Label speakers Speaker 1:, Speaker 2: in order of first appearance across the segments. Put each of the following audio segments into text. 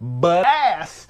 Speaker 1: but ass.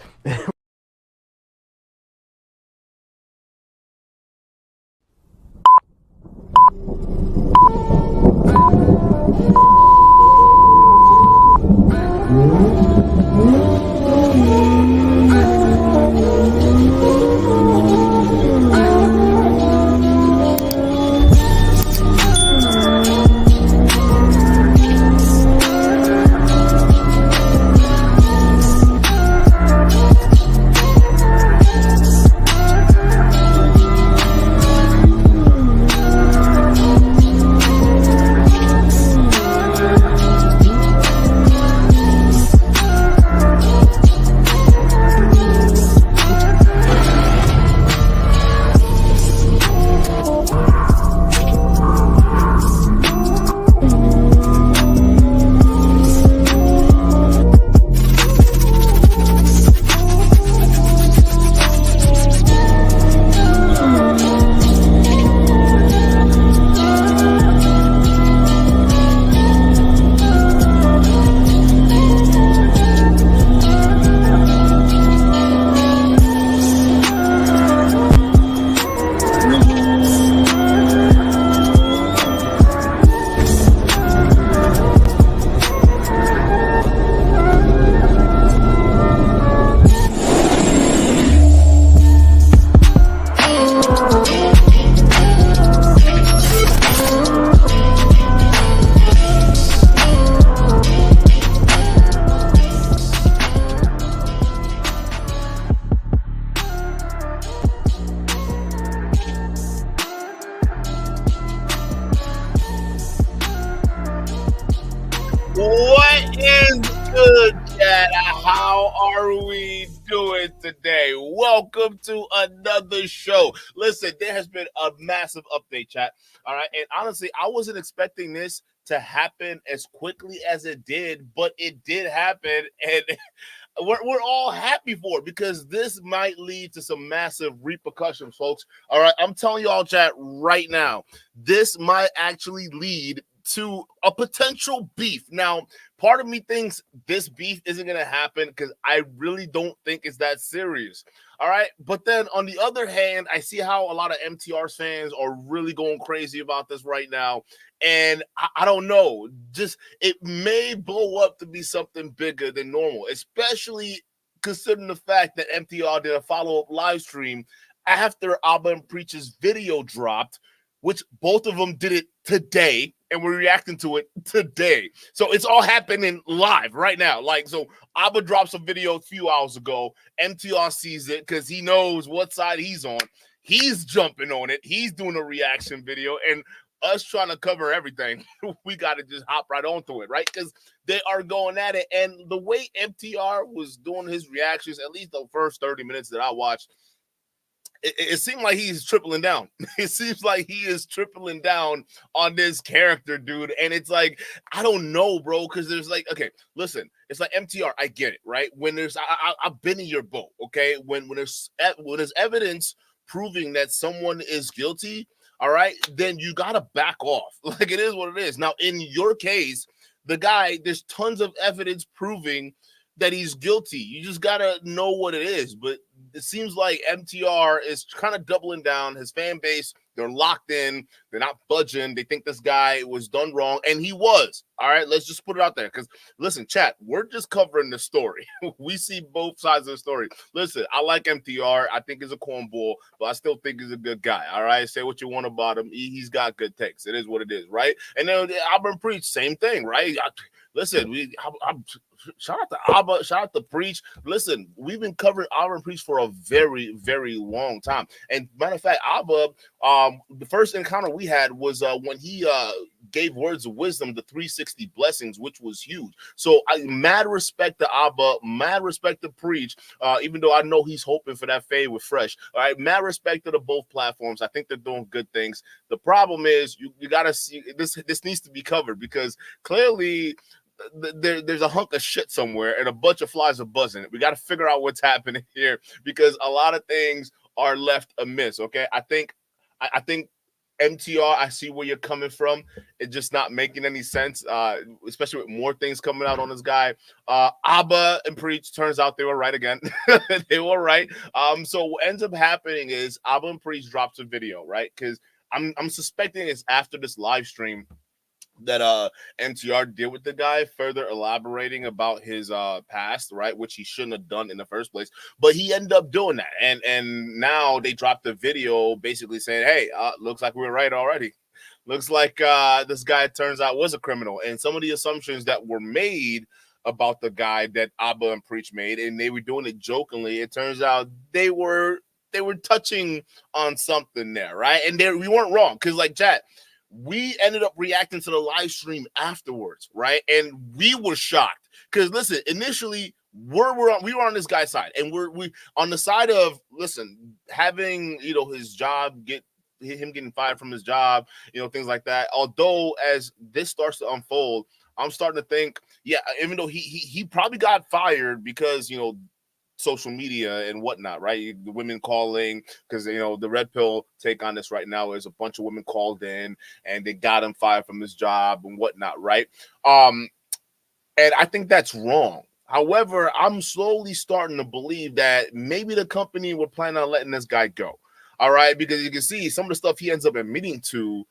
Speaker 2: What is good, chat? How are we doing today? Welcome to another show. Listen, there has been a massive update, chat. All right. And honestly, I wasn't expecting this to happen as quickly as it did, but it did happen. And we're all happy for it because this might lead to some massive repercussions, folks. All right. I'm telling y'all, chat, right now, this might actually lead to a potential beef. Now, part of me thinks this beef isn't going to happen because I really don't think it's that serious. All right. But then on the other hand, I see how a lot of MTR fans are really going crazy about this right now. And I don't know, just it may blow up to be something bigger than normal, especially considering the fact that MTR did a follow-up live stream after Abba and Preach's video dropped, which both of them did it today, and we're reacting to it today. So it's all happening live right now. Like, so Abba drops a video a few hours ago. MTR sees it because he knows what side he's on. He's jumping on it. He's doing a reaction video, and us trying to cover everything, we got to just hop right onto it, right? Because they are going at it. And the way MTR was doing his reactions, at least the first 30 minutes that I watched, it seemed like he's tripling down. It seems like he is tripling down on this character, dude. And it's like, I don't know, bro, because there's like, okay, listen, it's like MTR. I get it, right? When there's, I've been in your boat, okay? When there's evidence proving that someone is guilty, all right, then you gotta back off. Like, it is what it is. Now, in your case, the guy, there's tons of evidence proving that he's guilty. You just gotta know what it is. But it seems like MTR is kind of doubling down. His fan base, they're locked in. They're not budging. They think this guy was done wrong, and he was. All right, let's just put it out there. Because listen, chat, we're just covering the story. We see both sides of the story. Listen, I like MTR. I think he's a cornball, but I still think he's a good guy. All right, say what you want about him. He's got good takes. It is what it is, right? And then Albert Preach, same thing, right? Listen, shout out to Abba, shout out to Preach. Listen, we've been covering Abba and Preach for a very, very long time. And matter of fact, Abba, the first encounter we had was when he gave words of wisdom, the 360 blessings, which was huge. So I mad respect to Abba, mad respect to Preach, even though I know he's hoping for that fade with Fresh. All right, mad respect to the both platforms. I think they're doing good things. The problem is you gotta see this needs to be covered because clearly there's a hunk of shit somewhere and a bunch of flies are buzzing. We got to figure out what's happening here because a lot of things are left amiss. Okay, I think MTR, I see where you're coming from. It's just not making any sense, especially with more things coming out on this guy. Abba and Preach, turns out they were right again. They were right. So what ends up happening is Abba and Preach drops a video, right? Because I'm suspecting it's after this live stream that MTR did with the guy, further elaborating about his past, right, which he shouldn't have done in the first place, but he ended up doing that, and now they dropped the video basically saying, hey, looks like we were right already. Looks like this guy, turns out, was a criminal, and some of the assumptions that were made about the guy that Abba and Preach made, and they were doing it jokingly, it turns out they were touching on something there, right? And we weren't wrong, because like chat, we ended up reacting to the live stream afterwards, right? And we were shocked because listen, initially we were on this guy's side, and we on the side of, listen, having his job getting fired from his job, things like that. Although as this starts to unfold, I'm starting to think, yeah, even though he probably got fired because social media and whatnot, right? The women calling, because the red pill take on this right now is a bunch of women called in and they got him fired from his job and whatnot, right? And I think that's wrong. However, I'm slowly starting to believe that maybe the company were planning on letting this guy go. All right, because you can see some of the stuff he ends up admitting to,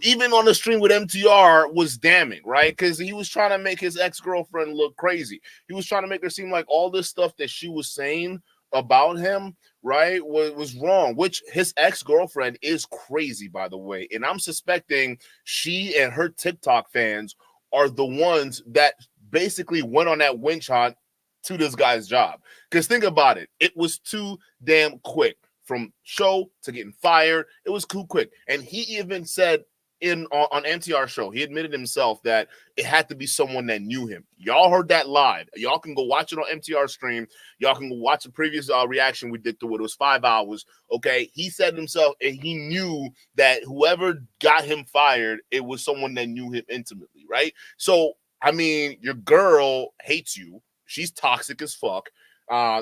Speaker 2: even on the stream with MTR, was damning, right? Because he was trying to make his ex-girlfriend look crazy. He was trying to make her seem like all this stuff that she was saying about him, right, was wrong, which his ex-girlfriend is crazy, by the way. And I'm suspecting she and her TikTok fans are the ones that basically went on that winch hunt to this guy's job. Because think about it. It was too damn quick. From show to getting fired, it was too quick. And he even said on MTR show, he admitted himself that it had to be someone that knew him. Y'all heard that live. Y'all can go watch it on MTR stream. Y'all can go watch the previous reaction we did to it. It was 5 hours. Okay, he said himself, and he knew that whoever got him fired, it was someone that knew him intimately, right? So I mean, your girl hates you. She's toxic as fuck.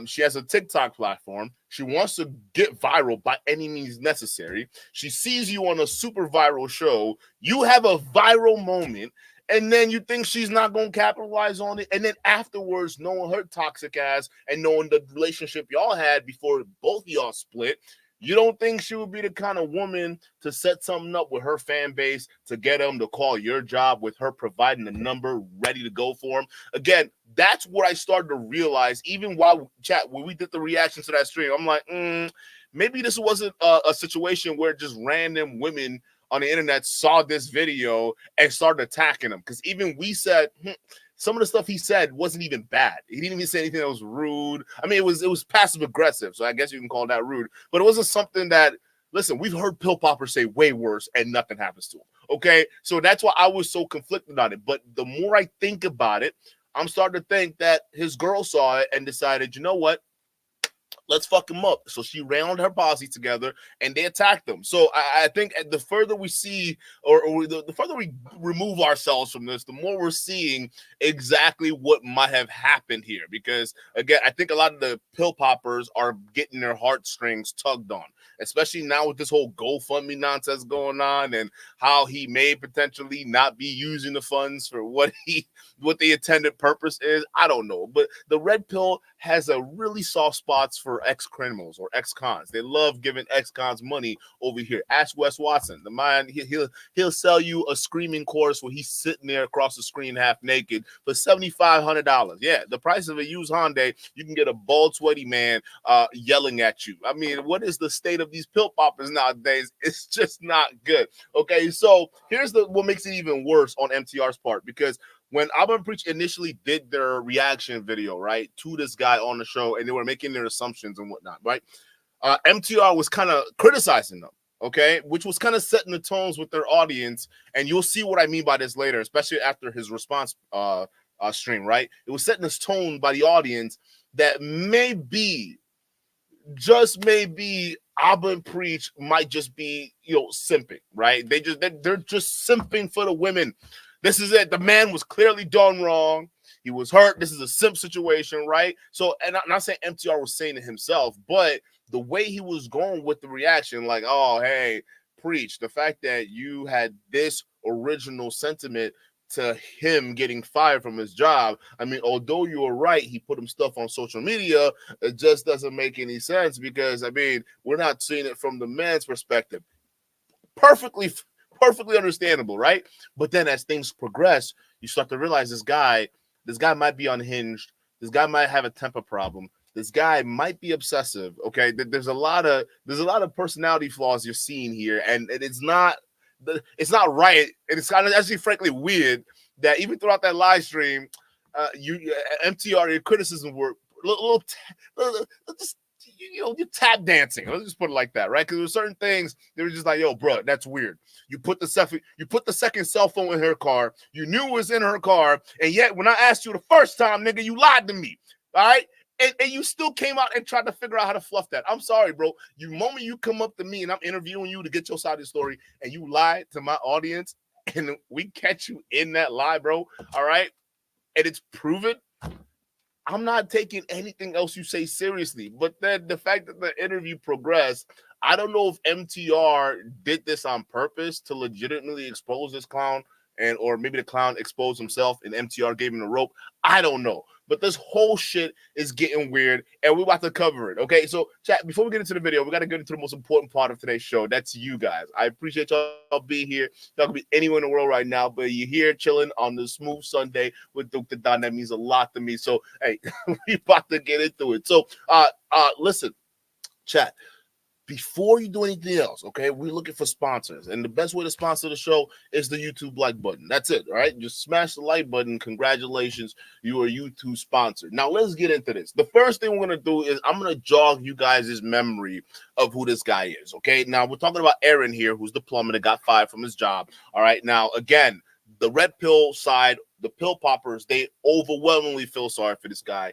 Speaker 2: She has a TikTok platform. She wants to get viral by any means necessary. She sees you on a super viral show. You have a viral moment, and then you think she's not going to capitalize on it. And then afterwards, knowing her toxic ass and knowing the relationship y'all had before both of y'all split, you don't think she would be the kind of woman to set something up with her fan base to get them to call your job with her providing the number ready to go for them? Again, that's what I started to realize even while when we did the reaction to that stream. I'm like, maybe this wasn't a situation where just random women on the internet saw this video and started attacking him. Because even we said, some of the stuff he said wasn't even bad. He didn't even say anything that was rude. I mean, it was passive aggressive, so I guess you can call that rude. But it wasn't something that, listen, we've heard pill poppers say way worse and nothing happens to them. Okay, so that's why I was so conflicted on it. But the more I think about it, I'm starting to think that his girl saw it and decided, you know what? Let's fuck him up. So she rallied her posse together and they attacked them. So I think the further we see, or the further we remove ourselves from this, the more we're seeing exactly what might have happened here. Because again, I think a lot of the pill poppers are getting their heartstrings tugged on, especially now with this whole GoFundMe nonsense going on and how he may potentially not be using the funds for what the intended purpose is. I don't know. But the red pill has a really soft spots for ex-criminals or ex-cons. They love giving ex-cons money over here. Ask Wes Watson. The man, he'll sell you a screaming chorus where he's sitting there across the screen half naked for $7,500. Yeah, the price of a used Hyundai, you can get a bald, sweaty man yelling at you. I mean, what is the state of these pill poppers nowadays? It's just not good. Okay, so here's what makes it even worse on MTR's part, because when Abba and Preach initially did their reaction video, right, to this guy on the show, and they were making their assumptions and whatnot, right, MTR was kind of criticizing them, okay, which was kind of setting the tones with their audience, and you'll see what I mean by this later, especially after his response stream, right? It was setting this tone by the audience that just maybe, Abba and Preach might just be, simping, right? They're just simping for the women. This is it. The man was clearly done wrong. He was hurt. This is a simp situation, right? So, and I'm not saying MTR was saying it himself, but the way he was going with the reaction, like, oh, hey, preach. The fact that you had this original sentiment to him getting fired from his job. I mean, although you were right, he put him stuff on social media. It just doesn't make any sense because, I mean, we're not seeing it from the man's perspective. Perfectly understandable, right? But then as things progress, you start to realize this guy might be unhinged. This guy might have a temper problem. This guy might be obsessive. Okay, there's a lot of personality flaws you're seeing here, and it's not right. And it's kind of actually, frankly, weird that even throughout that live stream, you MTR, your criticism were just you're tap dancing. Let's just put it like that, right? Because there were certain things they were just like, "Yo, bro, that's weird." You put the second cell phone in her car. You knew it was in her car, and yet when I asked you the first time, nigga, you lied to me. All right. And you still came out and tried to figure out how to fluff that. I'm sorry, bro. Moment you come up to me and I'm interviewing you to get your side of the story and you lie to my audience and we catch you in that lie, bro. All right. And it's proven. I'm not taking anything else you say seriously. But then the fact that the interview progressed, I don't know if MTR did this on purpose to legitimately expose this clown, or maybe the clown exposed himself and MTR gave him the rope. I don't know. But this whole shit is getting weird, and we're about to cover it, okay? So, chat, before we get into the video, we got to get into the most important part of today's show. That's you guys. I appreciate y'all being here. Y'all could be anywhere in the world right now, but you're here chilling on this smooth Sunday with dukendon. That means a lot to me. So, hey, we about to get into it. So, listen, chat. Before you do anything else, okay, we're looking for sponsors. And the best way to sponsor the show is the YouTube like button. That's it, all right? Just smash the like button. Congratulations, you are YouTube sponsored. Now, let's get into this. The first thing we're going to do is I'm going to jog you guys' memory of who this guy is, okay? Now, we're talking about Aaron here, who's the plumber that got fired from his job, all right? Now, again, the red pill side, the pill poppers, they overwhelmingly feel sorry for this guy.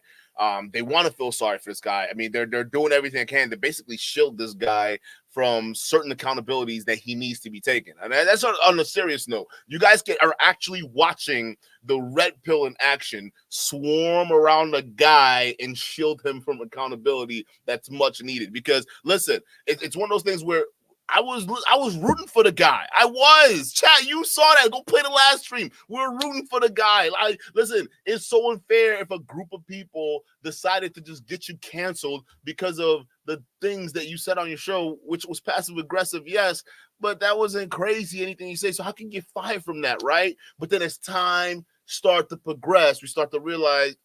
Speaker 2: They want to feel sorry for this guy. I mean, they're doing everything they can to basically shield this guy from certain accountabilities that he needs to be taken. And that's on a serious note. You guys are actually watching the red pill in action swarm around a guy and shield him from accountability that's much needed. Because listen, it's one of those things where I was rooting for the guy. I was. Chat, you saw that. Go play the last stream. We're rooting for the guy. Like, listen, it's so unfair if a group of people decided to just get you canceled because of the things that you said on your show, which was passive aggressive, yes, but that wasn't crazy, anything you say. So how can you get fired from that, right? But then as time start to progress, we start to realize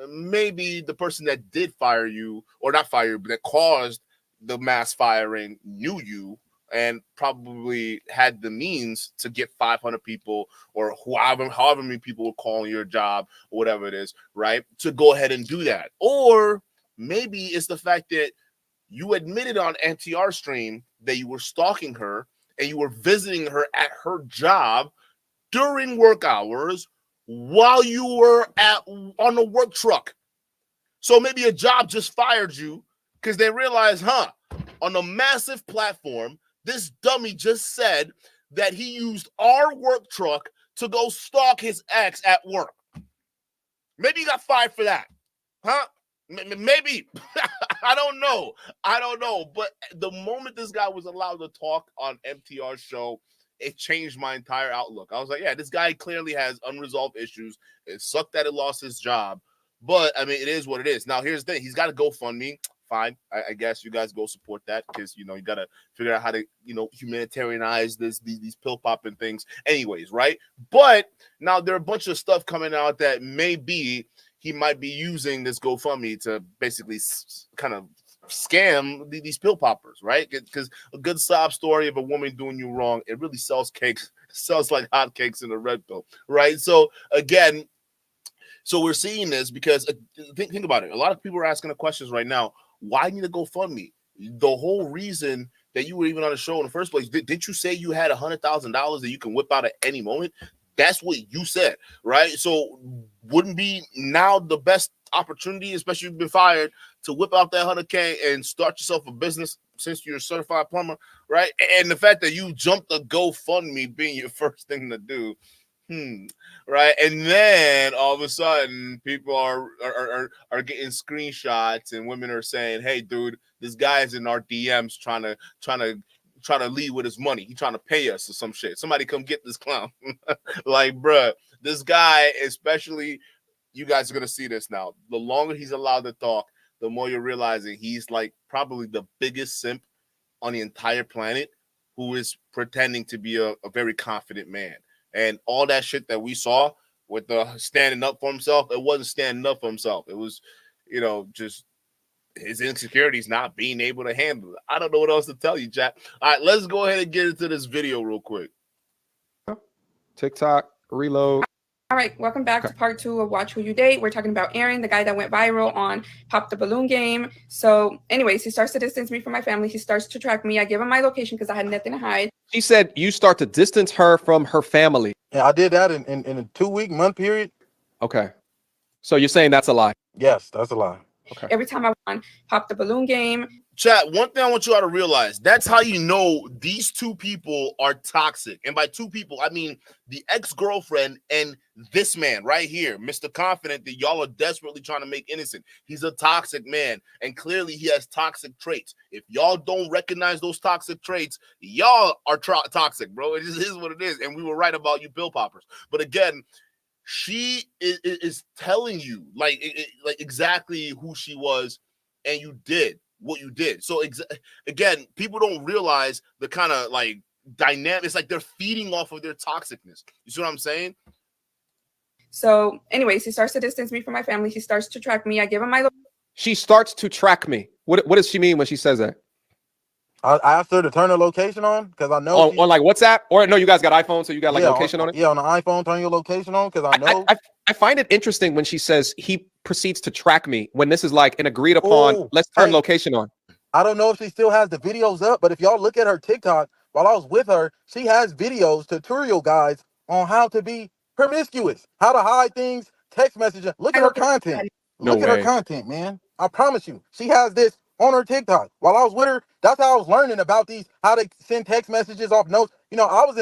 Speaker 2: maybe the person that did fire you, or not fire you, but that caused the mass firing knew you and probably had the means to get 500 people or however many people were calling your job or whatever it is, right, to go ahead and do that. Or maybe it's the fact that you admitted on NTR stream that you were stalking her and you were visiting her at her job during work hours while you were on the work truck. So maybe a job just fired you because they realized, on a massive platform, this dummy just said that he used our work truck to go stalk his ex at work. Maybe he got fired for that. Maybe. I don't know. But the moment this guy was allowed to talk on MTR's show, it changed my entire outlook. I was like, yeah, this guy clearly has unresolved issues. It sucked that he lost his job. But, I mean, it is what it is. Now, here's the thing. He's got to GoFundMe. Fine. I guess you guys go support that because, you got to figure out how to, humanitarianize these pill popping things anyways, right? But now there are a bunch of stuff coming out that maybe he might be using this GoFundMe to basically kind of scam these pill poppers, right? Because a good sob story of a woman doing you wrong, it really sells cakes, sells like hotcakes in a red pill, right? So again, we're seeing this because think about it. A lot of people are asking the questions right now. Why need to GoFundMe? The whole reason that you were even on the show in the first place, didn't you say you had $100,000 that you can whip out at any moment? That's what you said, right? So wouldn't be now the best opportunity, especially if you've been fired, to whip out that 100K and start yourself a business since you're a certified plumber, right? And the fact that you jumped the GoFundMe being your first thing to do, right? And then all of a sudden, people are getting screenshots, and women are saying, "Hey, dude, this guy is in our DMs trying to trying to lead with his money. He trying to pay us or some shit. Somebody come get this clown. Like, bruh, this guy, especially, you guys are going to see this now. The longer he's allowed to talk, the more you're realizing he's like probably the biggest simp on the entire planet who is pretending to be a very confident man. And all that shit that we saw with the standing up for himself, it wasn't standing up for himself. It was, just his insecurities not being able to handle it. I don't know what else to tell you, Jack. All right, let's go ahead and get into this video real quick.
Speaker 1: TikTok, reload.
Speaker 3: All right, welcome back to part 2 of Watch Who You Date. We're talking about Aaron, the guy that went viral on Pop the Balloon Game. So anyways, he starts to distance me from my family. He starts to track me. I give him my location because I had nothing to hide.
Speaker 1: She said you start to distance her from her family.
Speaker 4: Yeah, I did that in a 2-week month period.
Speaker 1: Okay. So you're saying that's a lie?
Speaker 4: Yes, that's a lie.
Speaker 1: Okay.
Speaker 3: Every time I won Pop the Balloon Game.
Speaker 2: Chat, one thing I want you all to realize, that's how you know these two people are toxic. And by two people, I mean the ex-girlfriend and this man right here, Mr. Confident, that y'all are desperately trying to make innocent. He's a toxic man, and clearly he has toxic traits. If y'all don't recognize those toxic traits, y'all are toxic, bro. It just is what it is, and we were right about you pill poppers. But again, she is telling you like exactly who she was, and you did what you did. So again, people don't realize the kind of like dynamic. It's like they're feeding off of their toxicness. You see what I'm saying?
Speaker 3: So anyways, he starts to distance me from my family. He starts to track me. I give him my location.
Speaker 1: She starts to track me. What does she mean when she says that?
Speaker 4: I asked her to turn her location on because I know
Speaker 1: on like WhatsApp, or no, you guys got iPhone, so you got like location on it.
Speaker 4: Yeah, on the iPhone, turn your location on because I know.
Speaker 1: I find it interesting when she says he proceeds to track me when this is like an agreed upon. Let's turn location on.
Speaker 4: I don't know if she still has the videos up, but if y'all look at her TikTok while I was with her, she has videos, tutorial guides on how to be promiscuous, how to hide things, text messages. Look at her content. Look at her content, man. I promise you, she has this on her TikTok. While I was with her, that's how I was learning about these, how to send text messages off notes. I was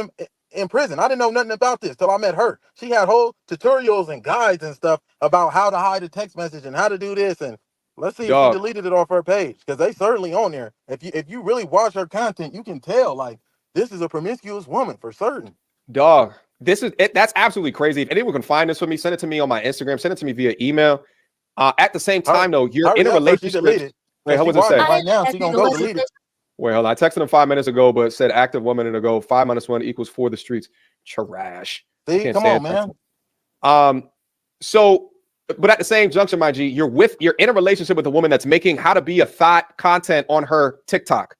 Speaker 4: in prison. I didn't know nothing about this till I met her. She had whole tutorials and guides and stuff about how to hide a text message and how to do this. And let's see if she deleted it off her page, because they certainly on there. If you really watch her content, you can tell like this is a promiscuous woman for certain.
Speaker 1: Dog, this is it. That's absolutely crazy. If anyone can find this for me, send it to me on my Instagram. Send it to me via email. At the same time, though, you're in a relationship. Wait, how was it say?
Speaker 4: Right now, she gonna go delete it.
Speaker 1: Well, I texted him 5 minutes ago, but said active 1 minute ago. 5 minus 1 equals 4 the streets. Trash.
Speaker 4: See, come on, man.
Speaker 1: So, but at the same junction, my G, you're in a relationship with a woman that's making how to be a thought content on her TikTok.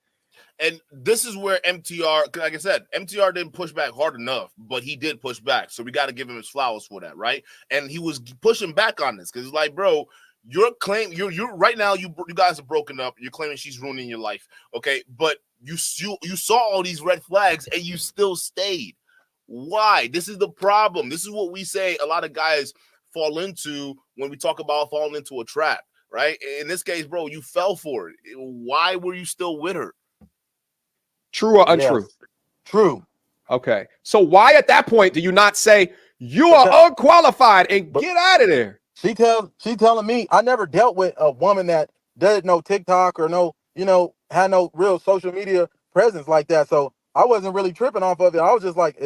Speaker 2: And this is where MTR, like I said, MTR didn't push back hard enough, but he did push back. So we got to give him his flowers for that, right? And he was pushing back on this because it's like, bro, you're right now, you guys are broken up. You're claiming she's ruining your life, okay? But you saw all these red flags and you still stayed. Why? This is the problem. This is what we say a lot of guys fall into when we talk about falling into a trap, right? In this case, bro, you fell for it. Why were you still with her?
Speaker 1: True or untrue?
Speaker 4: Yes. True.
Speaker 1: Okay. So why at that point do you not say you are unqualified and get out of there?
Speaker 4: She telling me I never dealt with a woman that doesn't know TikTok or had no real social media presence like that. So I wasn't really tripping off of it. I was just like,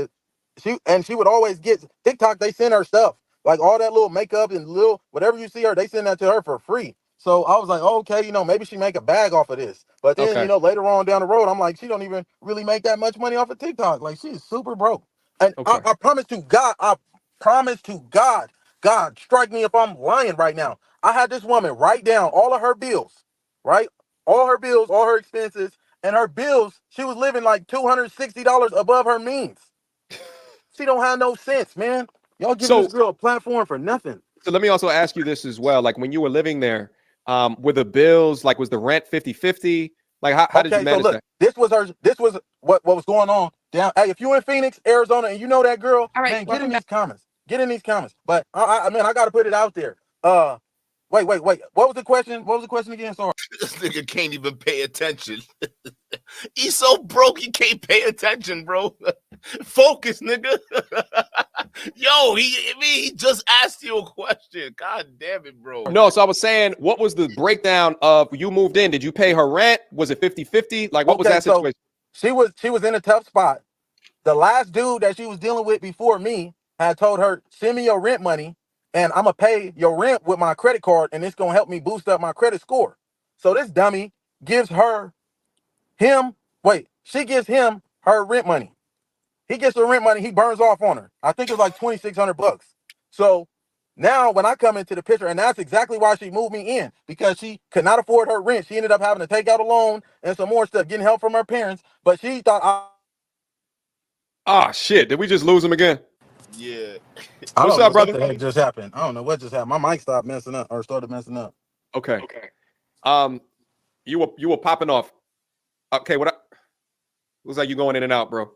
Speaker 4: she would always get TikTok. They send her stuff, like all that little makeup and little whatever you see her, they send that to her for free. So I was like, okay, maybe she make a bag off of this. But then, later on down the road, I'm like, she don't even really make that much money off of TikTok. Like, she's super broke. And I promise to God, God, strike me if I'm lying right now. I had this woman write down all of her bills, right? All her bills, all her expenses, and her bills, she was living like $260 above her means. She don't have no sense, man. Y'all give this girl a platform for nothing.
Speaker 1: So let me also ask you this as well. Like when you were living there, were the bills, like was the rent 50-50? Like how did you manage that?
Speaker 4: This was what was going on down. Hey, if you in Phoenix, Arizona, and you know that girl,
Speaker 3: all right,
Speaker 4: man, get in these comments. Get in these comments. But I got to put it out there. Wait. What was the question? What was the question again? Sorry.
Speaker 2: This nigga can't even pay attention. He's so broke he can't pay attention, bro. Focus, nigga. Yo, he just asked you a question. God damn it, bro.
Speaker 1: No, so I was saying, what was the breakdown of you moved in? Did you pay her rent? Was it 50-50? Like, what was that situation?
Speaker 4: she was in a tough spot. The last dude that she was dealing with before me had told her, send me your rent money and I'm gonna pay your rent with my credit card and it's gonna help me boost up my credit score. So this dummy gives she gives him her rent money. He gets the rent money, he burns off on her. I think it's like $2,600. So now when I come into the picture, and that's exactly why she moved me in, because she could not afford her rent. She ended up having to take out a loan and some more stuff, getting help from her parents. But she thought
Speaker 1: shit. Did we just lose him again?
Speaker 2: Yeah.
Speaker 1: What's up, brother?
Speaker 4: What the heck just happened? I don't know what just happened. My mic stopped messing up or started messing up.
Speaker 1: Okay. You were popping off. Okay, looks like you going in and out, bro.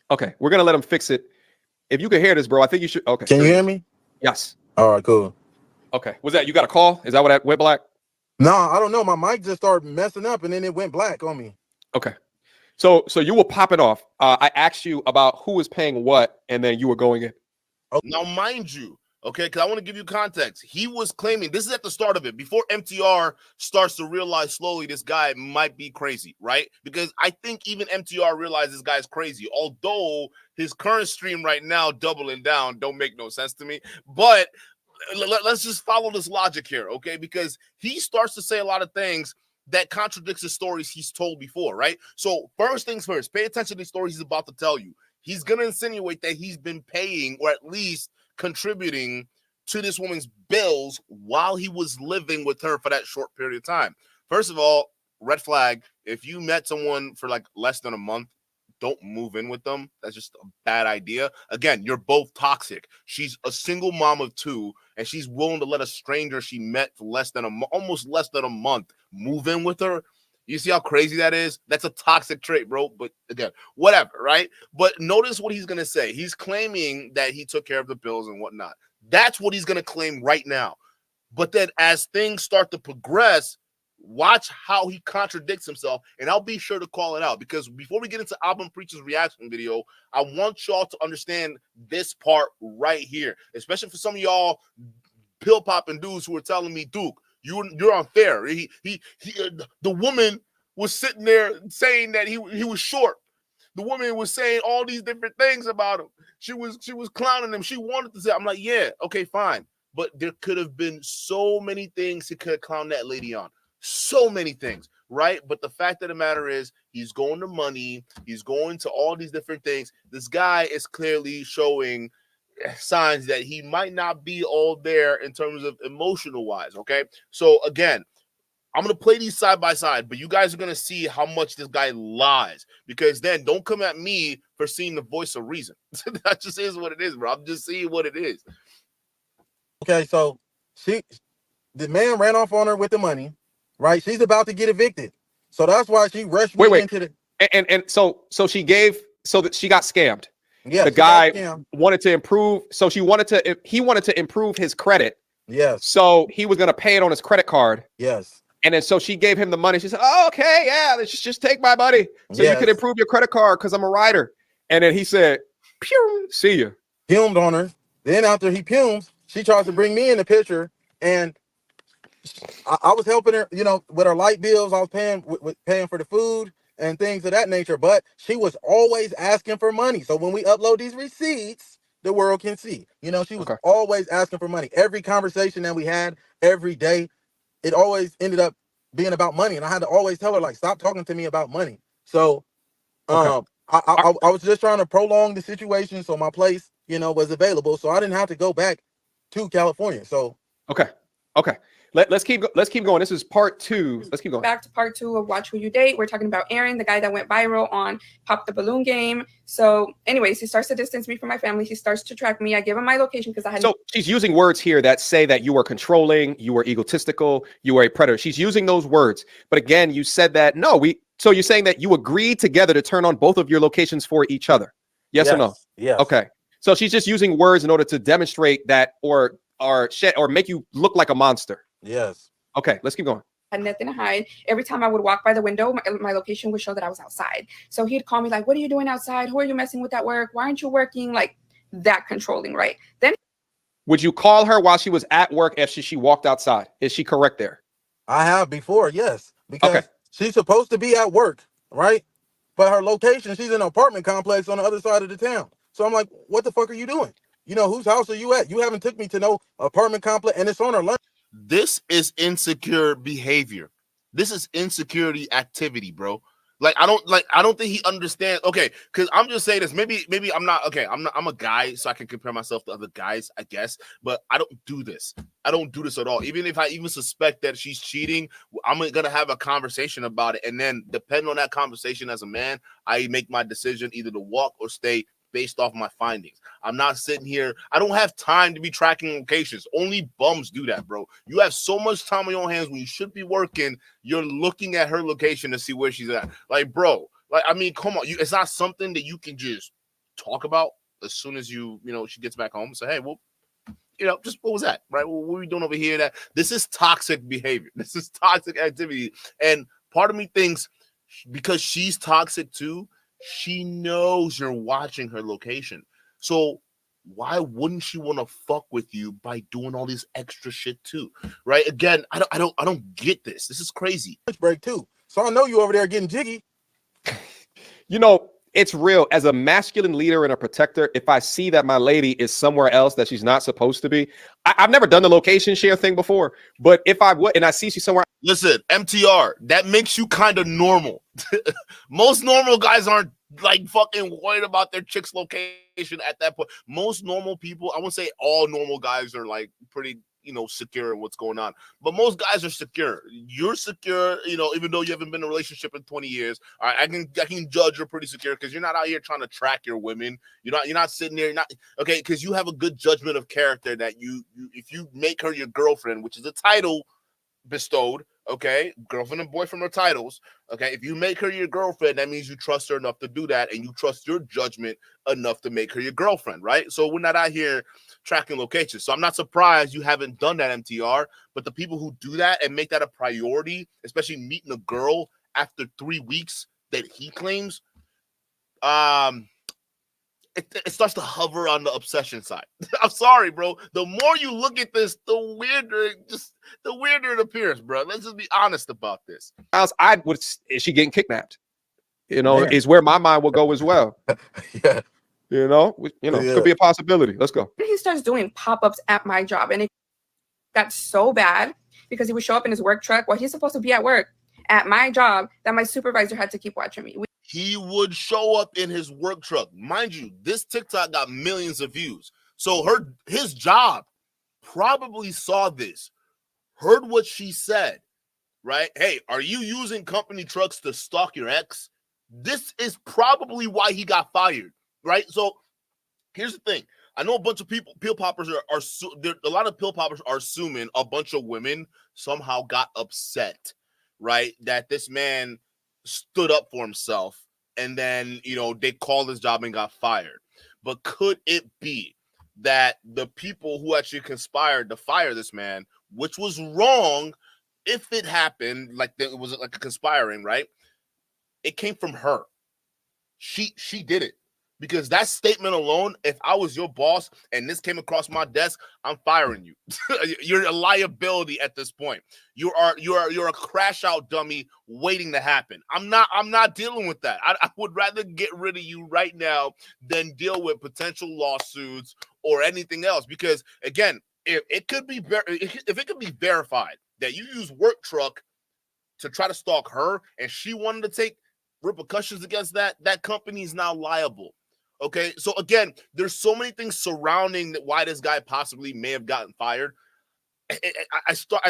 Speaker 1: Okay, we're gonna let him fix it. If you can hear this, bro, I think you should. Okay.
Speaker 4: Can you hear me?
Speaker 1: Yes.
Speaker 4: All right, cool.
Speaker 1: Okay. Was that you got a call? Is that what that went black?
Speaker 4: No, I don't know. My mic just started messing up and then it went black on me.
Speaker 1: Okay. So you were popping off. I asked you about who was paying what, and then you were going in.
Speaker 2: Okay. Now, mind you, okay, because I want to give you context. He was claiming, this is at the start of it, before MTR starts to realize slowly this guy might be crazy, right? Because I think even MTR realizes this guy's crazy, although his current stream right now, doubling down, don't make no sense to me. But let's just follow this logic here, okay? Because he starts to say a lot of things that contradicts the stories he's told before, right? So first things first, pay attention to the stories he's about to tell you. He's going to insinuate that he's been paying or at least contributing to this woman's bills while he was living with her for that short period of time. First of all, red flag. If you met someone for like less than a month, don't move in with them. That's just a bad idea. Again, you're both toxic. She's a single mom of two, and she's willing to let a stranger she met for almost less than a month move in with her. You see how crazy that is? That's a toxic trait, bro. But again, whatever, right? But notice what he's going to say. He's claiming that he took care of the bills and whatnot. That's what he's going to claim right now. But then as things start to progress, watch how he contradicts himself, and I'll be sure to call it out, because before we get into Album Preacher's reaction video, I want y'all to understand this part right here, especially for some of y'all pill popping dudes who are telling me, Duke, you're unfair. The woman was sitting there saying that he was short. The woman was saying all these different things about him. She was clowning him. She wanted to say, I'm like, yeah, okay, fine. But there could have been so many things he could have clowned that lady on. So many things, right? But the fact of the matter is, he's going to money. He's going to all these different things. This guy is clearly showing signs that he might not be all there in terms of emotional wise, okay? So again, I'm going to play these side by side, but you guys are going to see how much this guy lies, because then don't come at me for seeing the voice of reason. That just is what it is, bro. I'm just seeing what it is.
Speaker 4: Okay, so the man ran off on her with the money, right? She's about to get evicted. So that's why she rushed me into the...
Speaker 1: And so she gave, so that she got scammed.
Speaker 4: Yes,
Speaker 1: the guy wanted to improve. So he wanted to improve his credit.
Speaker 4: Yes.
Speaker 1: So he was going to pay it on his credit card.
Speaker 4: Yes.
Speaker 1: And then so she gave him the money. She said, oh, okay, yeah, let's just take my money so you can improve your credit card because I'm a writer. And then he said, pew, see you.
Speaker 4: Fumed on her. Then after he fumes, she tries to bring me in the picture. And I was helping her, with her light bills. I was paying for the food and things of that nature. But she was always asking for money. So when we upload these receipts, the world can see. She was always asking for money. Every conversation that we had every day, it always ended up being about money. And I had to always tell her, like, stop talking to me about money. So I was just trying to prolong the situation so my place, was available. So I didn't have to go back to California. So
Speaker 1: okay. Let's keep going. This is part 2. Let's keep going.
Speaker 3: Back to part 2 of Watch Who You Date. We're talking about Aaron, the guy that went viral on Pop the Balloon Game. So anyways, he starts to distance me from my family. He starts to track me. I give him my location because I had...
Speaker 1: So she's using words here that say that you are controlling, you are egotistical, you are a predator. She's using those words. But again, you said that, so you're saying that you agreed together to turn on both of your locations for each other. Yes or no?
Speaker 4: Yes.
Speaker 1: Okay. So she's just using words in order to demonstrate that or make you look like a monster.
Speaker 4: Yes.
Speaker 1: Okay, let's keep going.
Speaker 3: I had nothing to hide. Every time I would walk by the window, my location would show that I was outside. So he'd call me like, what are you doing outside? Who are you messing with at work? Why aren't you working? Like that controlling, right? Then
Speaker 1: would you call her while she was at work if she walked outside? Is she correct there?
Speaker 4: I have before, yes, because
Speaker 1: Okay.
Speaker 4: she's supposed to be at work, right? But her location, she's in an apartment complex on the other side of the town. So I'm like, what the fuck are you doing? You know, whose house are you at? You haven't took me to no apartment complex, and it's on her lunch.
Speaker 2: This is insecure behavior. This is insecurity activity, bro. Like I don't think he understands. Okay, because I'm just saying this. Maybe I'm not okay. I'm a guy, so I can compare myself to other guys, I guess. But I don't do this. I don't do this at all. Even if I even suspect that she's cheating, I'm gonna have a conversation about it, and then depending on that conversation as a man, I make my decision either to walk or stay based off my findings. I'm not sitting here. I don't have time to be tracking locations. Only bums do that, bro. You have so much time on your hands when you should be working. You're looking at her location to see where she's at. Like, bro, like, I mean, come on. It's not something that you can just talk about as soon as she gets back home and say, hey, well, just what was that? Right? Well, what are we doing over here? That this is toxic behavior. This is toxic activity. And part of me thinks because she's toxic too, she knows you're watching her location. So why wouldn't she want to fuck with you by doing all this extra shit too? Right? Again, I don't get this. This is crazy.
Speaker 4: Break too. So I know you over there getting jiggy.
Speaker 1: You know, it's real. As a masculine leader and a protector, if I see that my lady is somewhere else that she's not supposed to be, I've never done the location share thing before, but if I would, and I see she's somewhere.
Speaker 2: Listen, MTR, that makes you kind of normal. Most normal guys aren't like fucking worried about their chick's location at that point. Most normal people, I wouldn't say all normal guys are like pretty, secure in what's going on. But most guys are secure. You're secure, even though you haven't been in a relationship in 20 years. All right, I can judge you're pretty secure because you're not out here trying to track your women. You're not sitting there, okay, because you have a good judgment of character that you if you make her your girlfriend, which is a title bestowed, okay, girlfriend and boyfriend are titles, okay, if you make her your girlfriend, that means you trust her enough to do that, and you trust your judgment enough to make her your girlfriend, right? So we're not out here tracking locations. So I'm not surprised you haven't done that, MTR, but the people who do that and make that a priority, especially meeting a girl after 3 weeks that he claims, it starts to hover on the obsession side. I'm sorry, bro. The more you look at this, the weirder it appears, bro. Let's just be honest about this.
Speaker 1: Is she getting kidnapped?
Speaker 4: Man.
Speaker 1: Is where my mind will go as well.
Speaker 4: Yeah.
Speaker 1: Could be a possibility. Let's go.
Speaker 3: He starts doing pop-ups at my job, and it got so bad because he would show up in his work truck while he's supposed to be at work at my job that my supervisor had to keep watching me.
Speaker 2: He would show up in his work truck. Mind you, this TikTok got millions of views. So his job probably saw this, heard what she said, right? Hey, are you using company trucks to stalk your ex? This is probably why he got fired, right? So here's the thing. I know a bunch of pill poppers a lot of pill poppers are assuming a bunch of women somehow got upset, right? That this man stood up for himself and then, they called his job and got fired. But could it be that the people who actually conspired to fire this man, which was wrong if it happened, like it was like a conspiring, right? It came from her. She did it. Because that statement alone, if I was your boss and this came across my desk, I'm firing you. You're a liability at this point. You're a crash out dummy waiting to happen. I'm not dealing with that. I would rather get rid of you right now than deal with potential lawsuits or anything else. Because again, if it could be verified that you use work truck to try to stalk her and she wanted to take repercussions against that company is now liable. Okay, so again, there's so many things surrounding why this guy possibly may have gotten fired. I start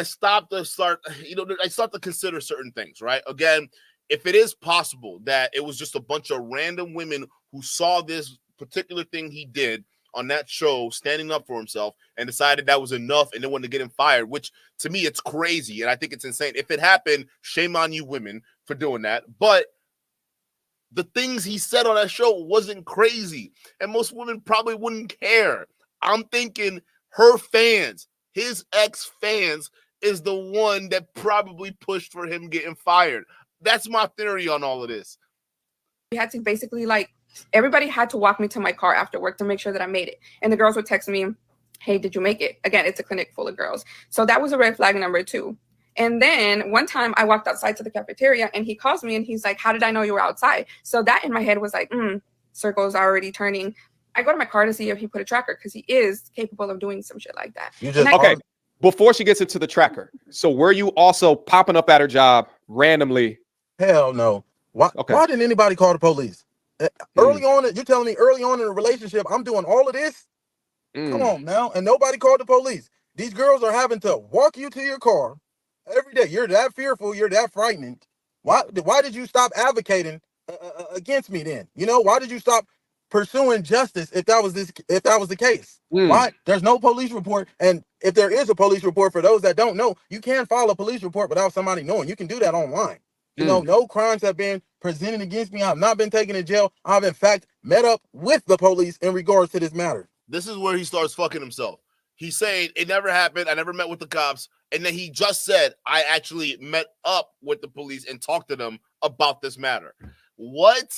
Speaker 2: to consider certain things, right? Again, if it is possible that it was just a bunch of random women who saw this particular thing he did on that show, standing up for himself, and decided that was enough and they wanted to get him fired, which to me, it's crazy. And I think it's insane. If it happened, shame on you women for doing that. But the things he said on that show wasn't crazy, and most women probably wouldn't care. I'm thinking her fans, his ex-fans, is the one that probably pushed for him getting fired. That's my theory on all of this.
Speaker 3: We had to basically, everybody had to walk me to my car after work to make sure that I made it. And the girls would text me, hey, did you make it? Again, it's a clinic full of girls. So that was a red flag number 2. And then one time I walked outside to the cafeteria and he calls me and he's like, how did I know you were outside? So that in my head was like, circles already turning. I go to my car to see if he put a tracker because he is capable of doing some shit like that.
Speaker 1: Okay. Before she gets into the tracker, so were you also popping up at her job randomly?
Speaker 4: Hell no. Why didn't anybody call the police? Early on, you're telling me early on in the relationship, I'm doing all of this? Come on now. And nobody called the police. These girls are having to walk you to your car every day. You're that fearful. You're that frightened. Why did you stop advocating against me then? You know, why did you stop pursuing justice if that was the case? Why? There's no police report. And if there is a police report, for those that don't know, you can file a police report without somebody knowing. You can do that online. You know, no crimes have been presented against me. I've not been taken to jail. I've in fact met up with the police in regards to this matter.
Speaker 2: This is where he starts fucking himself. He's saying it never happened. I never met with the cops. And then he just said, I actually met up with the police and talked to them about this matter. What?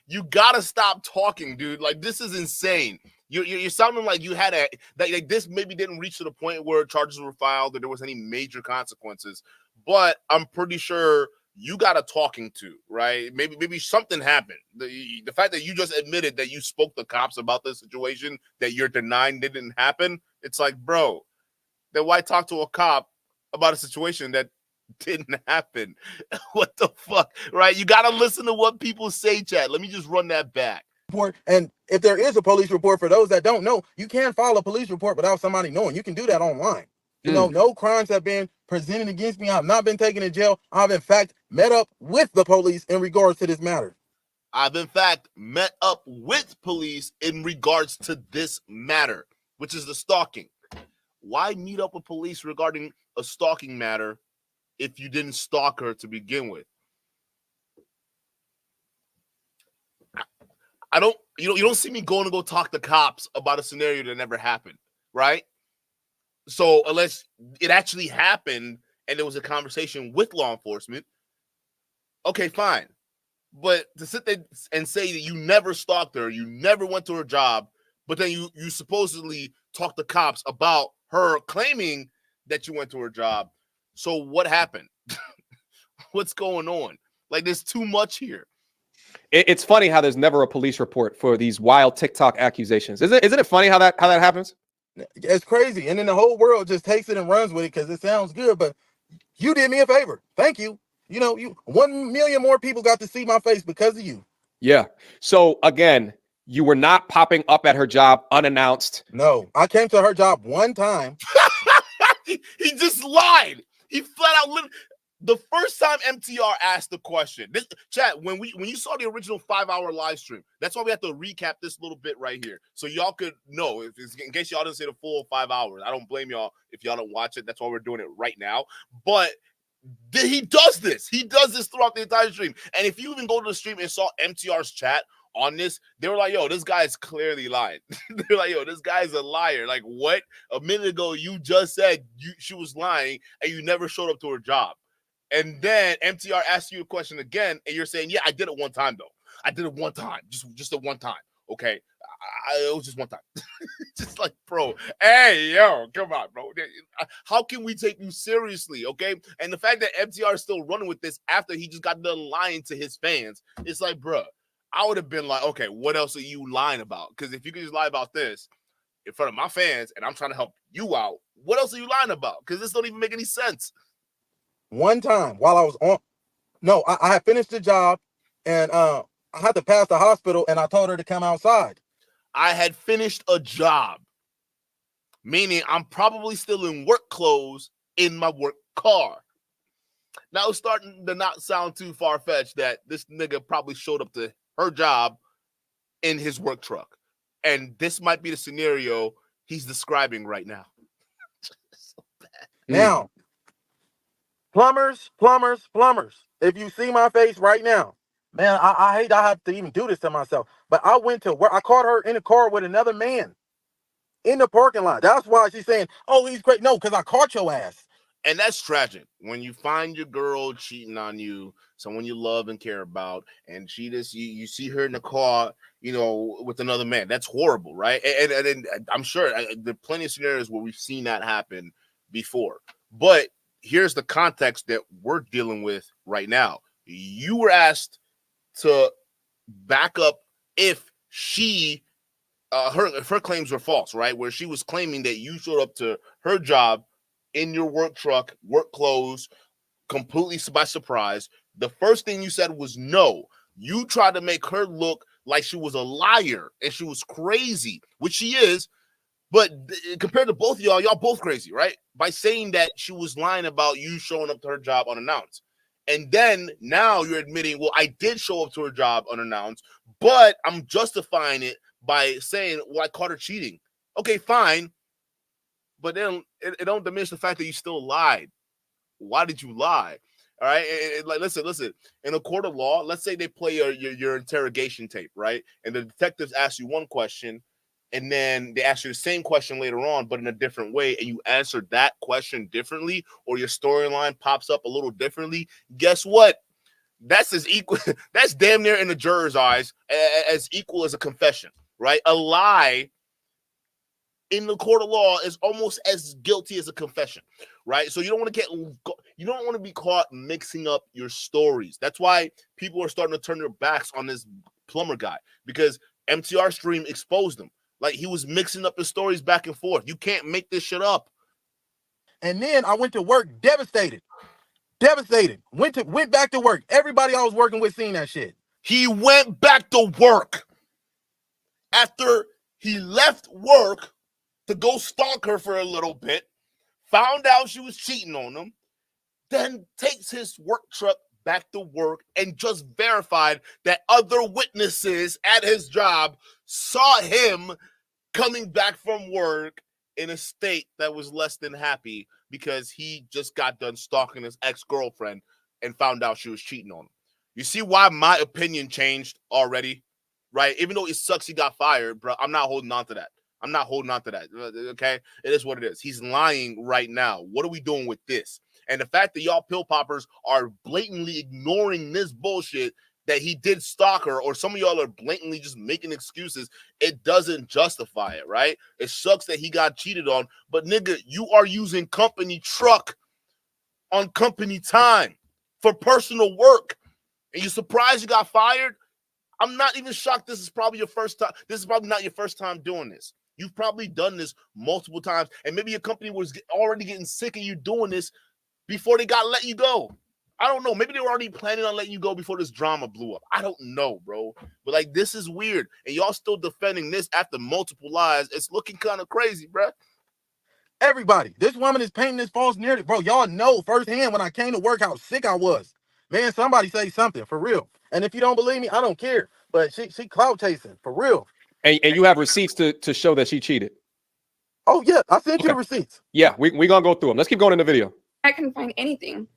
Speaker 2: You gotta stop talking, dude. Like, this is insane. You're sounding like you had like this maybe didn't reach to the point where charges were filed or there was any major consequences. But I'm pretty sure you got a talking to, right? Maybe something happened. The fact that you just admitted that you spoke to cops about this situation that you're denying didn't happen, it's like, bro, then why talk to a cop about a situation that didn't happen? What the fuck, right? You got to listen to what people say, chat. Let me just run that back.
Speaker 4: And if there is a police report, for those that don't know, you can file a police report without somebody knowing. You can do that online. You know, no crimes have been presented against me. I've not been taken to jail. I've in fact met up with the police in regards to this matter.
Speaker 2: I've in fact met up with police in regards to this matter, which is the stalking. Why meet up with police regarding a stalking matter if you didn't stalk her to begin with? You don't see me going to go talk to cops about a scenario that never happened, right? So unless it actually happened and there was a conversation with law enforcement, okay, fine. But to sit there and say that you never stalked her, you never went to her job, but then you supposedly talked to cops about her claiming that you went to her job. So what happened? What's going on? Like, there's too much here.
Speaker 1: It's funny how there's never a police report for these wild TikTok accusations. Isn't it funny how that happens?
Speaker 4: It's crazy. And then the whole world just takes it and runs with it because it sounds good. But you did me a favor. Thank you. You know, 1 million more people got to see my face because of you.
Speaker 1: Yeah. So again, you were not popping up at her job unannounced.
Speaker 4: No, I came to her job one time.
Speaker 2: He just lied. He flat out the first time MTR asked the question. This chat, when you saw the original 5-hour live stream, that's why we have to recap this little bit right here. So y'all could know, in case y'all didn't say the full 5 hours. I don't blame y'all if y'all don't watch it. That's why we're doing it right now. But he does this. He does this throughout the entire stream. And if you even go to the stream and saw MTR's chat on this, they were like, yo, this guy is clearly lying. They're like, yo, this guy's a liar. Like, what? A minute ago, you just said she was lying and you never showed up to her job. And then MTR asks you a question again, and you're saying, yeah, I did it one time, though. I did it one time. Just a one time. Okay. It was just one time. Just like, bro, hey, yo, come on, bro. How can we take you seriously, okay? And the fact that MTR is still running with this after he just got done lying to his fans, it's like, bro, I would have been like, okay, what else are you lying about? Because if you could just lie about this in front of my fans and I'm trying to help you out, what else are you lying about? Because this don't even make any sense.
Speaker 4: One time while I was I had finished the job and I had to pass the hospital and I told her to come outside.
Speaker 2: I had finished a job, meaning I'm probably still in work clothes in my work car. Now it's starting to not sound too far-fetched that this nigga probably showed up to her job in his work truck. And this might be the scenario he's describing right now. So bad.
Speaker 4: Now, plumbers. If you see my face right now, man, I hate I have to even do this to myself. But I went to where I caught her in the car with another man in the parking lot. That's why she's saying, oh, he's great. No, because I caught your ass.
Speaker 2: And that's tragic. When you find your girl cheating on you, someone you love and care about, and you see her in the car, you know, with another man. That's horrible, right? And I'm sure there are plenty of scenarios where we've seen that happen before. But here's the context that we're dealing with right now. You were asked to back up if she her claims were false, right? Where she was claiming that you showed up to her job in your work truck, work clothes, completely by surprise. The first thing you said was no. You tried to make her look like she was a liar and she was crazy, which she is. But compared to both of y'all both crazy, right? By saying that she was lying about you showing up to her job unannounced. And then now you're admitting, well, I did show up to her job unannounced, but I'm justifying it by saying, well, I caught her cheating. Okay, fine. But then it don't diminish the fact that you still lied. Why did you lie? All right. Like, listen. In a court of law, let's say they play your interrogation tape, right? And the detectives ask you one question, and then they ask you the same question later on, but in a different way, and you answer that question differently, or your storyline pops up a little differently. Guess what? That's as equal. That's damn near in the juror's eyes as equal as a confession, right? A lie in the court of law is almost as guilty as a confession, right? So you don't want to be caught mixing up your stories. That's why people are starting to turn their backs on this plumber guy, because MTR Stream exposed him. Like, he was mixing up the stories back and forth. You can't make this shit up.
Speaker 4: And then I went to work devastated. Went back to work. Everybody I was working with seen that shit.
Speaker 2: He went back to work after he left work to go stalk her for a little bit, found out she was cheating on him, then takes his work truck back to work and just verified that other witnesses at his job saw him coming back from work in a state that was less than happy because he just got done stalking his ex-girlfriend and found out she was cheating on him. You see why my opinion changed already, right? Even though it sucks he got fired, bro, I'm not holding on to that. Okay? It is what it is. He's lying right now. What are we doing with this? And the fact that y'all pill poppers are blatantly ignoring this bullshit that he did stalk her, or some of y'all are blatantly just making excuses, it doesn't justify it, right? It sucks that he got cheated on, but nigga, you are using company truck on company time for personal work, and you're surprised you got fired? I'm not even shocked. This is probably your first time. This is probably not your first time doing this. You've probably done this multiple times, and maybe your company was already getting sick of you doing this before they got let you go. I don't know. Maybe they were already planning on letting you go before this drama blew up. I don't know, bro. But, like, this is weird. And y'all still defending this after multiple lies. It's looking kind of crazy, bro.
Speaker 4: Everybody, this woman is painting this false narrative. Bro, y'all know firsthand when I came to work how sick I was. Man, somebody say something, for real. And if you don't believe me, I don't care. But she clout chasing, for real.
Speaker 1: And you have receipts to show that she cheated.
Speaker 4: Oh, yeah. I sent you the receipts.
Speaker 1: Yeah, we going to go through them. Let's keep going in the video.
Speaker 3: I couldn't find anything.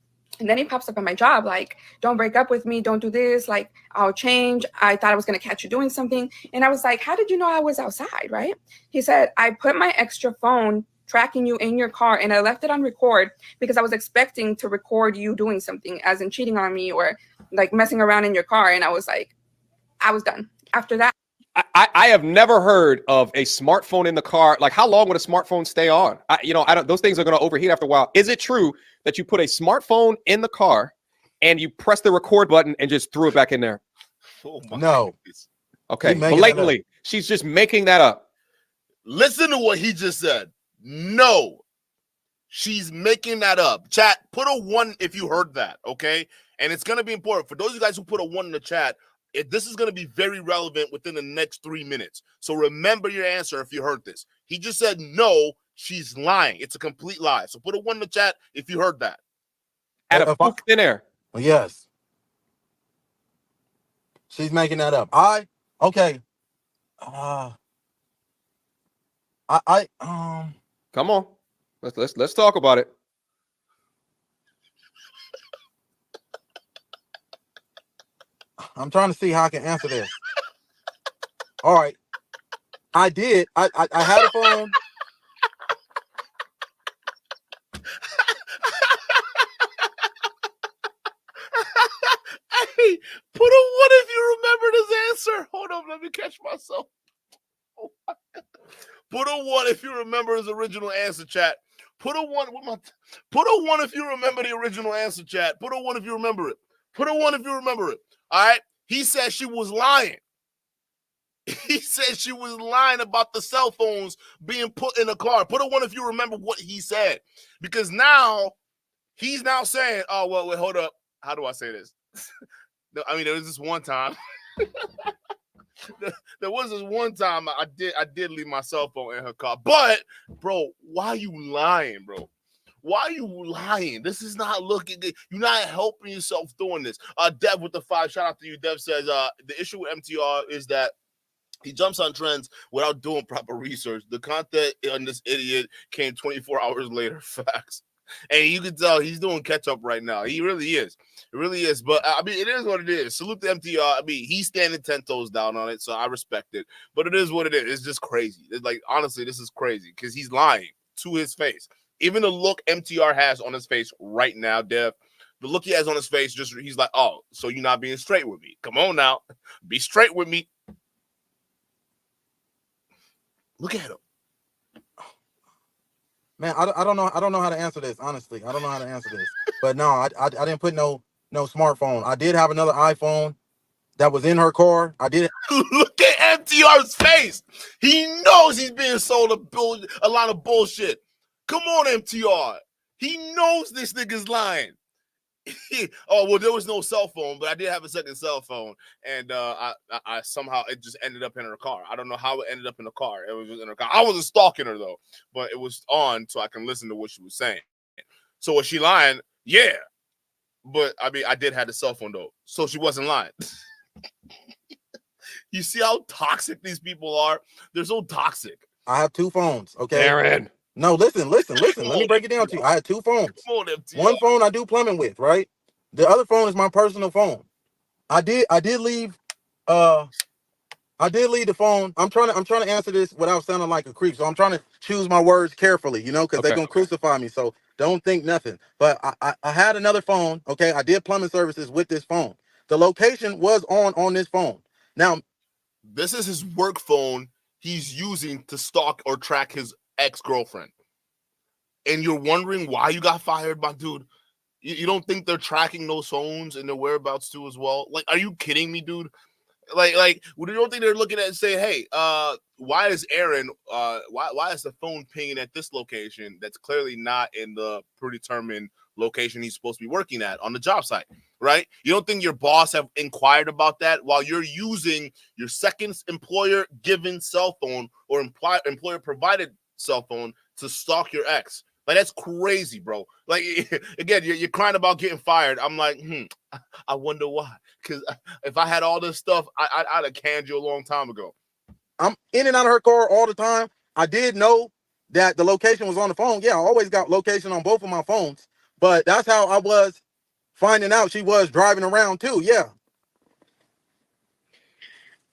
Speaker 3: And then he pops up on my job, like, don't break up with me. Don't do this. Like, I'll change. I thought I was going to catch you doing something. And I was like, how did you know I was outside, right? He said, I put my extra phone tracking you in your car and I left it on record because I was expecting to record you doing something, as in cheating on me or like messing around in your car. And I was like, I was done. After that,
Speaker 1: I have never heard of a smartphone in the car. Like, how long would a smartphone stay on? I don't. Those things are going to overheat after a while. Is it true that you put a smartphone in the car and you press the record button and just threw it back in there?
Speaker 2: Oh my
Speaker 4: No.
Speaker 2: goodness.
Speaker 1: Okay, blatantly, she's just making that up.
Speaker 2: Listen to what he just said. No, she's making that up. Chat, put a 1 if you heard that, okay? And it's going to be important. For those of you guys who put a 1 in the chat, this is going to be very relevant within the next 3 minutes. So remember your answer if you heard this. He just said, no, she's lying. It's a complete lie. So put a 1 in the chat if you heard that.
Speaker 1: Out of thin air.
Speaker 4: Yes. She's making that up. Okay.
Speaker 1: Come on. Let's talk about it.
Speaker 4: I'm trying to see how I can answer this. All right. I did. I had a phone.
Speaker 2: Hey, put a 1 if you remember this answer. Hold on, let me catch myself. Oh my God. Put a 1 if you remember his original answer, chat. Put a one with put a one if you remember the original answer, chat. Put a one if you remember it. Put a one if you remember it. All right. He said she was lying. He said she was lying about the cell phones being put in the car. Put a one if you remember what he said. Because now he's now saying, oh, well, wait, hold up. How do I say this? No, I mean, there was this one time. There was this one time I did leave my cell phone in her car. But, bro, why are you lying, bro? Why are you lying? This is not looking good. You're not helping yourself doing this. Dev with the 5. Shout out to you. Dev says the issue with MTR is that he jumps on trends without doing proper research. The content on this idiot came 24 hours later. Facts. And you can tell he's doing catch up right now. He really is. It really is. But, I mean, it is what it is. Salute to MTR. I mean, he's standing 10 toes down on it, so I respect it. But it is what it is. It's just crazy. It's like, honestly, this is crazy because he's lying to his face. Even the look MTR has on his face right now, Dev, the look he has on his face, just he's like, oh, so you're not being straight with me. Come on now. Be straight with me. Look at him.
Speaker 4: Man, I don't know how to answer this, honestly. I don't know how to answer this. But no, I didn't put no smartphone. I did have another iPhone that was in her car. I did.
Speaker 2: Look at MTR's face. He knows he's being sold a lot of bullshit. Come on, MTR. He knows this nigga's lying. Oh, well, there was no cell phone, but I did have a second cell phone, and I somehow it just ended up in her car. I don't know how it ended up in the car. It was just in her car. I wasn't stalking her though, but it was on so I can listen to what she was saying. So was she lying? Yeah, but I mean, I did have the cell phone though, so she wasn't lying. You see how toxic these people are? They're so toxic.
Speaker 4: I have 2 phones. Okay,
Speaker 1: Aaron.
Speaker 4: No, listen. Let me break it down to you. I had 2 phones. One phone I do plumbing with, right? The other phone is my personal phone. I did leave the phone. I'm trying to answer this without sounding like a creep. So I'm trying to choose my words carefully, because they're gonna crucify me. So don't think nothing. But I had another phone. Okay, I did plumbing services with this phone. The location was on this phone. Now,
Speaker 2: this is his work phone he's using to stalk or track his ex-girlfriend, and you're wondering why you got fired, my dude. You don't think they're tracking those phones and their whereabouts too as well? Like, are you kidding me, dude? Like, you don't think they're looking at it and say, hey, why is Aaron, why is the phone pinging at this location that's clearly not in the predetermined location he's supposed to be working at on the job site, right? You don't think your boss have inquired about that while you're using your second employer given cell phone or employer provided cell phone to stalk your ex? Like, that's crazy, bro. Like, again, you're crying about getting fired. I'm like, I wonder why. Because if I had all this stuff, I'd have canned you a long time ago.
Speaker 4: I'm in and out of her car all the time. I did know that the location was on the phone. Yeah, I always got location on both of my phones. But that's how I was finding out she was driving around too. Yeah.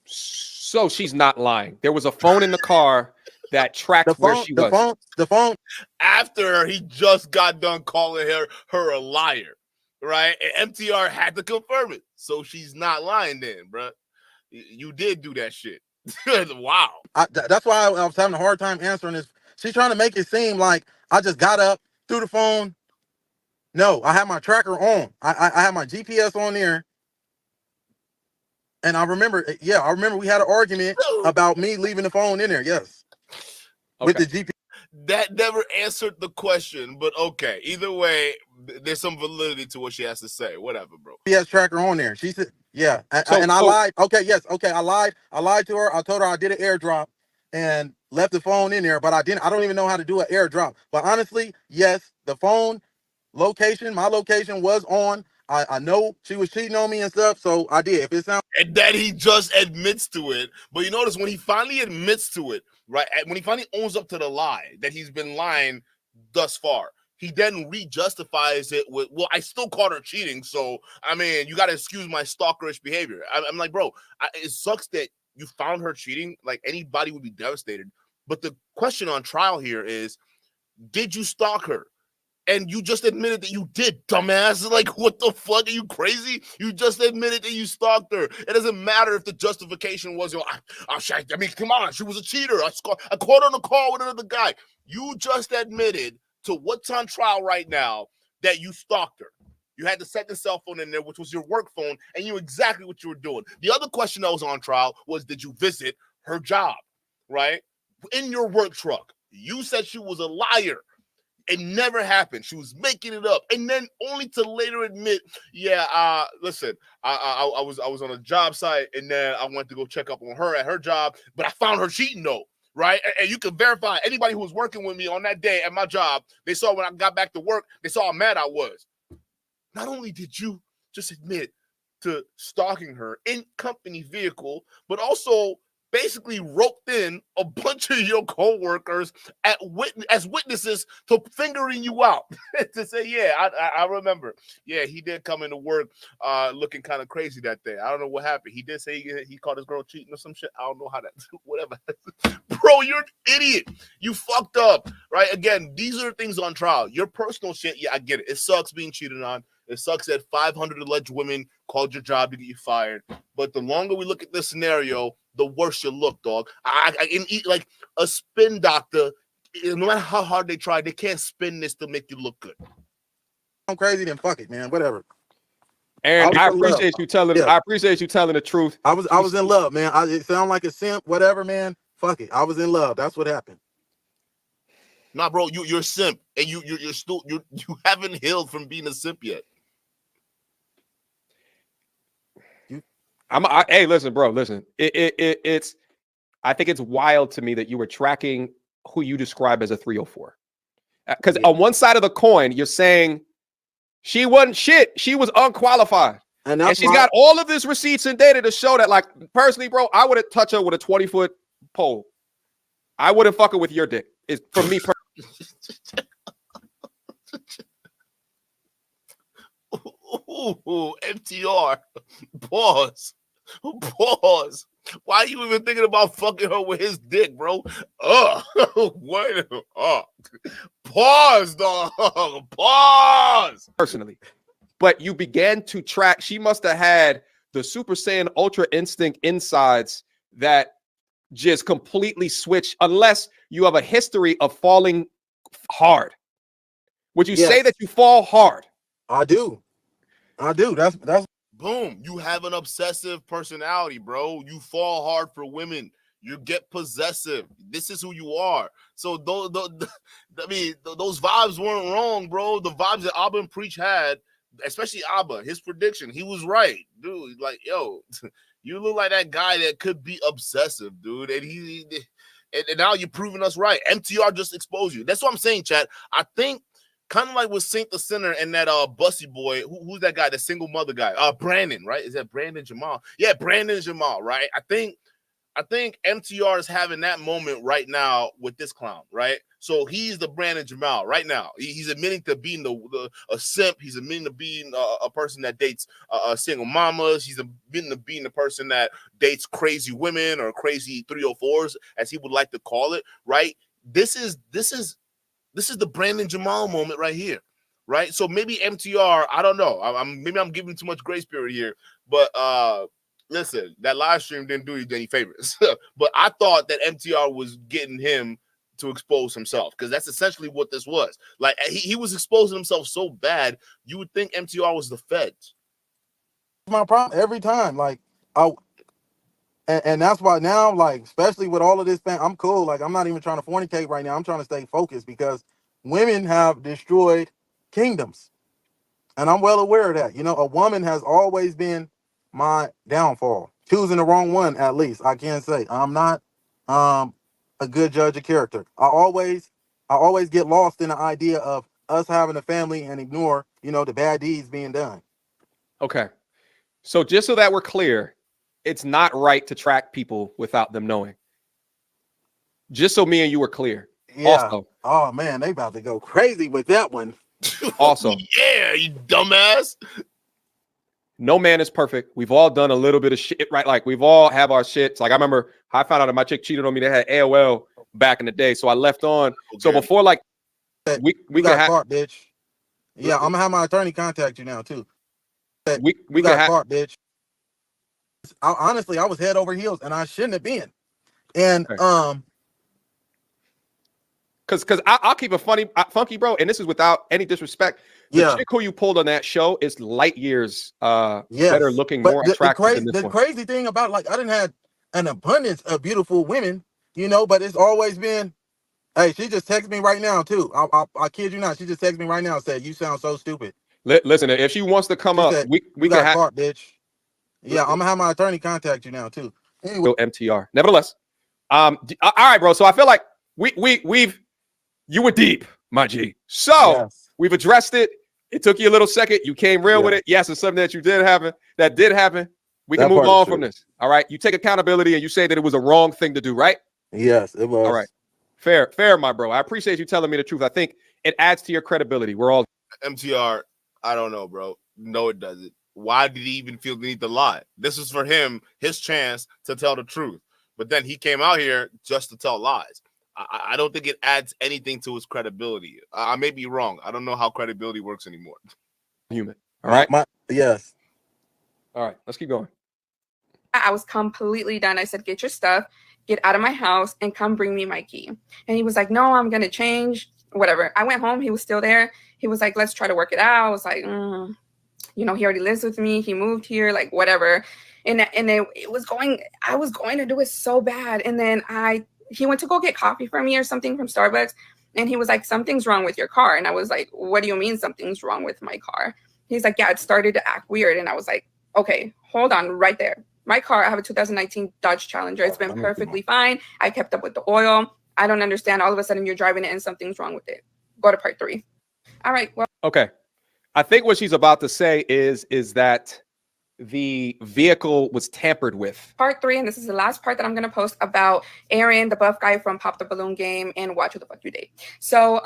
Speaker 1: So she's not lying. There was a phone in the car that tracked where she was.
Speaker 4: The phone.
Speaker 2: After he just got done calling her a liar, right? And MTR had to confirm it. So she's not lying then, bro. You did do that shit. Wow.
Speaker 4: That's why I was having a hard time answering this. She's trying to make it seem like I just got up, threw the phone. No, I had my tracker on. I had my GPS on there. And I remember we had an argument about me leaving the phone in there. Yes.
Speaker 1: Okay.
Speaker 4: With the GPS.
Speaker 2: That never answered the question, but okay. Either way, there's some validity to what she has to say. Whatever, bro.
Speaker 4: GPS tracker on there. She said, yeah. I lied. Okay, yes. Okay, I lied. I lied to her. I told her I did an airdrop and left the phone in there, but I didn't. I don't even know how to do an airdrop. But honestly, yes, the phone location, my location was on. I know she was cheating on me and stuff, so I did. If it sounds
Speaker 2: and that he just admits to it, but you notice when he finally admits to it, right? When he finally owns up to the lie that he's been lying thus far, he then re-justifies it with, well, I still caught her cheating, so I mean, you got to excuse my stalkerish behavior. I'm like, bro, it sucks that you found her cheating. Like, anybody would be devastated. But the question on trial here is, did you stalk her? And you just admitted that you did, dumbass. Like, what the fuck? Are you crazy? You just admitted that you stalked her. It doesn't matter if the justification was, I mean, come on, she was a cheater. I caught her on a call with another guy. You just admitted to what's on trial right now that you stalked her. You had the second cell phone in there, which was your work phone, and you knew exactly what you were doing. The other question that was on trial was, did you visit her job, right? In your work truck. You said she was a liar. It never happened. She was making it up, and then only to later admit, yeah, listen, I was on a job site, and then I went to go check up on her at her job, but I found her cheating though, right? And you can verify anybody who was working with me on that day at my job. They saw when I got back to work, they saw how mad I was. Not only did you just admit to stalking her in company vehicle, but also basically roped in a bunch of your co-workers as witnesses to fingering you out to say, yeah, I remember. Yeah, he did come into work looking kind of crazy that day. I don't know what happened. He did say he caught his girl cheating or some shit. I don't know how that, whatever. Bro, you're an idiot. You fucked up, right? Again, these are things on trial. Your personal shit, yeah, I get it. It sucks being cheated on. It sucks that 500 alleged women called your job to get you fired. But the longer we look at this scenario, the worse you look, dog. Like a spin doctor, no matter how hard they try, they can't spin this to make you look good.
Speaker 4: I'm crazy, then fuck it, man. Whatever.
Speaker 1: And I appreciate you telling.
Speaker 4: Yeah.
Speaker 1: I appreciate you telling the truth.
Speaker 4: I was in love, man. It sound like a simp, whatever, man. Fuck it. I was in love. That's what happened.
Speaker 2: Nah, bro, you're a simp, and you still you haven't healed from being a simp yet.
Speaker 1: Hey, listen, bro, listen. It's I think it's wild to me that you were tracking who you describe as a 304. Because on one side of the coin, you're saying she wasn't shit. She was unqualified. And she's got all of this receipts and data to show that, like, personally, bro, I wouldn't touch her with a 20-foot pole. I wouldn't fuck her with your dick. It's for me personally.
Speaker 2: Ooh, MTR. Pause. Why are you even thinking about fucking her with his dick, bro? Wait. Pause, dog. Pause.
Speaker 1: Personally. But you began to track. She must have had the Super Saiyan Ultra Instinct insides that just completely switch, unless you have a history of falling hard. Would you say that you fall hard?
Speaker 4: I do. That's
Speaker 2: boom. You have an obsessive personality, bro. You fall hard for women. You get possessive. This is who you are. So those vibes weren't wrong, bro. The vibes that Abba and Preach had, especially Abba, his prediction, he was right, dude. Like, yo, you look like that guy that could be obsessive, dude. And now you're proving us right. MTR just exposed you. That's what I'm saying, Chad. I think kind of like with Saint the Sinner and that Bussy boy, who's that guy, the single mother guy? Brandon, right? Is that Brandon Jamal? Yeah, Brandon Jamal, right? I think MTR is having that moment right now with this clown, right? So he's the Brandon Jamal right now. He's admitting to being a simp. He's admitting to being a person that dates single mamas. He's admitting to being the person that dates crazy women or crazy 304s, as he would like to call it, right? This is the Brandon Jamal moment right here, right? So maybe MTR, I don't know. Maybe I'm giving too much grace period here, but listen, that live stream didn't do you any favors. But I thought that MTR was getting him to expose himself, because that's essentially what this was. Like, he was exposing himself so bad, you would think MTR was the feds.
Speaker 4: My problem every time, like, and that's why now, like, especially with all of this thing, I'm cool. Like, I'm not even trying to fornicate right now. I'm trying to stay focused, because women have destroyed kingdoms, and I'm well aware of that. You know, a woman has always been my downfall. Choosing the wrong one, at least. I can't say I'm not a good judge of character. I always get lost in the idea of us having a family and ignore, you know, the bad deeds being done.
Speaker 1: Okay. So just so that we're clear, it's not right to track people without them knowing. Just so me and you were clear.
Speaker 4: Yeah.
Speaker 1: Also,
Speaker 4: oh man, they about to go crazy with that one.
Speaker 1: Also,
Speaker 2: yeah, you dumbass.
Speaker 1: No man is perfect. We've all done a little bit of shit, right? Like, we've all have our shit. Like, I remember I found out that my chick cheated on me. They had AOL back in the day, so I left on. Okay. So before, like, we
Speaker 4: got caught, bitch. Yeah, I'm gonna have my attorney contact you now too.
Speaker 1: We got
Speaker 4: caught, bitch. Honestly, I was head over heels, and I shouldn't have been. And
Speaker 1: okay. because I'll keep it funky, bro. And this is without any disrespect. The
Speaker 4: Yeah.
Speaker 1: chick who you pulled on that show is light years
Speaker 4: Yes.
Speaker 1: better looking,
Speaker 4: But
Speaker 1: more attractive than this
Speaker 4: the
Speaker 1: one.
Speaker 4: crazy thing about, like, I didn't have an abundance of beautiful women, you know, but it's always been, hey, she just texted me right now too. I kid you not, she just texted me right now and said, "You sound so stupid."
Speaker 1: Listen, if she wants to come
Speaker 4: She
Speaker 1: up,
Speaker 4: said,
Speaker 1: we
Speaker 4: "You
Speaker 1: can
Speaker 4: got
Speaker 1: have
Speaker 4: caught, bitch." Yeah, I'm gonna have my attorney contact you now too. Anyway,
Speaker 1: MTR. Nevertheless, all right, bro. So I feel like we've you were deep, my G. So
Speaker 4: yes.
Speaker 1: we've addressed it. It took you a little second. You came real with
Speaker 4: Yeah.
Speaker 1: it. Yes, it's something that did happen. We can
Speaker 4: That
Speaker 1: move
Speaker 4: part is
Speaker 1: on
Speaker 4: true.
Speaker 1: from this. All right. You take accountability and you say that it was a wrong thing to do, right?
Speaker 4: Yes, it was.
Speaker 1: All right. Fair, my bro. I appreciate you telling me the truth. I think it adds to your credibility. We're all
Speaker 2: MTR, I don't know, bro. No, it doesn't. Why did he even feel the need to lie? This was for him, his chance to tell the truth. But then he came out here just to tell lies. I don't think it adds anything to his credibility. I may be wrong. I don't know how credibility works anymore.
Speaker 1: human. All right.
Speaker 4: Yes.
Speaker 1: All right. Let's keep going.
Speaker 3: I was completely done. I said, "Get your stuff, get out of my house, and come bring me my key." And he was like, "No, I'm going to change." Whatever. I went home. He was still there. He was like, "Let's try to work it out." I was like, you know, he already lives with me. He moved here, like whatever. And it was going, I was going to do it so bad. And then he went to go get coffee for me or something from Starbucks. And he was like, "Something's wrong with your car." And I was like, "What do you mean something's wrong with my car?" He's like, "Yeah, it started to act weird." And I was like, "Okay, hold on right there. My car, I have a 2019 Dodge Challenger. It's been perfectly fine. I kept up with the oil. I don't understand. All of a sudden you're driving it and something's wrong with it." Go to part 3. All right. Well,
Speaker 1: Okay. I think what she's about to say is that the vehicle was tampered with.
Speaker 3: part 3, and this is the last part that I'm going to post about Aaron, the buff guy from Pop the Balloon Game and Watch Who the Fuck You Date. So,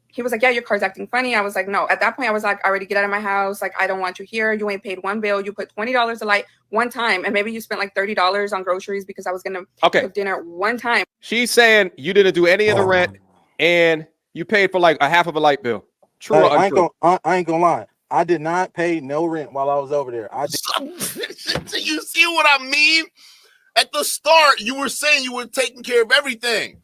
Speaker 3: he was like, "Yeah, your car's acting funny." I was like, "No." At that point, I was like, "Already get out of my house. Like, I don't want you here. You ain't paid one bill. You put $20 a light one time, and maybe you spent like $30 on groceries because I was gonna cook dinner one time."
Speaker 1: She's saying you didn't do any of the rent, and you paid for like a half of a light bill. True or untrue?
Speaker 4: I ain't gonna lie. I did not pay no rent while I was over there.
Speaker 2: You see what I mean? At the start, you were saying you were taking care of everything.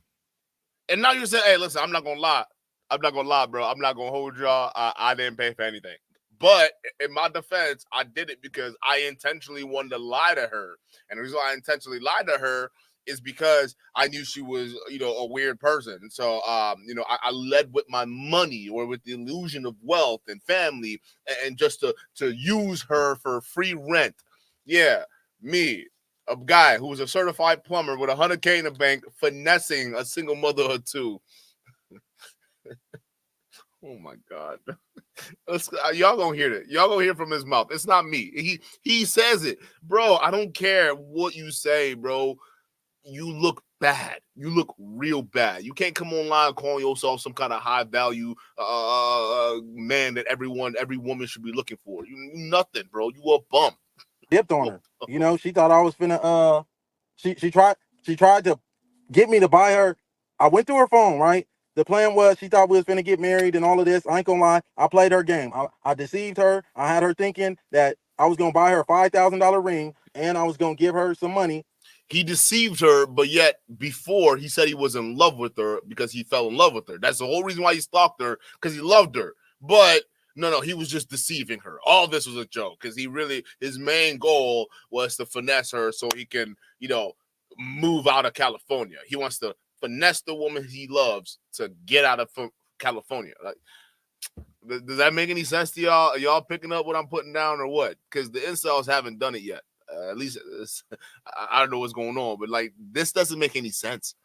Speaker 2: And now you're saying, "Hey, listen, I'm not gonna lie. I'm not gonna lie, bro. I'm not gonna hold y'all. I didn't pay for anything." But in my defense, I did it because I intentionally wanted to lie to her. And the reason why I intentionally lied to her is because I knew she was, you know, a weird person. So, you know, I led with my money or with the illusion of wealth and family and just to use her for free rent. Yeah, me, a guy who was a certified plumber with $100K in the bank, finessing a single mother or two. Oh my God. Y'all gonna hear it. Y'all gonna hear from his mouth. It's not me. He says it. Bro, I don't care what you say, bro. You look bad. You look real bad. You can't come online calling yourself some kind of high value man that every woman should be looking for. You nothing, bro. You a bum.
Speaker 4: Dipped on her. You know, she thought I was finna she tried to get me to buy her. I went through her phone, right? The plan was she thought we was finna get married and all of this. I ain't gonna lie. I played her game. I deceived her. I had her thinking that I was gonna buy her a $5,000 ring and I was gonna give her some money.
Speaker 2: He deceived her, but yet before he said he was in love with her because he fell in love with her. That's the whole reason why he stalked her, because he loved her. But no, he was just deceiving her. All this was a joke because his main goal was to finesse her so he can, you know, move out of California. He wants to finesse the woman he loves to get out of California. Like, does that make any sense to y'all? Are y'all picking up what I'm putting down or what? Because the incels haven't done it yet. At least I don't know what's going on, but like this doesn't make any sense.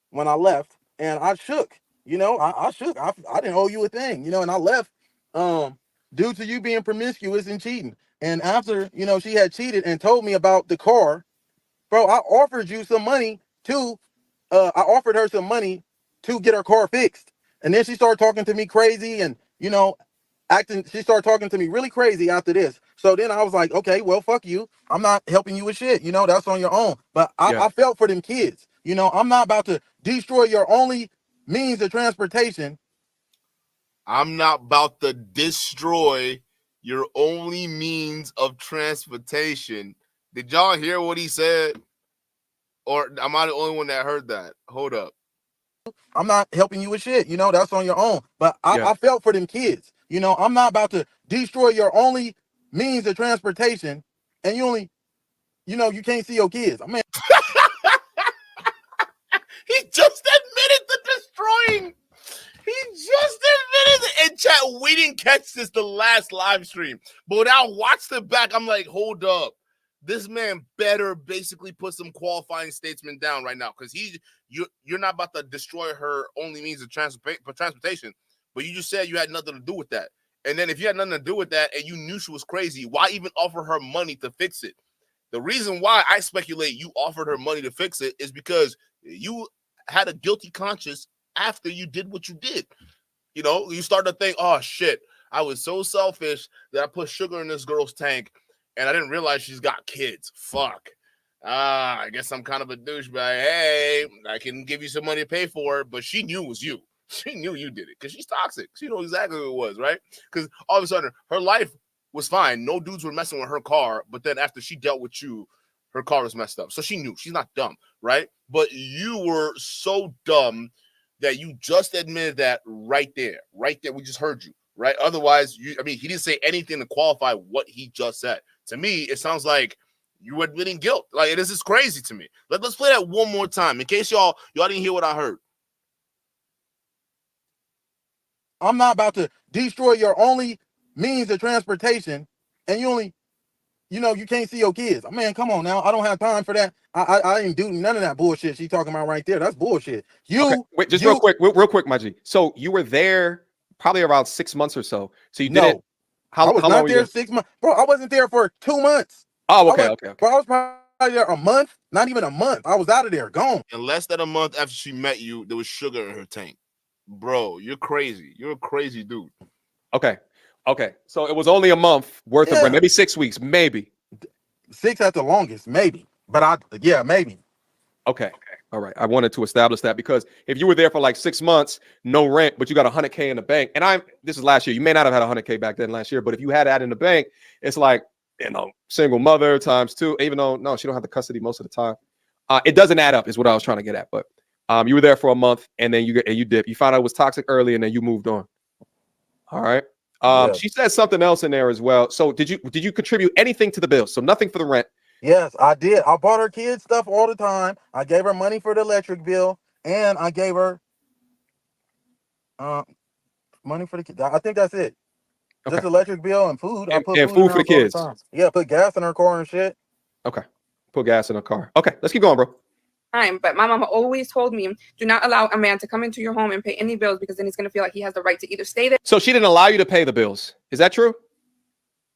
Speaker 4: When I left, and I shook, you know, I shook. I didn't owe you a thing, you know, and I left due to you being promiscuous and cheating. And after, you know, she had cheated and told me about the car, bro, I offered her some money to get her car fixed. And then she started talking to me crazy and, you know, she started talking to me really crazy after this. So then I was like, okay, well, fuck you. I'm not helping you with shit. You know, that's on your own. But I felt for them kids. You know, I'm not about to destroy your only means of transportation.
Speaker 2: I'm not about to destroy your only means of transportation. Did y'all hear what he said? Or am I the only one that heard that? Hold up.
Speaker 4: I'm not helping you with shit. You know, that's on your own. But
Speaker 1: Yeah.
Speaker 4: I felt for them kids. You know, I'm not about to destroy your only means of transportation, and you only, you know, you can't see your kids. I mean,
Speaker 2: He just admitted to destroying. He just admitted it. And chat, we didn't catch this the last live stream. But when I watched it back, I'm like, hold up. This man better basically put some qualifying statement down right now. Because you're not about to destroy her only means of transportation. But you just said you had nothing to do with that. And then if you had nothing to do with that and you knew she was crazy, why even offer her money to fix it? The reason why I speculate you offered her money to fix it is because you had a guilty conscience after you did what you did. You know, you start to think, oh shit, I was so selfish that I put sugar in this girl's tank and I didn't realize she's got kids. Fuck. I guess I'm kind of a douchebag. Hey, I can give you some money to pay for it, but she knew it was you. She knew you did it because she's toxic. She knows exactly who it was, right? Because all of a sudden her life was fine. No dudes were messing with her car, but then after she dealt with you, her car was messed up. So she knew. She's not dumb, right? But you were so dumb that you just admitted that right there. Right there. We just heard you, right? Otherwise, he didn't say anything to qualify what he just said. To me, it sounds like you were admitting guilt. Like, this is crazy to me. Let's play that one more time in case y'all didn't hear what I heard.
Speaker 4: I'm not about to destroy your only means of transportation, and you only, you know, you can't see your kids. Man, come on now. I don't have time for that. I ain't doing none of that bullshit she talking about right there. That's bullshit.
Speaker 1: Wait, just real quick, my G. So you were there probably around 6 months or so. So you did it.
Speaker 4: I was
Speaker 1: how
Speaker 4: not
Speaker 1: long
Speaker 4: there 6 months. Bro, I wasn't there for 2 months.
Speaker 1: Oh, okay.
Speaker 4: Bro, I was probably there a month, not even a month. I was out of there, gone.
Speaker 2: And less than a month after she met you, there was sugar in her tank. Bro, you're crazy. You're a crazy dude.
Speaker 1: Okay. So it was only a month worth of rent, maybe 6 weeks, maybe
Speaker 4: 6 at the longest, maybe. But maybe.
Speaker 1: Okay. All right. I wanted to establish that because if you were there for like 6 months, no rent, but you got $100K in the bank, and this is last year. You may not have had $100K back then last year, but if you had that in the bank, it's like, you know, single mother times 2. Even though no, she don't have the custody most of the time. It doesn't add up, is what I was trying to get at. But you were there for a month, and then you dip. You found out it was toxic early, and then you moved on. All right. She said something else in there as well. So did you contribute anything to the bills? So nothing for the rent.
Speaker 4: Yes, I did. I bought her kids stuff all the time. I gave her money for the electric bill, and I gave her money for the kids. I think that's it.
Speaker 1: Okay.
Speaker 4: Just electric bill and food. I put
Speaker 1: food for the kids.
Speaker 4: Yeah, put gas in her car and shit.
Speaker 1: Okay. Put gas in her car. Okay, let's keep going, bro.
Speaker 3: But my mama always told me, do not allow a man to come into your home and pay any bills because then he's going to feel like he has the right to either stay there.
Speaker 1: So she didn't allow you to pay the bills. Is that true?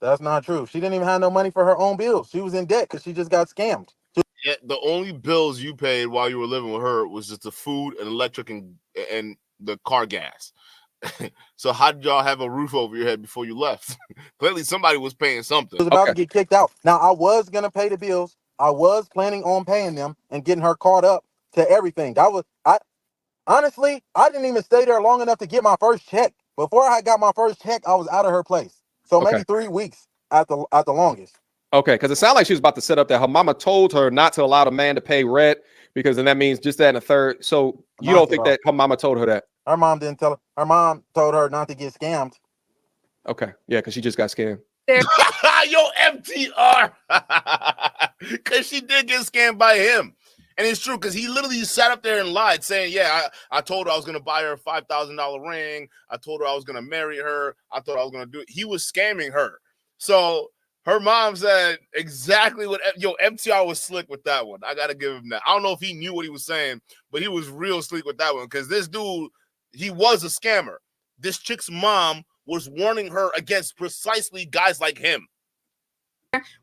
Speaker 4: That's not true. She didn't even have no money for her own bills. She was in debt because she just got scammed.
Speaker 2: Yeah, the only bills you paid while you were living with her was just the food and electric and the car gas. So how did y'all have a roof over your head before you left? Clearly somebody was paying something.
Speaker 4: She was about to get kicked out. Now, I was going to pay the bills. I was planning on paying them and getting her caught up to everything. Honestly, I didn't even stay there long enough to get my first check. Before I got my first check, I was out of her place. So maybe 3 weeks at the longest.
Speaker 1: Okay, because it sounded like she was about to set up that her mama told her not to allow the man to pay rent because then that means just that and a third. So you don't think that her mama told her that?
Speaker 4: Her mom didn't tell her. Her mom told her not to get scammed.
Speaker 1: Okay, yeah, because she just got scammed.
Speaker 2: Yo, MTR. Because she did get scammed by him. And it's true because he literally sat up there and lied saying, yeah, I told her I was going to buy her a $5,000 ring. I told her I was going to marry her. I thought I was going to do it. He was scamming her. So her mom said exactly what, MTR was slick with that one. I got to give him that. I don't know if he knew what he was saying, but he was real slick with that one because this dude, he was a scammer. This chick's mom was warning her against precisely guys like him.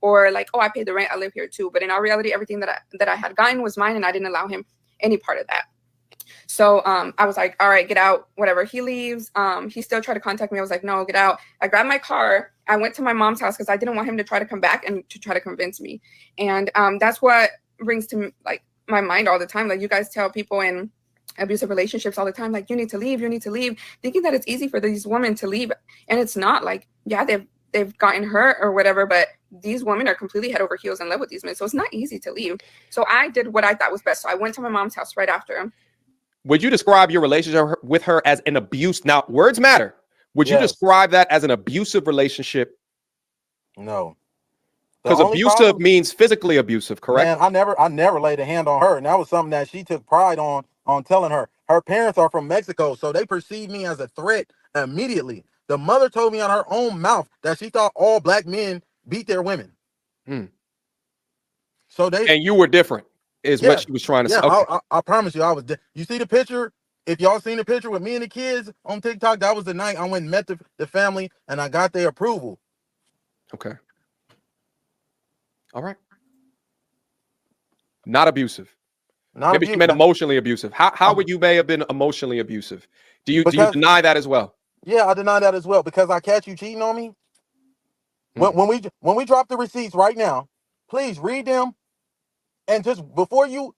Speaker 3: Or like, oh, I paid the rent, I live here too. But in our reality, everything that I had gotten was mine, and I didn't allow him any part of that. So I was like, all right, get out, whatever. He leaves. He still tried to contact me. I was like, no, get out. I grabbed my car. I went to my mom's house because I didn't want him to try to come back and to try to convince me. And that's what brings to like my mind all the time. Like you guys tell people in abusive relationships all the time, like you need to leave, thinking that it's easy for these women to leave. And it's not. Like, yeah, they've gotten hurt or whatever, but these women are completely head over heels in love with these men. So it's not easy to leave. So I did what I thought was best. So I went to my mom's house right after him.
Speaker 1: Would you describe your relationship with her as an abuse? Now, words matter. Would you
Speaker 4: Yes.
Speaker 1: describe that as an abusive relationship?
Speaker 4: No. The
Speaker 1: Because
Speaker 4: only
Speaker 1: abusive
Speaker 4: problem,
Speaker 1: means physically abusive, correct?
Speaker 4: man, I never laid a hand on her, and that was something that she took pride on telling her. Her parents are from Mexico, so they perceived me as a threat immediately. The mother told me out her own mouth that she thought all black men beat their women.
Speaker 1: Hmm.
Speaker 4: So they,
Speaker 1: And you were different, is
Speaker 4: yeah,
Speaker 1: what she was trying to say.
Speaker 4: yeah.
Speaker 1: Okay.
Speaker 4: I promise you, I was. You see the picture? If y'all seen the picture with me and the kids on TikTok, that was the night I went and met the family, and I got their approval.
Speaker 1: Okay. All right. Not abusive.
Speaker 4: Not
Speaker 1: Maybe she
Speaker 4: abuse,
Speaker 1: meant emotionally abusive. How would
Speaker 4: um,
Speaker 1: you may have been emotionally abusive? Do you
Speaker 4: because
Speaker 1: deny that as well?
Speaker 4: yeah, I deny that as well because I catch you cheating on me.
Speaker 1: Hmm.
Speaker 4: When we drop the receipts right now, please read them, and just before you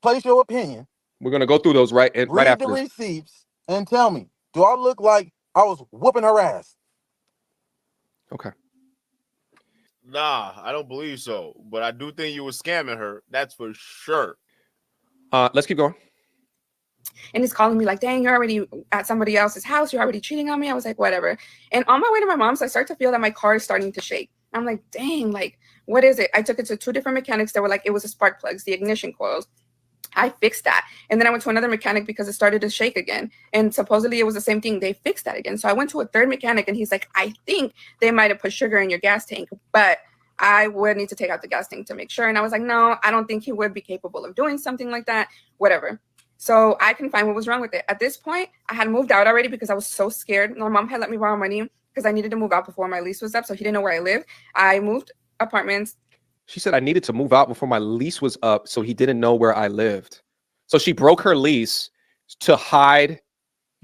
Speaker 4: place your opinion,
Speaker 1: We're gonna go through those right
Speaker 4: read
Speaker 1: after
Speaker 4: the
Speaker 1: this.
Speaker 4: receipts and tell me, do I look like I was whooping her ass?
Speaker 1: Okay.
Speaker 2: Nah, I don't believe so. But I do think you were scamming her. That's for sure.
Speaker 1: Let's keep going.
Speaker 3: And he's calling me like, dang, you're already at somebody else's house. You're already cheating on me. I was like, whatever. And on my way to my mom's, I start to feel that my car is starting to shake. I'm like, dang, like, what is it? I took it to 2 different mechanics that were like, it was the spark plugs, the ignition coils. I fixed that. And then I went to another mechanic because it started to shake again. And supposedly it was the same thing. They fixed that again. So I went to a third mechanic and he's like, I think they might have put sugar in your gas tank, but I would need to take out the gas tank to make sure. And I was like, no, I don't think he would be capable of doing something like that. Whatever. So I couldn't find what was wrong with it. At this point, I had moved out already because I was so scared. My mom had let me borrow money because I needed to move out before my lease was up. So he didn't know where I lived. I moved apartments.
Speaker 1: She said I needed to move out before my lease was up, so he didn't know where I lived. So she broke her lease to hide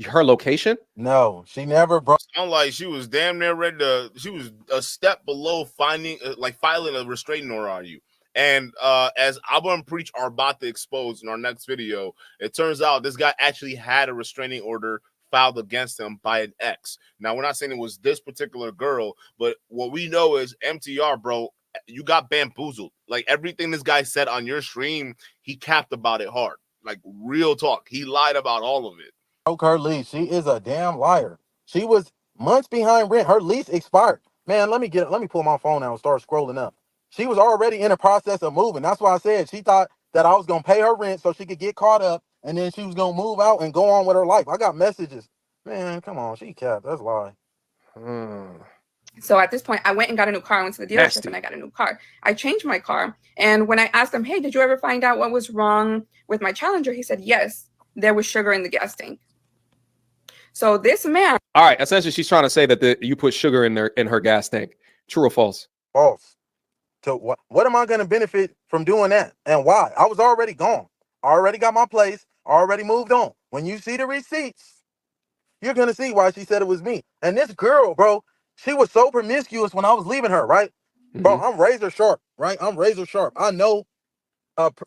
Speaker 1: her location.
Speaker 4: No, she never broke.
Speaker 2: Sound like she was damn near ready to. She was a step below filing a restraining order on you. And as Abba and Preach are about to expose in our next video, it turns out this guy actually had a restraining order filed against him by an ex. Now, we're not saying it was this particular girl, but what we know is MTR, bro, you got bamboozled. Like everything this guy said on your stream, he capped about it hard. Like real talk. He lied about all of it.
Speaker 4: Broke her lease. She is a damn liar. She was months behind rent. Her lease expired. Man, let me pull my phone out and start scrolling up. She was already in the process of moving. That's why I said she thought that I was gonna pay her rent so she could get caught up, and then she was gonna move out and go on with her life. I got messages. Man, come on, she capped. That's a lie.
Speaker 3: So at this point, I went and got a new car. I went to the dealership
Speaker 1: Nasty.
Speaker 3: and I got a new car. I changed my car. And when I asked him, hey, did you ever find out what was wrong with my Challenger? He said, yes, there was sugar in the gas tank. So this man.
Speaker 1: All right. Essentially, she's trying to say that you put sugar in her gas tank. True or false?
Speaker 4: False. So what am I gonna benefit from doing that? And why? I was already gone. I already got my place. I already moved on. When you see the receipts, you're gonna see why she said it was me. And this girl, bro, she was so promiscuous when I was leaving her, right? Bro, I'm razor sharp, right? I'm razor sharp. I know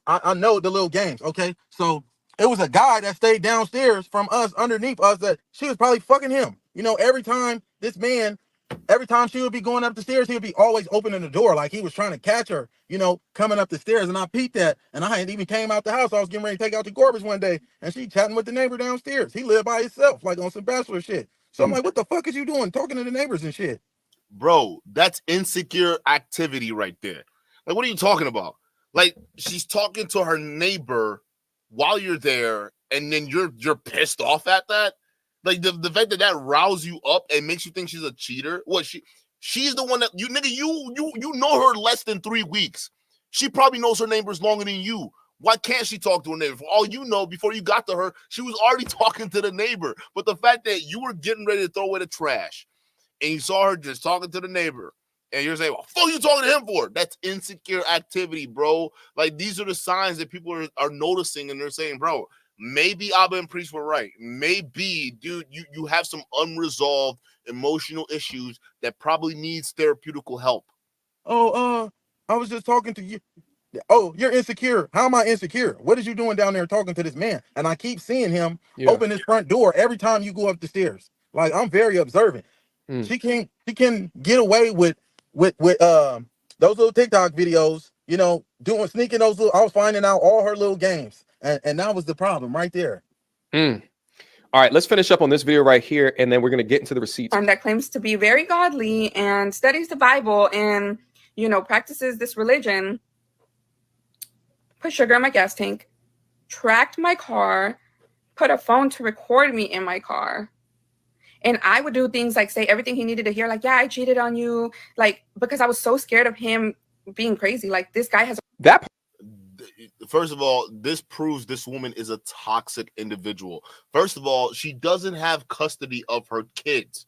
Speaker 4: I know the little games, okay? So it was a guy that stayed downstairs from us, underneath us, that she was probably fucking him. You know, every time she would be going up the stairs, he would be always opening the door like he was trying to catch her, you know, coming up the stairs. And I peeped that, and I hadn't even came out the house. I was getting ready to take out the garbage one day, and she chatting with the neighbor downstairs. He lived by himself, like on some bachelor shit. So I'm like, what the fuck is you doing, talking to the neighbors and shit?
Speaker 2: Bro, that's insecure activity right there. Like, what are you talking about? Like, she's talking to her neighbor while you're there, and then you're pissed off at that. Like the fact that rouses you up and makes you think she's a cheater. What she's the one that you know her less than 3 weeks. She probably knows her neighbors longer than you. Why can't she talk to her neighbor? For all you know, before you got to her, she was already talking to the neighbor. But the fact that you were getting ready to throw away the trash and you saw her just talking to the neighbor, and you're saying, "What the fuck are you talking to him for?" That's insecure activity, bro. Like, these are the signs that people are noticing, and they're saying, bro, maybe Abba and Priest were right. Maybe, dude, you have some unresolved emotional issues that probably needs therapeutical help.
Speaker 4: Oh, I was just talking to you. Oh, you're insecure. How am I insecure? What is you doing down there talking to this man? And I keep seeing him open his front door every time you go up the stairs. Like, I'm very observant. She can get away with those little TikTok videos, you know, sneaking those little. I was finding out all her little games, and that was the problem right there.
Speaker 1: Mm. All right, let's finish up on this video right here, and then we're going to get into the receipts.
Speaker 3: That claims to be very godly and studies the Bible and, you know, practices this religion, put sugar in my gas tank, tracked my car, put a phone to record me in my car. And I would do things like say everything he needed to hear, like, yeah, I cheated on you, like, because I was so scared of him being crazy. Like, this guy has
Speaker 1: That
Speaker 2: First of all, this proves this woman is a toxic individual. First of all, she doesn't have custody of her kids.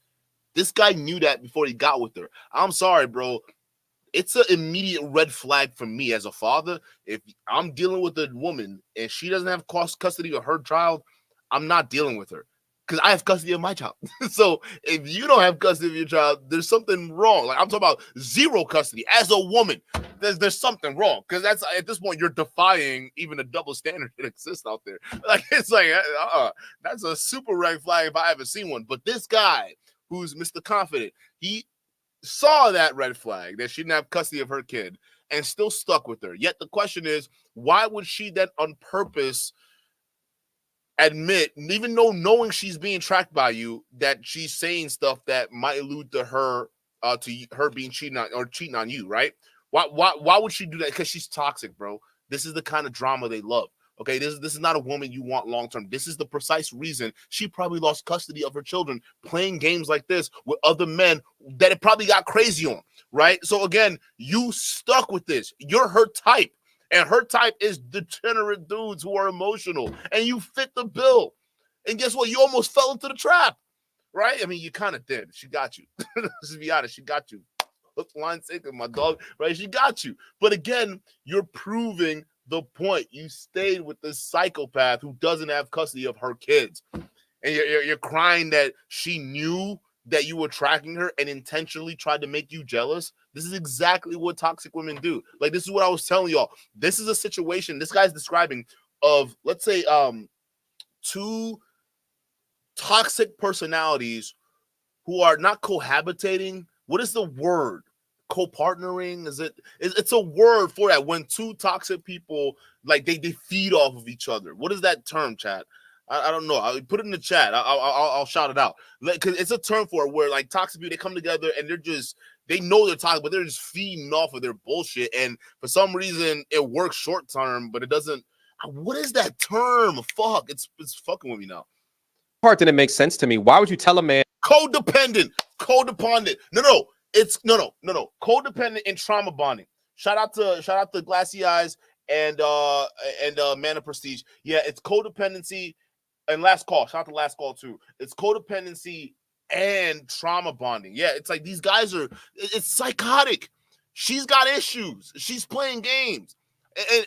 Speaker 2: This guy knew that before he got with her. I'm sorry, bro. It's an immediate red flag for me as a father. If I'm dealing with a woman and she doesn't have custody of her child, I'm not dealing with her because I have custody of my child. So if you don't have custody of your child, there's something wrong. Like, I'm talking about zero custody as a woman. There's something wrong, because that's, at this point, you're defying even a double standard that exists out there. Like, it's like that's a super red flag if I ever seen one. But this guy, who's Mr. Confident, he saw that red flag that she didn't have custody of her kid and still stuck with her. Yet the question is, why would she then on purpose admit, even though knowing she's being tracked by you, that she's saying stuff that might allude to her being cheating on you, right? Why would she do that? Because she's toxic, bro. This is the kind of drama they love. Okay, this is not a woman you want long term. This is the precise reason she probably lost custody of her children playing games like this with other men that it probably got crazy on, right? So again, you stuck with this. You're her type, and her type is degenerate dudes who are emotional, and you fit the bill. And guess what? You almost fell into the trap, right? I mean, you kind of did. She got you. Let's be honest. She got you. Hook, line, sinker, my dog, right? She got you. But again, you're proving the point. You stayed with this psychopath who doesn't have custody of her kids, and you're crying that she knew that you were tracking her and intentionally tried to make you jealous. This is exactly what toxic women do. Like, this is what I was telling y'all. This is a situation this guy's describing of, let's say, two toxic personalities who are not cohabitating. What is the word? Co-partnering? It's a word for that, when two toxic people, like, they feed off of each other. What is that term, chat? I don't know. I'll put it in the chat. I'll shout it out, because it's a term for it, where, like, toxic people, they come together and they know they're toxic, but they're just feeding off of their bullshit, and for some reason it works short term, but it doesn't. What is that term? Fuck, it's fucking with me now.
Speaker 1: part didn't make sense to me. Why would you tell a man?
Speaker 2: Codependent. No. It's no. Codependent and trauma bonding. Shout out to Glassy Eyes and Man of Prestige. Yeah, it's codependency and Last Call. Shout out to Last Call too. It's codependency and trauma bonding. Yeah, it's like these guys it's psychotic. She's got issues. She's playing games.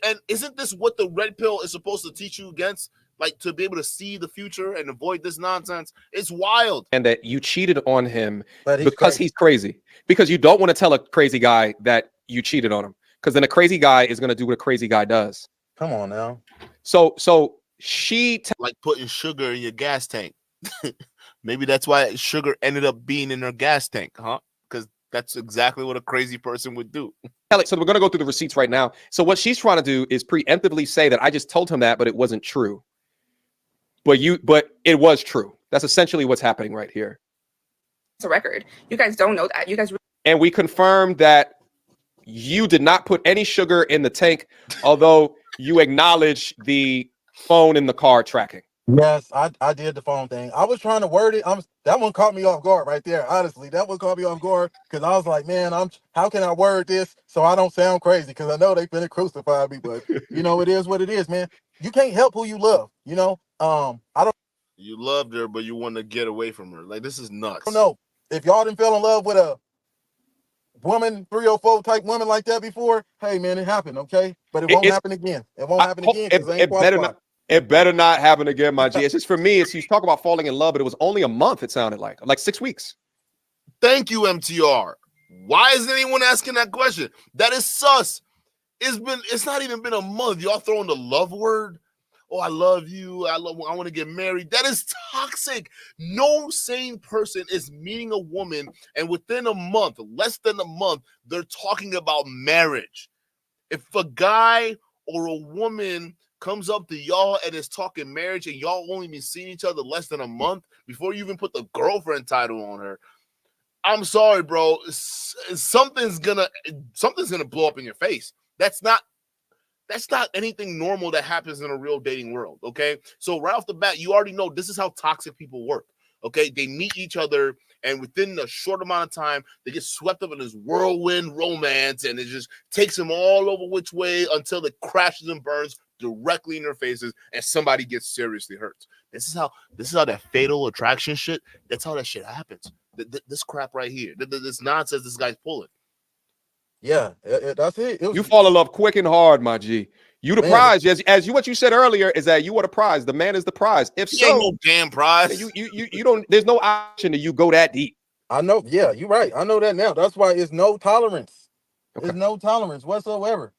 Speaker 2: And isn't this what the red pill is supposed to teach you against? Like, to be able to see the future and avoid this nonsense. It's wild.
Speaker 1: And that you cheated on him because he's crazy. Because you don't want to tell a crazy guy that you cheated on him, because then a crazy guy is going to do what a crazy guy does.
Speaker 4: Come on now.
Speaker 1: So she
Speaker 2: like putting sugar in your gas tank. Maybe that's why sugar ended up being in her gas tank, huh? Because that's exactly what a crazy person would do.
Speaker 1: So we're going to go through the receipts right now. So what she's trying to do is preemptively say that I just told him that, but it wasn't true. But it was true. That's essentially what's happening right here.
Speaker 3: It's a record. You guys don't know that. You guys.
Speaker 1: And we confirmed that you did not put any sugar in the tank, although you acknowledge the phone in the car tracking.
Speaker 4: Yes, I did the phone thing. I was trying to word it. That one caught me off guard right there. Honestly, that one caught me off guard, because I was like, man, how can I word this so I don't sound crazy? Because I know they finna crucify me, but you know, it is what it is, man. You can't help who you love, you know. I don't.
Speaker 2: You loved her, but you want to get away from her. Like, this is nuts.
Speaker 4: I don't know if y'all didn't fell in love with a woman, 304 type woman like that before. Hey, man, it happened, okay? But it won't happen again. It won't happen again.
Speaker 1: It better not happen again, my G. It's just, for me, you talk about falling in love, but it was only a month. It sounded like 6 weeks.
Speaker 2: Thank you, MTR. Why isn't anyone asking that question? That is sus. It's not even been a month. Y'all throwing the love word. Oh, I love you. I want to get married. That is toxic. No sane person is meeting a woman, and within a month, less than a month, they're talking about marriage. If a guy or a woman comes up to y'all and is talking marriage, and y'all only been seeing each other less than a month before you even put the girlfriend title on her, I'm sorry, bro. Something's gonna blow up in your face. That's not anything normal that happens in a real dating world, okay? So right off the bat, you already know this is how toxic people work, okay? They meet each other, and within a short amount of time, they get swept up in this whirlwind romance, and it just takes them all over which way until it crashes and burns directly in their faces, and somebody gets seriously hurt. This is how that fatal attraction shit, that's how that shit happens. This crap right here, this nonsense this guy's pulling.
Speaker 4: Yeah, that's it.
Speaker 1: You fall in love quick and hard, my G. You the prize. As you what you said earlier is that you are the prize. The man is the prize. If so,
Speaker 2: ain't no damn prize.
Speaker 1: You don't. There's no option that you go that deep.
Speaker 4: I know. Yeah, you're right. I know that now. That's why it's no tolerance.
Speaker 1: Okay.
Speaker 4: There's no tolerance whatsoever.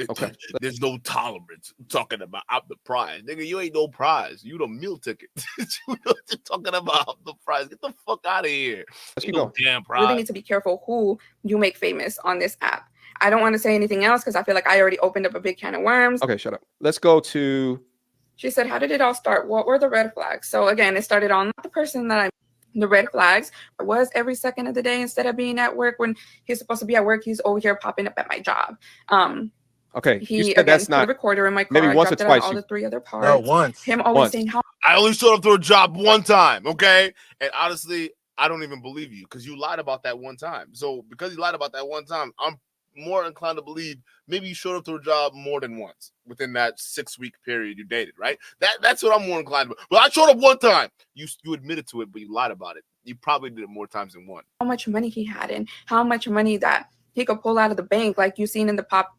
Speaker 1: Okay.
Speaker 2: There's no tolerance. I'm talking about I'm the prize. Nigga, you ain't no prize. You the meal ticket. You know what you're talking about? I'm the prize. Get the fuck out of here.
Speaker 1: Let's keep
Speaker 2: no
Speaker 1: going.
Speaker 2: damn prize.
Speaker 3: Really need to be careful who you make famous on this app. I don't want to say anything else because I feel like I already opened up a big can of worms.
Speaker 1: Okay, shut up. Let's go to.
Speaker 3: She said, how did it all start? What were the red flags? So again, it started on not the person that the red flags was every second of the day. Instead of being at work when he's supposed to be at work, he's over here popping up at my job.
Speaker 1: Okay,
Speaker 3: He
Speaker 1: you said
Speaker 3: again
Speaker 1: that's
Speaker 3: put
Speaker 1: not
Speaker 3: a recorder in my car.
Speaker 1: maybe once or
Speaker 3: dropped it on
Speaker 1: twice.
Speaker 3: all the three other parts.
Speaker 4: No, once.
Speaker 3: Him always
Speaker 1: Once.
Speaker 3: saying how
Speaker 2: I only showed up to a job one time, okay? And honestly, I don't even believe you because you lied about that one time. So because you lied about that one time, I'm more inclined to believe maybe you showed up to a job more than once within that 6-week period you dated, right? That's what I'm more inclined to. But I showed up one time. You admitted to it, but you lied about it. You probably did it more times than one.
Speaker 3: how much money he had and how much money that he could pull out of the bank, like you seen in the pop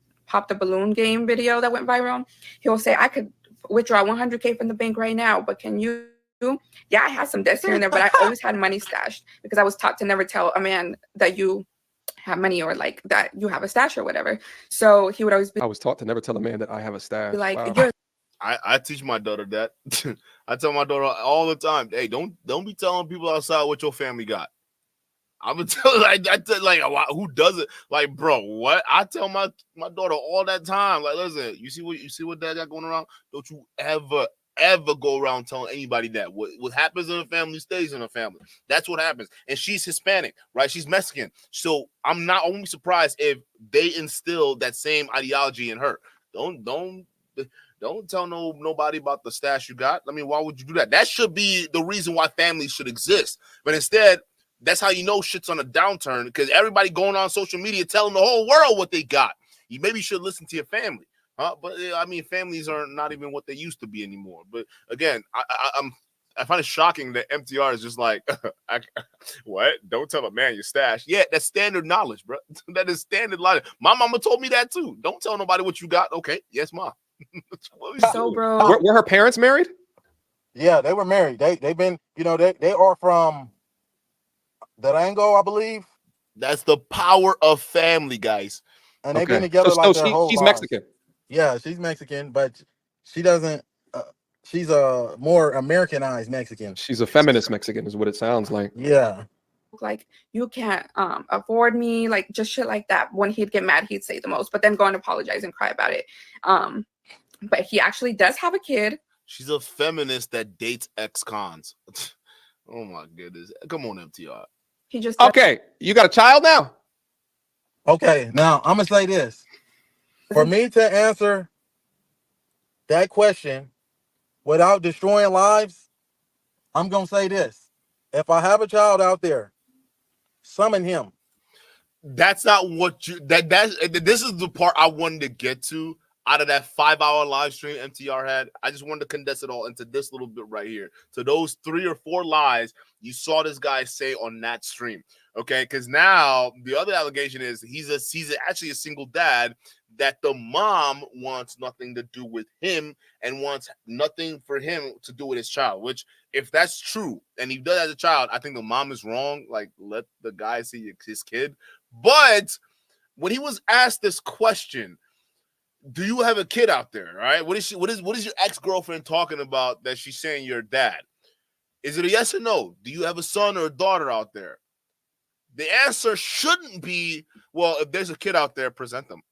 Speaker 3: the balloon game video that went viral. He'll say, I could withdraw 100K from the bank right now, but can you? Yeah, I had some debts here and there, but I always had money stashed because I was taught to never tell a man that you have money or like that you have a stash or whatever. So he would always be
Speaker 1: I was taught to never tell a man that I have a stash.
Speaker 3: like,
Speaker 1: Wow.
Speaker 3: you're
Speaker 2: I teach my daughter that. I tell my daughter all the time, hey, don't be telling people outside what your family got. I'm gonna tell I tell like who does it? Like, bro, what? I tell my daughter all that time. Like, listen, you see what dad got going around? Don't you ever go around telling anybody that. What happens in a family stays in a family. That's what happens. And she's Hispanic, right? She's Mexican. So I'm not only surprised if they instill that same ideology in her. Don't tell nobody about the stash you got. I mean, why would you do that? That should be the reason why families should exist. But instead, that's how you know shit's on a downturn because everybody going on social media telling the whole world what they got. You maybe should listen to your family. But I mean, families are not even what they used to be anymore. But again, I find it shocking that MTR is just like, what? Don't tell a man your stash. Yeah, that's standard knowledge, bro. That is standard knowledge. My mama told me that too. Don't tell nobody what you got. Okay, yes, mom.
Speaker 3: so bro.
Speaker 1: Were her parents married?
Speaker 4: Yeah, they were married. They've been, they are from Durango, I believe.
Speaker 2: That's the power of family, guys.
Speaker 4: And they've been together
Speaker 1: so
Speaker 4: their whole
Speaker 1: she's
Speaker 4: lives.
Speaker 1: Mexican.
Speaker 4: Yeah, she's Mexican, but she doesn't. She's a more Americanized Mexican.
Speaker 1: She's a feminist Mexican, is what it sounds like.
Speaker 4: Yeah.
Speaker 3: Like, you can't afford me, like just shit like that. When he'd get mad, he'd say the most, but then go and apologize and cry about it. But he actually does have a kid.
Speaker 2: She's a feminist that dates ex-cons. Oh my goodness. Come on, MTR.
Speaker 3: He just
Speaker 1: Okay, you got a child now?
Speaker 4: Okay, now I'm gonna say this. For me to answer that question without destroying lives, I'm gonna say this. If I have a child out there, summon him.
Speaker 2: That's not what you this is the part I wanted to get to out of that 5-hour live stream MTR had. I just wanted to condense it all into this little bit right here. So those 3 or 4 lies you saw this guy say on that stream. Okay, because now the other allegation is he's actually a single dad, that the mom wants nothing to do with him and wants nothing for him to do with his child, which if that's true and he does as a child, I think the mom is wrong. Like, let the guy see his kid. But when he was asked this question, do you have a kid out there? All right. What is your ex-girlfriend talking about that she's saying you're dad? Is it a yes or no? Do you have a son or a daughter out there? The answer shouldn't be, well, if there's a kid out there, present them.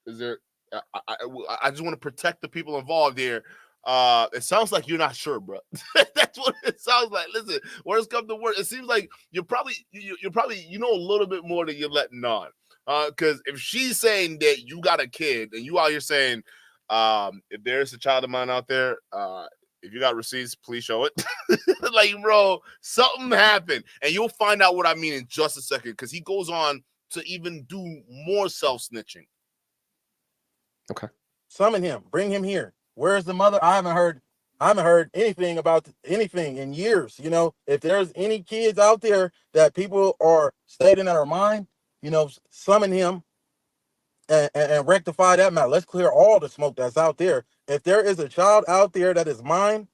Speaker 2: Is there I just want to protect the people involved here. It sounds like you're not sure, bro. That's what it sounds like. Listen, worst come to worst, it seems like you're probably you know a little bit more than you're letting on. Because if she's saying that you got a kid and you out here saying, if there's a child of mine out there, if you got receipts, please show it. Like, bro, something happened, and you'll find out what I mean in just a second. Because he goes on to even do more self-snitching.
Speaker 1: Okay.
Speaker 4: Summon him. Bring him here. Where's the mother? I haven't heard anything about anything in years. You know, if there's any kids out there that people are stating that are mine, you know, summon him and rectify that matter. Let's clear all the smoke that's out there. If there is a child out there that is mine,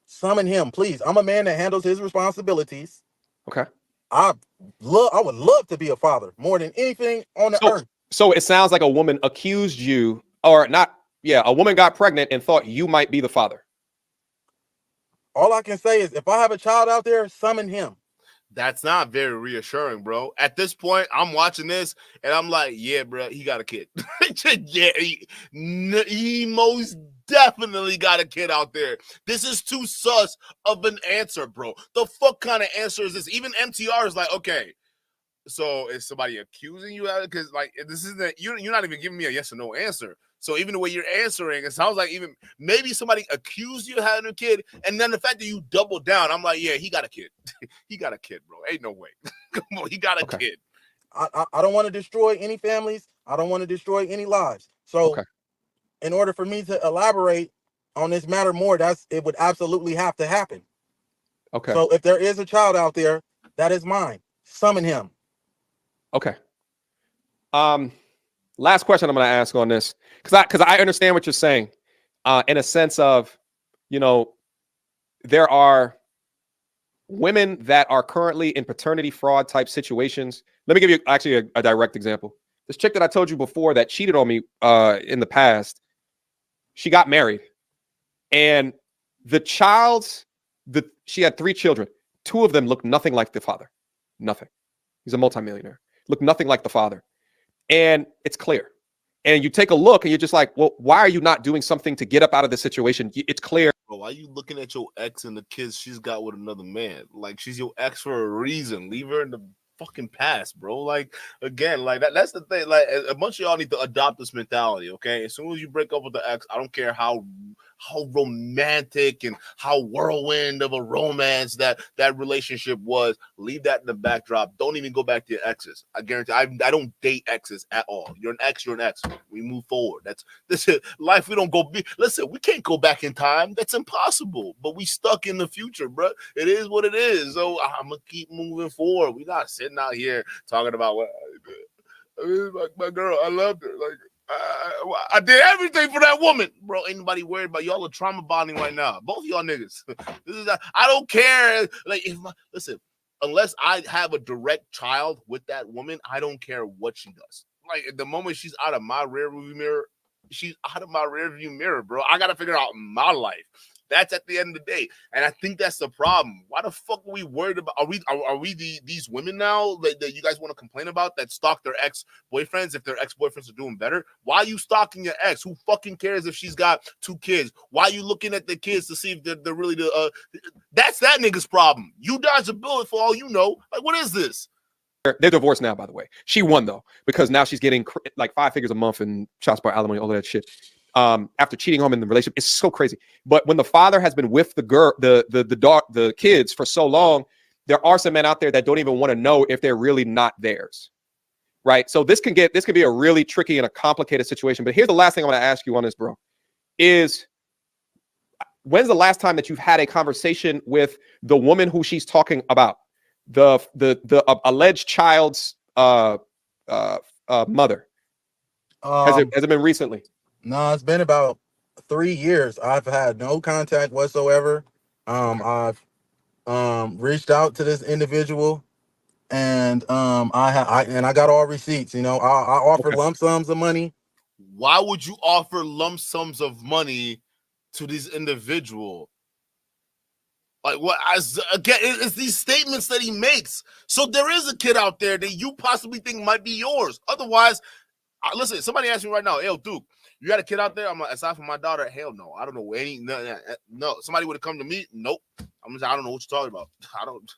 Speaker 4: summon him, please. I'm a man that handles his responsibilities.
Speaker 1: Okay.
Speaker 4: I would love to be a father more than anything on the earth.
Speaker 1: So it sounds like a woman accused you, or not. Yeah, a woman got pregnant and thought you might be the father.
Speaker 4: All I can say is if I have a child out there, summon him.
Speaker 2: That's not very reassuring, bro. At this point, I'm watching this and I'm like, yeah, bro, he got a kid. Yeah, he most definitely got a kid out there. This is too sus of an answer, bro. The fuck kind of answer is this? Even MTR is like, okay, so is somebody accusing you? Because like this isn't you're not even giving me a yes or no answer. So even the way you're answering, it sounds like even maybe somebody accused you of having a kid, and then the fact that you double down, I'm like, yeah, he got a kid. He got a kid, bro. Ain't no way. Come on, he got a kid.
Speaker 4: I don't want to destroy any families. I don't want to destroy any lives. So in order for me to elaborate on this matter more, it would absolutely have to happen.
Speaker 1: Okay.
Speaker 4: So if there is a child out there that is mine, summon him.
Speaker 1: Okay. Last question I'm going to ask on this, because I understand what you're saying, in a sense of, you know, there are women that are currently in paternity fraud type situations. Let me give you actually a direct example. This chick that I told you before that cheated on me in the past, she got married, and she had 3 children. 2 of them looked nothing like the father. Nothing. He's a multimillionaire. Looked nothing like the father. And it's clear. And you take a look and you're just like, well, why are you not doing something to get up out of this situation? It's clear.
Speaker 2: Bro, why are you looking at your ex and the kids she's got with another man? Like, she's your ex for a reason. Leave her in the fucking past, bro. Like, again, like that's the thing. Like, a bunch of y'all need to adopt this mentality, okay? As soon as you break up with the ex, I don't care how romantic and how whirlwind of a romance that relationship was, leave that in the backdrop. Don't even go back to your exes. I guarantee I don't date exes at all. You're an ex, we move forward. This is life. We don't listen, we can't go back in time. That's impossible, but we stuck in the future, bro. It is what it is. So I'm gonna keep moving forward. We're not sitting out here talking about what my girl, I loved her. Like, I did everything for that woman, bro. Ain't nobody worried about y'all are trauma bonding right now. Both of y'all niggas. I don't care. Like, listen, unless I have a direct child with that woman, I don't care what she does. Like, at the moment she's out of my rearview mirror, bro. I gotta figure out my life. That's at the end of the day, and I think that's the problem. Why the fuck are we worried about? Are we these women now that you guys want to complain about that stalk their ex-boyfriends if their ex-boyfriends are doing better? Why are you stalking your ex? Who fucking cares if she's got 2 kids? Why are you looking at the kids to see if they're really the? That's that nigga's problem. You dodge a bullet for all you know. Like, what is this?
Speaker 1: They're divorced now, by the way. She won though, because now she's getting like 5 figures a month in child support, alimony, all of that shit. After cheating on him in the relationship, it's so crazy. But when the father has been with the girl, the kids for so long, there are some men out there that don't even want to know if they're really not theirs, right? So this can be a really tricky and a complicated situation. But here's the last thing I want to ask you on this, bro: is when's the last time that you've had a conversation with the woman who she's talking about, the alleged child's mother? Has it been recently?
Speaker 4: No, it's been about 3 years. I've had no contact whatsoever. I've reached out to this individual, and I got all receipts. You know, I offer lump sums of money.
Speaker 2: Why would you offer lump sums of money to this individual? Like, what? Again, it's these statements that he makes. So there is a kid out there that you possibly think might be yours. Otherwise, listen, somebody asked me right now, hey, Duke, You got a kid out there? I'm like, aside from my daughter, hell no. I don't know any. No. Somebody would have come to me. Nope. I'm just. I don't know what you're talking about. I don't.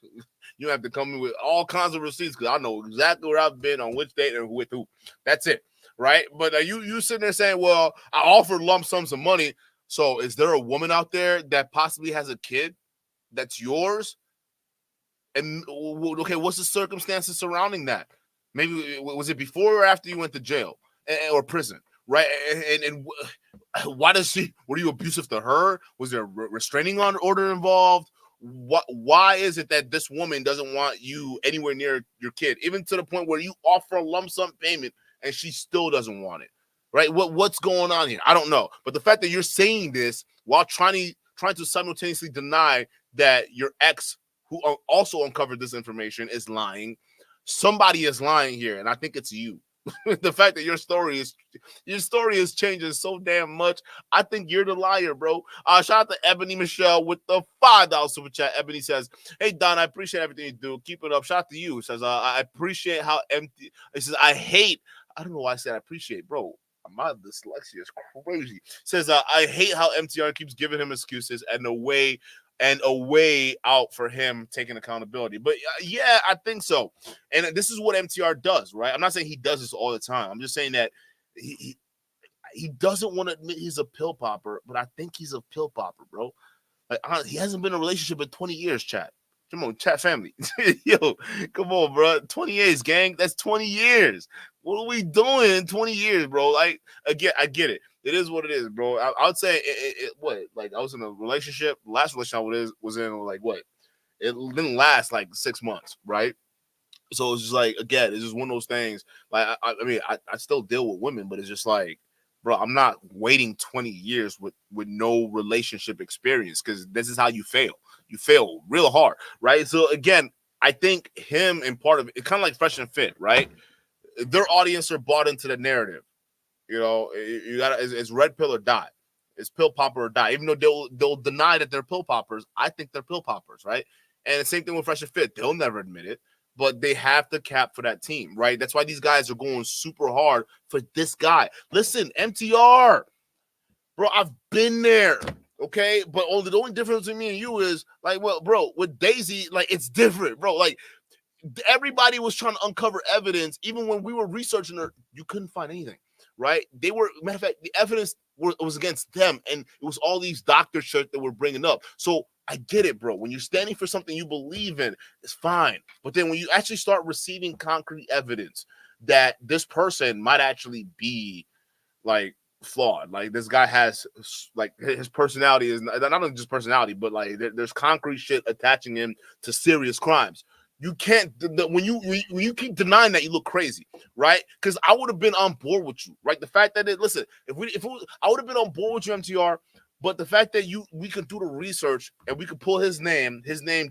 Speaker 2: You have to come in with all kinds of receipts because I know exactly where I've been on which date and with who. That's it, right? But you sitting there saying, well, I offered lump sums of money. So is there a woman out there that possibly has a kid that's yours? And okay, what's the circumstances surrounding that? Maybe was it before or after you went to jail or prison, right? And why does she? Were you abusive to her? Was there a restraining order involved? Why is it that this woman doesn't want you anywhere near your kid, even to the point where you offer a lump sum payment and she still doesn't want it, right? What's going on here? I don't know. But the fact that you're saying this while trying to simultaneously deny that your ex, who also uncovered this information, is lying. Somebody is lying here, and I think it's you. The fact that your story is changing so damn much, I think you're the liar, bro. Shout out to Ebony Michelle with the $5 super chat. Ebony says, "Hey Don, I appreciate everything you do. Keep it up." Shout out to you. Says, "I appreciate how empty." It says, "I don't know why I said I appreciate, bro. My dyslexia is crazy." Says, "I hate how MTR keeps giving him excuses and a way out for him taking accountability." But yeah, I think so. And this is what MTR does, right? I'm not saying he does this all the time. I'm just saying that he doesn't want to admit he's a pill popper, but I think he's a pill popper, bro. Like, he hasn't been in a relationship in 20 years, chat. Come on, chat family. Yo, come on, bro. 20 years, gang. That's 20 years. What are we doing in 20 years, bro? Like, again, I get it. It is what it is, bro. I would say like I was in a relationship. The last relationship was in like what? It didn't last like 6 months, right? So it's just like, again, it's just one of those things. Like I mean, I still deal with women, but it's just like, bro, I'm not waiting 20 years with no relationship experience, because this is how you fail. You fail real hard, right? So again, I think him and part of it kind of like Fresh and Fit, right? Their audience are bought into the narrative. You know, you gotta, it's red pill or die. It's pill popper or die. Even though they'll deny that they're pill poppers, I think they're pill poppers, right? And the same thing with Fresh and Fit. They'll never admit it, but they have to cap for that team, right? That's why these guys are going super hard for this guy. Listen, MTR, bro, I've been there, okay? But the only difference between me and you is, like, well, bro, with Daisy, like, it's different, bro. Like, everybody was trying to uncover evidence. Even when we were researching her, you couldn't find anything. Right? They were, matter of fact, the evidence was against them, and it was all these doctor shit that were bringing up. So I get it, bro. When you're standing for something you believe in, it's fine. But then when you actually start receiving concrete evidence that this person might actually be like flawed, like this guy has, like, his personality is not only just personality, but like there's concrete shit attaching him to serious crimes. You can't, when you keep denying that, you look crazy, right? Because I would have been on board with you, right? The fact that listen, I would have been on board with you, MTR, but the fact that we could do the research and we could pull his name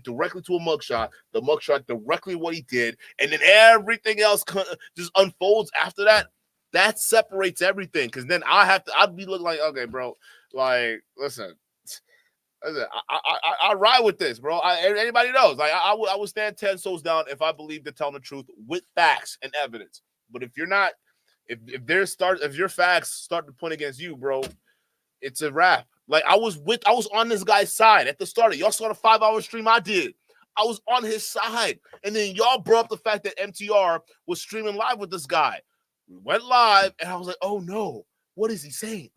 Speaker 2: directly to a mugshot, the mugshot directly what he did, and then everything else just unfolds after that separates everything. Because then I'd be looking like, okay, bro, like, listen. I ride with this, bro. Anybody knows. Like, I would stand 10 toes down if I believe they're telling the truth with facts and evidence. But if you're not, if your facts start to point against you, bro, it's a wrap. Like, I was on this guy's side at the start. Y'all saw the 5-hour stream I did. I was on his side, and then y'all brought up the fact that MTR was streaming live with this guy. We went live, and I was like, oh no. What is he saying?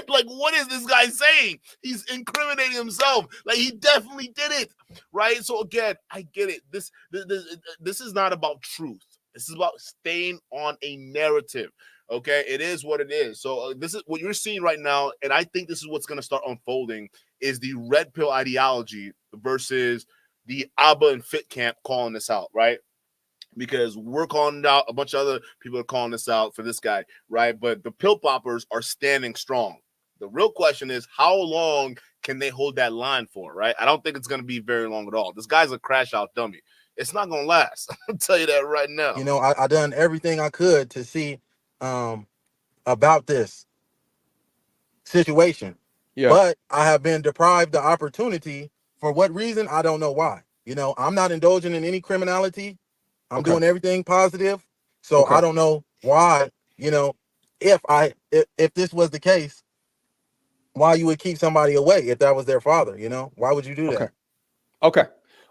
Speaker 2: Like, what is this guy saying? He's incriminating himself. Like, he definitely did it, right? So again, I get it. This is not about truth. This is about staying on a narrative. Okay, it is what it is. So this is what you're seeing right now, and I think this is what's going to start unfolding: is the red pill ideology versus the ABBA and Fit camp calling this out, right? Because we're calling it out, a bunch of other people are calling this out for this guy, right? But the pill poppers are standing strong. The real question is, how long can they hold that line for, right? I don't think it's going to be very long at all. This guy's a crash out dummy. It's not going to last. I'll tell you that right now.
Speaker 4: You know, I done everything I could to see about this situation. Yeah. But I have been deprived the opportunity. For what reason? I don't know why. You know, I'm not indulging in any criminality. I'm doing everything positive. So I don't know why, you know, if this was the case, why you would keep somebody away if that was their father, you know? Why would you do that?
Speaker 1: Okay.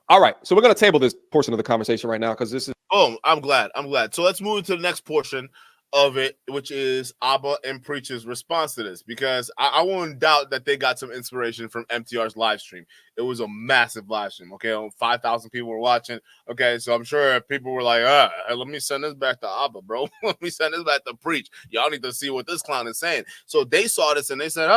Speaker 1: All right. So we're going to table this portion of the conversation right now because this is.
Speaker 2: Oh, I'm glad. So let's move into the next portion of it, which is Abba and Preacher's response to this, because I won't doubt that they got some inspiration from MTR's live stream. It was a massive live stream. Okay, 5,000 people were watching. Okay, so I'm sure people were like, let me send this back to Abba, bro. Let me send this back to Preach. Y'all need to see what this clown is saying. So they saw this and they said,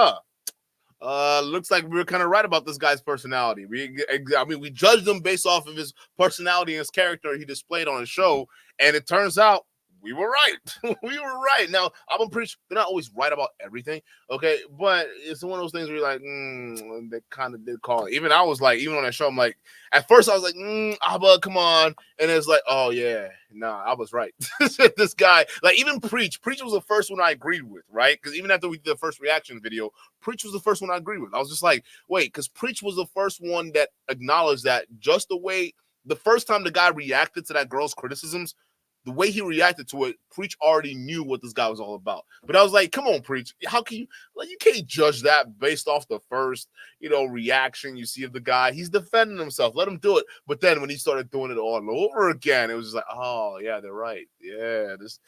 Speaker 2: looks like we were kind of right about this guy's personality. We judged him based off of his personality and his character he displayed on his show, and it turns out we were right. We were right. Now, I'm pretty sure they're not always right about everything, okay? But it's one of those things where you're like, they kind of did call it. Even I was like, even on that show, I'm like, at first I was like, Abba, come on. And it's like, oh, yeah, nah, I was right. This guy, like even Preach was the first one I agreed with, right? Because even after we did the first reaction video, Preach was the first one I agreed with. I was just like, wait, because Preach was the first one that acknowledged that just the way, the first time the guy reacted to that girl's criticisms, the way he reacted to it, Preach already knew what this guy was all about. But I was like, come on, Preach. How can you, like, you can't judge that based off the first, reaction you see of the guy. He's defending himself. Let him do it. But then when he started doing it all over again, it was just like, oh, yeah, they're right. Yeah, this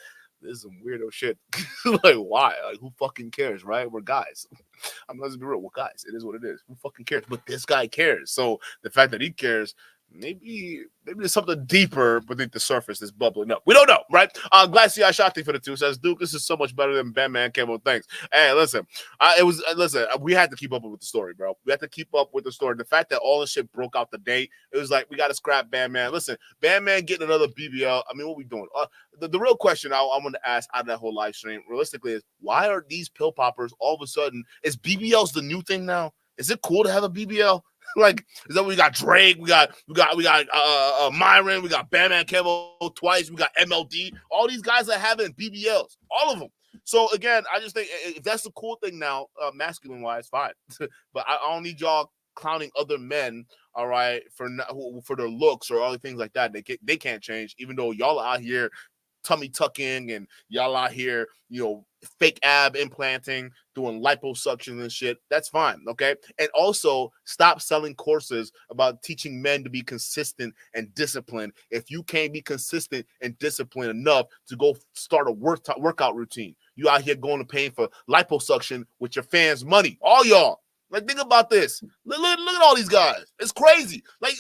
Speaker 2: is some weirdo shit. Like, why? Like, who fucking cares, right? We're guys. Let's be real. We're guys. It is what it is. Who fucking cares? But this guy cares. So the fact that he cares, maybe there's something deeper beneath the surface that's bubbling up. We don't know, right? Glad to see Ashati for the 2 says, Duke, this is so much better than Batman Cable. Thanks. Hey, listen, we had to keep up with the story, bro. We had to keep up with the story. The fact that all this shit broke out the day, it was like, we got to scrap Batman. Listen, Batman getting another BBL. I mean, what we doing? The real question I want to ask out of that whole live stream, realistically, is why are these pill poppers all of a sudden, is BBLs the new thing now? Is it cool to have a BBL? Like, is that we got Drake, we got Myron, we got Batman Kevo twice, we got MLD, all these guys that have BBLs, all of them. So again, I just think if that's the cool thing now, masculine wise, fine. But I don't need y'all clowning other men, all right, for their looks or other things like that. They can't change, even though y'all are out here tummy tucking and y'all out here, fake ab implanting, doing liposuction and shit. That's fine, okay? And also stop selling courses about teaching men to be consistent and disciplined if you can't be consistent and disciplined enough to go start a workout routine. You out here going to paying for liposuction with your fans' money. All y'all. Like, think about this. Look at all these guys. It's crazy. Like,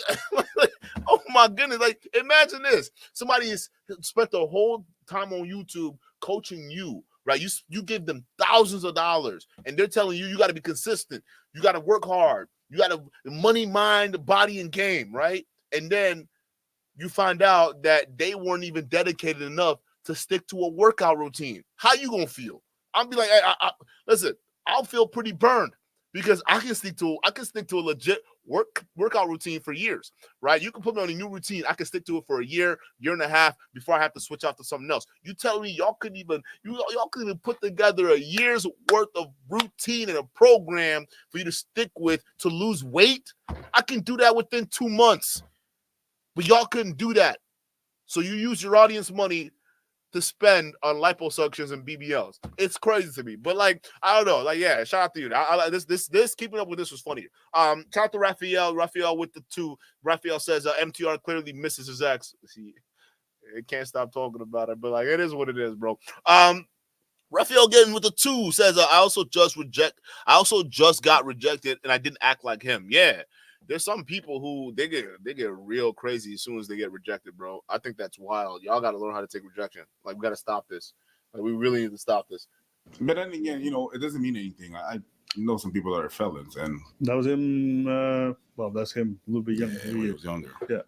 Speaker 2: oh my goodness. Like, imagine this. Somebody has spent the whole time on YouTube coaching you, right? You give them thousands of dollars, and they're telling you got to be consistent. You got to work hard. You got to money, mind, body, and game, right? And then you find out that they weren't even dedicated enough to stick to a workout routine. How you gonna feel? I'll be like, listen, I'll feel pretty burned. Because I can stick to a legit workout routine for years, right? You can put me on a new routine. I can stick to it for a year and a half before I have to switch out to something else. You telling me y'all couldn't even put together a year's worth of routine and a program for you to stick with to lose weight? I can do that within 2 months, but y'all couldn't do that. So you use your audience money to spend on liposuctions and BBLs. It's crazy to me, but like, I don't know. Like, yeah, shout out to you. I like this keeping up with this was funny. Shout out to Raphael with the 2. Raphael says MTR clearly misses his ex. See, it can't stop talking about it, but like, it is what it is, bro. Raphael getting with the 2 says I also just got rejected and I didn't act like him. Yeah. There's some people who they get real crazy as soon as they get rejected, bro. I think that's wild. Y'all got to learn how to take rejection. Like, we got to stop this. Like, we really need to stop this.
Speaker 5: But then again, it doesn't mean anything. I know some people that are felons, and
Speaker 6: that was him. That's him a little bit younger.
Speaker 5: Yeah, he was younger.
Speaker 6: Yeah.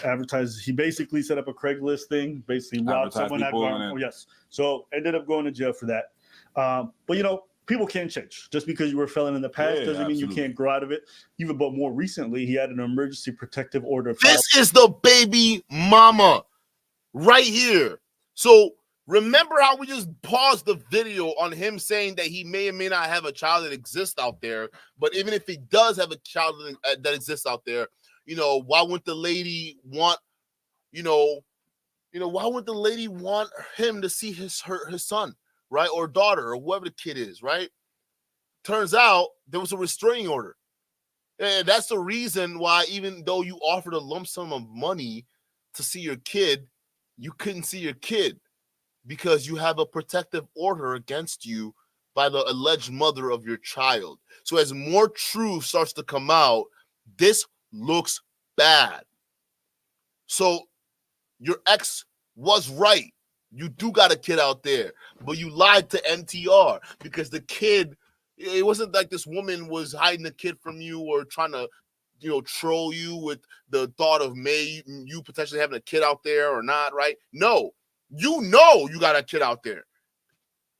Speaker 6: Advertised. He basically set up a Craigslist thing. Basically robbed someone. Yes. So ended up going to jail for that. But people can't change. Just because you were a felon in the past doesn't mean you can't grow out of it. Even but more recently, he had an emergency protective order.
Speaker 2: This is the baby mama right here. So remember how we just paused the video on him saying that he may or may not have a child that exists out there. But even if he does have a child that exists out there, why wouldn't the lady want, why wouldn't the lady want him to see her son? right? Or daughter, or whoever the kid is, right? Turns out there was a restraining order. And that's the reason why, even though you offered a lump sum of money to see your kid, you couldn't see your kid because you have a protective order against you by the alleged mother of your child. So as more truth starts to come out, this looks bad. So your ex was right. You do got a kid out there, but you lied to MTR because the kid, it wasn't like this woman was hiding the kid from you or trying to, troll you with the thought of you potentially having a kid out there or not, right? No, you got a kid out there,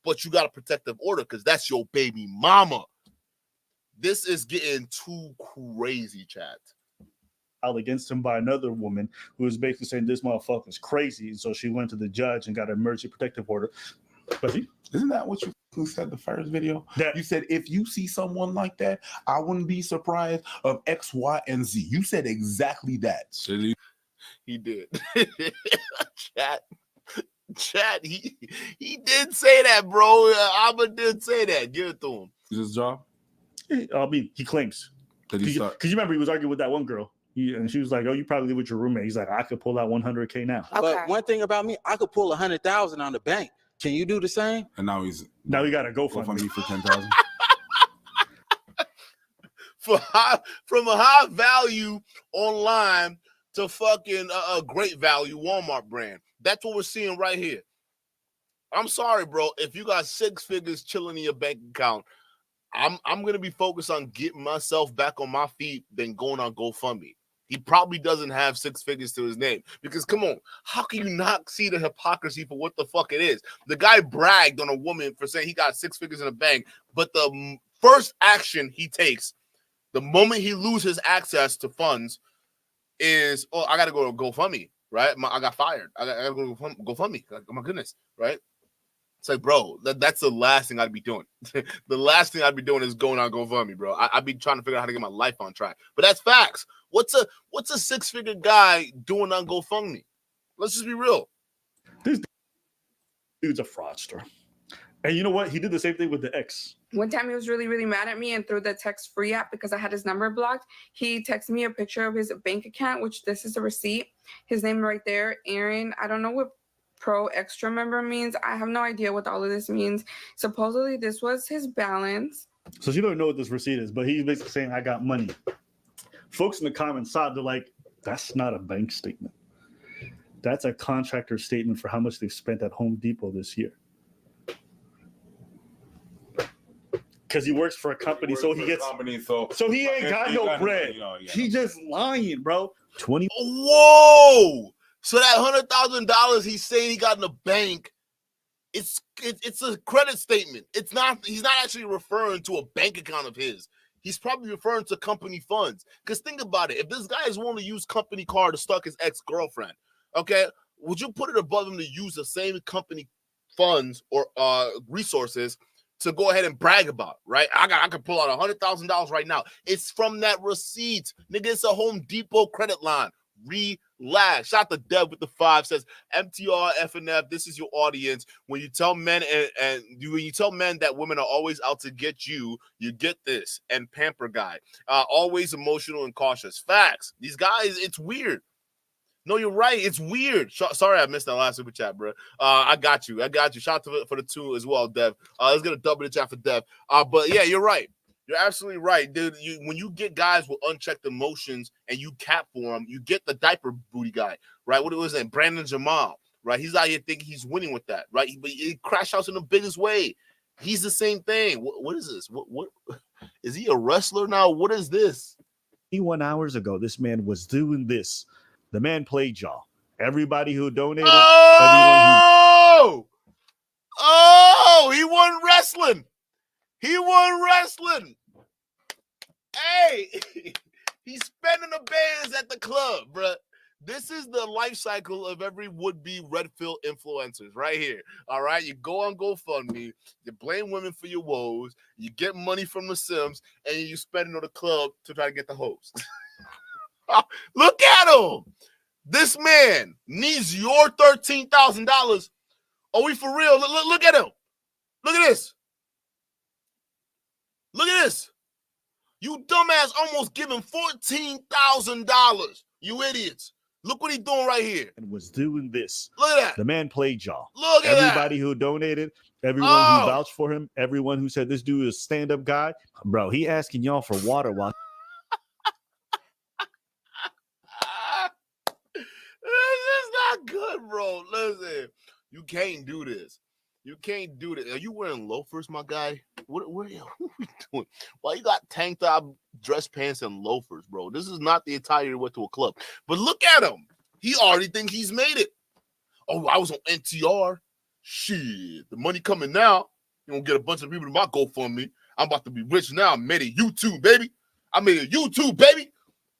Speaker 2: but you got a protective order because that's your baby mama. This is getting too crazy, chat.
Speaker 6: Out against him by another woman who was basically saying this motherfucker's crazy. And so she went to the judge and got an emergency protective order. But
Speaker 5: isn't that what you said the first video? You said, if you see someone like that, I wouldn't be surprised of X, Y, and Z. You said exactly that.
Speaker 2: He did. Chat, he did say that, bro. Abba did say that. Give it to him.
Speaker 5: Is his job?
Speaker 6: I mean, he claims. Because you remember he was arguing with that one girl. And she was like, "Oh, you probably live with your roommate." He's like, "I could pull out $100K now."
Speaker 7: Okay. But one thing about me, I could pull 100,000 on the bank. Can you do the same?
Speaker 5: And now he
Speaker 6: got to go for
Speaker 5: 10,000.
Speaker 2: From a high value online to fucking a great value Walmart brand. That's what we're seeing right here. I'm sorry, bro. If you got 6 figures chilling in your bank account, I'm gonna be focused on getting myself back on my feet than going on GoFundMe. He probably doesn't have 6 figures to his name because, come on, how can you not see the hypocrisy for what the fuck it is? The guy bragged on a woman for saying he got 6 figures in the bank, but the first action he takes, the moment he loses access to funds, is, oh, I got to go to GoFundMe, right? I got fired. I got to go to GoFundMe. Like, oh my goodness, right? It's like, bro, that's the last thing I'd be doing. The last thing I'd be doing is going on GoFundMe, bro. I'd be trying to figure out how to get my life on track. But that's facts. What's a 6-figure guy doing on GoFundMe? Let's just be real.
Speaker 6: This dude's a fraudster. And you know what? He did the same thing with the ex.
Speaker 3: One time he was really, really mad at me, and through the text free app, because I had his number blocked, he texted me a picture of his bank account, which this is a receipt. His name right there, Aaron. I don't know what Pro Extra member means. I have no idea what all of this means. Supposedly this was his balance.
Speaker 6: So you don't know what this receipt is, but he's basically saying, I got money. Folks in the comments saw it, they're like, that's not a bank statement. That's a contractor statement for how much they've spent at Home Depot this year. Because he works for a company, so he gets so he ain't got no bread. He just lying, bro. 20.
Speaker 2: Whoa! So that $100,000 he's saying he got in the bank, it's a credit statement. It's not. He's not actually referring to a bank account of his. He's probably referring to company funds. Because think about it. If this guy is willing to use company card to stalk his ex-girlfriend, okay, would you put it above him to use the same company funds or resources to go ahead and brag about, right? I could pull out $100,000 right now. It's from that receipt. Nigga, it's a Home Depot credit line. Relax. Shout out to Dev with the 5, says MTR FNF, this is your audience. When you tell men when you tell men that women are always out to get you, you get this. And Pamper Guy, always emotional and cautious. Facts. These guys, it's weird. No, you're right. It's weird. Sorry I missed that last super chat, bro. I got you. Shout out for the 2 as well, Dev. Let's get a double the chat for Dev. But yeah, you're right. You're absolutely right, dude. When you get guys with unchecked emotions and you cap for them, you get the diaper booty guy, right? What was it? Brandon Jamal, right? He's out here thinking he's winning with that, right? But he crash outs in the biggest way. He's the same thing. What is this? What is he a wrestler now? What is this?
Speaker 6: 21 hours ago, this man was doing this. The man played y'all. Everybody who donated.
Speaker 2: Oh, he won wrestling. He won wrestling. Hey, he's spending the bands at the club, bro. This is the life cycle of every would-be Redfield influencers right here. All right, you go on GoFundMe, you blame women for your woes, you get money from the Sims, and you spend it on the club to try to get the host. Look at him. This man needs your $13,000. Are we for real? Look at him. Look at this. Look at this. You dumbass almost giving $14,000. You idiots. Look what he's doing right here.
Speaker 6: And was doing this.
Speaker 2: Look at that.
Speaker 6: The man played y'all.
Speaker 2: Look at
Speaker 6: Everybody who donated, everyone who vouched for him, everyone who said this dude is a stand-up guy. Bro, he asking y'all for water while
Speaker 2: this is not good, bro. Listen, you can't do this. You can't do this. Are you wearing loafers, my guy? What are we doing? Why you got tank top, dress pants, and loafers, bro? This is not the attire you went to a club. But look at him. He already thinks he's made it. Oh, I was on NTR. Shit, the money coming now. You gonna get a bunch of people to my GoFundMe. I'm about to be rich now. I made a YouTube, baby. I made a YouTube, baby.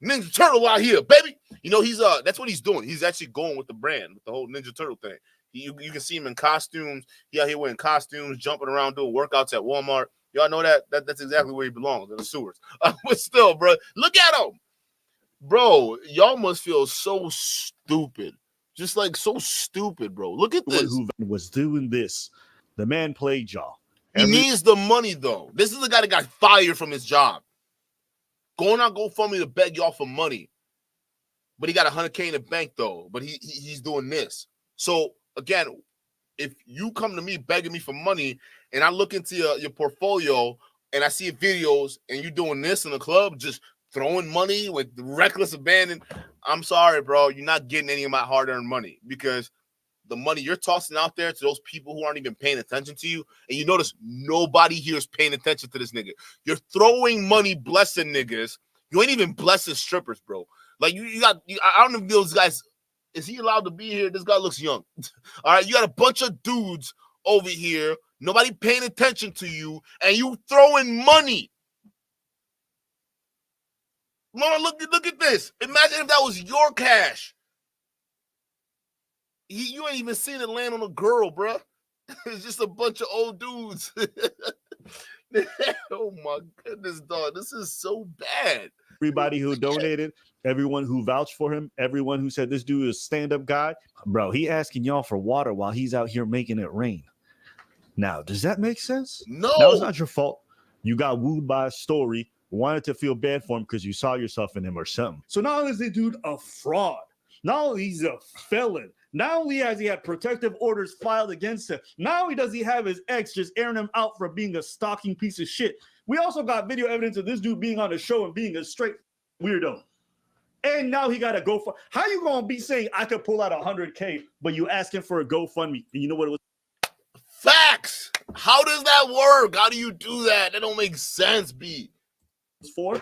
Speaker 2: Ninja Turtle out here, baby. You know, he's that's what he's doing. He's actually going with the brand, with the whole Ninja Turtle thing. You can see him in costumes. He out here wearing costumes, jumping around, doing workouts at Walmart. Y'all know that's exactly where he belongs, in the sewers. But still, bro, look at him. Bro, y'all must feel so stupid. Just like so stupid, bro. Look at this.
Speaker 6: Who was doing this. The man played y'all.
Speaker 2: He needs the money, though. This is the guy that got fired from his job. Going on GoFundMe to beg y'all for money. But he got $100K in the bank, though. But he's doing this. So, again, if you come to me begging me for money and I look into your portfolio and I see videos and you doing this in the club, just throwing money with reckless abandon, I'm sorry, bro. You're not getting any of my hard-earned money, because the money you're tossing out there to those people who aren't even paying attention to you, and you notice nobody here is paying attention to this nigga. You're throwing money blessing niggas. You ain't even blessing strippers, bro. Like, I don't know if those guys, is he allowed to be here? This guy looks young. All right, you got a bunch of dudes over here, nobody paying attention to you, and you throwing money. Lord, look at this. Imagine if that was your cash. You ain't even seen it land on a girl, bro. It's just a bunch of old dudes. Oh my goodness, dog. This is so bad.
Speaker 6: Everybody who donated, everyone who vouched for him, everyone who said this dude is a stand-up guy. Bro, he asking y'all for water while he's out here making it rain. Now, does that make sense?
Speaker 2: No.
Speaker 6: That was not your fault. You got wooed by a story, wanted to feel bad for him because you saw yourself in him or something. So not only is the dude a fraud, not only he's a felon, not only has he had protective orders filed against him, not only does he have his ex just airing him out for being a stalking piece of shit, we also got video evidence of this dude being on the show and being a straight weirdo. And now he got to go for. How you gonna be saying I could pull out $100K, but you asking for a GoFundMe? And you know what it was?
Speaker 2: Facts. How does that work? How do you do that? That don't make sense, B.
Speaker 6: For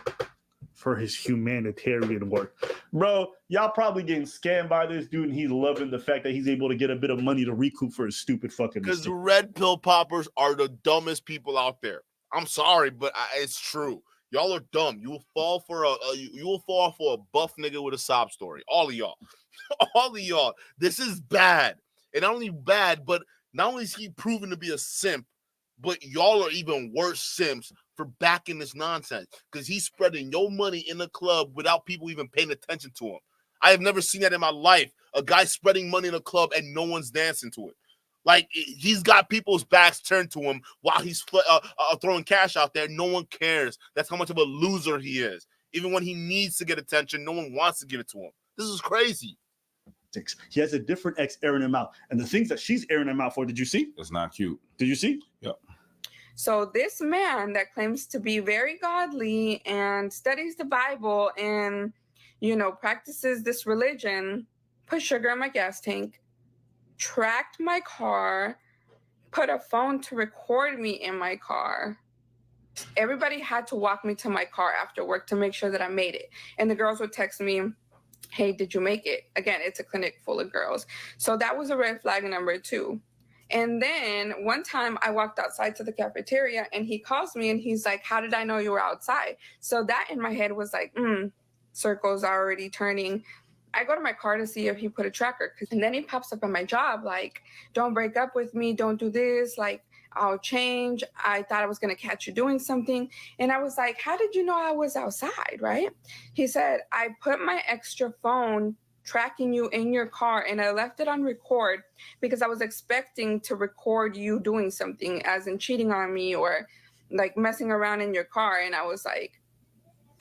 Speaker 6: his humanitarian work. Bro, y'all probably getting scammed by this dude, and he's loving the fact that he's able to get a bit of money to recoup for his stupid fucking
Speaker 2: Because
Speaker 6: mistake.
Speaker 2: the red pill poppers are the dumbest people out there. I'm sorry, but it's true. Y'all are dumb. You will fall for a buff nigga with a sob story. All of y'all. All of y'all. This is bad. And not only bad, but not only is he proven to be a simp, but y'all are even worse simps for backing this nonsense, because he's spreading your money in the club without people even paying attention to him. I have never seen that in my life. A guy spreading money in a club and no one's dancing to it. Like, he's got people's backs turned to him while he's throwing cash out there. No one cares. That's how much of a loser he is. Even when he needs to get attention, no one wants to give it to him. This is crazy.
Speaker 6: He has a different ex airing him out. And the things that she's airing him out for, did you see?
Speaker 5: It's not cute.
Speaker 6: Did you see?
Speaker 5: Yep.
Speaker 3: So this man that claims to be very godly and studies the Bible and, practices this religion, put sugar in my gas tank, tracked my car, put a phone to record me in my car. Everybody had to walk me to my car after work to make sure that I made it. And the girls would text me, hey, did you make it? Again, it's a clinic full of girls. So that was a red flag number 2. And then one time I walked outside to the cafeteria and he calls me and he's like, how did I know you were outside? So that in my head was like, circles are already turning. I go to my car to see if he put a tracker. And then he pops up at my job like, don't break up with me. Don't do this. Like, I'll change. I thought I was going to catch you doing something. And I was like, how did you know I was outside, right? He said, I put my extra phone tracking you in your car, and I left it on record because I was expecting to record you doing something, as in cheating on me or like messing around in your car. And I was like,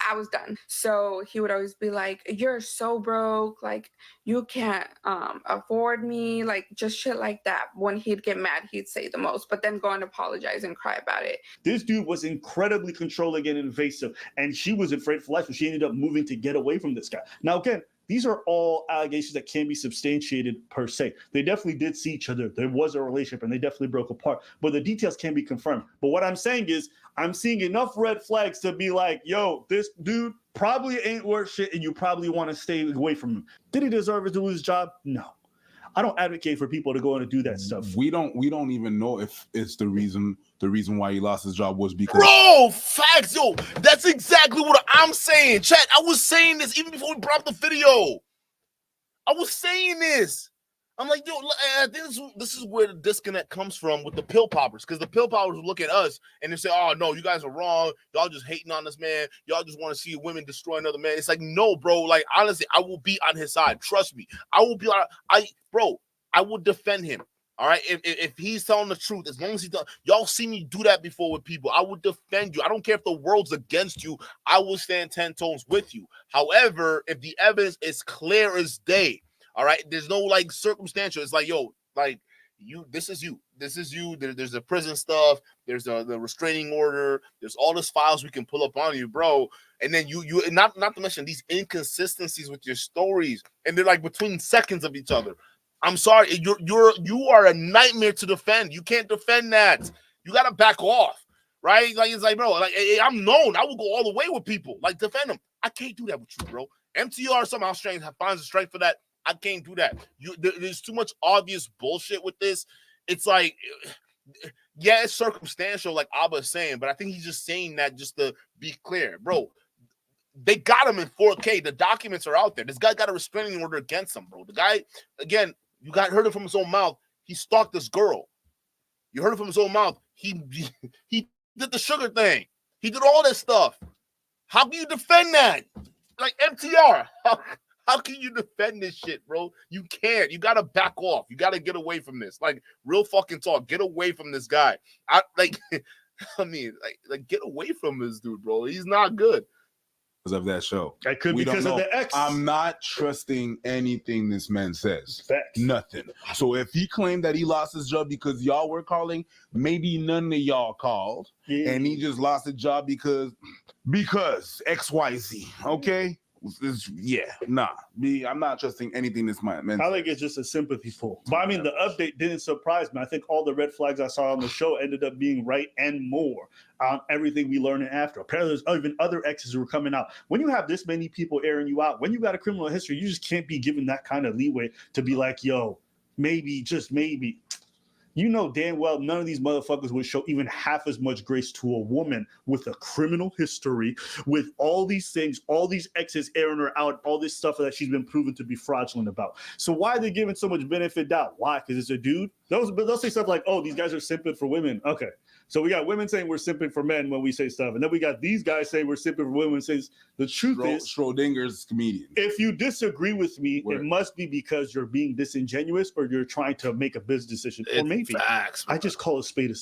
Speaker 3: I was done. So he would always be like, you're so broke, like you can't afford me, like just shit like that. When he'd get mad, he'd say the most, but then go and apologize and cry about it.
Speaker 6: This dude was incredibly controlling and invasive, and she was afraid for life, so she ended up moving to get away from this guy. Now, again, these are all allegations that can be substantiated per se. They definitely did see each other. There was a relationship, and they definitely broke apart. But the details can be confirmed. But what I'm saying is, I'm seeing enough red flags to be like, yo, this dude probably ain't worth shit, and you probably want to stay away from him. Did he deserve to lose his job? No. I don't advocate for people to go in and do that stuff.
Speaker 5: We don't even know if it's the reason why he lost his job was because
Speaker 2: facts, yo. That's exactly what I'm saying. Chat, I was saying this even before we brought up the video. I was saying this. I'm like, yo, I think this is where the disconnect comes from with the pill poppers, because the pill poppers look at us and they say, oh no, you guys are wrong. Y'all just hating on this man. Y'all just want to see women destroy another man. It's like, no, bro. Like, honestly, I will be on his side. Trust me. I will be I will defend him. All right. If he's telling the truth, as long as he does, y'all see me do that before with people. I will defend you. I don't care if the world's against you. I will stand 10 toes with you. However, if the evidence is clear as day, all right, there's no like circumstantial. It's like, yo, like this is you. There's the prison stuff. There's the restraining order. There's all these files we can pull up on you, bro. And then you not to mention these inconsistencies with your stories, and they're like between seconds of each other. I'm sorry, you are a nightmare to defend. You can't defend that. You gotta back off, right? Like, it's like, bro, like I'm known. I will go all the way with people. Like, defend them. I can't do that with you, bro. MTR somehow finds the strength for that. I can't do that. There's too much obvious bullshit with this. It's like, yeah, it's circumstantial, like Abba's saying, but I think he's just saying that just to be clear, bro. They got him in 4K. The documents are out there. This guy got a restraining order against him, bro. The guy, again, you heard it from his own mouth. He stalked this girl. You heard it from his own mouth. He did the sugar thing. He did all this stuff. How can you defend that? Like, MTR, how can you defend this shit, bro? You can't. You got to back off. You got to get away from this. Like, real fucking talk. Get away from this guy. Get away from this dude, bro. He's not good.
Speaker 5: Of that show.
Speaker 6: That could be because of the ex.
Speaker 5: I'm not trusting anything this man says.
Speaker 6: Facts. Nothing.
Speaker 5: So if he claimed that he lost his job because y'all were calling, maybe none of y'all called, and he just lost his job because XYZ. Okay? I'm not trusting anything this man.
Speaker 6: I think it's just a sympathy pull. But I mean, the update didn't surprise me. I think all the red flags I saw on the show ended up being right and more on everything we learned after. Apparently, there's even other exes who were coming out. When you have this many people airing you out, when you got a criminal history, you just can't be given that kind of leeway to be like, yo, maybe, just maybe. You know damn well none of these motherfuckers would show even half as much grace to a woman with a criminal history, with all these things, all these exes airing her out, all this stuff that she's been proven to be fraudulent about. So why are they giving so much benefit doubt? Why? Because it's a dude? They'll say stuff like, oh, these guys are simping for women. Okay. So we got women saying we're simping for men when we say stuff. And then we got these guys saying we're simping for women. Says the truth is
Speaker 5: Schrodinger's comedian.
Speaker 6: If you disagree with me, it must be because you're being disingenuous or you're trying to make a business decision. Or maybe I just call a spade,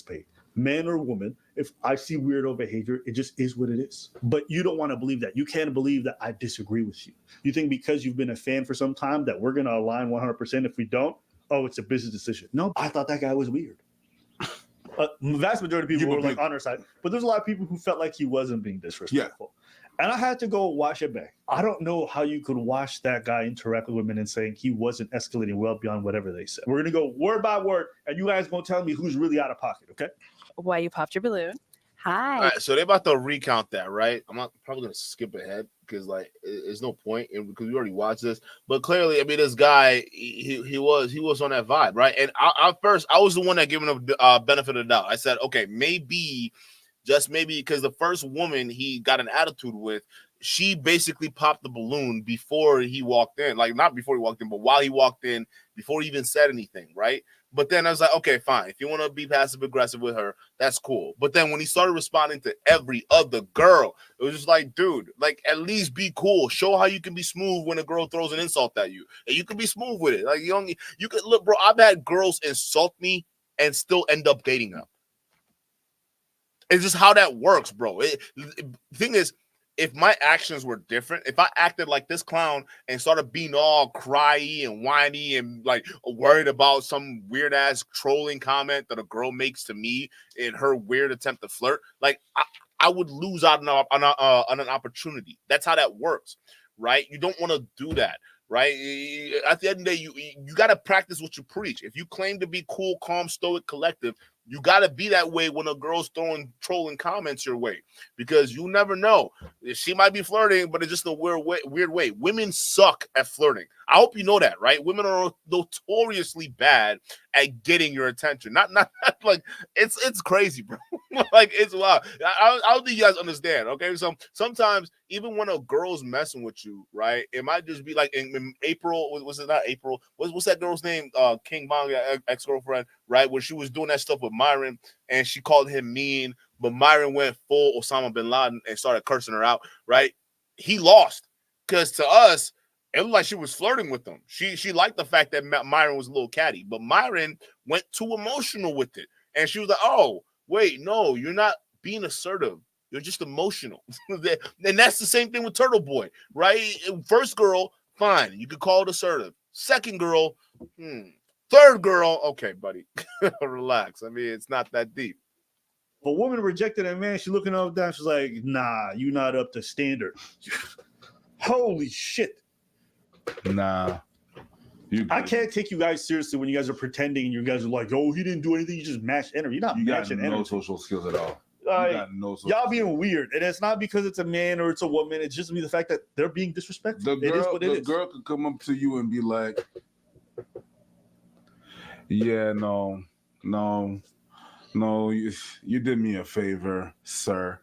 Speaker 6: man or woman. If I see weirdo behavior, it just is what it is. But you don't want to believe that. You can't believe that I disagree with you. You think because you've been a fan for some time that we're going to align 100%. If we don't, oh, it's a business decision. No, I thought that guy was weird. Vast majority of people were like on our side, but there's a lot of people who felt like he wasn't being disrespectful. Yeah. And I had to go watch it back. I don't know how you could watch that guy interact with women and saying he wasn't escalating well beyond whatever they said. We're going to go word by word, and you guys going to tell me who's really out of pocket, okay?
Speaker 8: Why you popped your balloon. Hi.
Speaker 2: All right, so they're about to recount that, right? I'm probably going to skip ahead because, like, there's no point because we already watched this. But clearly, I mean, this guy, he was on that vibe, right? And I was the one that gave him the benefit of the doubt. I said, okay, maybe, just maybe, because the first woman he got an attitude with, she basically popped the balloon before he walked in. Like, not before he walked in, but while he walked in, before he even said anything, right? But then I was like, okay, fine. If you want to be passive aggressive with her, that's cool. But then when he started responding to every other girl, it was just like, dude, like at least be cool. Show how you can be smooth when a girl throws an insult at you, and you can be smooth with it. Like you could look, bro. I've had girls insult me and still end up dating them. It's just how that works, bro. The thing is, if my actions were different, if I acted like this clown and started being all cryy and whiny and like worried about some weird ass trolling comment that a girl makes to me in her weird attempt to flirt, like I would lose out on an opportunity. That's how that works, right? You don't want to do that, right? At the end of the day, you got to practice what you preach. If you claim to be cool, calm, stoic, collective, you got to be that way when a girl's throwing trolling comments your way, because you never know. She might be flirting, but it's just a weird way. Women suck at flirting. I hope you know that, right? Women are notoriously bad at getting your attention. Not like it's crazy, bro. Like it's wild. I don't think you guys understand. Okay, so sometimes even when a girl's messing with you, right, it might just be like in April. Was it not April? What's that girl's name? King Bong, ex-girlfriend, right? When she was doing that stuff with Myron and she called him mean, but Myron went full Osama bin Laden and started cursing her out, right? He lost, because to us, it looked like she was flirting with him. She liked the fact that Myron was a little catty, but Myron went too emotional with it. And she was like, oh, wait, no, you're not being assertive. You're just emotional. And that's the same thing with Turtle Boy, right? First girl, fine. You could call it assertive. Second girl, Third girl, okay, buddy, relax. I mean, it's not that deep.
Speaker 6: A woman rejected a man. She's looking up down. She's like, nah, you're not up to standard. Holy shit.
Speaker 5: Nah.
Speaker 6: I can't take you guys seriously when you guys are pretending and you guys are like, oh, he didn't do anything. You just mashed energy. You're not matching energy.
Speaker 5: No social skills at all.
Speaker 6: Y'all being weird, and it's not because it's a man or it's a woman. It's just the fact that they're being disrespectful. The
Speaker 5: girl could come up to you and be like, yeah, no, you did me a favor, sir.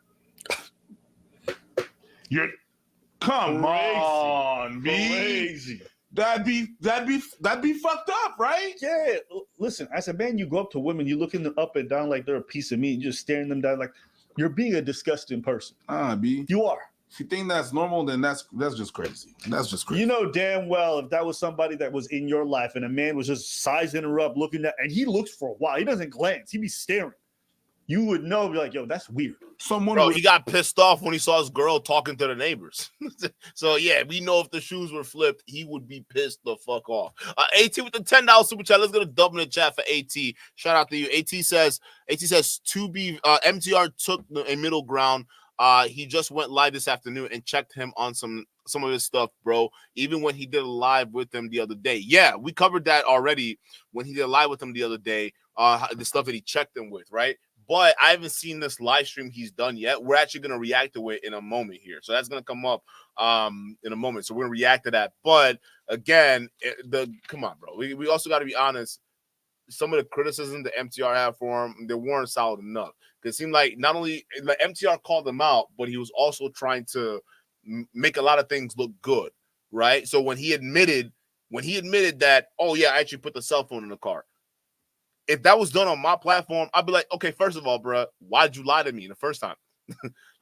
Speaker 5: Come on,
Speaker 6: crazy.
Speaker 5: That'd be fucked up, right?
Speaker 6: Yeah. Listen, as a man, you go up to women, you looking them up and down like they're a piece of meat, and just staring them down like you're being a disgusting person.
Speaker 5: B.
Speaker 6: You are.
Speaker 5: If you think that's normal, then that's just crazy. That's just crazy.
Speaker 6: You know damn well if that was somebody that was in your life and a man was just sizing her up, looking at, and he looks for a while. He doesn't glance. He'd be staring. You would know, be like, yo, that's weird.
Speaker 2: He got pissed off when he saw his girl talking to the neighbors. So, yeah, we know if the shoes were flipped, he would be pissed the fuck off. AT with the $10 super chat. Let's get a dub in the chat for AT. Shout out to you. AT says, MTR took a middle ground. He just went live this afternoon and checked him on some of his stuff, bro. Even when he did a live with him the other day. Yeah, we covered that already when he did a live with him the other day. The stuff that he checked him with, right? But I haven't seen this live stream he's done yet. We're actually going to react to it in a moment here. So that's going to come up in a moment. So we're going to react to that. But again, come on, bro. We also got to be honest. Some of the criticism that MTR had for him, they weren't solid enough. It seemed like not only like MTR called him out, but he was also trying to make a lot of things look good, right? So when he admitted that, oh yeah, I actually put the cell phone in the car. If that was done on my platform, I'd be like, okay, first of all, bro, why'd you lie to me the first time?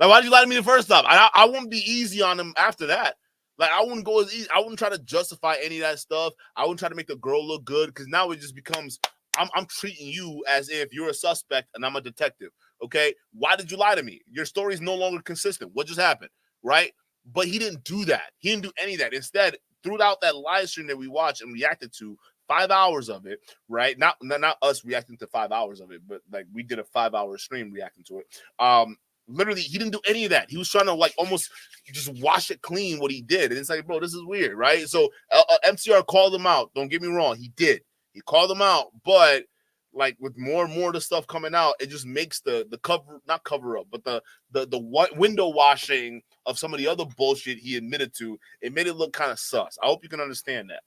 Speaker 2: Like, why'd you lie to me the first time? I wouldn't be easy on him after that. Like, I wouldn't go as easy. I wouldn't try to justify any of that stuff. I wouldn't try to make the girl look good, because now it just becomes, I'm treating you as if you're a suspect and I'm a detective. Okay, why did you lie to me? Your story is no longer consistent. What just happened, right? But he didn't do that. He didn't do any of that. Instead, throughout that live stream that we watched and reacted to, 5 hours of it, right? Not us reacting to 5 hours of it, but like we did a 5-hour stream reacting to it. Literally, he didn't do any of that. He was trying to like almost just wash it clean what he did. And it's like, bro, this is weird, right? So MCR called him out. Don't get me wrong. He did. He called him out. But like with more and more of the stuff coming out, it just makes the not cover up, but the window washing of some of the other bullshit he admitted to, it made it look kind of sus. I hope you can understand that.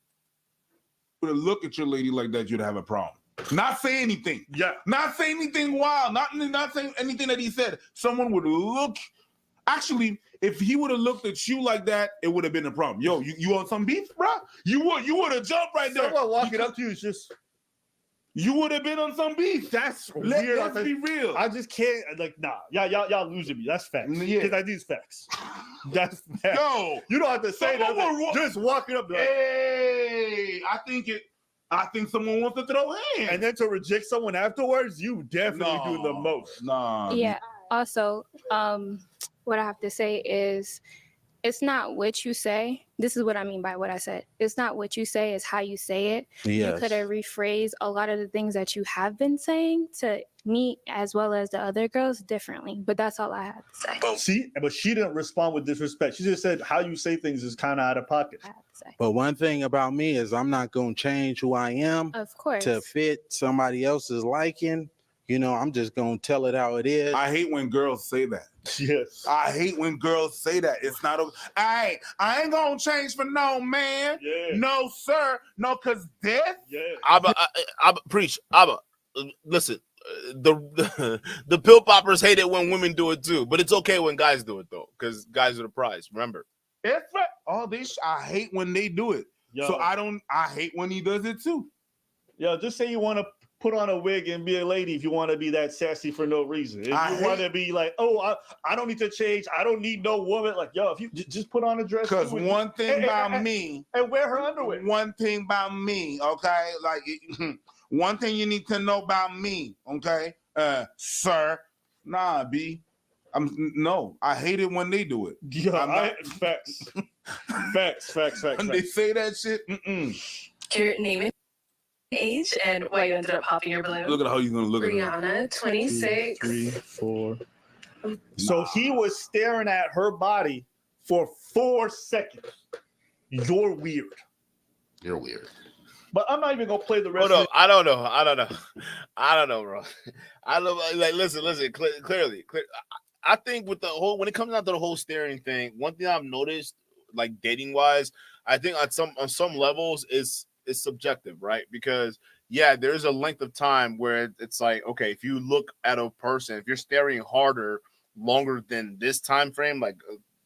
Speaker 5: To look at your lady like that, you'd have a problem. Not say anything.
Speaker 6: Yeah.
Speaker 5: Not say anything wild. Not saying anything that he said. Someone would look Actually, if he would have looked at you like that, it would have been a problem. Yo, you on some beef, bro? You would have jumped right there.
Speaker 6: Someone walking up to you is just.
Speaker 5: You would have been on some beef.
Speaker 6: That's weird.
Speaker 5: Let's be real.
Speaker 6: I just can't, like, nah. Y'all losing me. That's facts.
Speaker 5: Yeah.
Speaker 6: Because I these facts. That's facts.
Speaker 5: Yo,
Speaker 6: you don't have to say that. Like, just walking up. Like,
Speaker 5: hey, I think someone wants to throw hands.
Speaker 6: And then to reject someone afterwards, you definitely do the most.
Speaker 5: Nah.
Speaker 9: Yeah. Also, what I have to say is it's not what you say. This is what I mean by what I said. It's not what you say, it's how you say it.
Speaker 7: Yes.
Speaker 9: You could have rephrased a lot of the things that you have been saying to me as well as the other girls differently. But that's all I have to say.
Speaker 6: But she didn't respond with disrespect. She just said how you say things is kind of out of pocket.
Speaker 9: I have to say.
Speaker 7: But one thing about me is I'm not going to change who I am
Speaker 9: Of course.
Speaker 7: to fit somebody else's liking. You know, I'm just going to tell it how it is.
Speaker 5: I hate when girls say that.
Speaker 6: Yes.
Speaker 5: I hate when girls say that. It's not okay. I ain't gonna change for no man.
Speaker 6: Yeah.
Speaker 5: No, sir. No, cause death.
Speaker 6: Yeah.
Speaker 2: Listen, the pill poppers hate it when women do it too, but it's okay when guys do it though, because guys are the prize. Remember.
Speaker 5: It's right. All this I hate when they do it.
Speaker 6: Yo.
Speaker 5: So I hate when he does it too.
Speaker 6: Yo, just say you want to put on a wig and be a lady if you want to be that sassy for no reason. If you want to be like, oh, I don't need to change. I don't need no woman. Like, yo, if you just put on a dress.
Speaker 5: Because one thing about me.
Speaker 6: And wear her underwear.
Speaker 5: One thing about me, okay? Like, one thing you need to know about me, okay? Sir. Nah, B. I hate it when they do it.
Speaker 6: Yeah, facts. Facts.
Speaker 5: When they say that shit,
Speaker 8: Your name and age and why you ended up popping your balloon.
Speaker 5: Look at how you're gonna look at
Speaker 8: Brianna, 26.
Speaker 6: 2, 3, 4. So he was staring at her body for 4 seconds. You're weird.
Speaker 5: You're weird.
Speaker 6: But I'm not even gonna play the rest.
Speaker 2: Hold up. I don't know, bro. I don't like. Listen. Clearly. I think with the whole, when it comes down to the whole staring thing, one thing I've noticed, like dating wise, I think on some levels is subjective, right? Because yeah, there's a length of time where it's like, okay, if you look at a person, if you're staring harder longer than this time frame, like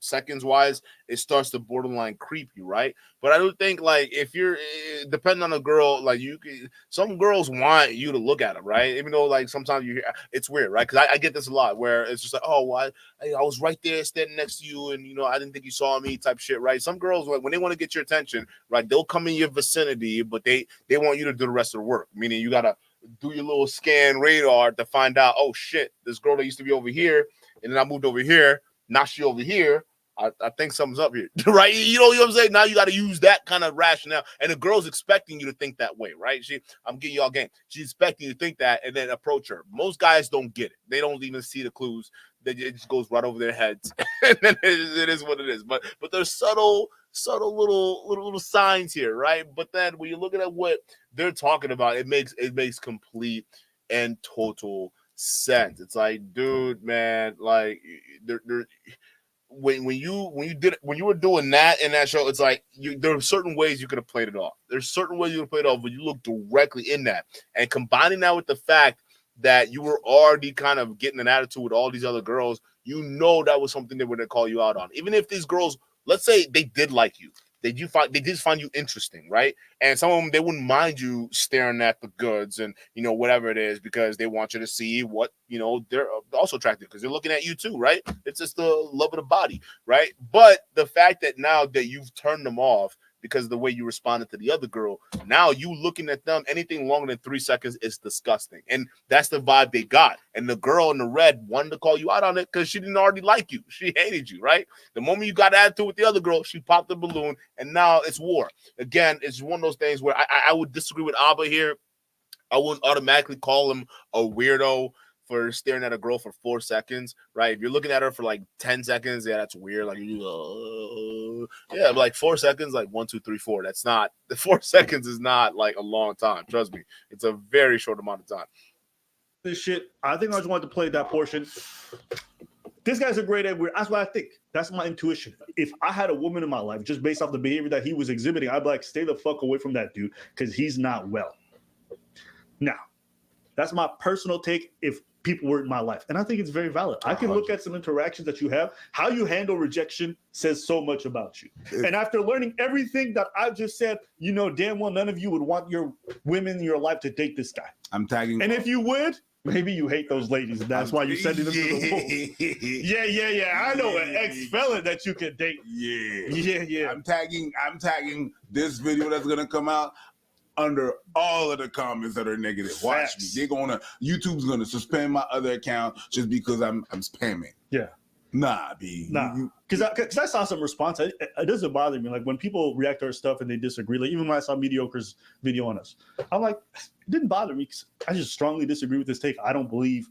Speaker 2: seconds wise, it starts to borderline creep you, right? But I do think, like, if you're depending on a girl, like some girls want you to look at them, right? Even though like sometimes you hear it's weird, right? Because I get this a lot where it's just like, oh, well, I was right there standing next to you, and I didn't think you saw me, type shit, right? Some girls, like, when they want to get your attention, right, they'll come in your vicinity, but they want you to do the rest of the work, meaning you gotta do your little scan radar to find out, oh shit, this girl that used to be over here, and then I moved over here, now she over here. I think something's up here, right? You know what I'm saying? Now you got to use that kind of rationale. And the girl's expecting you to think that way, right? I'm getting y'all game. She's expecting you to think that and then approach her. Most guys don't get it. They don't even see the clues. It just goes right over their heads. And then it is what it is. But there's subtle little signs here, right? But then when you're looking at what they're talking about, it makes complete and total sense. It's like, dude, man, like they're when you were doing that in that show, it's like there are certain ways you could have played it off. There's certain ways you could have played it off, but you look directly in that. And combining that with the fact that you were already kind of getting an attitude with all these other girls, that was something they were going to call you out on. Even if these girls, let's say they did like you, they did find you interesting, right? And some of them, they wouldn't mind you staring at the goods and, whatever it is, because they want you to see what, they're also attracted because they're looking at you too, right? It's just the love of the body, right? But the fact that now that you've turned them off because of the way you responded to the other girl, now you looking at them, anything longer than 3 seconds is disgusting. And that's the vibe they got. And the girl in the red wanted to call you out on it because she didn't already like you. She hated you, right? The moment you got attitude with the other girl, she popped the balloon, and now it's war. Again, it's one of those things where I would disagree with Abba here. I wouldn't automatically call him a weirdo for staring at a girl for 4 seconds, right? If you're looking at her for like 10 seconds, yeah, that's weird. Like, yeah, but like 4 seconds, like 1, 2, 3, 4. That's not, the 4 seconds is not like a long time. Trust me. It's a very short amount of time.
Speaker 6: This shit, I think I just wanted to play that portion. This guy's a great Edward. That's what I think. That's my intuition. If I had a woman in my life, just based off the behavior that he was exhibiting, I'd be like, stay the fuck away from that dude because he's not well. Now, that's my personal take. If people were in my life. And I think it's very valid. I can look at some interactions that you have. How you handle rejection says so much about you. And after learning everything that I've just said, you know damn well none of you would want your women in your life to date this guy.
Speaker 5: I'm tagging.
Speaker 6: And if you would, maybe you hate those ladies. And that's why you're sending them to the wolves. Yeah. I know an ex-felon that you could date. Yeah.
Speaker 5: I'm tagging this video that's gonna come out under all of the comments that are negative. Watch me. YouTube's gonna suspend my other account just because I'm spamming.
Speaker 6: Yeah.
Speaker 5: Nah, B.
Speaker 6: Nah. Because I saw some response. It doesn't bother me. Like when people react to our stuff and they disagree, like even when I saw Mediocre's video on us, I'm like, it didn't bother me because I just strongly disagree with this take. I don't believe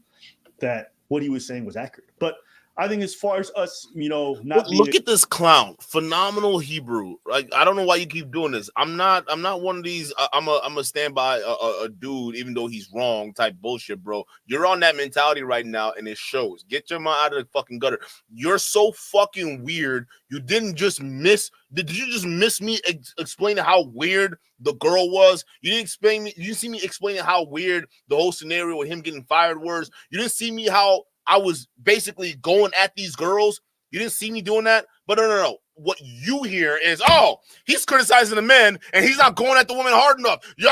Speaker 6: that what he was saying was accurate. But I think as far as us, not
Speaker 2: look at this clown, phenomenal Hebrew. Like I don't know why you keep doing this. I'm not one of these. I'm a stand by a dude, even though he's wrong type bullshit, bro. You're on that mentality right now, and it shows. Get your mind out of the fucking gutter. You're so fucking weird. You didn't just miss. Did you just miss me explaining how weird the girl was? You didn't explain me. You didn't see me explaining how weird the whole scenario with him getting fired was. You didn't see me how I was basically going at these girls. You didn't see me doing that? But no. What you hear is, oh, he's criticizing the men and he's not going at the women hard enough. Yeah,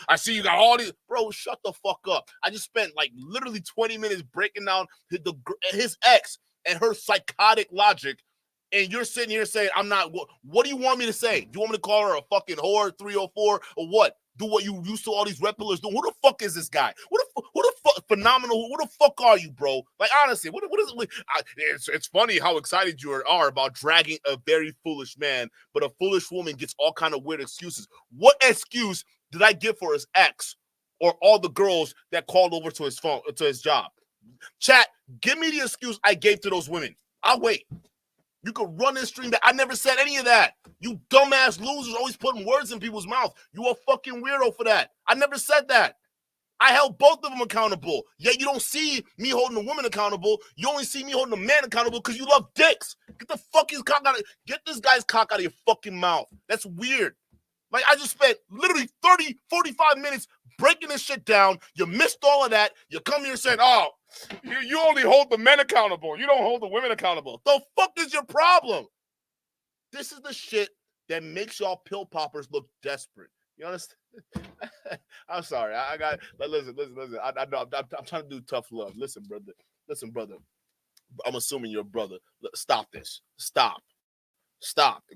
Speaker 2: I see you got all these. Bro, shut the fuck up. I just spent like literally 20 minutes breaking down his ex and her psychotic logic. And you're sitting here saying, I'm not. What do you want me to say? Do you want me to call her a fucking whore, 304, or what? Do what you used to all these rep pillars do. Who the fuck is this guy? Who the fuck phenomenal? Who the fuck are you, bro? Like honestly, what is it? It's funny how excited you are about dragging a very foolish man, but a foolish woman gets all kind of weird excuses. What excuse did I give for his ex or all the girls that called over to his phone to his job? Chat, give me the excuse I gave to those women. I'll wait. You could run this stream back. I never said any of that. You dumbass losers always putting words in people's mouth. You a fucking weirdo for that. I never said that. I held both of them accountable. Yet you don't see me holding a woman accountable. You only see me holding a man accountable because you love dicks. Get the fucking cock out of Get this guy's cock out of your fucking mouth. That's weird. Like I just spent literally 30, 45 minutes breaking this shit down. You missed all of that. You come here saying, oh, you only hold the men accountable. You don't hold the women accountable. The fuck is your problem? This is the shit that makes y'all pill poppers look desperate. You understand? I'm sorry. I got. Listen. I know. I'm trying to do tough love. Listen, brother. I'm assuming you're a brother. Stop this. Stop.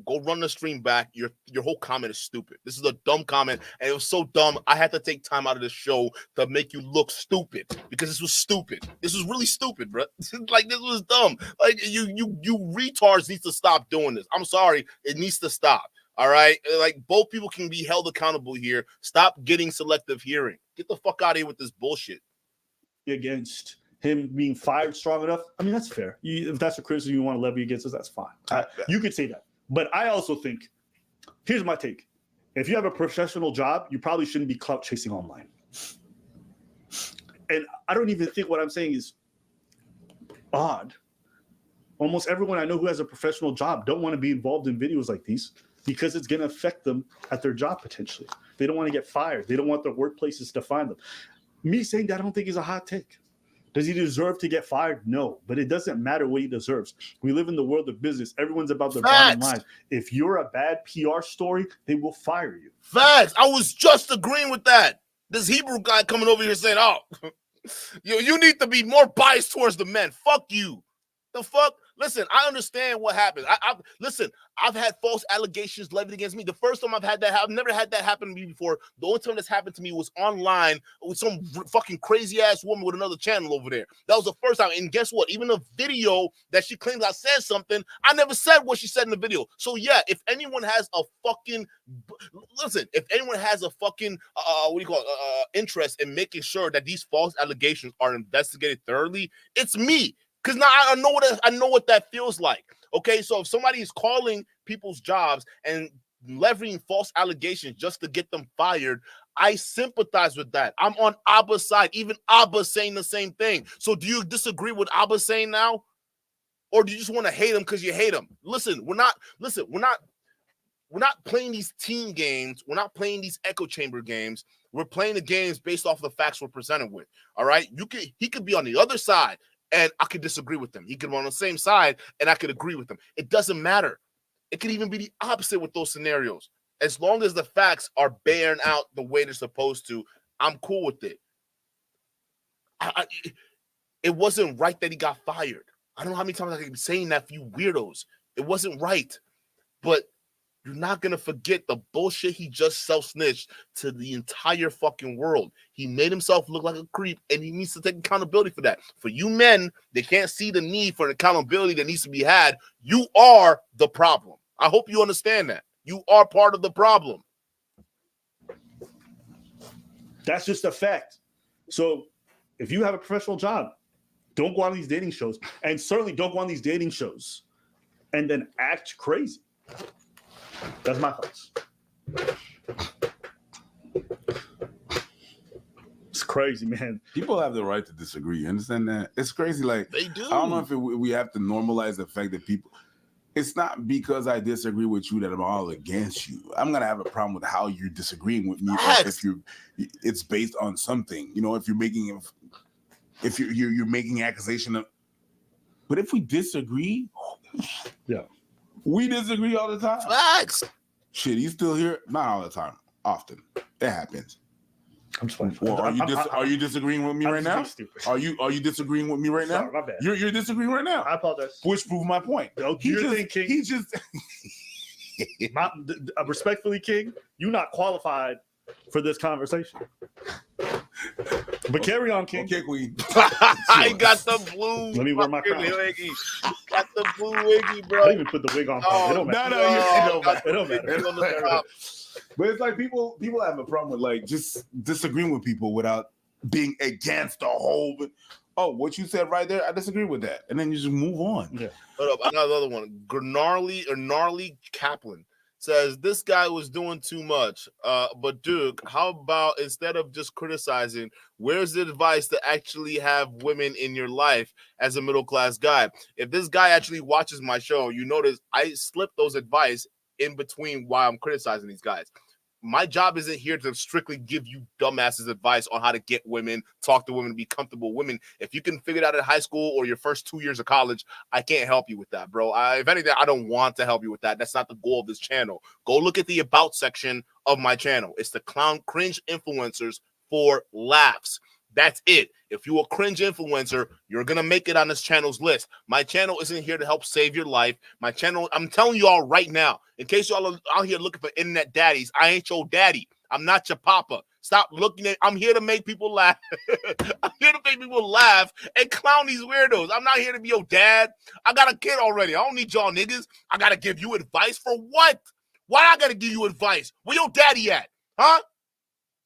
Speaker 2: Go run the stream back. Your whole comment is stupid. This is a dumb comment, and it was so dumb. I had to take time out of the show to make you look stupid because this was stupid. This was really stupid, bro. Like this was dumb. Like you retards need to stop doing this. I'm sorry. It needs to stop. All right. Like both people can be held accountable here. Stop getting selective hearing. Get the fuck out of here with this bullshit.
Speaker 6: Against him being fired strong enough, I mean, that's fair. If that's a criticism you want to levy against us, that's fine. You could say that. But I also think, here's my take. If you have a professional job, you probably shouldn't be clout chasing online. And I don't even think what I'm saying is odd. Almost everyone I know who has a professional job don't want to be involved in videos like these because it's going to affect them at their job potentially. They don't want to get fired. They don't want their workplaces to find them. Me saying that I don't think is a hot take. Does he deserve to get fired? No, but it doesn't matter what he deserves. We live in the world of business. Everyone's about their bottom line. If you're a bad PR story, they will fire you.
Speaker 2: Facts. I was just agreeing with that. This Hebrew guy coming over here saying, oh, you need to be more biased towards the men. Fuck you. The fuck? Listen, I understand what happened. Listen, I've had false allegations levied against me. The first time I've had that, I've never had that happen to me before. The only time that's happened to me was online with some fucking crazy ass woman with another channel over there. That was the first time. And guess what? Even the video that she claims I said something, I never said what she said in the video. So yeah, if anyone has a fucking interest in making sure that these false allegations are investigated thoroughly, it's me. Because now I know what that feels like. Okay, so if somebody is calling people's jobs and leveraging false allegations just to get them fired, I sympathize with that. I'm on Abba's side. Even Abba saying the same thing. So do you disagree with Abba saying now, or do you just want to hate him because you hate him? Listen, we're not playing these team games. We're not playing these echo chamber games. We're playing the games based off the facts we're presented with. All right. He could be on the other side and I could disagree with him. He could be on the same side and I could agree with him. It doesn't matter. It could even be the opposite with those scenarios. As long as the facts are bearing out the way they're supposed to, I'm cool with it. It wasn't right that he got fired. I don't know how many times I keep saying that for you weirdos. It wasn't right. But you're not going to forget the bullshit he just self-snitched to the entire fucking world. He made himself look like a creep, and he needs to take accountability for that. For you men, they can't see the need for accountability that needs to be had. You are the problem. I hope you understand that. You are part of the problem.
Speaker 6: That's just a fact. So if you have a professional job, don't go on these dating shows. And certainly don't go on these dating shows and then act crazy. That's my thoughts. It's crazy, man.
Speaker 5: People have the right to disagree. You understand that? It's crazy. Like,
Speaker 2: they do.
Speaker 5: I don't know if we have to normalize the fact that people. It's not because I disagree with you that I'm all against you. I'm gonna have a problem with how you're disagreeing with me. If it's based on something. You know, if you're making accusation of. But if we disagree,
Speaker 6: yeah.
Speaker 5: We disagree all the time.
Speaker 2: Facts.
Speaker 5: Shit, he's still here. Not all the time. Often. It happens.
Speaker 6: I'm just
Speaker 5: well, are you disagreeing with me right now? Are you disagreing with me right now?
Speaker 6: Sorry, my bad.
Speaker 5: You're disagreeing right now.
Speaker 6: I apologize.
Speaker 5: Which proves my point. He's just
Speaker 6: respectfully, King, you're not qualified for this conversation. But carry on, King.
Speaker 5: Okay, Queen.
Speaker 2: I got the blue.
Speaker 6: Let me wear my crown.
Speaker 2: Wiggy. Got the blue wiggy, bro.
Speaker 6: I didn't even put the wig on.
Speaker 2: Oh,
Speaker 6: it don't matter.
Speaker 5: It don't matter. But it's like people have a problem with like just disagreeing with people without being against the whole. Oh, what you said right there, I disagree with that, and then you just move on.
Speaker 6: Yeah.
Speaker 2: Hold up, another one. Gnarly Kaplan says this guy was doing too much. But Duke, how about instead of just criticizing, where's the advice to actually have women in your life as a middle class guy? If this guy actually watches my show, you notice I slip those advice in between while I'm criticizing these guys. My job isn't here to strictly give you dumbasses advice on how to get women, talk to women, be comfortable women. If you can figure it out at high school or your first 2 years of college, I can't help you with that, bro. If anything, I don't want to help you with that. That's not the goal of this channel. Go look at the about section of my channel. It's the clown cringe influencers for laughs. That's it. If you're a cringe influencer, you're going to make it on this channel's list. My channel isn't here to help save your life. My channel, I'm telling you all right now, in case y'all are out here looking for internet daddies, I ain't your daddy. I'm not your papa. Stop looking at, I'm here to make people laugh. I'm here to make people laugh and clown these weirdos. I'm not here to be your dad. I got a kid already. I don't need y'all niggas. I got to give you advice for what? Why I got to give you advice? Where your daddy at? Huh?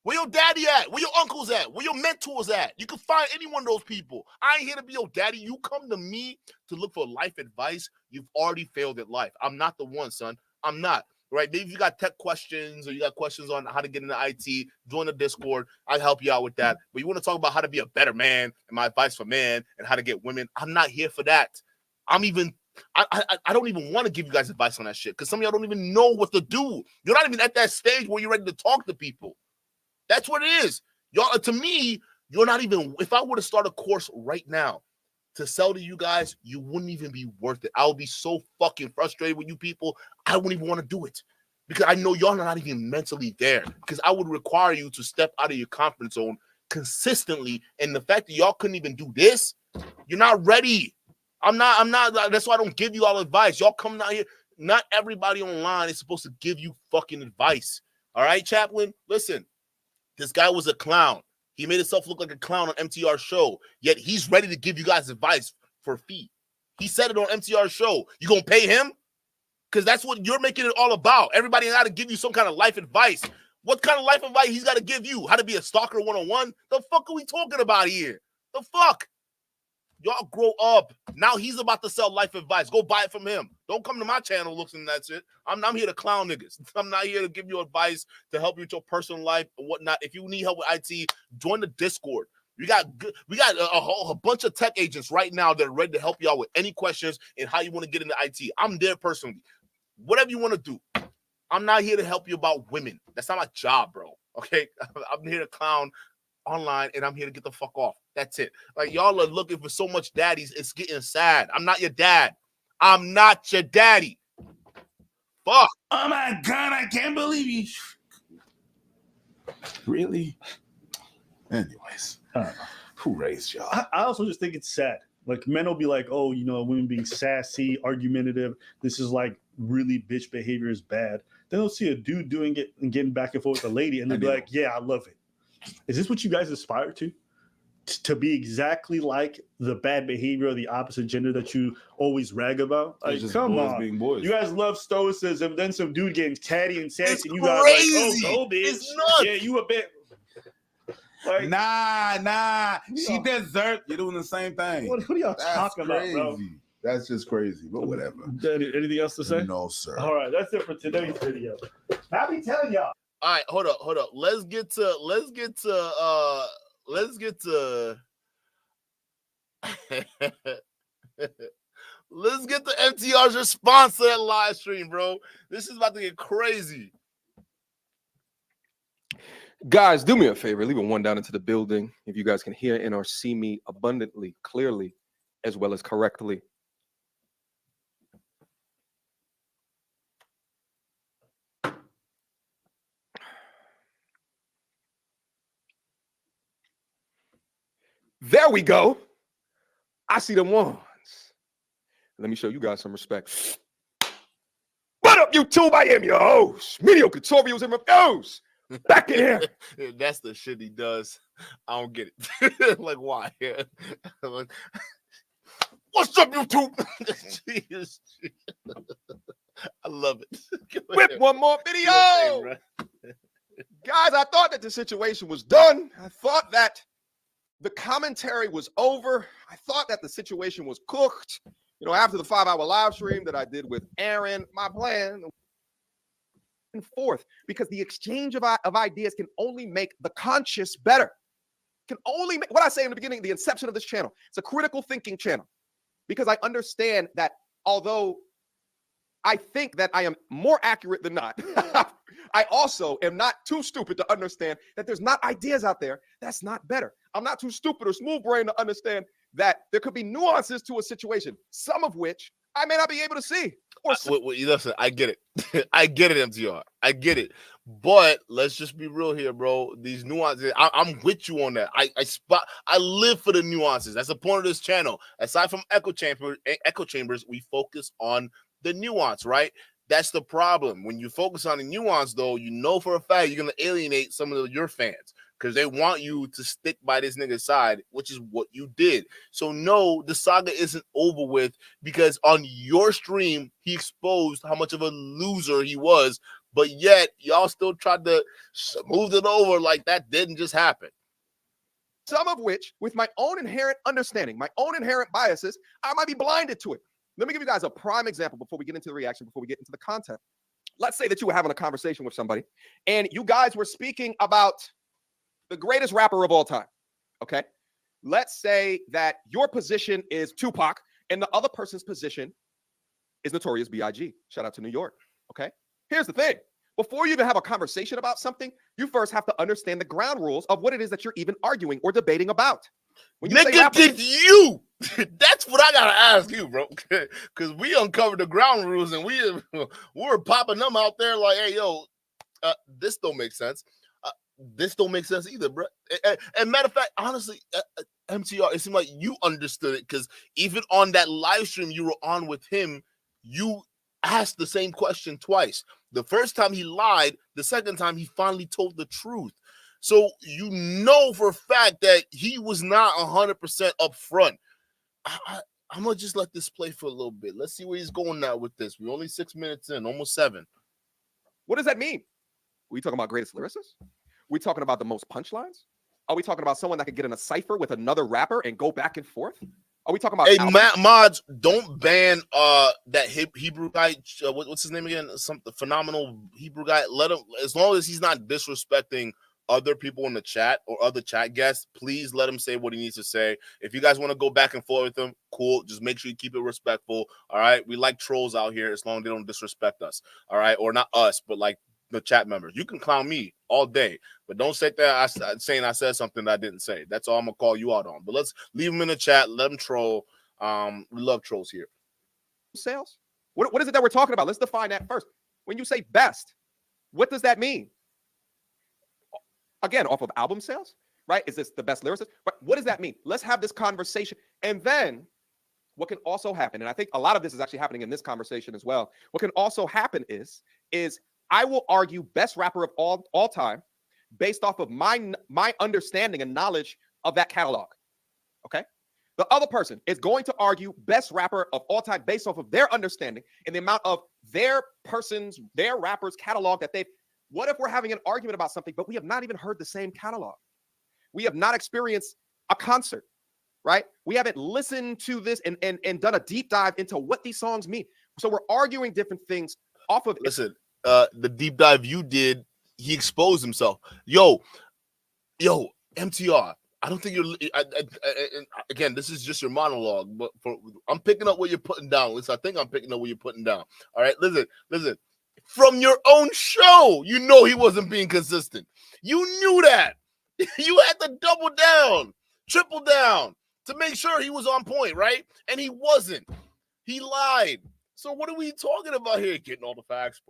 Speaker 2: Where your daddy at? Where your uncles at? Where your mentors at? You can find any one of those people. I ain't here to be your daddy. You come to me to look for life advice. You've already failed at life. I'm not the one, son. I'm not. Right? Maybe if you got tech questions or you got questions on how to get into IT, join the Discord. I'll help you out with that. But you want to talk about how to be a better man and my advice for men and how to get women, I'm not here for that. I don't even want to give you guys advice on that shit because some of y'all don't even know what to do. You're not even at that stage where you're ready to talk to people. That's what it is. Y'all, to me, you're not even, if I were to start a course right now to sell to you guys, you wouldn't even be worth it. I would be so fucking frustrated with you people. I wouldn't even want to do it because I know y'all are not even mentally there because I would require you to step out of your comfort zone consistently. And the fact that y'all couldn't even do this, you're not ready. I'm not, that's why I don't give you all advice. Y'all come down here. Not everybody online is supposed to give you fucking advice. All right, Chaplain? Listen. This guy was a clown. He made himself look like a clown on MTR's show, yet he's ready to give you guys advice for a fee. He said it on MTR's show. You gonna pay him? Because that's what you're making it all about. Everybody got to give you some kind of life advice. What kind of life advice he's got to give you? How to be a stalker 101? The fuck are we talking about here? The fuck? Y'all grow up. Now he's about to sell life advice. Go buy it from him. Don't come to my channel looking at that shit. I'm here to clown niggas. I'm not here to give you advice to help you with your personal life and whatnot. If you need help with IT, join the Discord. We got a bunch of tech agents right now that are ready to help y'all with any questions and how you want to get into IT. I'm there personally. Whatever you want to do. I'm not here to help you about women. That's not my job, bro. Okay, I'm here to clown online, and I'm here to get the fuck off. That's it. Like, y'all are looking for so much daddies. It's getting sad. I'm not your dad. I'm not your daddy. Fuck.
Speaker 5: Oh my God, I can't believe you. Really? Anyways, who raised y'all?
Speaker 6: I also just think it's sad. Like, men will be like, oh, you know, women being sassy, argumentative. This is like really bitch behavior is bad. Then they'll see a dude doing it and getting back and forth with a lady, and they'll be like, yeah, I love it. Is this what you guys aspire to? To be exactly like the bad behavior of the opposite gender that you always rag about? Like, come on.
Speaker 5: Being boys.
Speaker 6: You guys love stoicism, then some dude getting catty and sassy,
Speaker 2: It's
Speaker 6: and you guys like,
Speaker 2: crazy.
Speaker 6: oh, bitch.
Speaker 2: It's nuts.
Speaker 6: Yeah, you a bit. Like,
Speaker 5: Nah. She deserved. You're doing the same thing.
Speaker 6: What are y'all
Speaker 5: That's
Speaker 6: talking
Speaker 5: crazy.
Speaker 6: about, bro?
Speaker 5: That's just crazy, but whatever.
Speaker 6: Anything else to say?
Speaker 5: No, sir.
Speaker 6: All right, that's it for today's video. I be telling y'all.
Speaker 2: All right, hold up. Let's get to let's get to MTR's response to that live stream, bro. This is about to get crazy.
Speaker 1: Guys, do me a favor. Leave a 1 down into the building if you guys can hear and or see me abundantly, clearly, as well as correctly. There we go. I see them ones. Let me show you guys some respect. What up, YouTube? I am your host, mediocre tutorials and reviews. Back in here.
Speaker 2: That's the shit he does. I don't get it. Like, why? What's up, YouTube? Jesus. I love it.
Speaker 1: Whip one more video. Guys, I thought that the situation was done. I thought that the commentary was over. I thought that the situation was cooked. You know, after the 5-hour live stream that I did with Aaron, my plan and forth, because the exchange of ideas can only make the conscious better. Can only make, what I say in the beginning, the inception of this channel, it's a critical thinking channel, because I understand that although I think that I am more accurate than not, I also am not too stupid to understand that there's not ideas out there that's not better. I'm not too stupid or smooth brain to understand that there could be nuances to a situation, some of which I may not be able to see. Or
Speaker 2: listen, I get it. I get it, MTR. I get it. But let's just be real here, bro. These nuances, I'm with you on that. I live for the nuances. That's the point of this channel. Aside from echo chambers, we focus on the nuance, right? That's the problem. When you focus on the nuance, though, you know for a fact you're going to alienate some of your fans because they want you to stick by this nigga's side, which is what you did. So, no, the saga isn't over with because on your stream, he exposed how much of a loser he was, but yet y'all still tried to smooth it over like that didn't just happen.
Speaker 1: Some of which, with my own inherent understanding, my own inherent biases, I might be blinded to it. Let me give you guys a prime example before we get into the reaction, before we get into the content. Let's say that you were having a conversation with somebody and you guys were speaking about the greatest rapper of all time, okay? Let's say that your position is Tupac and the other person's position is Notorious B.I.G. Shout out to New York, okay? Here's the thing. Before you even have a conversation about something, you first have to understand the ground rules of what it is that you're even arguing or debating about. When you
Speaker 2: Nigga, did you? That's what I gotta ask you, bro. Because we uncovered the ground rules and we were popping them out there like, hey, yo, this don't make sense. This don't make sense either, bro. And matter of fact, honestly, MTR, it seemed like you understood it because even on that live stream you were on with him, you asked the same question twice. The first time he lied, the second time he finally told the truth. So you know for a fact that he was not 100% upfront. I'm going to just let this play for a little bit. Let's see where he's going now with this. We're only 6 minutes in, almost 7.
Speaker 1: What does that mean? Are we talking about greatest lyricists? Are we talking about the most punchlines? Are we talking about someone that could get in a cipher with another rapper and go back and forth? Are we talking about...
Speaker 2: Hey, mods, don't ban that Hebrew guy. What's his name again? The phenomenal Hebrew guy. Let him, as long as he's not disrespecting other people in the chat or other chat guests, please let him say what he needs to say. If you guys want to go back and forth with him, cool. Just make sure you keep it respectful. All right. We like trolls out here as long as they don't disrespect us. All right. Or not us, but like the chat members. You can clown me all day, but don't say that saying I said something that I didn't say. That's all I'm gonna call you out on. But let's leave them in the chat. Let them troll. We love trolls here.
Speaker 1: Sales. What is it that we're talking about? Let's define that first. When you say best, what does that mean? Again, off of album sales, right? Is this the best lyricist? But what does that mean? Let's have this conversation. And then what can also happen, and I think a lot of this is actually happening in this conversation as well. What can also happen is I will argue best rapper of all time based off of my understanding and knowledge of that catalog. Okay? The other person is going to argue best rapper of all time based off of their understanding and the amount of their rapper's catalog that they've. What if we're having an argument about something, but we have not even heard the same catalog? We have not experienced a concert, right? We haven't listened to this and done a deep dive into what these songs mean. So we're arguing different things off of.
Speaker 2: Listen, the deep dive you did, he exposed himself. Yo, MTR. I don't think you're. Again, this is just your monologue, but I'm picking up what you're putting down. At least I think I'm picking up what you're putting down. All right, listen. From your own show, you know he wasn't being consistent. You knew that. You had to double down, triple down to make sure he was on point, right? And he wasn't. He lied. So what are we talking about here? Getting all the facts,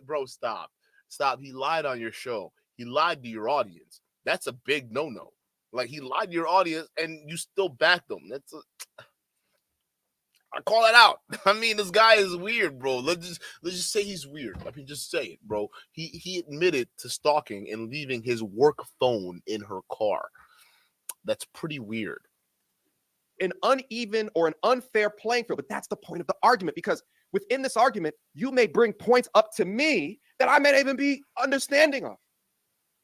Speaker 2: bro, stop. He lied on your show. He lied to your audience. That's a big no-no. Like, he lied to your audience and you still backed him. I call it out. I mean, this guy is weird, bro. Let's just say he's weird. I mean, just say it, bro. He admitted to stalking and leaving his work phone in her car. That's pretty weird.
Speaker 1: An uneven or an unfair playing field, but that's the point of the argument, because within this argument, you may bring points up to me that I may even be understanding of,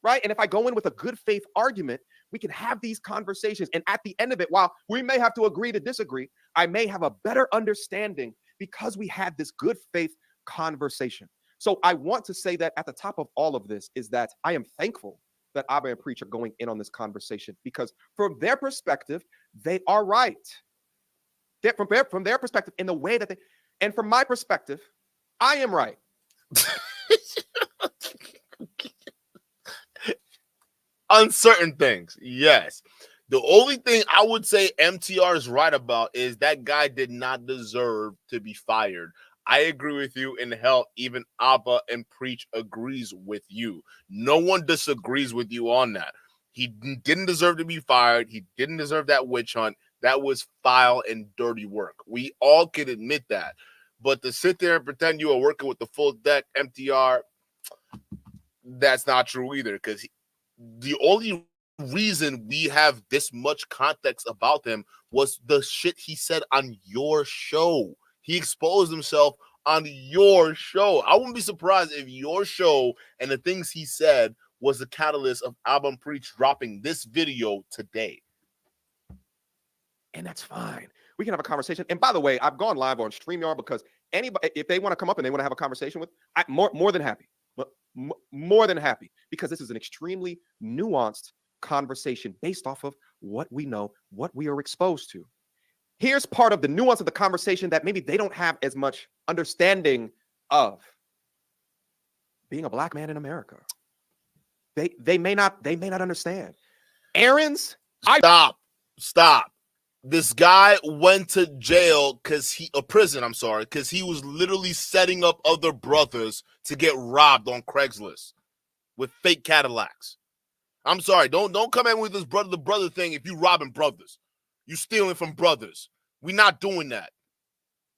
Speaker 1: right? And if I go in with a good faith argument, we can have these conversations. And at the end of it, while we may have to agree to disagree, I may have a better understanding because we had this good faith conversation. So I want to say that at the top of all of this is that I am thankful that Abba and Preach are going in on this conversation, because from their perspective, they are right. From their perspective, in the way that and from my perspective, I am right.
Speaker 2: Uncertain things, yes. The only thing I would say MTR is right about is that guy did not deserve to be fired. I agree with you, and hell, even Abba and Preach agrees with you. No one disagrees with you on that. He didn't deserve to be fired. He didn't deserve that witch hunt. That was foul and dirty work. We all can admit that. But to sit there and pretend you are working with the full deck, MTR, that's not true either, because the only reason we have this much context about him was the shit he said on your show. He exposed himself on your show. I wouldn't be surprised if your show and the things he said was the catalyst of Album Preach dropping this video today.
Speaker 1: And that's fine. We can have a conversation. And by the way, I've gone live on StreamYard because anybody, if they want to come up and they want to have a conversation with, I'm more than happy. More than happy, because this is an extremely nuanced conversation based off of what we know, what we are exposed to. Here's part of the nuance of the conversation that maybe they don't have as much understanding of. Being a black man in America. They may not understand. Aaron's
Speaker 2: Stop. This guy went to jail because because he was literally setting up other brothers to get robbed on Craigslist with fake Cadillacs. I'm sorry, don't come in with this brother to brother thing. If you robbing brothers, you stealing from brothers. We're not doing that.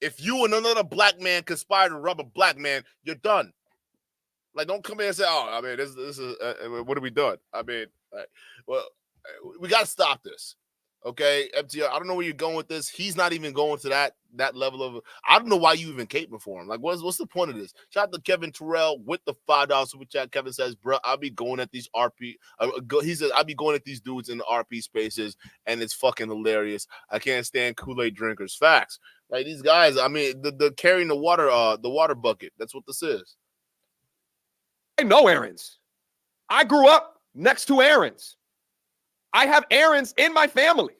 Speaker 2: If you and another black man conspire to rob a black man, you're done. Like, don't come in and say, "Oh, I mean, this is what are we doing?" I mean, we got to stop this. Okay, MTR, I don't know where you're going with this. He's not even going to that level of. I don't know why you even caping for him. Like, what's the point of this? Shout out to Kevin Terrell with the $5 super chat. Kevin says, "Bro, I'll be going at these RP." He says, "I'll be going at these dudes in the RP spaces, and it's fucking hilarious. I can't stand Kool-Aid drinkers." Facts. Like, these guys. I mean, the carrying the water bucket. That's what this is.
Speaker 1: I know Aaron's. I grew up next to Aaron's. I have Aaron's in my family.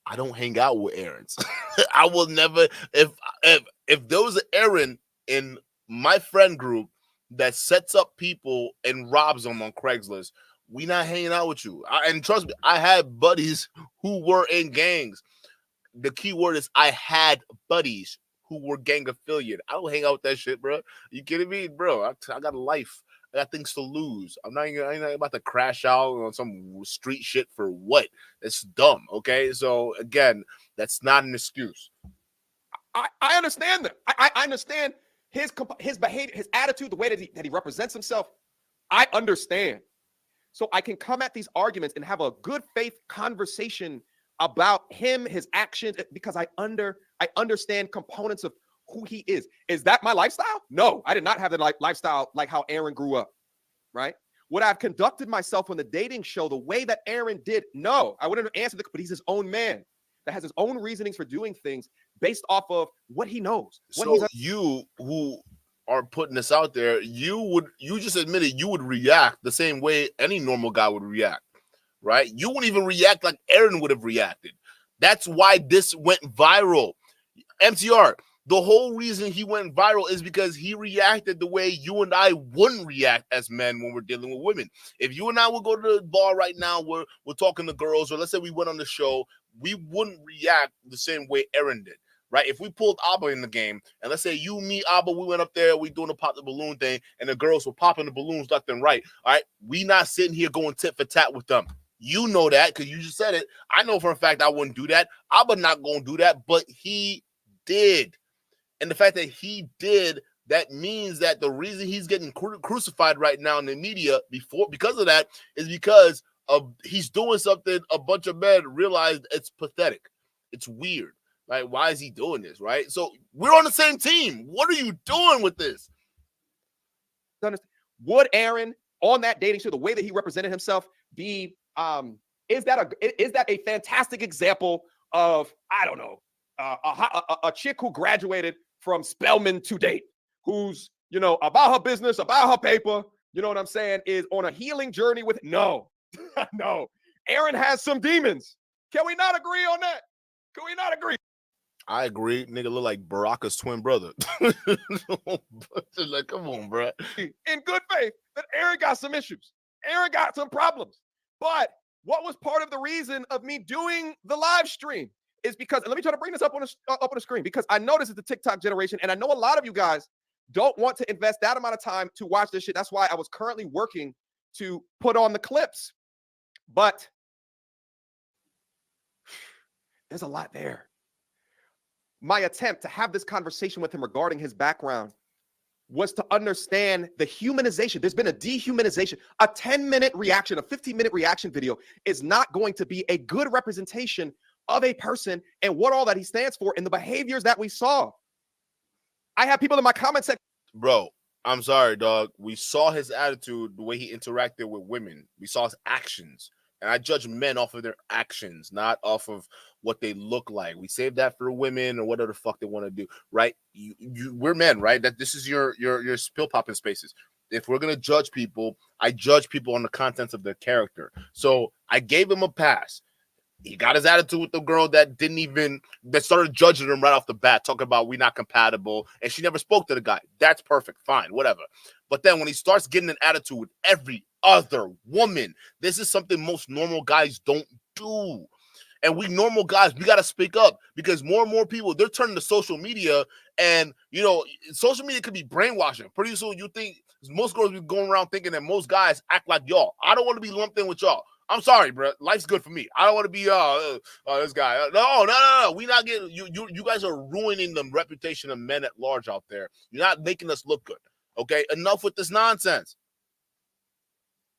Speaker 2: I don't hang out with Aaron's. I will never. If there was an Aaron in my friend group, that sets up people and robs them on Craigslist, we not hanging out with you. And trust me, I had buddies who were in gangs. The key word is I had buddies who were gang affiliated. I don't hang out with that shit, bro. You kidding me, bro? I got a life. I got things to lose. I ain't about to crash out on some street shit for what? It's dumb, okay? So, again, that's not an excuse.
Speaker 1: I understand that. I understand his behavior, his attitude, the way that he represents himself. I understand. So I can come at these arguments and have a good faith conversation about him, his actions, because I understand components of who he is. Is that my lifestyle? No, I did not have the lifestyle like how Aaron grew up, right? Would I have conducted myself on the dating show the way that Aaron did? No, I wouldn't have answered but he's his own man that has his own reasonings for doing things based off of what he knows.
Speaker 2: You who are putting this out there, you just admitted you would react the same way any normal guy would react, right? You wouldn't even react like Aaron would have reacted. That's why this went viral. MTR, the whole reason he went viral is because he reacted the way you and I wouldn't react as men when we're dealing with women. If you and I would go to the bar right now, we're talking to girls, or let's say we went on the show, we wouldn't react the same way Aaron did, right? If we pulled Abba in the game, and let's say you, me, Abba, we went up there, we doing the pop the balloon thing, and the girls were popping the balloons left and right, all right? We not sitting here going tit for tat with them. You know that because you just said it. I know for a fact I wouldn't do that. Abba not going to do that, but he did. And the fact that he did, that means that the reason he's getting crucified right now in the media because of that is because of he's doing something a bunch of men realized it's pathetic. It's weird. Right? Why is he doing this? Right? So we're on the same team. What are you doing with this?
Speaker 1: Would Aaron on that dating show, the way that he represented himself, be is that a fantastic example of, I don't know, a chick who graduated from Spelman to date, who's, about her business, about her paper, you know what I'm saying, is on a healing journey with, no. Aaron has some demons. Can we not agree on that? Can we not agree?
Speaker 2: I agree. Nigga look like Baraka's twin brother. Like, come on, bro.
Speaker 1: In good faith that Aaron got some issues. Aaron got some problems. But what was part of the reason of me doing the live stream is because, and let me try to bring this up on the screen, because I know this is the TikTok generation, and I know a lot of you guys don't want to invest that amount of time to watch this shit. That's why I was currently working to put on the clips. But there's a lot there. My attempt to have this conversation with him regarding his background was to understand the humanization. There's been a dehumanization. A 10-minute reaction, a 15-minute reaction video is not going to be a good representation of a person and what all that he stands for and the behaviors that we saw. I have people in my comment section.
Speaker 2: Bro, I'm sorry, dog. We saw his attitude, the way he interacted with women. We saw his actions. And I judge men off of their actions, not off of what they look like. We save that for women or whatever the fuck they want to do, right? We're men, right? That this is your spill popping spaces. If we're gonna judge people, I judge people on the contents of their character. So I gave him a pass. He got his attitude with the girl that started judging him right off the bat, talking about we not compatible, and she never spoke to the guy. That's perfect, fine, whatever. But then when he starts getting an attitude with every other woman, this is something most normal guys don't do. And we normal guys, we got to speak up because more and more people, they're turning to social media, and social media could be brainwashing. Pretty soon you think most girls be going around thinking that most guys act like y'all. I don't want to be lumped in with y'all. I'm sorry, bro. Life's good for me. I don't want to be this guy. No. We not getting you guys are ruining the reputation of men at large out there. You're not making us look good. Okay, enough with this nonsense.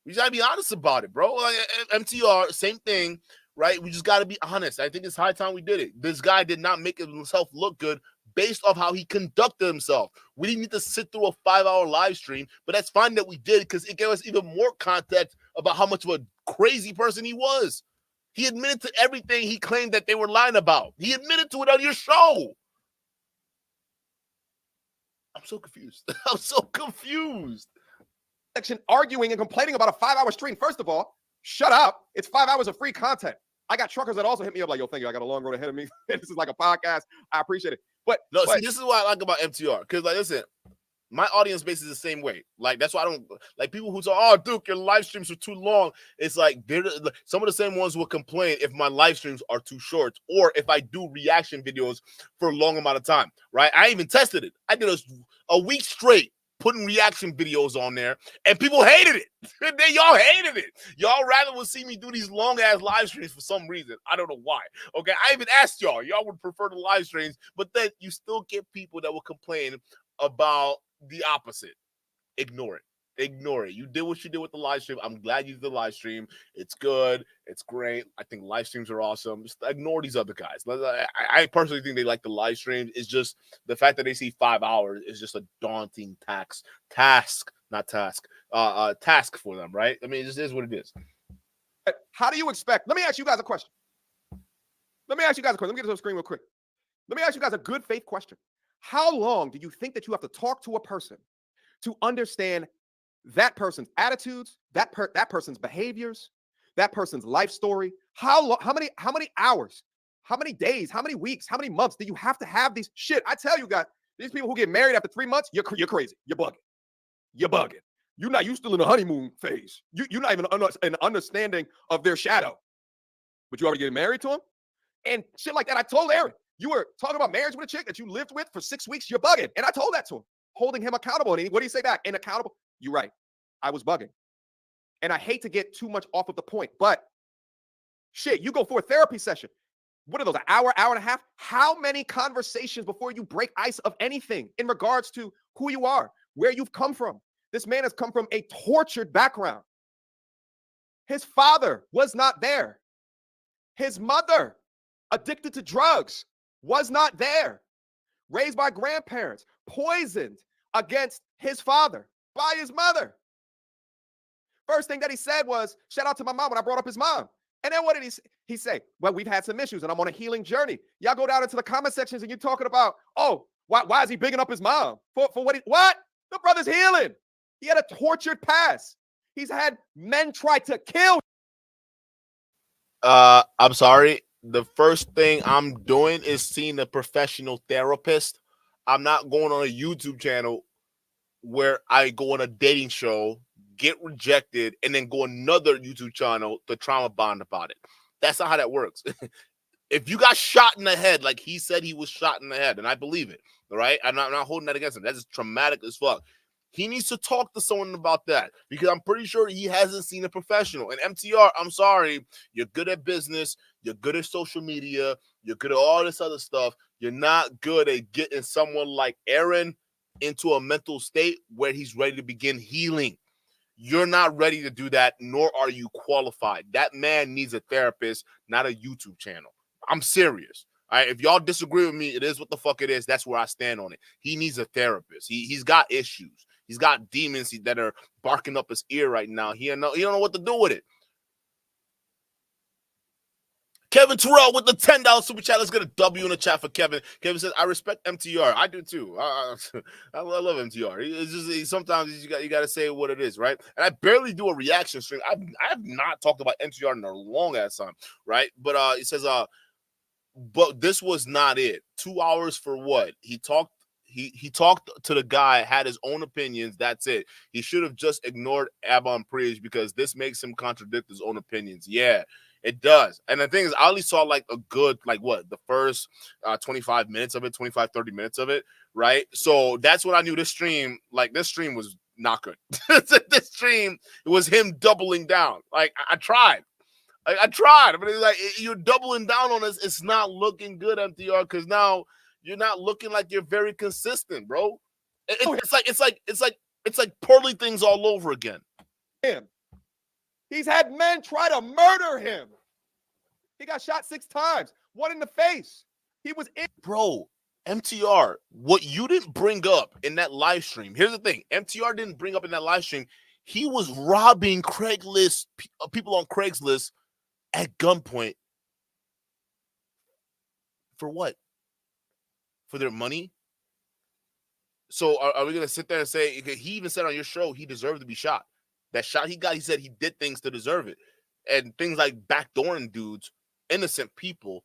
Speaker 2: We gotta be honest about it, bro. Like, MTR, same thing, right? We just gotta be honest. I think it's high time we did it. This guy did not make himself look good based off how he conducted himself. We didn't need to sit through a 5-hour live stream, but that's fine that we did because it gave us even more context about how much of a crazy person he was. He admitted to everything he claimed that they were lying about. He admitted to it on your show. I'm so confused.
Speaker 1: Section arguing and complaining about a 5-hour stream. First of all, shut up. It's 5 hours of free content. I got truckers that also hit me up like, yo, thank you. I got a long road ahead of me. This is like a podcast. I appreciate it. But
Speaker 2: see, this is what I like about MTR. Because, like, listen, My audience base is the same way. Like, that's why I don't like people who say, "Oh, Duke, your live streams are too long." It's like they're some of the same ones will complain if my live streams are too short or if I do reaction videos for a long amount of time. Right? I even tested it. I did a week straight putting reaction videos on there, and people hated it. Y'all hated it. Y'all rather would see me do these long ass live streams for some reason. I don't know why. Okay, I even asked y'all would prefer the live streams, but then you still get people that will complain about the opposite. Ignore it. Ignore it. You did what you did with the live stream. I'm glad you did the live stream. It's good. It's great. I think live streams are awesome. Just ignore these other guys. I personally think they like the live streams. It's just the fact that they see 5 hours is just a daunting task for them, right? I mean, it just is what it is.
Speaker 1: How do you expect? Let me ask you guys a question. Let me get to the screen real quick. Let me ask you guys a good faith question. How long do you think that you have to talk to a person to understand that person's attitudes, that person's behaviors, that person's life story? How many hours, how many days, how many weeks, how many months do you have to have these shit? I tell you guys, these people who get married after 3 months, you're crazy. You're bugging. You still in the honeymoon phase. You're not even an understanding of their shadow. But you already getting married to them? And shit like that. I told Aaron, you were talking about marriage with a chick that you lived with for 6 weeks. You're bugging. And I told that to him, holding him accountable. And what do you say back? And accountable? You're right. I was bugging. And I hate to get too much off of the point, but shit, you go for a therapy session. What are those, an hour and a half? How many conversations before you break ice of anything in regards to who you are, where you've come from? This man has come from a tortured background. His father was not there. His mother, addicted to drugs, was not there. Raised by grandparents, poisoned against his father by his mother. First thing that he said was, shout out to my mom when I brought up his mom. And then what did he say? Well, we've had some issues and I'm on a healing journey. Y'all go down into the comment sections and you're talking about, oh, why is he bigging up his mom? For what? The brother's healing. He had a tortured past. He's had men try to kill him.
Speaker 2: I'm sorry. The first thing I'm doing is seeing a professional therapist. I'm not going on a YouTube channel where I go on a dating show, get rejected, and then go another YouTube channel to trauma bond about it. That's not how that works. If you got shot in the head, like he said he was shot in the head, and I believe it, all right? I'm not holding that against him. That's just traumatic as fuck. He needs to talk to someone about that because I'm pretty sure he hasn't seen a professional. And MTR, I'm sorry, you're good at business, you're good at social media, you're good at all this other stuff. You're not good at getting someone like Aaron into a mental state where he's ready to begin healing. You're not ready to do that, nor are you qualified. That man needs a therapist, not a YouTube channel. I'm serious. All right, if y'all disagree with me, it is what the fuck it is. That's where I stand on it. He needs a therapist. He's got issues. He's got demons that are barking up his ear right now. He don't know what to do with it. Kevin Terrell with the $10 super chat. Let's get a W in the chat for Kevin. Kevin says, I respect MTR. I do too. I love MTR. It's just sometimes you got to say what it is, right? And I barely do a reaction stream. I have not talked about MTR in a long ass time, right? But it says, but this was not it. 2 hours for what? He talked to the guy, had his own opinions. That's it. He should have just ignored Abon Preach because this makes him contradict his own opinions. Yeah, it does. And the thing is, I only saw like a good, the first 25 minutes of it, 25, 30 minutes of it, right? So that's when I knew this stream was not good. This stream, it was him doubling down. Like, I tried. I tried. I mean, like, you're doubling down on this. It's not looking good, MTR, because now you're not looking like you're very consistent, bro. It's like poorly things all over again.
Speaker 1: He's had men try to murder him. He got shot 6 times, 1 in the face. He was in.
Speaker 2: Bro, MTR, what you didn't bring up in that live stream, here's the thing. MTR didn't bring up in that live stream. He was robbing Craigslist, people on Craigslist at gunpoint. For what? For their money? So are we going to sit there and say, he even said on your show he deserved to be shot. That shot he got, he said he did things to deserve it. And things like backdooring dudes, innocent people.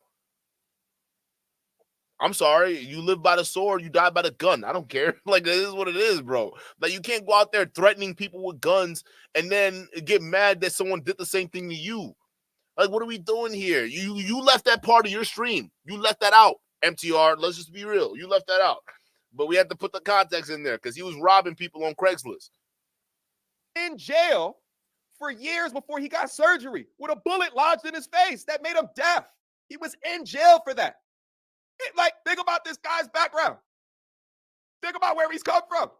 Speaker 2: I'm sorry, you live by the sword, you die by the gun. I don't care. Like, this is what it is, bro. Like, you can't go out there threatening people with guns and then get mad that someone did the same thing to you. Like, what are we doing here? You left that part of your stream. You left that out, MTR. Let's just be real. You left that out. But we had to put the context in there because he was robbing people on Craigslist.
Speaker 1: In jail for years before he got surgery with a bullet lodged in his face that made him deaf. He was in jail for that. Like, think about this guy's background. Think about where he's come from.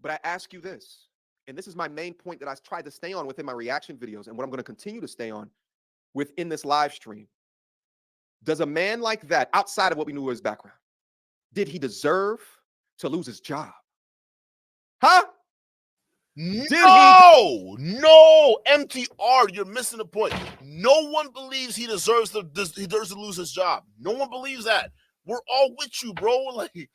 Speaker 1: But I ask you this, and this is my main point that I tried to stay on within my reaction videos and what I'm going to continue to stay on within this live stream. Does a man like that, outside of what we knew of his background, did he deserve to lose his job? Huh?
Speaker 2: No, MTR, you're missing the point. No one believes he deserves to lose his job. No one believes that. We're all with you, bro. Like,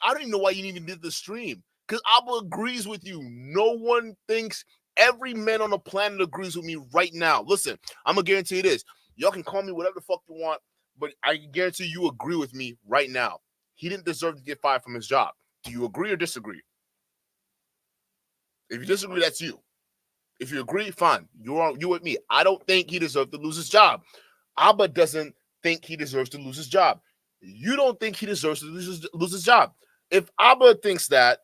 Speaker 2: I don't even know why you even did the stream. Because Abba agrees with you. No one thinks, every man on the planet agrees with me right now. Listen, I'm going to guarantee you this. Y'all can call me whatever the fuck you want, but I can guarantee you agree with me right now. He didn't deserve to get fired from his job. Do you agree or disagree? If you disagree, that's you. If you agree, fine. You with me. I don't think he deserved to lose his job. Abba doesn't think he deserves to lose his job. You don't think he deserves to lose his job. If Abba thinks that,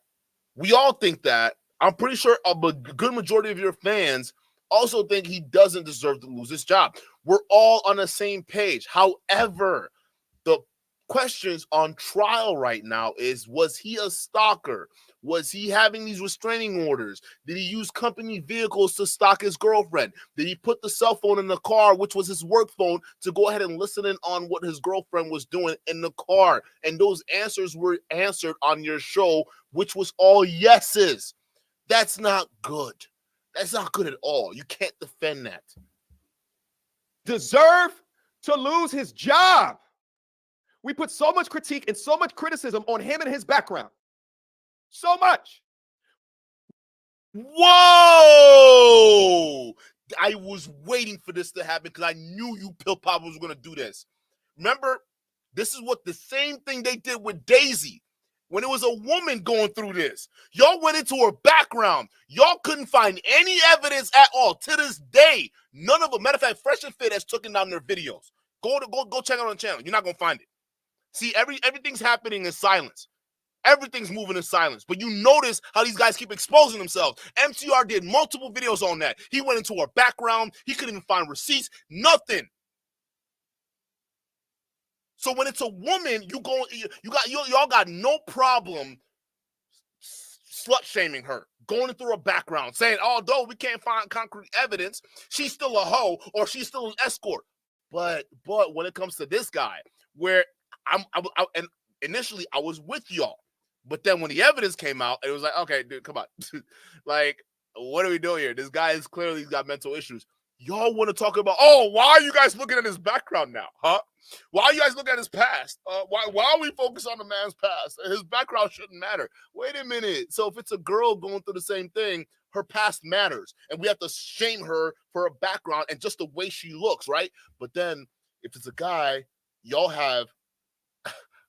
Speaker 2: we all think that. I'm pretty sure a good majority of your fans also think he doesn't deserve to lose his job. We're all on the same page. However, the questions on trial right now is, was he a stalker? Was he having these restraining orders? Did he use company vehicles to stalk his girlfriend? Did he put the cell phone in the car, which was his work phone, to go ahead and listen in on what his girlfriend was doing in the car? And those answers were answered on your show, which was all yeses. That's not good. That's not good at all. You can't defend that.
Speaker 1: Deserve to lose his job. We put so much critique and so much criticism on him and his background. So much.
Speaker 2: Whoa! I was waiting for this to happen because I knew you pill poppers was going to do this. Remember, this is what the same thing they did with Daisy when it was a woman going through this. Y'all went into her background. Y'all couldn't find any evidence at all. To this day, none of them. Matter of fact, Fresh and Fit has taken down their videos. Go check it on the channel. You're not going to find it. See, everything's happening in silence. Everything's moving in silence. But you notice how these guys keep exposing themselves. MTR did multiple videos on that. He went into our background. He couldn't even find receipts. Nothing. So when it's a woman, y'all got no problem slut shaming her, going through her background, saying, although we can't find concrete evidence, she's still a hoe or she's still an escort. But when it comes to this guy, where and initially I was with y'all. But then when the evidence came out, it was like, okay, dude, come on. Like, what are we doing here? This guy is clearly got mental issues. Y'all want to talk about, why are you guys looking at his background now? Huh? Why are you guys looking at his past? Why are we focused on the man's past? His background shouldn't matter. Wait a minute. So if it's a girl going through the same thing, her past matters. And we have to shame her for her background and just the way she looks, right? But then if it's a guy, y'all have,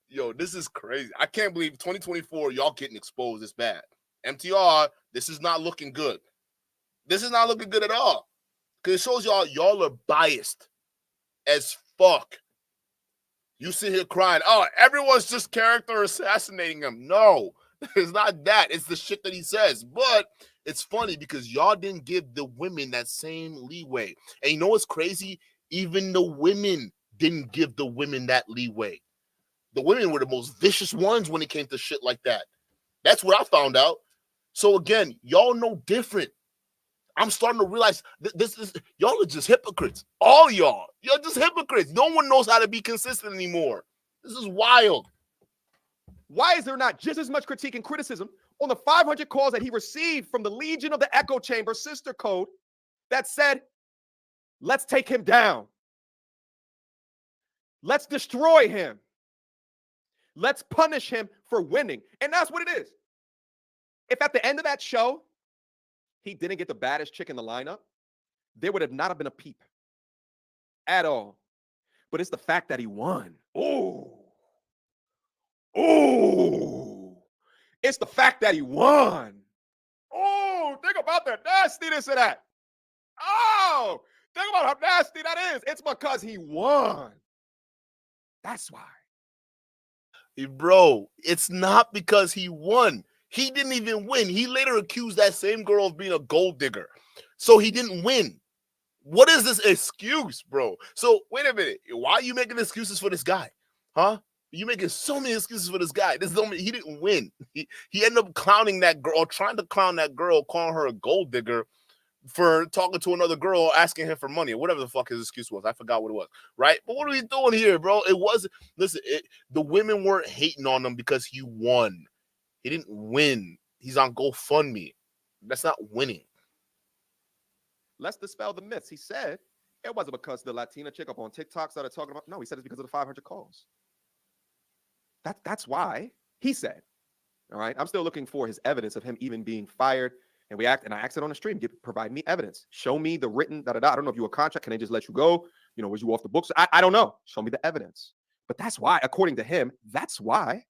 Speaker 2: yo, this is crazy. I can't believe 2024, y'all getting exposed this bad. MTR, this is not looking good. This is not looking good at all. Because it shows y'all are biased as fuck. You sit here crying, everyone's just character assassinating him. No, it's not that. It's the shit that he says. But it's funny because y'all didn't give the women that same leeway. And you know what's crazy? Even the women didn't give the women that leeway. The women were the most vicious ones when it came to shit like that. That's what I found out. So again, y'all know different. I'm starting to realize this is, y'all are just hypocrites. All y'all. You're just hypocrites. No one knows how to be consistent anymore. This is wild.
Speaker 1: Why is there not just as much critique and criticism on the 500 calls that he received from the Legion of the Echo Chamber sister code that said, let's take him down. Let's destroy him. Let's punish him for winning. And that's what it is. If at the end of that show, he didn't get the baddest chick in the lineup, there would have not have been a peep at all. but it's the fact that he won. Oh, it's the fact that he won. Oh, think about the nastiness of that. Oh, think about how nasty that is. It's because he won. That's why.
Speaker 2: Bro, it's not because he won. He didn't even win. He later accused that same girl of being a gold digger. So he didn't win. What is this excuse, bro? So wait a minute. Why are you making excuses for this guy? Huh? You making so many excuses for this guy. He didn't win. He ended up clowning that girl, or trying to clown that girl, calling her a gold digger for talking to another girl, asking him for money, or whatever the fuck his excuse was. I forgot what it was, right? But what are we doing here, bro? It wasn't, listen, the women weren't hating on him because he won. He didn't win. He's on GoFundMe. That's not winning.
Speaker 1: Let's dispel the myths. He said it wasn't because the Latina chick up on TikTok started talking about. No, he said it's because of the 500 calls. That's why he said. All right. I'm still looking for his evidence of him even being fired. And I asked it on the stream. Provide me evidence. Show me the written I don't know if you were a contract. Can they just let you go? You know, was you off the books? I don't know. Show me the evidence. But that's why, according to him, that's why.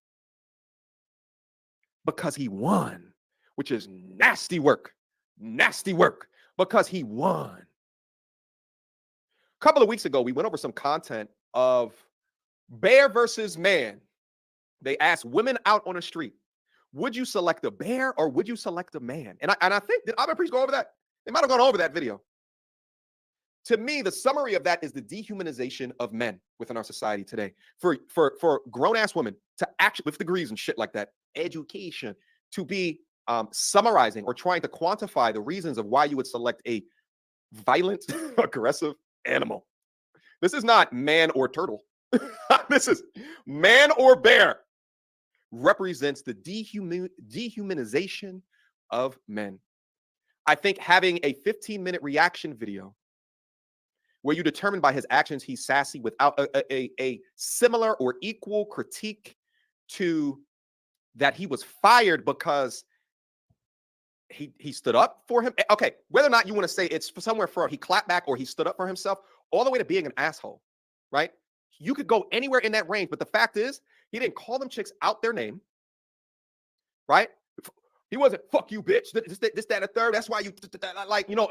Speaker 1: Because he won, which is nasty work. Nasty work. Because he won. A couple of weeks ago, we went over some content of bear versus man. They asked women out on the street, would you select a bear or would you select a man? And I think, did Abba Priest go over that? They might have gone over that video. To me, the summary of that is the dehumanization of men within our society today. For grown-ass women to actually, with degrees and shit like that, education, to be summarizing or trying to quantify the reasons of why you would select a violent, aggressive animal. This is not man or turtle. This is man or bear. Represents the dehumanization of men. I think having a 15-minute reaction video where you determine by his actions he's sassy without a similar or equal critique to that he was fired because he stood up for him. Okay, whether or not you want to say it's somewhere for he clapped back or he stood up for himself, all the way to being an asshole, right? You could go anywhere in that range, but the fact is, he didn't call them chicks out their name, right? He wasn't, fuck you, bitch, this, that, and the third. That's why you, like, you know,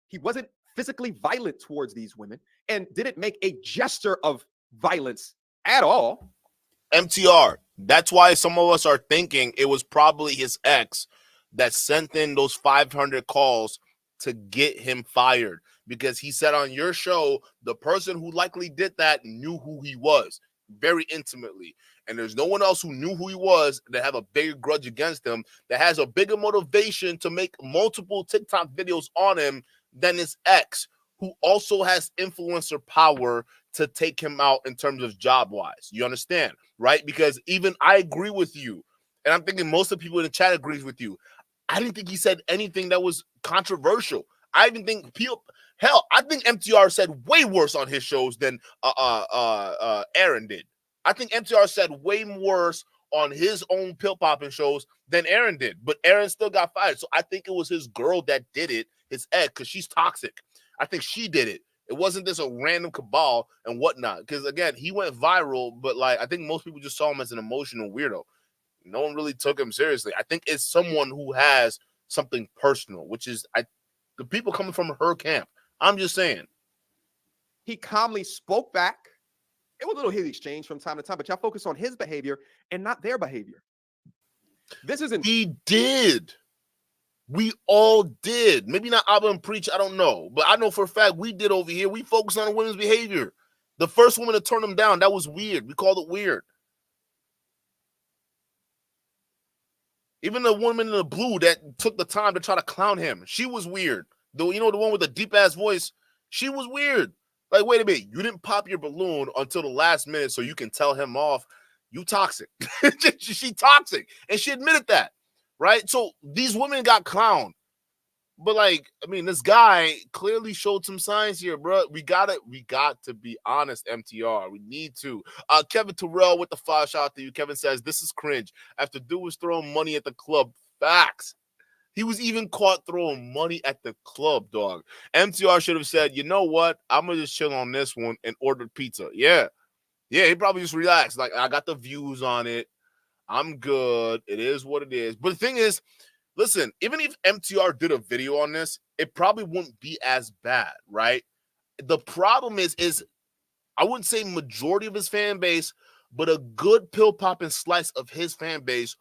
Speaker 1: he wasn't physically violent towards these women and didn't make a gesture of violence at all.
Speaker 2: MTR, that's why some of us are thinking it was probably his ex that sent in those 500 calls to get him fired. Because he said on your show, the person who likely did that knew who he was very intimately. And there's no one else who knew who he was that have a bigger grudge against him, that has a bigger motivation to make multiple TikTok videos on him than his ex, who also has influencer power to take him out in terms of job-wise. You understand, right? Because even I agree with you, and I'm thinking most of the people in the chat agrees with you. I didn't think he said anything that was controversial. I even think hell, I think MTR said way worse on his shows than Aaron did. I think MTR said way worse on his own pill popping shows than Aaron did, but Aaron still got fired. So I think it was his girl that did it, his ex, because she's toxic. I think she did it. It wasn't just a random cabal and whatnot. Because again, he went viral, but like I think most people just saw him as an emotional weirdo. No one really took him seriously. I think it's someone who has something personal, which is the people coming from her camp. I'm just saying.
Speaker 1: He calmly spoke back. It was a little heated exchange from time to time, but y'all focus on his behavior and not their behavior. This isn't.
Speaker 2: We did. We all did. Maybe not Abba and Preach, I don't know. But I know for a fact we did over here. We focused on the women's behavior. The first woman to turn them down, that was weird. We called it weird. Even the woman in the blue that took the time to try to clown him, she was weird. The one with the deep-ass voice, she was weird. Like, wait a minute, you didn't pop your balloon until the last minute so you can tell him off. You toxic. She toxic. And she admitted that, right? So these women got clowned. But, like, I mean, this guy clearly showed some signs here, bro. We got to be honest, MTR. We need to. Kevin Terrell with the 5 shout out to you. Kevin says, this is cringe. After dude was throwing money at the club. Facts. He was even caught throwing money at the club, dog. MTR should have said, you know what? I'm going to just chill on this one and ordered pizza. Yeah. Yeah, he probably just relaxed. Like, I got the views on it. I'm good. It is what it is. But the thing is, listen, even if MTR did a video on this, it probably wouldn't be as bad, right? The problem is I wouldn't say majority of his fan base, but a good pill-popping slice of his fan base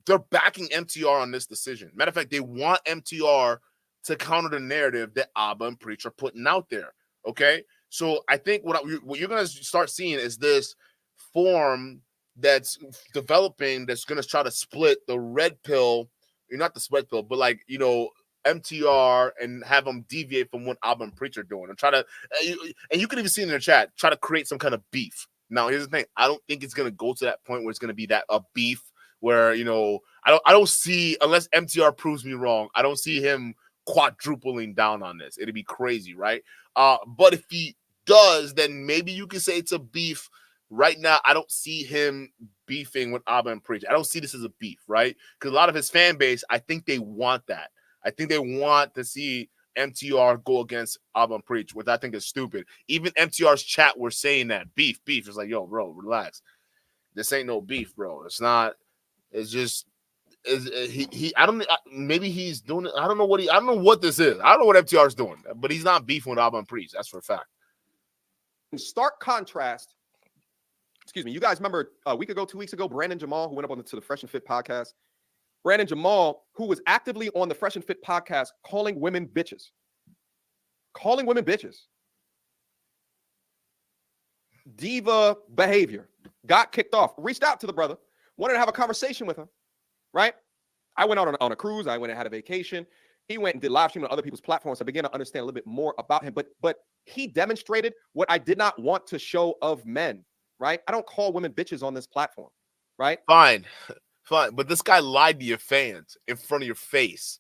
Speaker 2: they're backing MTR on this decision. Matter of fact, they want MTR to counter the narrative that Abba and Preach are putting out there. Okay, so I think what you're going to start seeing is this form that's developing that's going to try to split the red pill, not the sweat pill, but like, you know, MTR and have them deviate from what Abba and Preach are doing and try to, and you can even see in the chat, try to create some kind of beef. Now, here's the thing: I don't think it's going to go to that point where it's going to be a beef. Where, you know, I don't see, unless MTR proves me wrong, I don't see him quadrupling down on this. It'd be crazy, right? But if he does, then maybe you can say it's a beef. Right now, I don't see him beefing with Abba and Preach. I don't see this as a beef, right? Because a lot of his fan base, I think they want that. I think they want to see MTR go against Abba and Preach, which I think is stupid. Even MTR's chat were saying that. Beef. It's like, yo, bro, relax. This ain't no beef, bro. It's not. It's just I don't maybe he's doing it. I don't know what this is. I don't know what MTR is doing, but he's not beefing with Abba and Priest. That's for a fact.
Speaker 1: In stark contrast, excuse me, you guys remember a week ago, 2 weeks ago, Brandon Jamal, who went up to the Fresh and Fit podcast. Brandon Jamal, who was actively on the Fresh and Fit podcast, calling women bitches. Diva behavior. Got kicked off. Reached out to the brother. Wanted to have a conversation with him, right? I went out on a cruise. I went and had a vacation. He went and did live stream on other people's platforms. I began to understand a little bit more about him. But he demonstrated what I did not want to show of men, right? I don't call women bitches on this platform, right?
Speaker 2: Fine. But this guy lied to your fans in front of your face.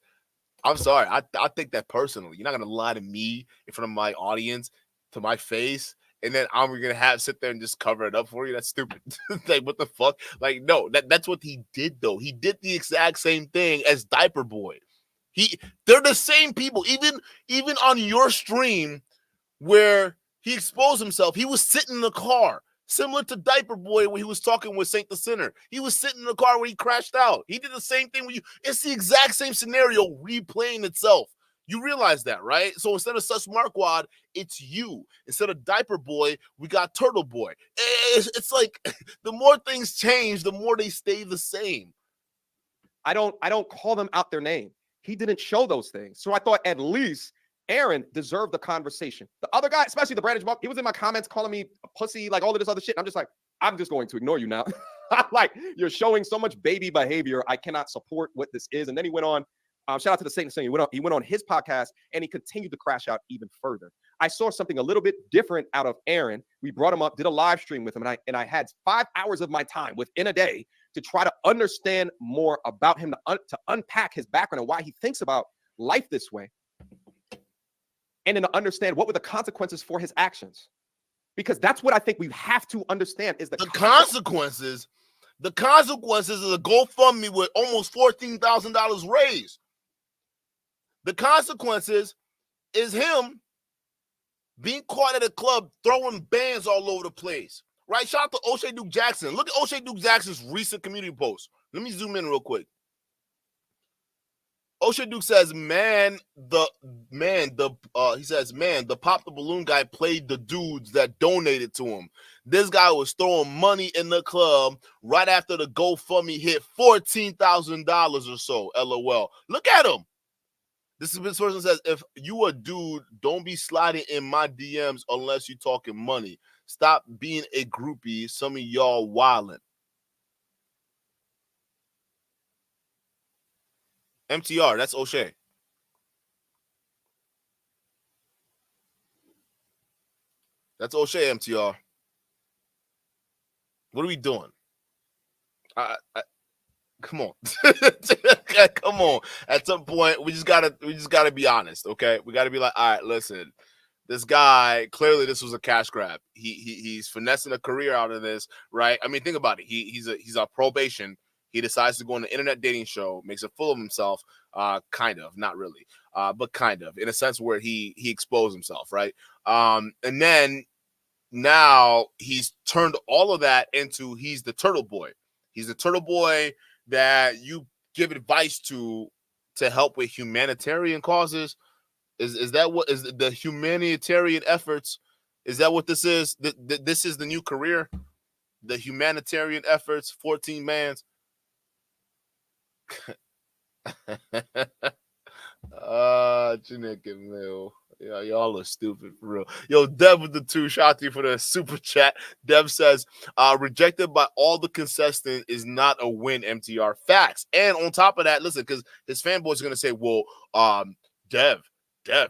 Speaker 2: I'm sorry. I take that personally. You're not going to lie to me in front of my audience, to my face, and then I'm going to sit there and just cover it up for you. That's stupid. Like, what the fuck? Like, no, that's what he did, though. He did the exact same thing as Diaper Boy. They're the same people. Even on your stream where he exposed himself, he was sitting in the car, similar to Diaper Boy when he was talking with Saint the Sinner. He was sitting in the car when he crashed out. He did the same thing with you. It's the exact same scenario replaying itself. You realize that, right? So instead of Sus Marquard, it's you. Instead of Diaper Boy, we got Turtle Boy. It's like the more things change, the more they stay the same.
Speaker 1: I don't call them out their name. He didn't show those things. So I thought at least Aaron deserved the conversation. The other guy, especially the Brandon Jamal, he was in my comments calling me a pussy, like all of this other shit. I'm just like, I'm just going to ignore you now. Like, you're showing so much baby behavior. I cannot support what this is. And then he went on. Shout out to the Saint Singer. He went on his podcast and he continued to crash out even further. I saw something a little bit different out of Aaron. We brought him up, did a live stream with him, and I had 5 hours of my time within a day to try to understand more about him, to unpack his background and why he thinks about life this way, and then to understand what were the consequences for his actions. Because that's what I think we have to understand is the
Speaker 2: consequences. The consequences is a GoFundMe with almost $14,000 raised. The consequences is him being caught at a club throwing bands all over the place. Right? Shout out to O'Shea Duke Jackson. Look at O'Shea Duke Jackson's recent community post. Let me zoom in real quick. O'Shea Duke says, the Pop the Balloon guy played the dudes that donated to him. This guy was throwing money in the club right after the GoFundMe hit $14,000 or so. LOL. Look at him. This person says, if you a dude, don't be sliding in my DMs unless you talking money. Stop being a groupie. Some of y'all wildin'. MTR, that's O'Shea. That's O'Shea, MTR. What are we doing? Come on. Come on. At some point, we just gotta be honest, okay? We gotta be like, all right, listen. This guy, clearly this was a cash grab. He's finessing a career out of this, right? I mean, think about it. He's on probation. He decides to go on the internet dating show, makes a fool of himself, kind of, not really, but kind of, in a sense where he exposed himself, right? And then now he's turned all of that into he's the turtle boy. He's the turtle boy that you give advice to help with humanitarian causes. Is that what is the humanitarian efforts? Is that what this is? This is the new career, the humanitarian efforts, 14 mans. Janik and Mill. Yeah, y'all are stupid for real. Yo, Dev with the 2 shot to you for the super chat. Dev says, rejected by all the contestants is not a win, MTR. Facts. And on top of that, listen, because his fanboys are gonna say, well, Dev,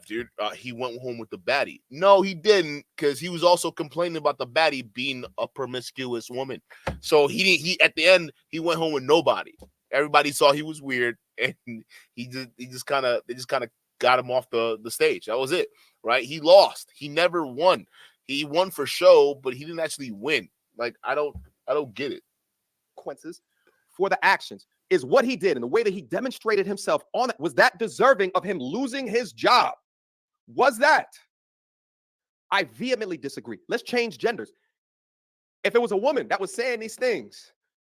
Speaker 2: dude, he went home with the baddie. No, he didn't, because he was also complaining about the baddie being a promiscuous woman. So he at the end, he went home with nobody. Everybody saw he was weird, and they just kind of got him off the stage. That was it, right? He lost. He never won. He won for show, but he didn't actually win. Like, I don't get it.
Speaker 1: Consequences for the actions is what he did, and the way that he demonstrated himself on it. Was that deserving of him losing his job? Was that? I vehemently disagree. Let's change genders. If it was a woman that was saying these things,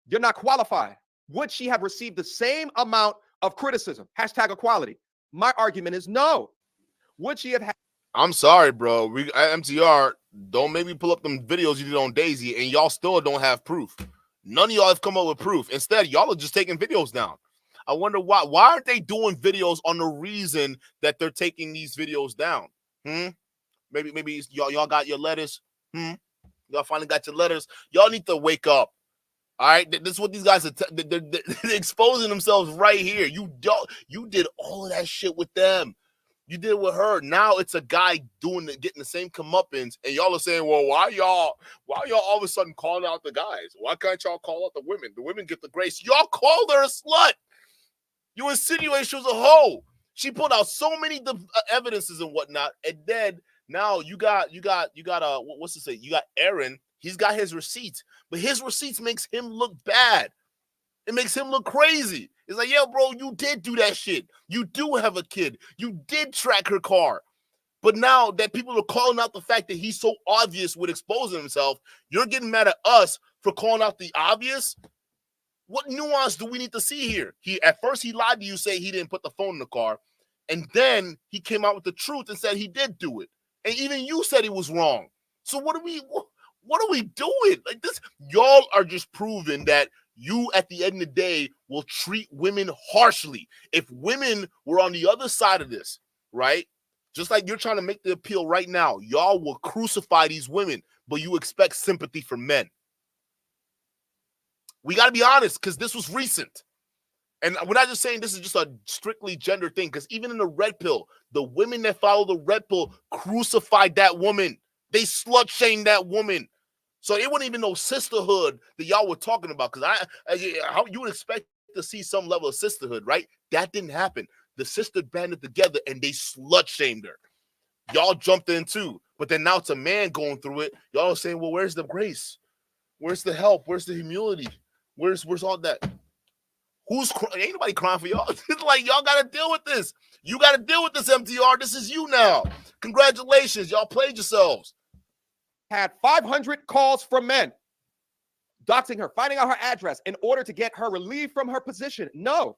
Speaker 1: you're not qualified. Would she have received the same amount of criticism? Hashtag equality. My argument is no. Would she have had?
Speaker 2: I'm sorry, bro. We at MTR, don't make me pull up them videos you did on Daisy, and y'all still don't have proof. None of y'all have come up with proof. Instead, y'all are just taking videos down. I wonder why. Why aren't they doing videos on the reason that they're taking these videos down? Maybe y'all got your letters. Y'all finally got your letters. Y'all need to wake up. All right, this is what these guys are. They're exposing themselves right here. You did all of that shit with them. You did it with her. Now it's a guy getting the same comeuppance, and y'all are saying, "Well, why y'all all of a sudden calling out the guys? Why can't y'all call out the women? The women get the grace. Y'all called her a slut. You insinuate she was a hoe. She put out so many evidences and whatnot, and then now you got what's to say? You got Aaron. He's got his receipts, but his receipts makes him look bad. It makes him look crazy. It's like, yo, bro, you did do that shit. You do have a kid. You did track her car. But now that people are calling out the fact that he's so obvious with exposing himself, you're getting mad at us for calling out the obvious? What nuance do we need to see here? At first he lied to you, say he didn't put the phone in the car, and then he came out with the truth and said he did do it. And even you said he was wrong. So what are we doing? Like this, y'all are just proving that you, at the end of the day, will treat women harshly. If women were on the other side of this, right? Just like you're trying to make the appeal right now, y'all will crucify these women, but you expect sympathy from men. We got to be honest, because this was recent. And we're not just saying this is just a strictly gender thing, because even in the red pill, the women that follow the red pill crucified that woman. They slut-shamed that woman. So it wasn't even no sisterhood that y'all were talking about, because how you would expect to see some level of sisterhood, right? That didn't happen. The sister banded together and they slut-shamed her. Y'all jumped in too, but then now it's a man going through it. Y'all are saying, well, where's the grace? Where's the help? Where's the humility? Where's all that? Ain't nobody crying for y'all. It's like, y'all got to deal with this. You got to deal with this, MTR. This is you now. Congratulations. Y'all played yourselves.
Speaker 1: Had 500 calls from men doxing her, finding out her address in order to get her relieved from her position. No.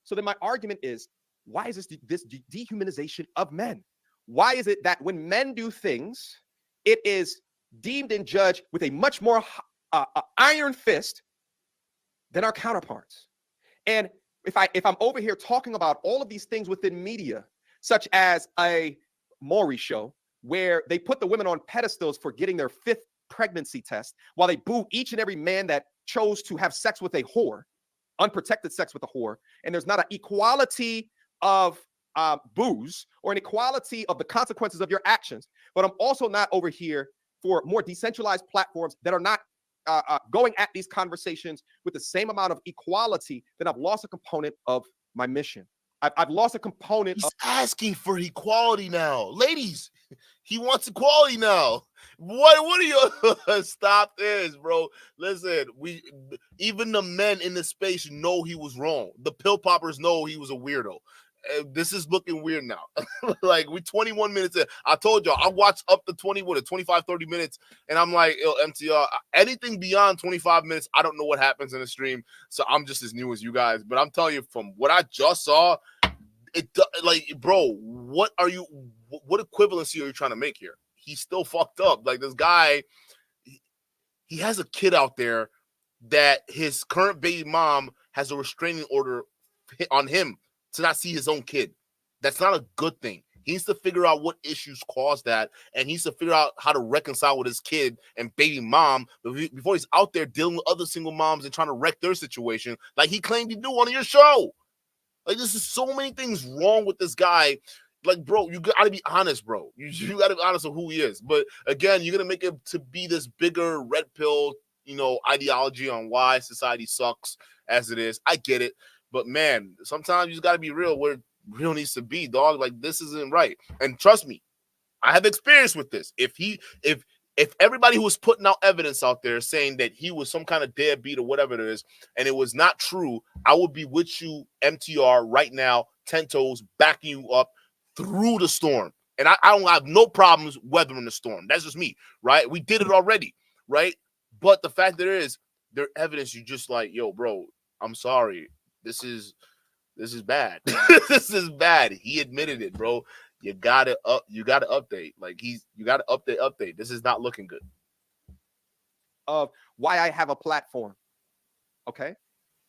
Speaker 1: So then my argument is, why is this dehumanization of men? Why is it that when men do things, it is deemed and judged with a much more iron fist than our counterparts? And if I'm over here talking about all of these things within media, such as a Maury show, where they put the women on pedestals for getting their 5th pregnancy test, while they boo each and every man that chose to have sex with a whore, unprotected sex with a whore, and there's not an equality of boos or an equality of the consequences of your actions. But I'm also not over here for more decentralized platforms that are not going at these conversations with the same amount of equality. Then I've lost a component of my mission. I've lost a component.
Speaker 2: He's asking for equality now. Ladies, He wants equality now. What are you? Stop this, bro. Listen, even the men in the space know he was wrong. The pill poppers know he was a weirdo. This is looking weird now. Like, we 21 minutes in. I told y'all, I watched up to 25, 30 minutes, and I'm like, MTR, anything beyond 25 minutes, I don't know what happens in the stream, so I'm just as new as you guys. But I'm telling you, from what I just saw, like, bro, what equivalency are you trying to make here? He's still fucked up. Like, this guy, he has a kid out there that his current baby mom has a restraining order on him to not see his own kid. That's not a good thing. He needs to figure out what issues caused that, and he needs to figure out how to reconcile with his kid and baby mom before he's out there dealing with other single moms and trying to wreck their situation like he claimed he'd do on your show. Like, this is so many things wrong with this guy. Like, bro, you got to be honest, bro. You got to be honest with who he is. But, again, you're going to make him to be this bigger red pill, ideology on why society sucks as it is. I get it. But, man, sometimes you just got to be real where real needs to be, dog. Like, this isn't right. And trust me, I have experience with this. If everybody who was putting out evidence out there saying that he was some kind of deadbeat or whatever it is, and it was not true, I would be with you, MTR, right now, 10 toes, backing you up through the storm. And I don't have no problems weathering the storm. That's just me, right? We did it already, right? But the fact that their evidence, you just like, yo, bro, I'm sorry. This is bad. This is bad. He admitted it, bro. You gotta update. Like, you gotta update. This is not looking good.
Speaker 1: Of why I have a platform. Okay.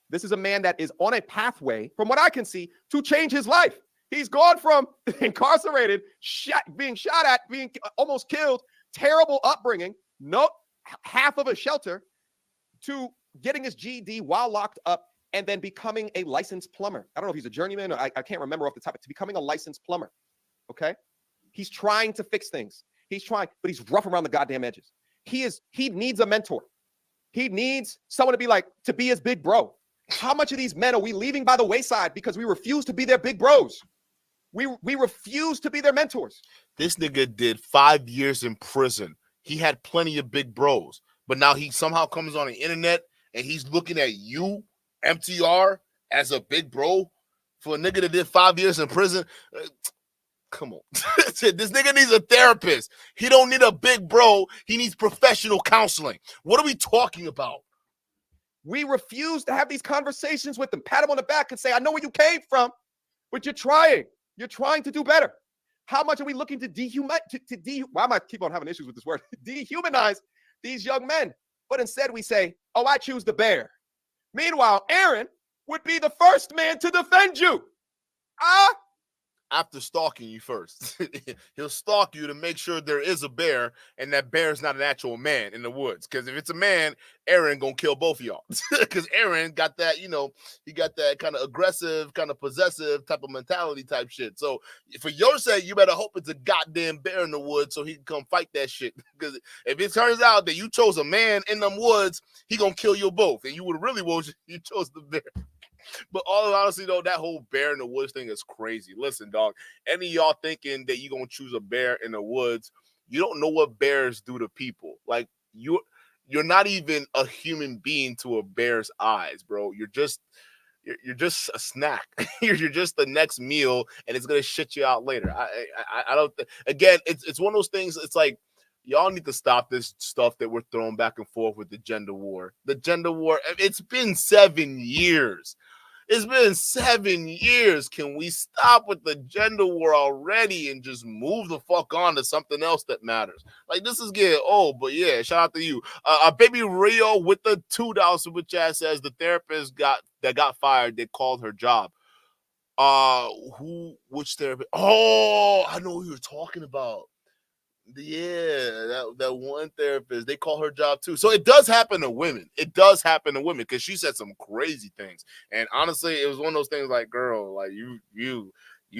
Speaker 1: This is a man that is on a pathway, from what I can see, to change his life. He's gone from incarcerated, being shot at, being almost killed, terrible upbringing, half of a shelter, to getting his GED while locked up, and then becoming a licensed plumber. I don't know if he's a journeyman, or I can't remember off the top, to becoming a licensed plumber. Okay. He's trying to fix things. He's trying, but he's rough around the goddamn edges. He needs a mentor. He needs someone to be his big bro. How much of these men are we leaving by the wayside because we refuse to be their big bros? We refuse to be their mentors.
Speaker 2: This nigga did 5 years in prison. He had plenty of big bros, but now he somehow comes on the internet and he's looking at you, MTR, as a big bro for a nigga that did 5 years in prison. Come on. This nigga needs a therapist. He don't need a big bro. He needs professional counseling. What are we talking about?
Speaker 1: We refuse to have these conversations with them. Pat him on the back and say, I know where you came from, but you're trying. You're trying to do better. How much are we looking to why am I keep on having issues with this word? Dehumanize these young men. But instead we say, oh, I choose the bear. Meanwhile, Aaron would be the first man to defend you.
Speaker 2: After stalking you first. He'll stalk you to make sure there is a bear and that bear is not an actual man in the woods. Because if it's a man, Aaron gonna kill both of y'all. Because Aaron got that, he got that kind of aggressive, kind of possessive type of mentality type shit. So for your sake, you better hope it's a goddamn bear in the woods so he can come fight that shit. Because if it turns out that you chose a man in them woods, he gonna kill you both. And you would really wish you chose the bear. But all honestly, though, that whole bear in the woods thing is crazy. Listen, dog, any of y'all thinking that you're going to choose a bear in the woods, you don't know what bears do to people. Like, you're not even a human being to a bear's eyes, bro. You're just a snack. You're just the next meal, and it's going to shit you out later. I don't again, it's one of those things. It's like, y'all need to stop this stuff that we're throwing back and forth with the gender war. The gender war, it's been 7 years. It's been 7 years. Can we stop with the gender war already and just move the fuck on to something else that matters? Like, this is getting old, but yeah, shout out to you. Baby Rio with the $2 super chat says the therapist that got fired, they called her job. Which therapist? Oh, I know who you're talking about. Yeah, that one therapist, they call her job too. So it does happen to women. It does happen to women because she said some crazy things. And honestly, it was one of those things like, girl, like you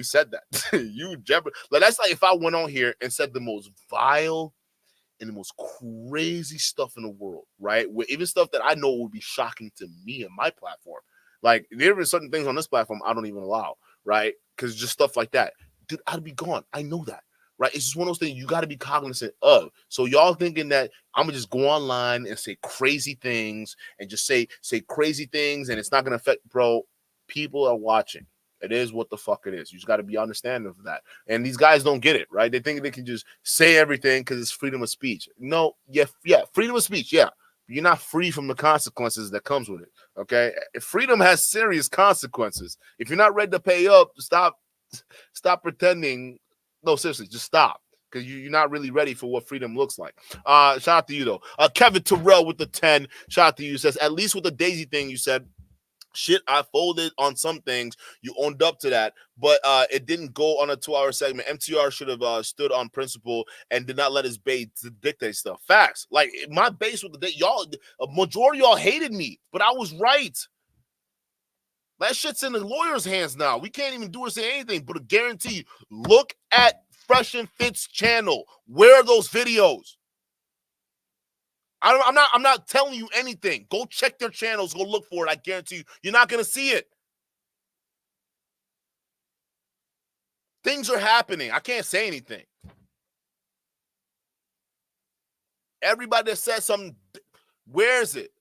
Speaker 2: said that. Like, that's like if I went on here and said the most vile and the most crazy stuff in the world, right? With even stuff that I know would be shocking to me and my platform. Like, there are certain things on this platform I don't even allow, right? Because just stuff like that. Dude, I'd be gone. I know that. right? It's just one of those things you got to be cognizant of. So y'all thinking that I'm gonna just go online and say crazy things and just say crazy things and it's not gonna affect, bro. People are watching. It is what the fuck it is. You just got to be understanding of that. And these guys don't get it, right? They think they can just say everything because it's freedom of speech. No, yeah, freedom of speech, yeah. You're not free from the consequences that comes with it, okay? Freedom has serious consequences. If you're not ready to pay up, stop pretending. No, seriously, just stop because you're not really ready for what freedom looks like. Shout out to you, though. Kevin Terrell with the 10. Shout out to you. Says, at least with the Daisy thing you said, shit, I folded on some things. You owned up to that, but it didn't go on a 2-hour segment. MTR should have stood on principle and did not let his base dictate stuff. Facts. Like my base with the y'all, a majority of y'all hated me, but I was right. That shit's in the lawyer's hands now. We can't even do or say anything, but I guarantee you, look at Fresh and Fit's channel. Where are those videos? I'm not telling you anything. Go check their channels. Go look for it. I guarantee you, you're not going to see it. Things are happening. I can't say anything. Everybody that says something, where is it?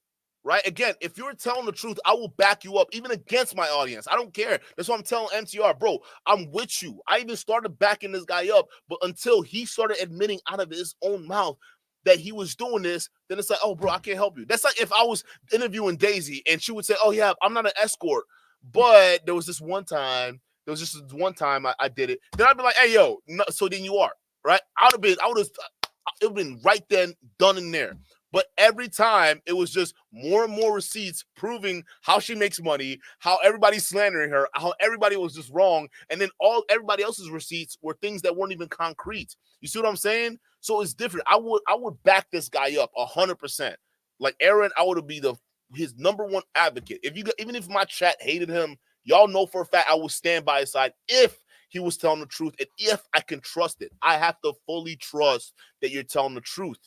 Speaker 2: Right? Again, if you're telling the truth, I will back you up, even against my audience. I don't care. That's what I'm telling MTR, bro. I'm with you. I even started backing this guy up, but until he started admitting out of his own mouth that he was doing this, then it's like, oh, bro, I can't help you. That's like if I was interviewing Daisy and she would say, oh, yeah, I'm not an escort, but there was just one time I did it. Then I'd be like, hey, yo, no, so then you are, right? It would have been right then, done in there. But every time it was just more and more receipts proving how she makes money, how everybody's slandering her, how everybody was just wrong. And then everybody else's receipts were things that weren't even concrete. You see what I'm saying? So it's different. I would back this guy up 100%. Like Aaron, I would be his number one advocate. Even if my chat hated him, y'all know for a fact I would stand by his side if he was telling the truth and if I can trust it. I have to fully trust that you're telling the truth.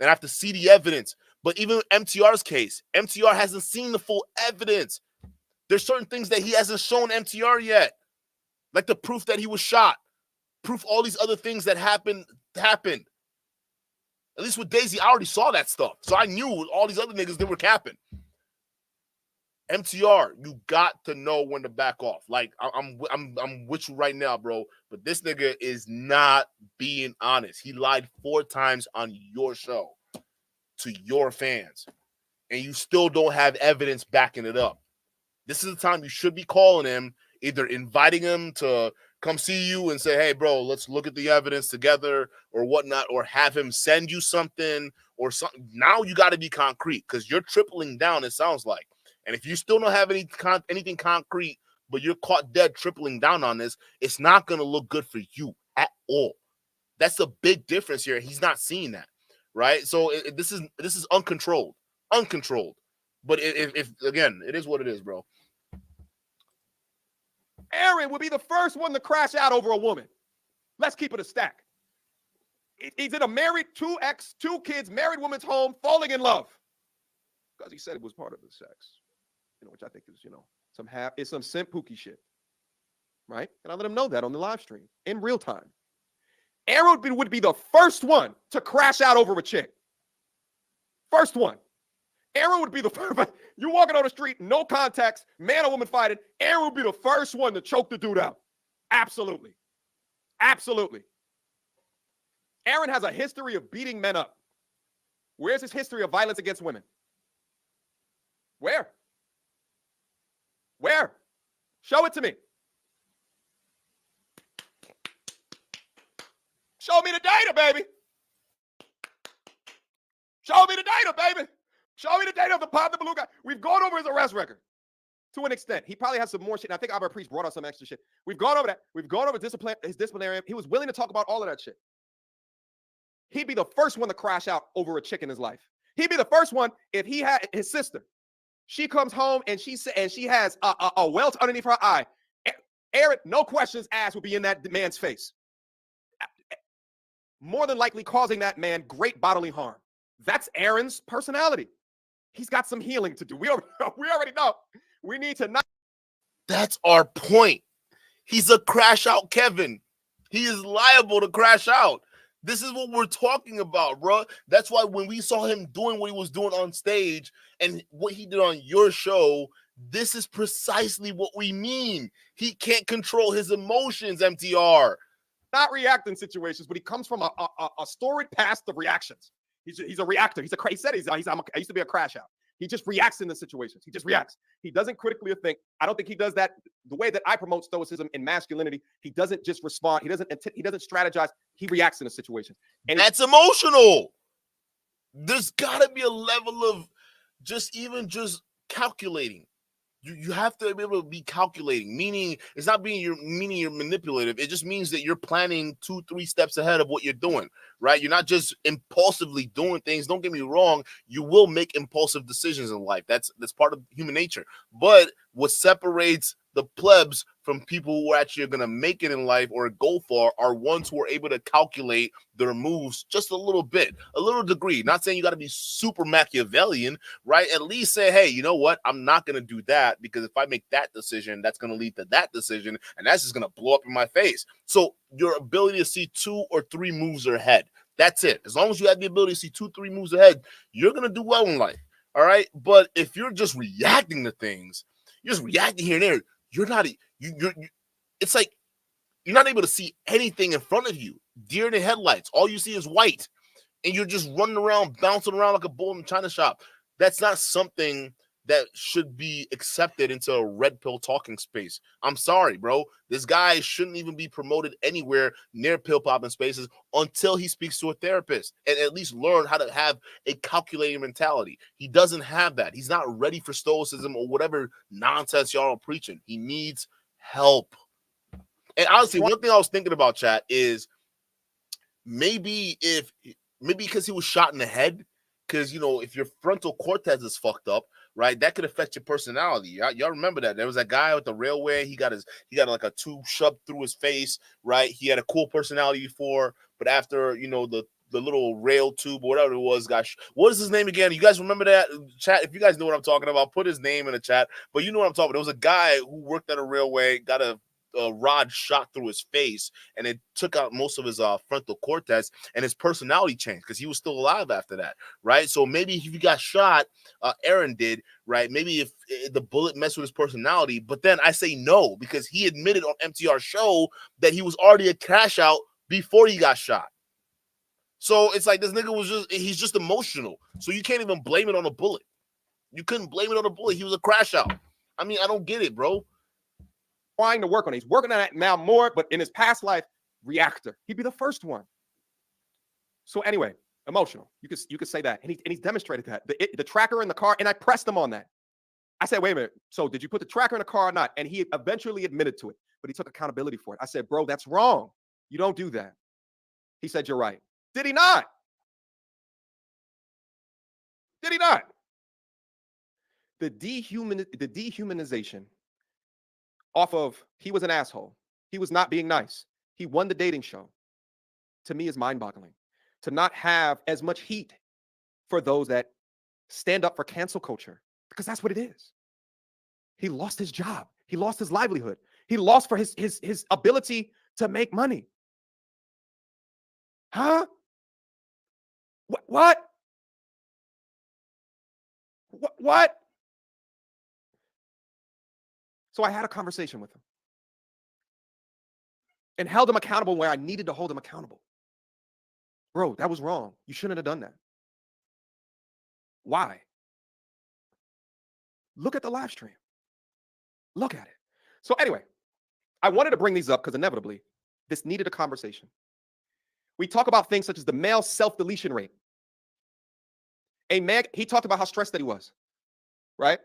Speaker 2: And I have to see the evidence. But even MTR's case, MTR hasn't seen the full evidence. There's certain things that he hasn't shown MTR yet. Like the proof that he was shot. Proof all these other things that happened. At least with Daisy, I already saw that stuff. So I knew all these other niggas, they were capping. MTR, you got to know when to back off. Like I'm with you right now, bro. But this nigga is not being honest. He lied 4 times on your show to your fans, and you still don't have evidence backing it up. This is the time you should be calling him, either inviting him to come see you and say, hey, bro, let's look at the evidence together or whatnot, or have him send you something or something. Now you got to be concrete because you're tripling down, it sounds like. And if you still don't have anything concrete, but you're caught dead tripling down on this, it's not going to look good for you at all. That's a big difference here. He's not seeing that, right? So this is uncontrolled. But if again, it is what it is, bro.
Speaker 1: Aaron would be the first one to crash out over a woman. Let's keep it a stack. He's in a married 2 kids, married woman's home, falling in love. Because he said it was part of the sex. Which I think is, it's some simp pookie shit. Right? And I let him know that on the live stream in real time. Aaron would be the first one to crash out over a chick. First one. Aaron would be the first. You walking on the street, no context, man or woman fighting. Aaron would be the first one to choke the dude out. Absolutely. Absolutely. Aaron has a history of beating men up. Where's his history of violence against women? Where? Show it to me. Show me the data, baby. Show me the data, baby. Show me the data of the Pop the Balloon guy. We've gone over his arrest record to an extent. He probably has some more shit. And I think Albert Priest brought out some extra shit. We've gone over that. We've gone over his disciplinary. He was willing to talk about all of that shit. He'd be the first one to crash out over a chick in his life. He'd be the first one if he had his sister. She comes home and she has a welt underneath her eye. Aaron, no questions asked, would be in that man's face. More than likely causing that man great bodily harm. That's Aaron's personality. He's got some healing to do. We already know. We need to not.
Speaker 2: That's our point. He's a crash out Kevin. He is liable to crash out. This is what we're talking about, bro. That's why when we saw him doing what he was doing on stage and what he did on your show, this is precisely what we mean. He can't control his emotions, MTR.
Speaker 1: Not react in situations, but he comes from a storied past of reactions. He's a reactor. He said I used to be a crash out. He just reacts in the situations. He just reacts. He doesn't critically think. I don't think he does that the way that I promote stoicism and masculinity. He doesn't just respond. He doesn't strategize. He reacts in the situation.
Speaker 2: And that's emotional. There's got to be a level of just calculating. You have to be able to be calculating, meaning it's not you're manipulative. It just means that you're planning 2-3 steps ahead of what you're doing, right? You're not just impulsively doing things. Don't get me wrong. You will make impulsive decisions in life. That's part of human nature. But what separates the plebs from people who actually are going to make it in life or go far are ones who are able to calculate their moves just a little bit, a little degree. Not saying you got to be super Machiavellian, right? At least say, hey, you know what? I'm not going to do that because if I make that decision, that's going to lead to that decision, and that's just going to blow up in my face. So your ability to see 2 or 3 moves ahead, that's it. As long as you have the ability to see 2-3 moves ahead, you're going to do well in life, all right? But if you're just reacting to things, you're just reacting here and there, you're not it's like you're not able to see anything in front of you. Deer in the headlights. All you see is white. And you're just running around, bouncing around like a bull in a china shop. That's not something that should be accepted into a red pill talking space. I'm sorry, bro. This guy shouldn't even be promoted anywhere near pill popping spaces until he speaks to a therapist and at least learn how to have a calculating mentality. He doesn't have that. He's not ready for stoicism or whatever nonsense y'all are preaching. He needs help. And honestly, one thing I was thinking about, chat, is maybe because he was shot in the head, because, you know, if your frontal cortex is fucked up, right, that could affect your personality. Y'all remember that? There was that guy with the railway. He got like a tube shoved through his face, right? He had a cool personality before, but after, you know, the little rail tube or whatever it was, what is his name again? You guys remember that? Chat, if you guys know what I'm talking about, put his name in the chat. But you know what I'm talking about. There was a guy who worked at a railway, got a rod shot through his face, and it took out most of his frontal cortex, and his personality changed because he was still alive after that, right? So maybe if you got shot, Aaron did, right? Maybe if the bullet messed with his personality, but then I say no, because he admitted on MTR's show that he was already a crash out before he got shot. So it's like this nigga he's just emotional. So you can't even blame it on a bullet. You couldn't blame it on a bullet. He was a crash out. I mean, I don't get it, bro.
Speaker 1: Trying to work on it. He's working on it now more, but in his past life, reactor. He'd be the first one. So anyway, emotional. You could say that, and he's demonstrated that. The tracker in the car, and I pressed him on that. I said, wait a minute. So did you put the tracker in the car or not? And he eventually admitted to it, but he took accountability for it. I said, bro, that's wrong. You don't do that. He said, you're right. Did he not? Did he not? The dehumanization off of he was an asshole. He was not being nice. He won the dating show. To me is mind-boggling. To not have as much heat for those that stand up for cancel culture, because that's what it is. He lost his job. He lost his livelihood. He lost for his ability to make money. Huh? What? What? So I had a conversation with him and held him accountable where I needed to hold him accountable. Bro, that was wrong. You shouldn't have done that. Why? Look at the live stream. Look at it. So anyway, I wanted to bring these up because inevitably this needed a conversation. We talk about things such as the male self-deletion rate. A man, he talked about how stressed that he was, right?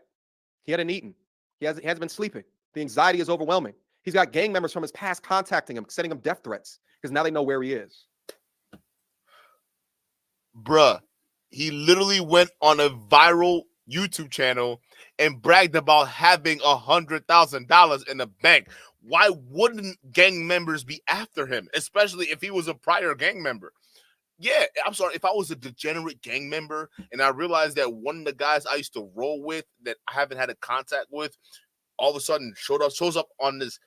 Speaker 1: He hadn't eaten. He hasn't been sleeping. The anxiety is overwhelming. He's got gang members from his past contacting him, sending him death threats because now they know where he is.
Speaker 2: Bruh, he literally went on a viral YouTube channel and bragged about having $100,000 in the bank. Why wouldn't gang members be after him, especially if he was a prior gang member? Yeah, I'm sorry. If I was a degenerate gang member and I realized that one of the guys I used to roll with that I haven't had a contact with all of a sudden shows up on this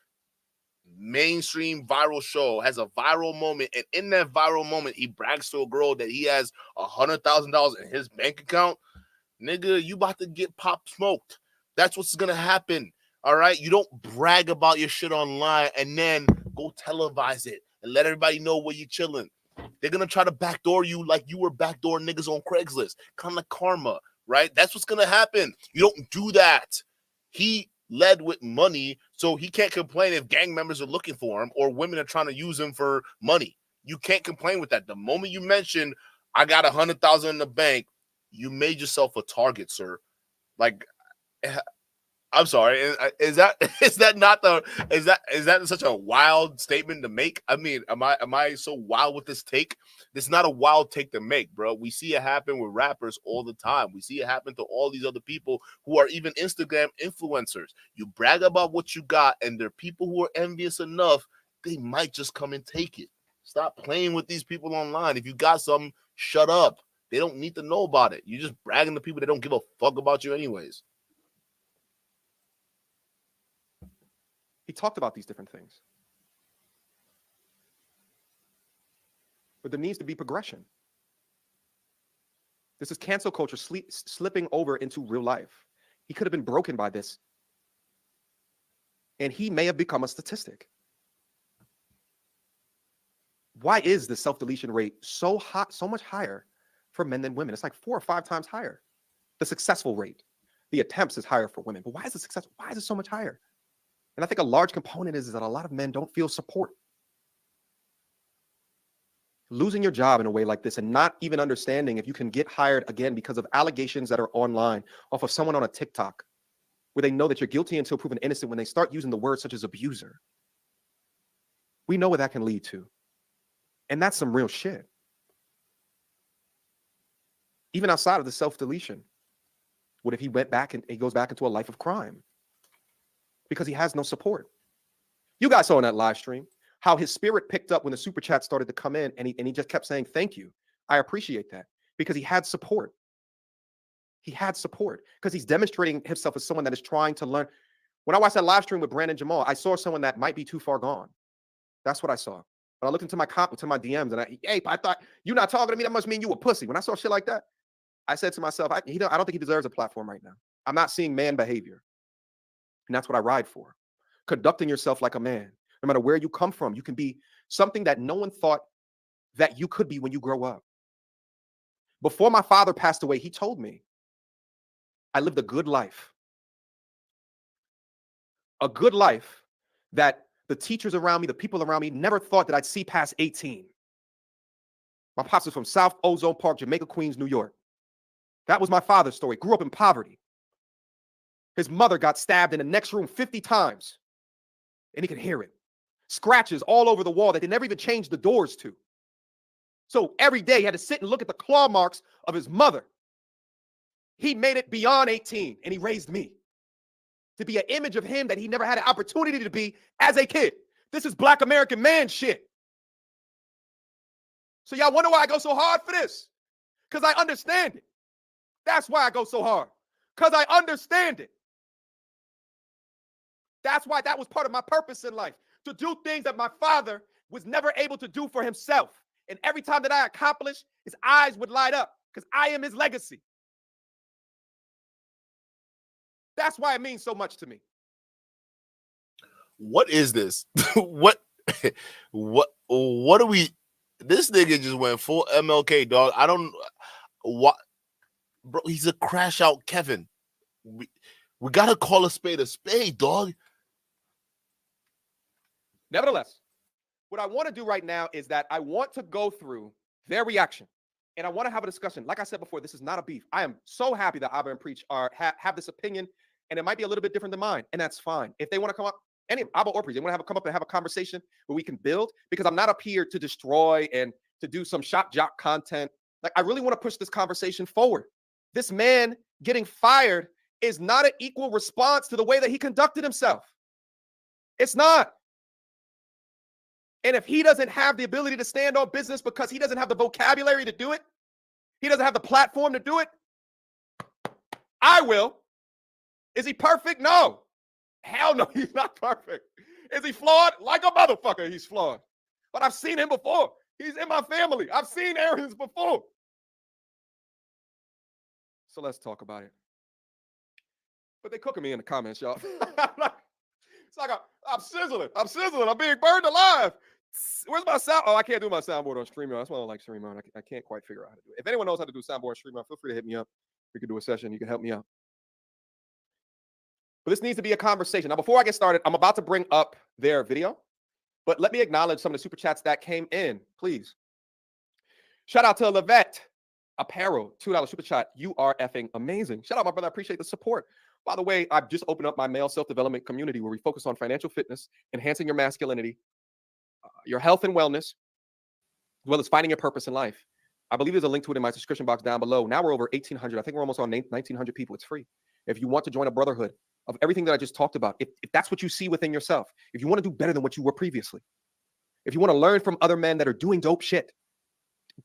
Speaker 2: mainstream viral show, has a viral moment, and in that viral moment, he brags to a girl that he has $100,000 in his bank account, nigga, you about to get pop smoked. That's what's gonna happen. All right, you don't brag about your shit online and then go televise it and let everybody know where you're chilling. They're gonna try to backdoor you like you were backdoor niggas on Craigslist, kind of karma, right? That's what's gonna happen. You don't do that. He led with money, so he can't complain if gang members are looking for him or women are trying to use him for money. You can't complain with that. The moment you mention, I got 100,000 in the bank, you made yourself a target, sir. Like, I'm sorry. Is that such a wild statement to make? I mean, am I so wild with this take? This is not a wild take to make, bro. We see it happen with rappers all the time. We see it happen to all these other people who are even Instagram influencers. You brag about what you got, and there are people who are envious enough, they might just come and take it. Stop playing with these people online. If you got something, shut up. They don't need to know about it. You're just bragging to people that don't give a fuck about you anyways.
Speaker 1: He talked about these different things. But there needs to be progression. This is cancel culture slipping over into real life. He could have been broken by this. And he may have become a statistic. Why is the self-deletion rate so hot, so much higher for men than women? It's like 4 or 5 times higher. The successful rate, the attempts is higher for women. But why is the success? Why is it so much higher? And I think a large component is that a lot of men don't feel support. Losing your job in a way like this and not even understanding if you can get hired again because of allegations that are online off of someone on a TikTok where they know that you're guilty until proven innocent when they start using the words such as abuser. We know what that can lead to. And that's some real shit. Even outside of the self-deletion. What if he went back and he goes back into a life of crime? Because he has no support. You guys saw in that live stream how his spirit picked up when the super chat started to come in, and he just kept saying, thank you. I appreciate that, because he had support. He had support because he's demonstrating himself as someone that is trying to learn. When I watched that live stream with Brandon Jamal, I saw someone that might be too far gone. That's what I saw. But I looked into my DMs and I thought, you're not talking to me, that must mean you a pussy. When I saw shit like that, I said to myself, I don't think he deserves a platform right now. I'm not seeing man behavior. And that's what I ride for. Conducting yourself like a man. No matter where you come from, you can be something that no one thought that you could be when you grow up. Before my father passed away, he told me, I lived a good life. A good life that the teachers around me, the people around me never thought that I'd see past 18. My pops was from South Ozone Park, Jamaica, Queens, New York. That was my father's story. Grew up in poverty. His mother got stabbed in the next room 50 times, and he could hear it. Scratches all over the wall that they never even changed the doors to. So every day he had to sit and look at the claw marks of his mother. He made it beyond 18, and he raised me to be an image of him that he never had an opportunity to be as a kid. This is Black American man shit. So y'all wonder why I go so hard for this? Because I understand it. That's why I go so hard. Because I understand it. That's why that was part of my purpose in life, to do things that my father was never able to do for himself. And every time that I accomplished, his eyes would light up because I am his legacy. That's why it means so much to me.
Speaker 2: What is this? what are we? This nigga just went full MLK, dog. I don't what, bro. He's a crash out, Kevin. We gotta call a spade, dog.
Speaker 1: Nevertheless, what I want to do right now is that I want to go through their reaction, and I want to have a discussion. Like I said before, this is not a beef. I am so happy that Abba and Preach have this opinion, and it might be a little bit different than mine, and that's fine. If they want to come up, any Abba or Preach, they want to come up and have a conversation where we can build, because I'm not up here to destroy and to do some shock jock content. Like, I really want to push this conversation forward. This man getting fired is not an equal response to the way that he conducted himself. It's not. And if he doesn't have the ability to stand on business because he doesn't have the vocabulary to do it, he doesn't have the platform to do it, I will. Is he perfect? No. Hell no, he's not perfect. Is he flawed? Like a motherfucker, he's flawed. But I've seen him before. He's in my family. I've seen Aryans before. So let's talk about it. But they cooking me in the comments, y'all. It's like I'm sizzling. I'm sizzling. I'm being burned alive. Where's my sound? Oh, I can't do my soundboard on StreamYard. That's why I don't like StreamYard. I can't quite figure out how to do it. If anyone knows how to do soundboard on StreamYard, feel free to hit me up. We could do a session. You can help me out. But this needs to be a conversation. Now, before I get started, I'm about to bring up their video. But let me acknowledge some of the super chats that came in, please. Shout out to Levette Apparel, $2 super chat. You are effing amazing. Shout out, my brother. I appreciate the support. By the way, I've just opened up my male self-development community where we focus on financial fitness, enhancing your masculinity, your health and wellness, as well as finding your purpose in life. I believe there's a link to it in my description box down below. Now we're over 1,800. I think we're almost on 1,900 people. It's free. If you want to join a brotherhood of everything that I just talked about, if that's what you see within yourself, if you want to do better than what you were previously, if you want to learn from other men that are doing dope shit,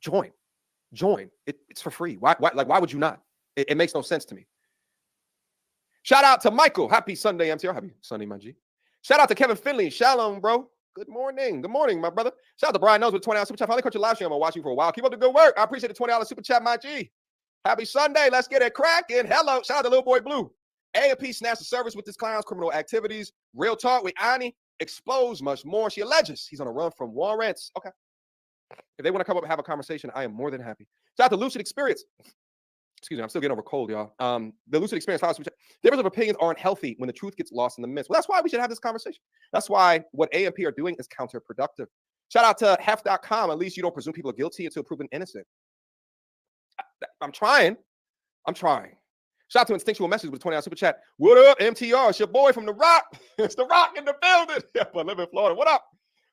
Speaker 1: join. It's for free. Why would you not? It makes no sense to me. Shout out to Michael. Happy Sunday, MTR. Happy Sunday, my G. Shout out to Kevin Finley. Shalom, bro. Good morning. Good morning, my brother. Shout out to Brian Knows with $20 super chat. Finally caught your live stream. I'm watching for a while. Keep up the good work. I appreciate the $20 super chat, my G. Happy Sunday. Let's get it cracking. Hello. Shout out to Little Boy Blue. A&P snatched the service with this clown's criminal activities. Real talk with Ani. Exposed much more. She alleges he's on a run from warrants. Okay. If they want to come up and have a conversation, I am more than happy. Shout out to Lucid Experience. Excuse me, I'm still getting over cold, y'all. The Lucid Experience, difference of opinions aren't healthy when the truth gets lost in the midst. Well, that's why we should have this conversation. That's why what A&P are doing is counterproductive. Shout out to hef.com. At least you don't presume people are guilty until proven innocent. I'm trying. Shout out to Instinctual Message with $20 super chat. What up, MTR? It's your boy from The Rock. It's The Rock in the building. Yeah, but live in Florida. What up?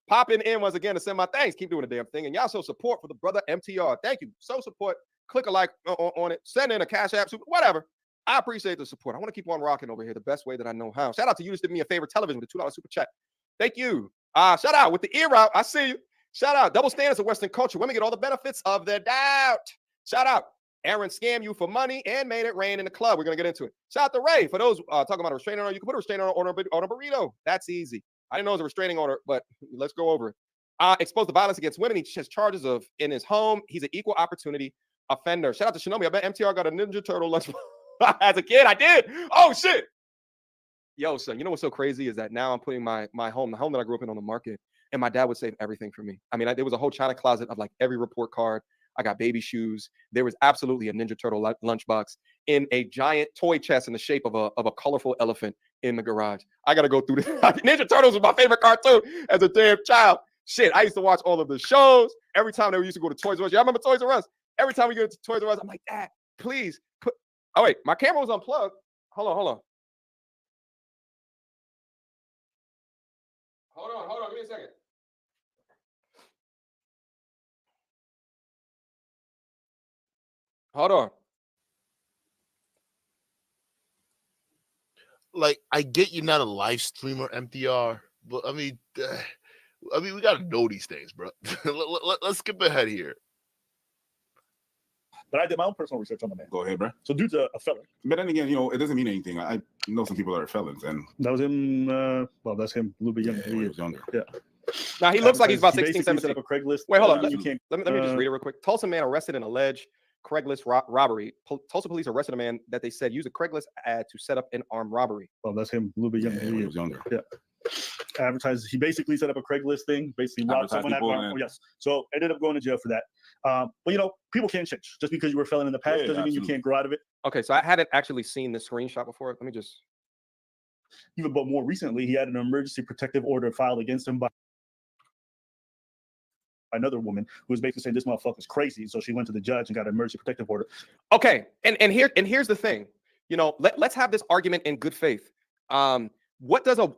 Speaker 1: Popping in once again to send my thanks. Keep doing the damn thing. And y'all show support for the brother MTR. Thank you. So support. Click a like on it. Send in a Cashapp, whatever. I appreciate the support. I want to keep on rocking over here the best way that I know how. Shout out to you. Just did me a favor. Television with a $2 super chat. Thank you. Shout out with the ear out. I see you. Shout out. Double standards of Western culture. Women get all the benefits of their doubt. Shout out. Aaron scammed you for money and made it rain in the club. We're going to get into it. Shout out to Ray. For those talking about a restraining order, you can put a restraining order on a burrito. That's easy. I didn't know it was a restraining order, but let's go over it. Exposed to violence against women. He has charges of in his home. He's an equal opportunity offender. Shout out to Shinomi. I bet MTR got a Ninja Turtle lunch as a kid. I did. Oh, shit. Yo, son, you know what's so crazy is that now I'm putting my home, the home that I grew up in, on the market, and my dad would save everything for me. I mean, there was a whole china closet of like every report card. I got baby shoes. There was absolutely a Ninja Turtle lunchbox in a giant toy chest in the shape of a colorful elephant in the garage. I got to go through this. Ninja Turtles was my favorite cartoon as a damn child. Shit, I used to watch all of the shows. Every time we used to go to Toys R Us. Y'all remember Toys R Us? Every time we go to Toys R Us, I'm like, Dad, please put. Oh, wait, my camera was unplugged. Hold on. Hold on. Give me a second. Hold on.
Speaker 2: Like, I get you're not a live streamer, MTR, but I mean, we gotta know these things, bro. Let's skip ahead here.
Speaker 6: But I did my own personal research on the man.
Speaker 5: Go ahead, bro.
Speaker 6: So dude's a felon.
Speaker 5: But then again, it doesn't mean anything. I know some people that are felons, and
Speaker 6: that was him. Well, that's him a little bit younger.
Speaker 5: Yeah, he was younger.
Speaker 6: Yeah.
Speaker 1: Now he looks like he's about 16, 17.
Speaker 6: Up a Craigslist.
Speaker 1: Wait, hold on. Let me just read it real quick. Tulsa man arrested in alleged Craigslist robbery. Tulsa police arrested a man that they said used a Craigslist ad to set up an armed robbery.
Speaker 6: Well, that's him a little bit younger.
Speaker 5: Yeah, he was younger.
Speaker 6: Yeah. He basically set up a Craigslist thing, basically robbed someone. Yes. So ended up going to jail for that. But people can't change. Just because you were a felon in the past doesn't mean you can't grow out of it.
Speaker 1: Okay, so I hadn't actually seen this screenshot before. Let me just.
Speaker 6: Even but more recently, he had an emergency protective order filed against him by another woman who was basically saying this motherfucker's crazy. So she went to the judge and got an emergency protective order.
Speaker 1: Okay, and here's the thing. Let's have this argument in good faith. What does an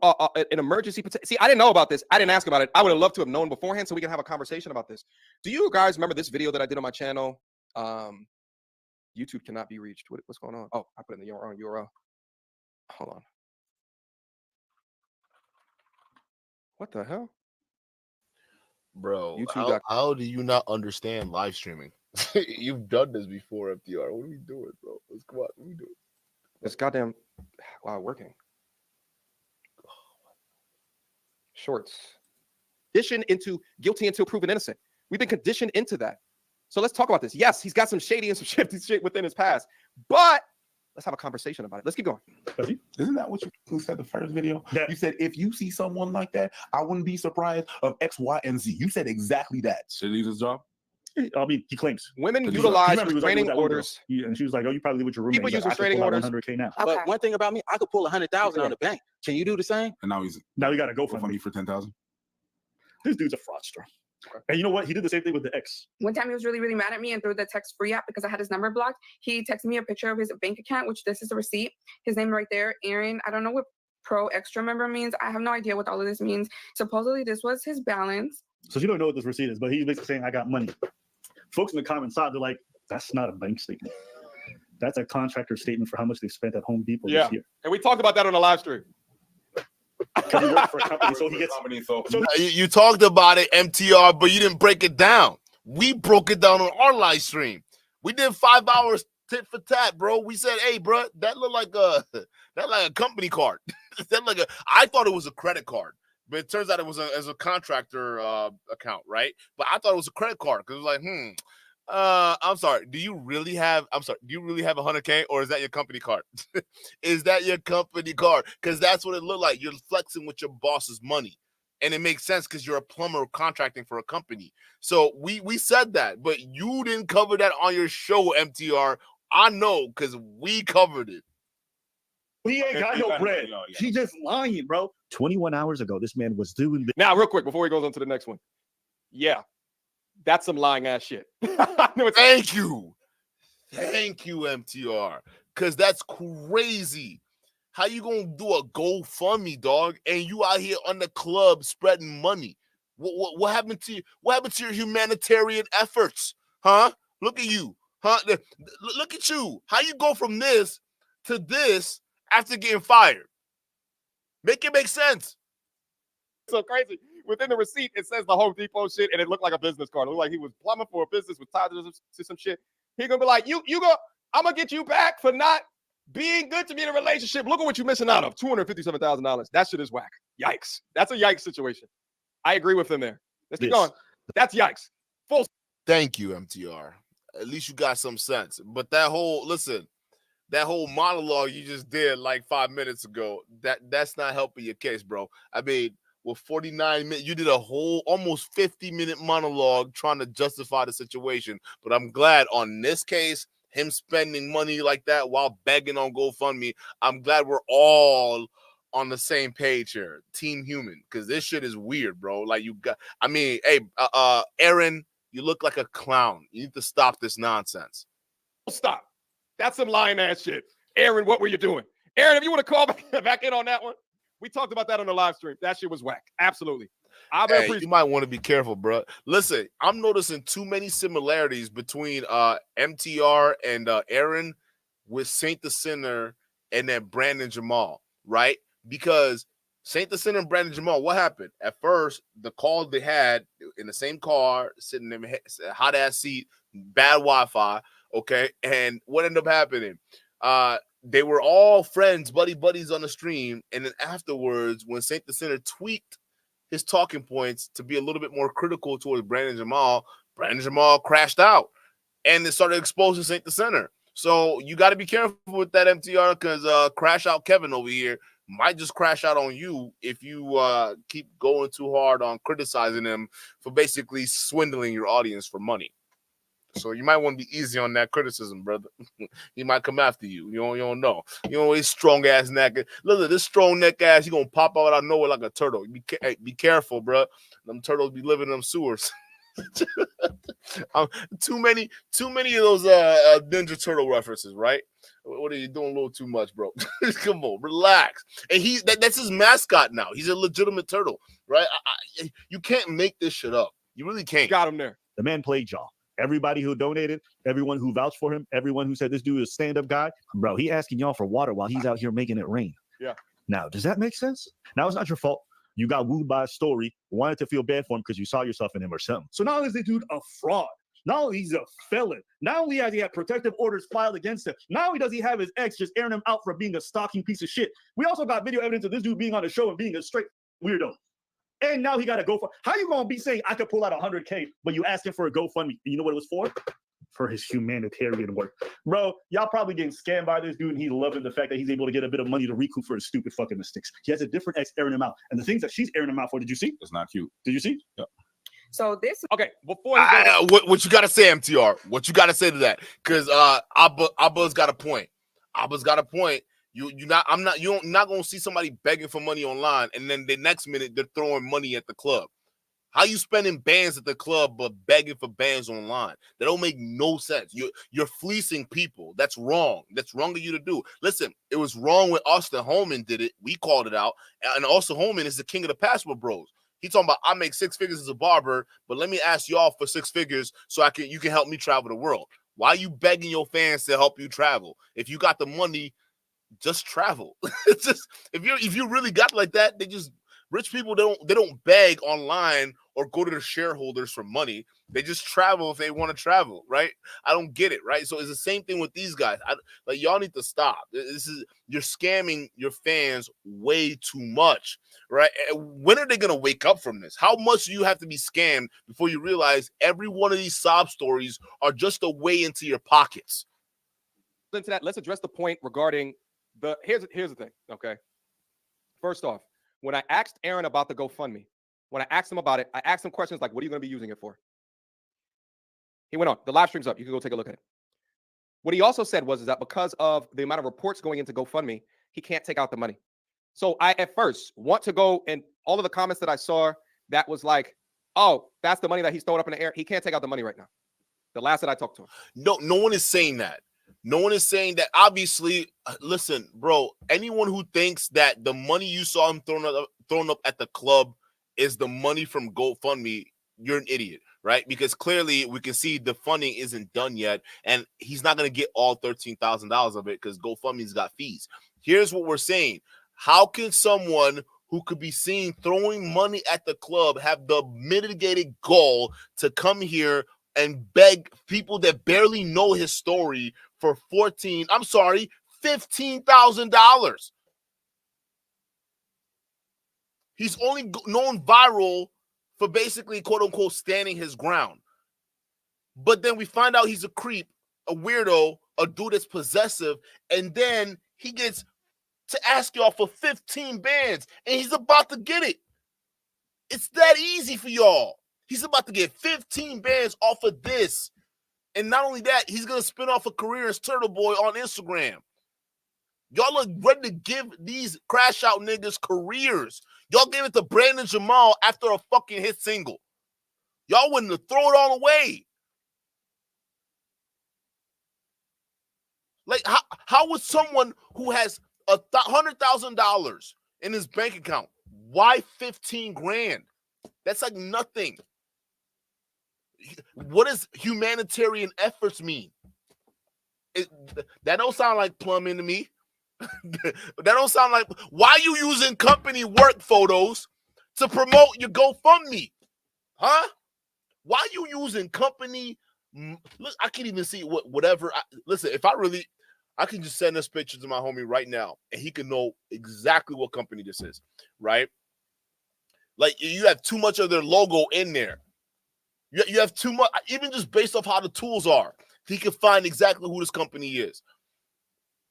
Speaker 1: emergency see? I didn't know about this. I didn't ask about it. I would have loved to have known beforehand so we can have a conversation about this. Do you guys remember this video that I did on my channel? YouTube cannot be reached. What's going on? Oh, I put in the wrong URL. Hold on. What the hell?
Speaker 2: Bro,
Speaker 1: YouTube.
Speaker 2: How do you not understand live streaming? You've done this before, FDR. What are we doing, bro? Let's come on. What are we doing?
Speaker 1: It's goddamn working. Shorts. Conditioned into guilty until proven innocent. We've been conditioned into that. So let's talk about this. Yes, he's got some shady and some shifty shit within his past, but let's have a conversation about it. Let's keep going.
Speaker 5: Isn't that what you said the first video?
Speaker 6: Yeah.
Speaker 5: You said, if you see someone like that, I wouldn't be surprised of X, Y, and Z. You said exactly that.
Speaker 10: Should he leave his job?
Speaker 6: I mean, he claims.
Speaker 1: Women
Speaker 6: Because
Speaker 1: utilize
Speaker 6: remember, he was arguing
Speaker 1: restraining
Speaker 6: with that one girl.
Speaker 1: orders.
Speaker 6: And she was like, "Oh, you probably live with your roommate."
Speaker 1: People
Speaker 6: He's
Speaker 1: use
Speaker 6: like, I could
Speaker 1: restraining
Speaker 6: pull out
Speaker 1: orders.
Speaker 6: 100K now.
Speaker 3: Okay.
Speaker 7: But one thing about me, I could pull 100,000 out of the bank. Can you do the same?
Speaker 10: And now he's
Speaker 6: Now you got to go for
Speaker 10: funny
Speaker 6: me.
Speaker 10: for 10,000.
Speaker 6: This dude's a fraudster. And you know what? He did the same thing with the ex.
Speaker 3: One time he was really, really mad at me and threw the text free app because I had his number blocked. He texted me a picture of his bank account, which this is a receipt. His name right there, Aaron. I don't know what pro extra member means. I have no idea what all of this means. Supposedly this was his balance.
Speaker 6: So you don't know what this receipt is, but he's basically saying, "I got money." Folks in the comment side, they're like, "That's not a bank statement. That's a contractor statement for how much they spent at Home Depot this year."
Speaker 1: And we talked about that on the live stream.
Speaker 6: Because he works for a company, so he gets.
Speaker 2: You talked about it, MTR, but you didn't break it down. We broke it down on our live stream. We did 5 hours tit for tat, bro. We said, "Hey, bro, that looked like a company card." I thought it was a credit card, but it turns out it was as a contractor account, right? But I thought it was a credit card because it was like, I'm sorry. Do you really have 100K, or is that your company card? Is that your company card? Because that's what it looked like. You're flexing with your boss's money. And it makes sense because you're a plumber contracting for a company. So we said that, but you didn't cover that on your show, MTR. I know because we covered it.
Speaker 6: He ain't got no bread. He just lying, bro. 21 hours ago, this man was doing this.
Speaker 1: Now, real quick, before he goes on to the next one. Yeah, that's some lying ass shit.
Speaker 2: Thank you, MTR, because that's crazy. How you gonna do a GoFundMe, dog, and you out here on the club spreading money? What happened to you? What happened to your humanitarian efforts? Huh? Look at you, huh? Look at you. How you go from this to this after getting fired? Make it make sense.
Speaker 1: So crazy. Within the receipt, it says the Home Depot shit, and it looked like a business card. It looked like he was plumbing for a business with ties to some shit. He gonna be like, I'm gonna get you back for not being good to me in a relationship. Look at what you're missing out of. $257,000. That shit is whack. Yikes. That's a yikes situation. I agree with him there. Let's keep going. That's yikes. Full.
Speaker 2: Thank you, MTR. At least you got some sense. But that whole monologue you just did like 5 minutes ago, that's not helping your case, bro. I mean, with 49 minutes, you did a whole almost 50-minute monologue trying to justify the situation. But I'm glad on this case, him spending money like that while begging on GoFundMe, I'm glad we're all on the same page here. Team human, because this shit is weird, bro. Like Aaron, you look like a clown. You need to stop this nonsense.
Speaker 1: Stop. That's some lying ass shit. Aaron, what were you doing? Aaron, if you want to call back in on that one, we talked about that on the live stream. That shit was whack. Absolutely.
Speaker 2: You might want to be careful, bro. Listen, I'm noticing too many similarities between MTR and Aaron with Saint the Sinner and then Brandon Jamal, right? Because Saint the Sinner and Brandon Jamal, what happened? At first, the call they had in the same car, sitting in a hot ass seat, bad Wi-Fi, okay? And what ended up happening? They were all friends, buddies on the stream. And then afterwards, when Saint the Sinner tweaked his talking points to be a little bit more critical towards Brandon Jamal crashed out. And it started exposing Saint the Sinner. So you got to be careful with that, MTR, because Crash Out Kevin over here might just crash out on you if you keep going too hard on criticizing him for basically swindling your audience for money. So you might want to be easy on that criticism, brother. He might come after you. You don't know. You know, his strong ass neck. Look at this strong neck ass. He gonna pop out of nowhere like a turtle. Be careful, bro. Them turtles be living in them sewers. Too many of those Ninja Turtle references, right? What are you doing? A little too much, bro. Come on, relax. And that's his mascot now. He's a legitimate turtle, right? You can't make this shit up. You really can't.
Speaker 1: Got him there.
Speaker 6: The man played y'all. Everybody who donated, everyone who vouched for him, everyone who said this dude is a stand-up guy, bro, he asking y'all for water while he's out here making it rain.
Speaker 1: Yeah.
Speaker 6: Now, does that make sense? Now, it's not your fault. You got wooed by a story, wanted to feel bad for him because you saw yourself in him or something. So not only is the dude a fraud, not only he's a felon, not only has he had protective orders filed against him, not only does he have his ex just airing him out for being a stalking piece of shit, we also got video evidence of this dude being on the show and being a straight weirdo. And now he got to go for. How you gonna be saying I could pull out 100K, but you asking for a GoFundMe? And you know what it was for? For his humanitarian work, bro. Y'all probably getting scammed by this dude, and he's loving the fact that he's able to get a bit of money to recoup for his stupid fucking mistakes. He has a different ex airing him out, and the things that she's airing him out for. Did you see?
Speaker 5: It's not cute.
Speaker 6: Did you see?
Speaker 5: Yeah.
Speaker 3: So this
Speaker 1: Okay, before he goes,
Speaker 2: what you gotta say, MTR? What you gotta say to that? Because Abba's got a point. Abba's got a point. You're not gonna see somebody begging for money online, and then the next minute they're throwing money at the club. How you spending bands at the club but begging for bands online? That don't make no sense. You're fleecing people. That's wrong. That's wrong of you to do. Listen, it was wrong when Austin Holman did it. We called it out. And Austin Holman is the king of the passport bros. He talking about I make 6 figures as a barber, but let me ask y'all for 6 figures so you can help me travel the world. Why are you begging your fans to help you travel? If you got the money, just travel. It's just if you really got like that, rich people they don't beg online or go to their shareholders for money. They just travel if they want to travel, right? I don't get it, right? So it's the same thing with these guys. Y'all need to stop. You're scamming your fans way too much, right? When are they gonna wake up from this? How much do you have to be scammed before you realize every one of these sob stories are just a way into your pockets?
Speaker 1: Into that, let's address the point regarding here's the thing, okay? First off, when I asked Aaron about the GoFundMe, when I asked him about it, I asked him questions like, what are you going to be using it for? He went on. The live stream's up. You can go take a look at it. What he also said was that because of the amount of reports going into GoFundMe, he can't take out the money. So I, at first, want to go and all of the comments that I saw that was like, oh, that's the money that he's throwing up in the air. He can't take out the money right now. The last that I talked to him.
Speaker 2: No one is saying that. No one is saying that. Obviously, listen, bro, anyone who thinks that the money you saw him thrown up at the club is the money from GoFundMe, you're an idiot, right? Because clearly we can see the funding isn't done yet, and he's not going to get all $13,000 of it because GoFundMe's got fees. Here's what we're saying. How can someone who could be seen throwing money at the club have the mitigated goal to come here and beg people that barely know his story for $15,000? He's only known viral for basically, quote unquote, standing his ground. But then we find out he's a creep, a weirdo, a dude that's possessive. And then he gets to ask y'all for 15 bands and he's about to get it. It's that easy for y'all. He's about to get 15 bands off of this. And not only that, he's going to spin off a career as Turtle Boy on Instagram. Y'all are ready to give these crash out niggas careers. Y'all gave it to Brandon Jamal after a fucking hit single. Y'all wouldn't have thrown it all away. Like, how would someone who has $100,000 in his bank account, why 15 grand? That's like nothing. What does humanitarian efforts mean? That don't sound like plumbing to me. That don't sound like. Why are you using company work photos to promote your GoFundMe? Huh? Why are you using company? Look, I can't even see whatever. Listen, if I can just send this picture to my homie right now, and he can know exactly what company this is, right? Like, you have too much of their logo in there. You have too much, even just based off how the tools are. He can find exactly who this company is.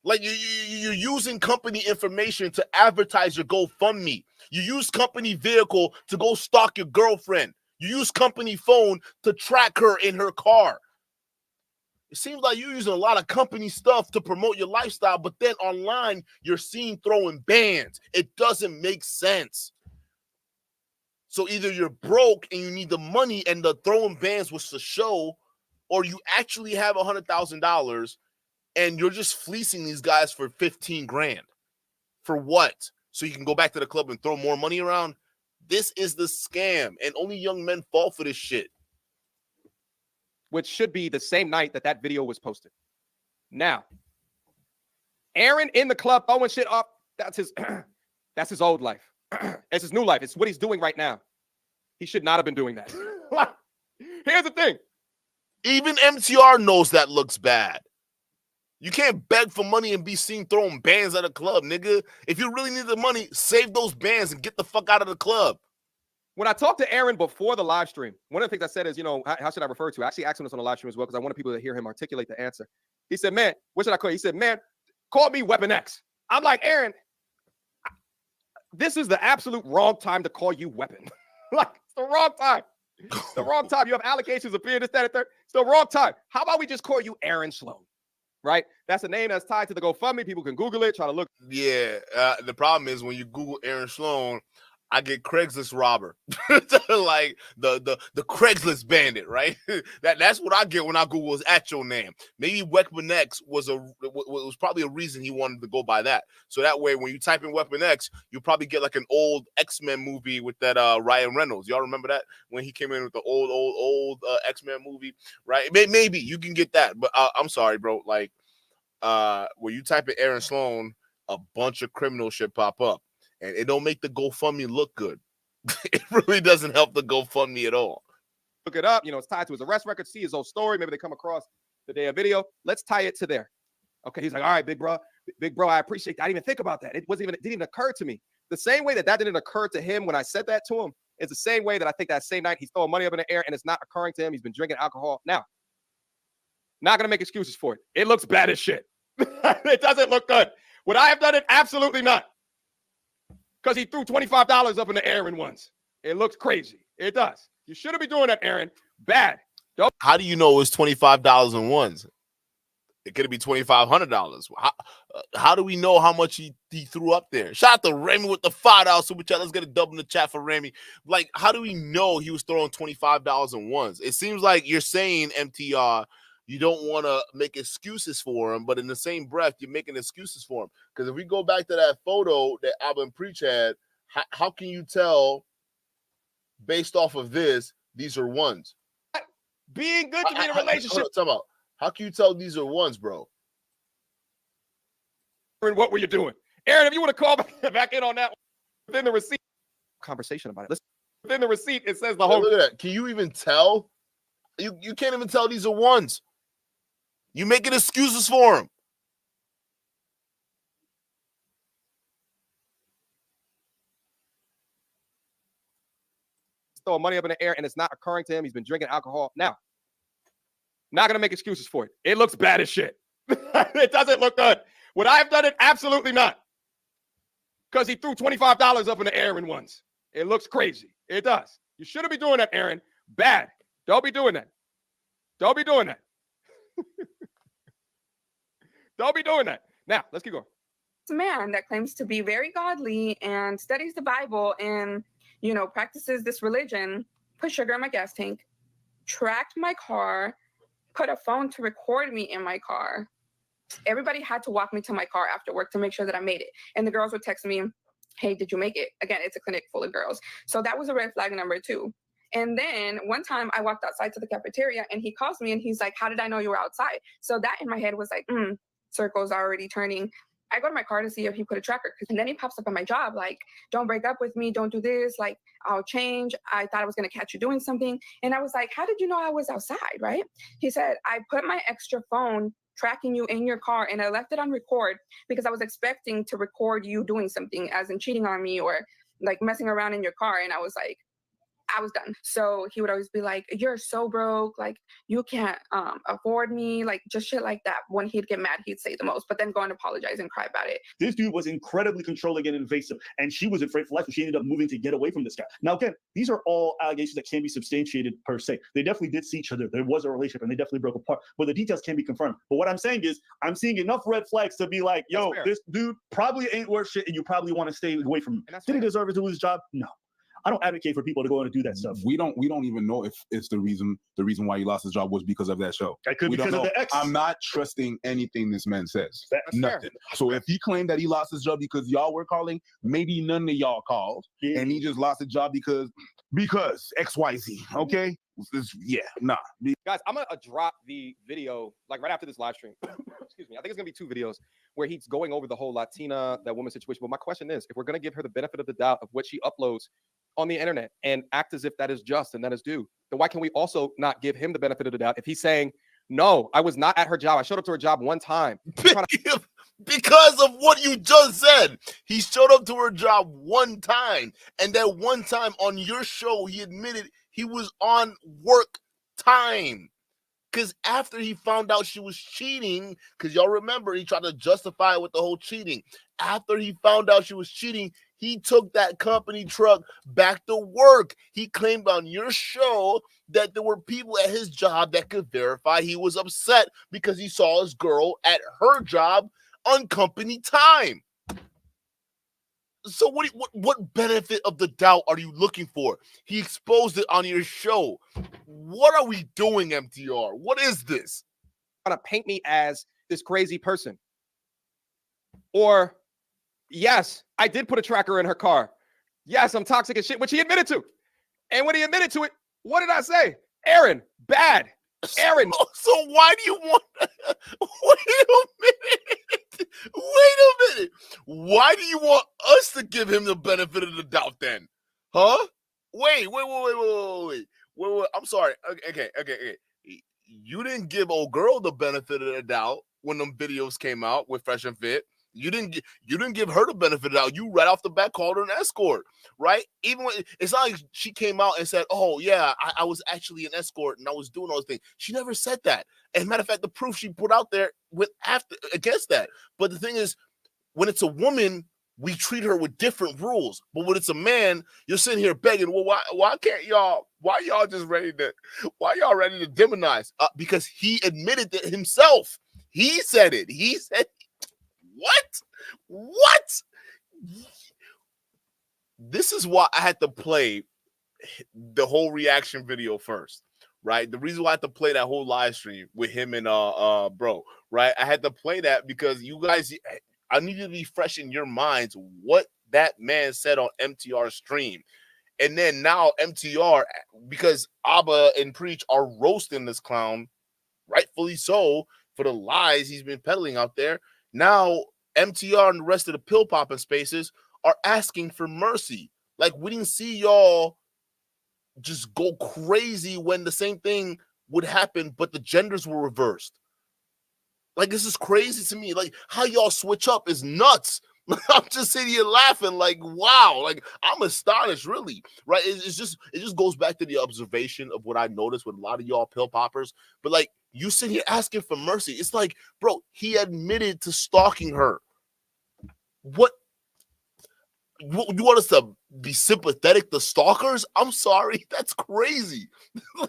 Speaker 2: Like, you're using company information to advertise your GoFundMe. You use company vehicle to go stalk your girlfriend. You use company phone to track her in her car. It seems like you're using a lot of company stuff to promote your lifestyle, but then online, you're seen throwing bands. It doesn't make sense. So either you're broke and you need the money and the throwing bands was the show, or you actually have $100,000 and you're just fleecing these guys for 15 grand. For what? So you can go back to the club and throw more money around? This is the scam, and only young men fall for this shit.
Speaker 1: Which should be the same night that video was posted. Now, Aaron in the club throwing shit up, that's his old life. It's his new life. It's what he's doing right now. He should not have been doing that. Here's the thing.
Speaker 2: Even MTR knows that looks bad. You can't beg for money and be seen throwing bands at a club, nigga. If you really need the money, save those bands and get the fuck out of the club.
Speaker 1: When I talked to Aaron before the live stream, one of the things I said is, how should I refer to? I actually asked him this on the live stream as well because I wanted people to hear him articulate the answer. He said, man, what should I call you? He said, man, call me Weapon X. I'm like, Aaron, this is the absolute wrong time to call you Weapon. Like, it's the wrong time. It's the wrong time. You have allegations of being this, that, and third. It's the wrong time. How about we just call you Aaron Sloan? Right? That's a name that's tied to the GoFundMe. People can Google it, try to look.
Speaker 2: Yeah. The problem is when you Google Aaron Sloan, I get Craigslist robber, like the Craigslist bandit, right? That's what I get when I Google his actual name. Maybe Weapon X was probably a reason he wanted to go by that. So that way, when you type in Weapon X, you probably get like an old X-Men movie with that Ryan Reynolds. Y'all remember that when he came in with the old X-Men movie, right? Maybe you can get that, but I'm sorry, bro. Like when you type in Aaron Sloan, a bunch of criminal shit pop up. And it don't make the GoFundMe look good. It really doesn't help the GoFundMe at all.
Speaker 1: Look it up. It's tied to his arrest record. See his whole story. Maybe they come across the day of video. Let's tie it to there. Okay. He's like, all right, big bro, I appreciate that. I didn't even think about that. It didn't even occur to me. The same way that didn't occur to him when I said that to him is the same way that I think that same night he's throwing money up in the air and it's not occurring to him. He's been drinking alcohol. Now, not going to make excuses for it. It looks bad as shit. It doesn't look good. Would I have done it? Absolutely not. Because he threw $25 up in the air in once. It looks crazy. It does. You shouldn't be doing that, Aaron. Bad.
Speaker 2: How do you know it was $25 in ones? It could be $2,500. How do we know how much he threw up there? Shout out to Remy with the $5 super chat. Let's get a double in the chat for Remy. Like, how do we know he was throwing $25 in ones? It seems like you're saying, MTR, you don't want to make excuses for him, but in the same breath, you're making excuses for him. Because if we go back to that photo that Alvin Preach had, how can you tell based off of this, these are ones?
Speaker 1: Being good to be in a relationship.
Speaker 2: How can you tell these are ones, bro?
Speaker 1: Aaron, what were you doing? Aaron, if you want to call back in on that, within the receipt, conversation about it. Listen, within the receipt, it says the whole.
Speaker 2: Look at that. Can you even tell? You can't even tell these are ones. You making excuses for him.
Speaker 1: Throwing money up in the air and it's not occurring to him. He's been drinking alcohol. Now, not going to make excuses for it. It looks bad as shit. It doesn't look good. Would I have done it? Absolutely not. Because he threw $25 up in the air in once. It looks crazy. It does. You shouldn't be doing that, Aaron. Bad. Don't be doing that. Don't be doing that. Don't be doing that. Now, let's keep going.
Speaker 3: It's a man that claims to be very godly and studies the Bible and, practices this religion, put sugar in my gas tank, tracked my car, put a phone to record me in my car. Everybody had to walk me to my car after work to make sure that I made it. And the girls would text me, hey, did you make it? Again, it's a clinic full of girls. So that was a red flag number 2. And then one time I walked outside to the cafeteria and he calls me and he's like, how did I know you were outside? So that in my head was like, circles are already turning. I go to my car to see if he put a tracker. And then he pops up on my job, like, don't break up with me. Don't do this. Like, I'll change. I thought I was going to catch you doing something. And I was like, how did you know I was outside, right? He said, I put my extra phone tracking you in your car and I left it on record because I was expecting to record you doing something, as in cheating on me or like messing around in your car. And I was like, I was done. So he would always be like, you're so broke, like you can't afford me, like just shit like that. When he'd get mad, he'd say the most, but then go and apologize and cry about it.
Speaker 6: This dude was incredibly controlling and invasive, and she was afraid for life, so she ended up moving to get away from this guy. Now, again, these are all allegations that can be substantiated per se. They definitely did see each other. There was a relationship, and they definitely broke apart, but the details can be confirmed. But what I'm saying is, I'm seeing enough red flags to be like, yo, this dude probably ain't worth shit, and you probably want to stay away from him. Did he deserve it to lose his job? No. I don't advocate for people to go in and do that stuff.
Speaker 5: We don't even know if it's the reason why he lost his job was because of that show.
Speaker 6: That could be because of the ex.
Speaker 5: I'm not trusting anything this man says.
Speaker 6: That's
Speaker 5: nothing.
Speaker 6: Fair.
Speaker 5: So if he claimed that he lost his job because y'all were calling, maybe none of y'all called, and he just lost his job because XYZ. Okay.
Speaker 1: Guys, I'm gonna drop the video like right after this live stream. Excuse me. I think it's gonna be 2 videos where he's going over the whole Latina, that woman situation. But my question is, if we're gonna give her the benefit of the doubt of what she uploads on the internet and act as if that is just and that is due, then why can we also not give him the benefit of the doubt if he's saying, no, I was not at her job. I showed up to her job one time.
Speaker 2: Because of what you just said. He showed up to her job one time, and that one time on your show, he admitted he was on work time. Because after he found out she was cheating, because y'all remember he tried to justify it with the whole cheating. After he found out she was cheating, he took that company truck back to work. He claimed on your show that there were people at his job that could verify he was upset because he saw his girl at her job on company time. So what benefit of the doubt are you looking for? He exposed it on your show. What are we doing, MTR? What is this?
Speaker 1: Trying to paint me as this crazy person. Or, yes, I did put a tracker in her car. Yes, I'm toxic as shit, which he admitted to. And when he admitted to it, what did I say? Aaron, bad. Aaron.
Speaker 2: So why do you want... Wait a minute. Why do you want us to give him the benefit of the doubt then? Huh? Wait. I'm sorry. Okay. You didn't give old girl the benefit of the doubt when them videos came out with Fresh and Fit. You didn't give her the benefit of the doubt. You right off the bat called her an escort, right? Even when it's not like she came out and said, "Oh yeah, I was actually an escort and I was doing all those things." She never said that. As a matter of fact, the proof she put out there against that. But the thing is, when it's a woman, we treat her with different rules. But when it's a man, you're sitting here begging, well, why can't y'all? Why y'all ready to demonize? Because he admitted it himself. He said it. He said, what? This is why I had to play the whole reaction video first, right? The reason why I had to play that whole live stream with him and bro, right? I had to play that because you guys, I need to be fresh in your minds what that man said on MTR's stream. And then now MTR, because Abba and Preach are roasting this clown, rightfully so, for the lies he's been peddling out there. Now MTR and the rest of the pill popping spaces are asking for mercy. Like, we didn't see y'all just go crazy when the same thing would happen, but the genders were reversed. Like, this is crazy to me. Like, how y'all switch up is nuts. I'm just sitting here laughing like, wow. Like, I'm astonished, really, right? It just goes back to the observation of what I noticed with a lot of y'all pill poppers. But, like, you sit here asking for mercy. It's like, bro, he admitted to stalking her. What you want us to be sympathetic to stalkers? I'm sorry, that's crazy.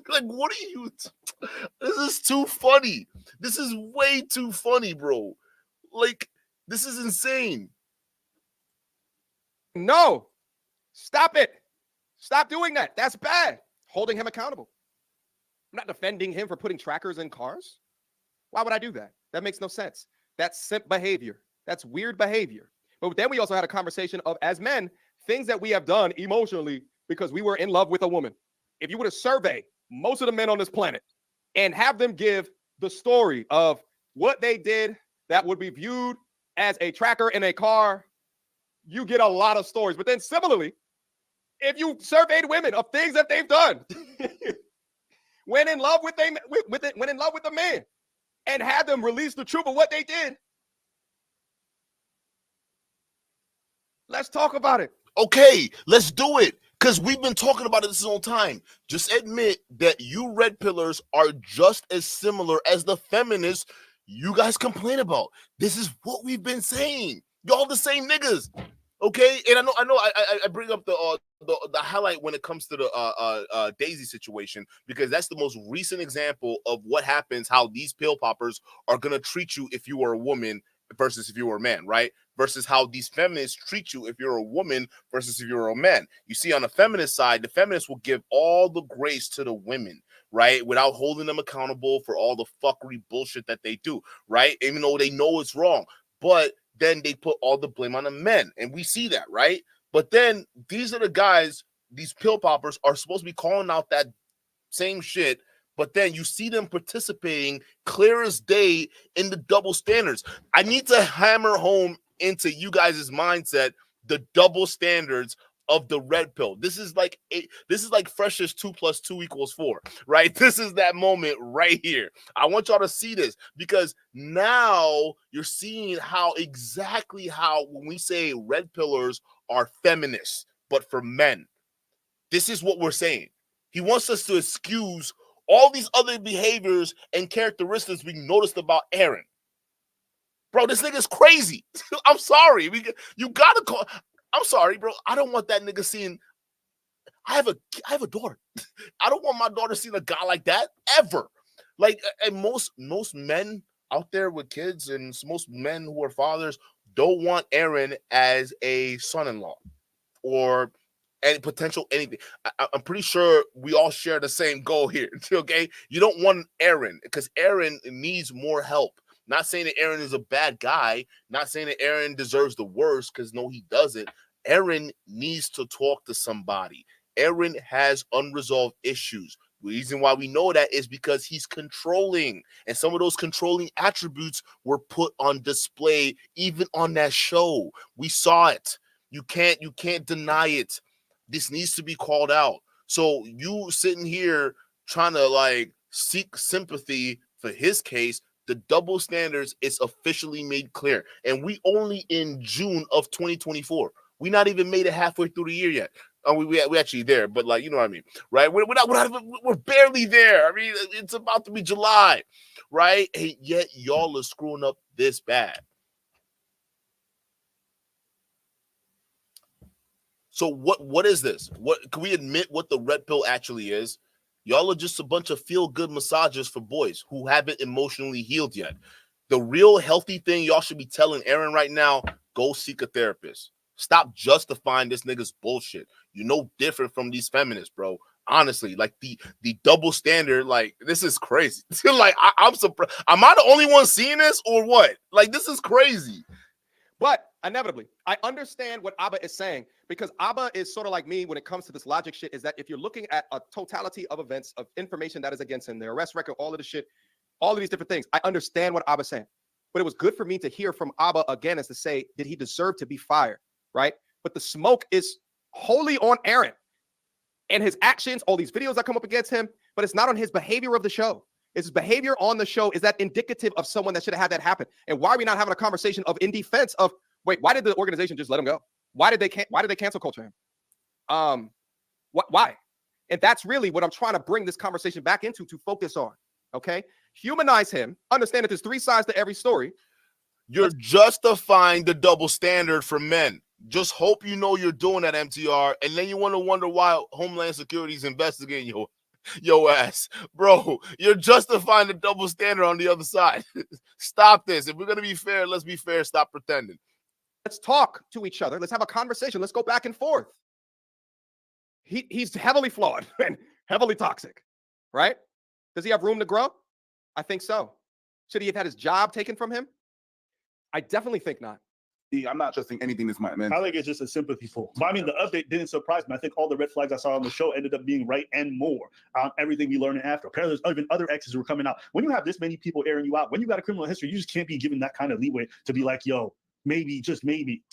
Speaker 2: Like, what are you? This is too funny. This is way too funny, bro. Like, this is insane.
Speaker 1: No, stop it. Stop doing that. That's bad. Holding him accountable. I'm not defending him for putting trackers in cars. Why would I do that? That makes no sense. That's simp behavior. That's weird behavior. But then we also had a conversation of, as men, things that we have done emotionally because we were in love with a woman. If you were to survey most of the men on this planet and have them give the story of what they did that would be viewed as a tracker in a car, you get a lot of stories. But then similarly, if you surveyed women of things that they've done when in love with a man and had them release the truth of what they did, let's talk about it.
Speaker 2: Okay, let's do it. Because we've been talking about it this whole time. Just admit that you red pillars are just as similar as the feminists you guys complain about. This is what we've been saying. Y'all the same niggas. Okay? And I know I bring up the highlight when it comes to the Daisy situation, because that's the most recent example of what happens, how these pill poppers are going to treat you if you are a woman versus if you were a man, right? Versus how these feminists treat you if you're a woman versus if you're a man. You see, on the feminist side, the feminists will give all the grace to the women, right? Without holding them accountable for all the fuckery bullshit that they do, right? Even though they know it's wrong. But then they put all the blame on the men. And we see that, right? But then these are the guys, these pill poppers are supposed to be calling out that same shit. But then you see them participating clear as day in the double standards. I need to hammer home into you guys' mindset the double standards of the red pill. This is like Fresh's 2 + 2 = 4, right? This is that moment right here. I want y'all to see this because now you're seeing exactly how when we say red pillars are feminists, but for men. This is what we're saying. He wants us to excuse all these other behaviors and characteristics we noticed about Aaron. Bro, this nigga's crazy. I'm sorry. You gotta call. I'm sorry, bro. I don't want that nigga seeing. I have a daughter. I don't want my daughter seeing a guy like that ever. Like, and most men out there with kids and most men who are fathers don't want Aaron as a son-in-law or any potential anything. I'm pretty sure we all share the same goal here. Okay, you don't want Aaron because Aaron needs more help. Not saying that Aaron is a bad guy. Not saying that Aaron deserves the worst because no, he doesn't. Aaron needs to talk to somebody. Aaron has unresolved issues. The reason why we know that is because he's controlling, and some of those controlling attributes were put on display even on that show. We saw it. You can't deny it. This needs to be called out. So you sitting here trying to like seek sympathy for his case, the double standards is officially made clear. And we only in June of 2024. We not even made it halfway through the year yet. We actually there, but like, you know what I mean, right? We're barely there. I mean, it's about to be July, right? And yet y'all are screwing up this bad. So what is this? What can we admit what the red pill actually is? Y'all are just a bunch of feel-good massages for boys who haven't emotionally healed yet. The real healthy thing y'all should be telling Aaron right now, go seek a therapist. Stop justifying this nigga's bullshit. You're no different from these feminists, bro. Honestly, like the double standard, like this is crazy. Like I'm surprised. Am I the only one seeing this or what? Like this is crazy.
Speaker 1: But inevitably, I understand what Abba is saying because Abba is sort of like me when it comes to this logic shit, is that if you're looking at a totality of events, of information that is against him, the arrest record, all of the shit, all of these different things, I understand what Abba's saying. But it was good for me to hear from Abba again as to say, did he deserve to be fired, right? But the smoke is wholly on Aaron and his actions, all these videos that come up against him, but it's not on his behavior of the show. His behavior on the show, is that indicative of someone that should have had that happen? And why are we not having a conversation of in defense of, wait, why did the organization just let him go? Why did they cancel culture him? Why? And that's really what I'm trying to bring this conversation back into to focus on. Okay, humanize him. Understand that there's 3 sides to every story.
Speaker 2: You're justifying the double standard for men. Just hope you know you're doing that, MTR, and then you want to wonder why Homeland Security is investigating your ass. Bro, you're justifying the double standard on the other side. Stop this. If we're going to be fair, let's be fair. Stop pretending.
Speaker 1: Let's talk to each other. Let's have a conversation. Let's go back and forth. He's heavily flawed and heavily toxic, right? Does he have room to grow? I think so. Should he have had his job taken from him? I definitely think not.
Speaker 5: I'm not trusting anything this might, man.
Speaker 6: I think it's just a sympathy pull. But I mean, the update didn't surprise me. I think all the red flags I saw on the show ended up being right and more on everything we learned after. Apparently, there's even other exes who were coming out. When you have this many people airing you out, when you got a criminal history, you just can't be given that kind of leeway to be like, yo, maybe, just maybe.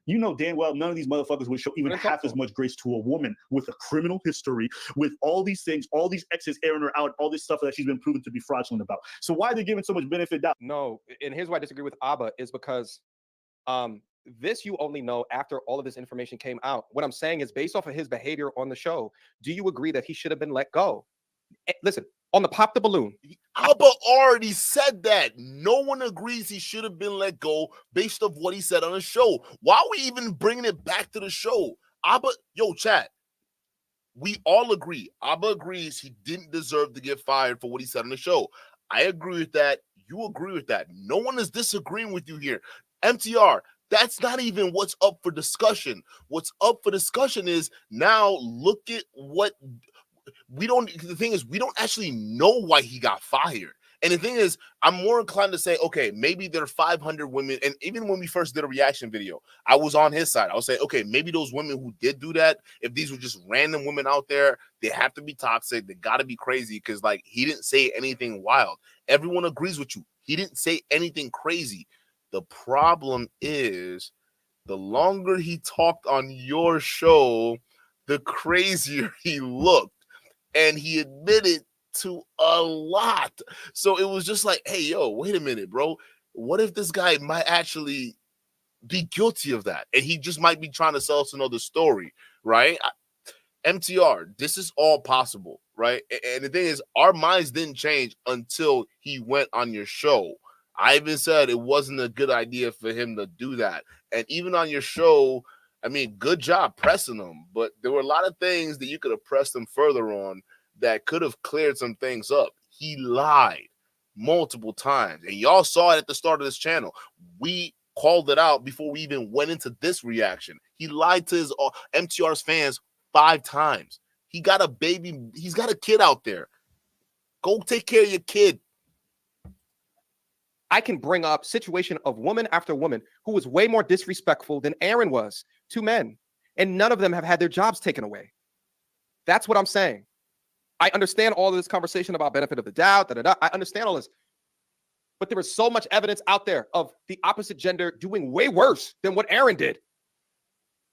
Speaker 6: You know damn well none of these motherfuckers would show even half as much grace to a woman with a criminal history, with all these things, all these exes airing her out, all this stuff that she's been proven to be fraudulent about. So why are they giving so much benefit down?
Speaker 1: No, and here's why I disagree with Abba is because this you only know after all of this information came out. What I'm saying is based off of his behavior on the show, do you agree that he should have been let go? Listen, on the Pop the Balloon.
Speaker 2: Abba already said that. No one agrees he should have been let go based off what he said on the show. Why are we even bringing it back to the show? Abba, yo, chat. We all agree. Abba agrees he didn't deserve to get fired for what he said on the show. I agree with that. You agree with that. No one is disagreeing with you here. MTR, that's not even what's up for discussion. What's up for discussion is now look at what the thing is, we don't actually know why he got fired. And the thing is, I'm more inclined to say, okay, maybe there are 500 women. And even when we first did a reaction video, I was on his side. I was saying, okay, maybe those women who did do that, if these were just random women out there, they have to be toxic. They got to be crazy because, like, he didn't say anything wild. Everyone agrees with you. He didn't say anything crazy. The problem is the longer he talked on your show, the crazier he looked. And he admitted to a lot. So it was just like, hey, yo, wait a minute, bro. What if this guy might actually be guilty of that? And he just might be trying to sell us another story, right? MTR, this is all possible, right? And the thing is, our minds didn't change until he went on your show. I even said it wasn't a good idea for him to do that. And even on your show, I mean, good job pressing him, but there were a lot of things that you could have pressed him further on that could have cleared some things up. He lied multiple times, and y'all saw it at the start of this channel. We called it out before we even went into this reaction. He lied to his MTR's fans 5 times. He got a baby. He's got a kid out there. Go take care of your kid.
Speaker 1: I can bring up situation of woman after woman who was way more disrespectful than Aaron was to men, and none of them have had their jobs taken away. That's what I'm saying. I understand all of this conversation about benefit of the doubt. I understand all this, but there is so much evidence out there of the opposite gender doing way worse than what Aaron did.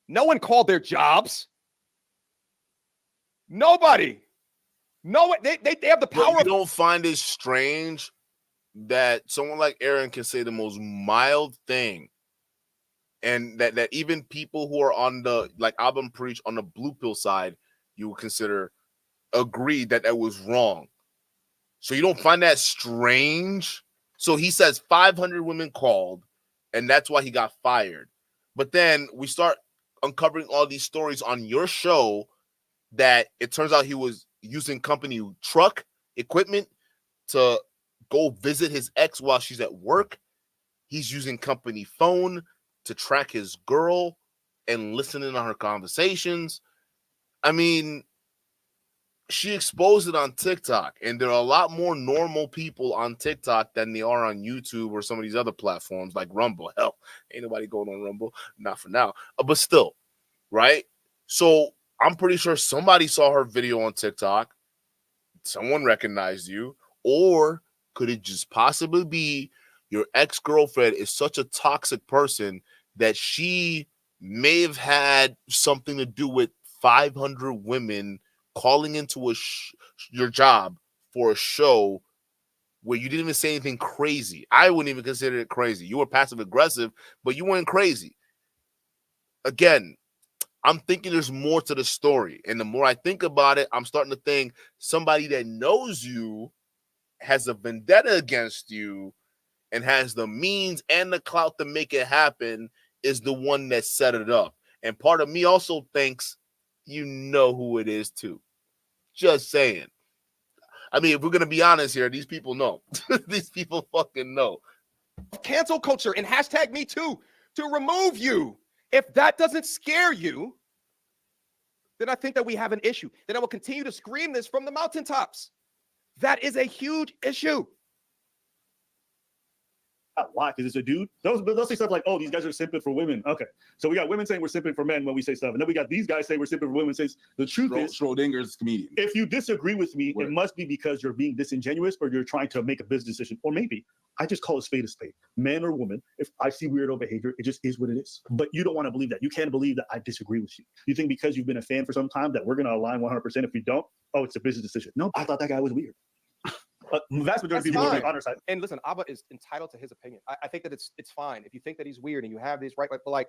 Speaker 1: No one called their jobs. Nobody. No, they have the power.
Speaker 2: You don't find it strange that someone like Aaron can say the most mild thing, and that even people who are on the, like Abam Preach, on the blue pill side, you would consider agree that was wrong. So you don't find that strange? So he says 500 women called, and that's why he got fired. But then we start uncovering all these stories on your show that it turns out he was using company truck equipment to go visit his ex while she's at work. He's using company phone to track his girl and listening on her conversations. I mean, she exposed it on TikTok, and there are a lot more normal people on TikTok than they are on YouTube or some of these other platforms like Rumble. Hell, ain't nobody going on Rumble, not for now. But still, right? So I'm pretty sure somebody saw her video on TikTok. Someone recognized you. Or could it just possibly be your ex-girlfriend is such a toxic person that she may have had something to do with 500 women calling into your job for a show where you didn't even say anything crazy? I wouldn't even consider it crazy. You were passive aggressive, but you weren't crazy. Again, I'm thinking there's more to the story. And the more I think about it, I'm starting to think somebody that knows you, has a vendetta against you, and has the means and the clout to make it happen is the one that set it up. And part of me also thinks you know who it is too. Just saying. I mean, if we're going to be honest here, these people know. These people fucking know.
Speaker 1: Cancel culture and hashtag me too to remove you. If that doesn't scare you, then I think that we have an issue. Then I will continue to scream this from the mountaintops. That is a huge issue.
Speaker 6: Why? Because it's a dude. They'll say stuff like, "Oh, these guys are simping for women." Okay, so we got women saying we're simping for men when we say stuff, and then we got these guys saying we're simping for women. Says the truth is,
Speaker 5: Schrodinger's comedian.
Speaker 6: If you disagree with me, it must be because you're being disingenuous or you're trying to make a business decision, or maybe I just call a spade, man or woman. If I see weirdo behavior, it just is what it is. But you don't want to believe that. You can't believe that I disagree with you. You think because you've been a fan for some time that we're going to align 100%. If we don't, oh, it's a business decision. No, I thought that guy was weird. But vast majority of people are on our side.
Speaker 1: And listen, Abba is entitled to his opinion. I think that it's fine if you think that he's weird and you have these right, but like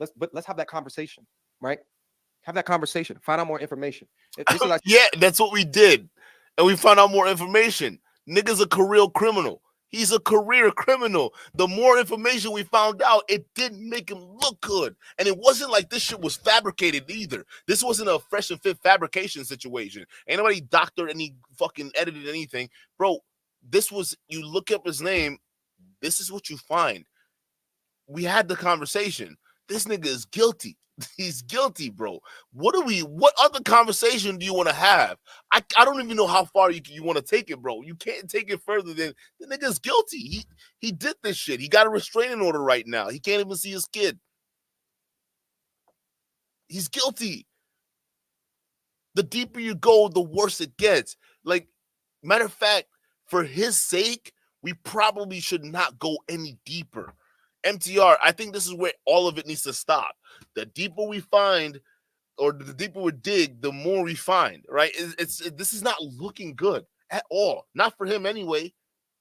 Speaker 1: let's have that conversation, right? Have that conversation. Find out more information.
Speaker 2: Yeah, that's what we did, and we found out more information. Nigga's a career criminal. He's a career criminal. The more information we found out, it didn't make him look good. And it wasn't like this shit was fabricated either. This wasn't a fresh and fit fabrication situation. Ain't nobody doctored any fucking edited anything. Bro, this was, you look up his name, this is what you find. We had the conversation. This nigga is guilty. He's guilty, bro. What other conversation do you want to have? I don't even know how far you want to take it, bro. You can't take it further than the nigga's guilty. He did this shit. He got a restraining order right now. He can't even see his kid. He's guilty. The deeper you go, the worse it gets. Like, matter of fact, for his sake, we probably should not go any deeper. MTR, I think this is where all of it needs to stop. The deeper we find, or the deeper we dig, the more we find, right? This is not looking good at all. Not for him anyway.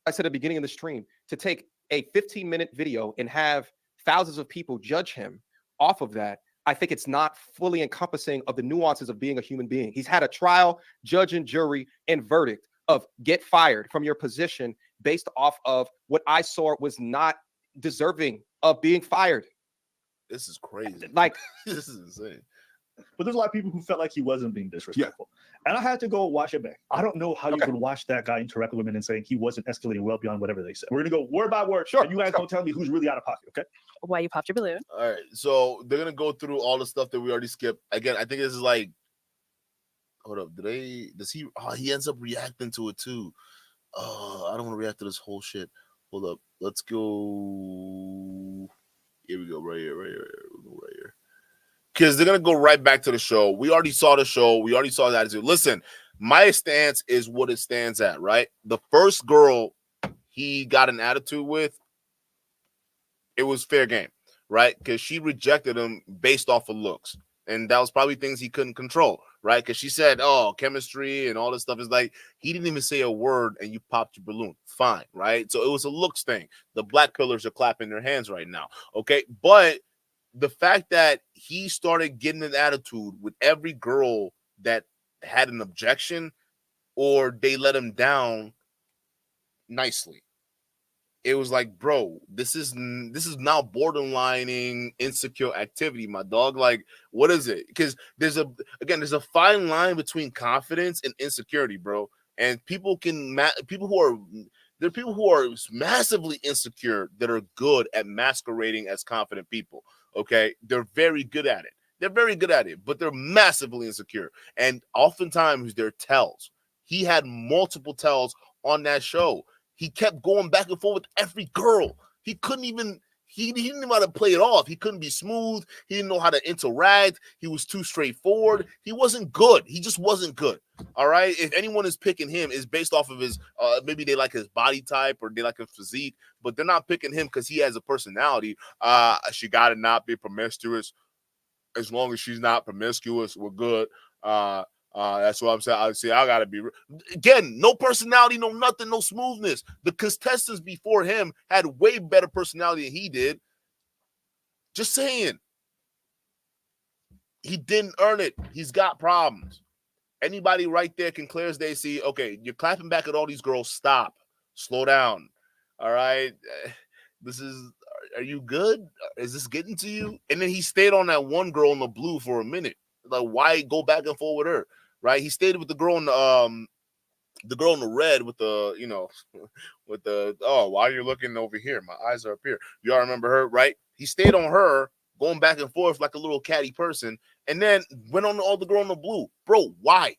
Speaker 1: I said at the beginning of the stream, to take a 15-minute video and have thousands of people judge him off of that, I think it's not fully encompassing of the nuances of being a human being. He's had a trial, judge and jury, and verdict of get fired from your position based off of what I saw was not deserving of being fired.
Speaker 2: This is crazy.
Speaker 1: Like,
Speaker 2: this is insane.
Speaker 6: But there's a lot of people who felt like he wasn't being disrespectful. Yeah. And I had to go watch it back. I don't know how you can watch that guy interact with women and saying he wasn't escalating well beyond whatever they said. We're going to go word by word.
Speaker 1: Sure.
Speaker 6: And you guys don't tell me who's really out of pocket, okay?
Speaker 8: Why you popped your balloon.
Speaker 2: All right. So they're going to go through all the stuff that we already skipped. Again, I think this is like, hold up. He ends up reacting to it too. I don't want to react to this whole shit. Hold up. Let's go. Here we go. Right here. We'll go right here. Because they're going to go right back to the show. We already saw the show. We already saw that. Listen, my stance is what it stands at, right? The first girl he got an attitude with, it was fair game, right? Because she rejected him based off of looks. And that was probably things he couldn't control, right? Because she said, oh, chemistry and all this stuff. Is like, he didn't even say a word and you popped your balloon. Fine, right? So it was a looks thing. The black pillars are clapping their hands right now, okay? But the fact that he started getting an attitude with every girl that had an objection or they let him down nicely. It was like, bro, this is now borderlining insecure activity, my dog. Like, what is it? Because there's a fine line between confidence and insecurity, bro. And people who are massively insecure that are good at masquerading as confident people. Okay, they're very good at it. But they're massively insecure. And oftentimes they're tells. He had multiple tells on that show. He kept going back and forth with every girl. He didn't know how to play it off. He couldn't be smooth. He didn't know how to interact. He was too straightforward. He wasn't good. He just wasn't good. All right. If anyone is picking him, it's based off of his, maybe they like his body type or they like his physique, but they're not picking him because he has a personality. She got to not be promiscuous. As long as she's not promiscuous, we're good. That's what I'm saying. I gotta be again. No personality, no nothing, no smoothness. The contestants before him had way better personality than he did. Just saying, he didn't earn it. He's got problems. Anybody right there can clear as day see. Okay, you're clapping back at all these girls. Stop. Slow down. All right. Are you good? Is this getting to you? And then he stayed on that one girl in the blue for a minute. Like, why go back and forth with her? Right? He stayed with the girl in the girl in the red with the, why are you looking over here? My eyes are up here. Y'all remember her, right? He stayed on her, going back and forth like a little catty person, and then went on all the girl in the blue. Bro, why?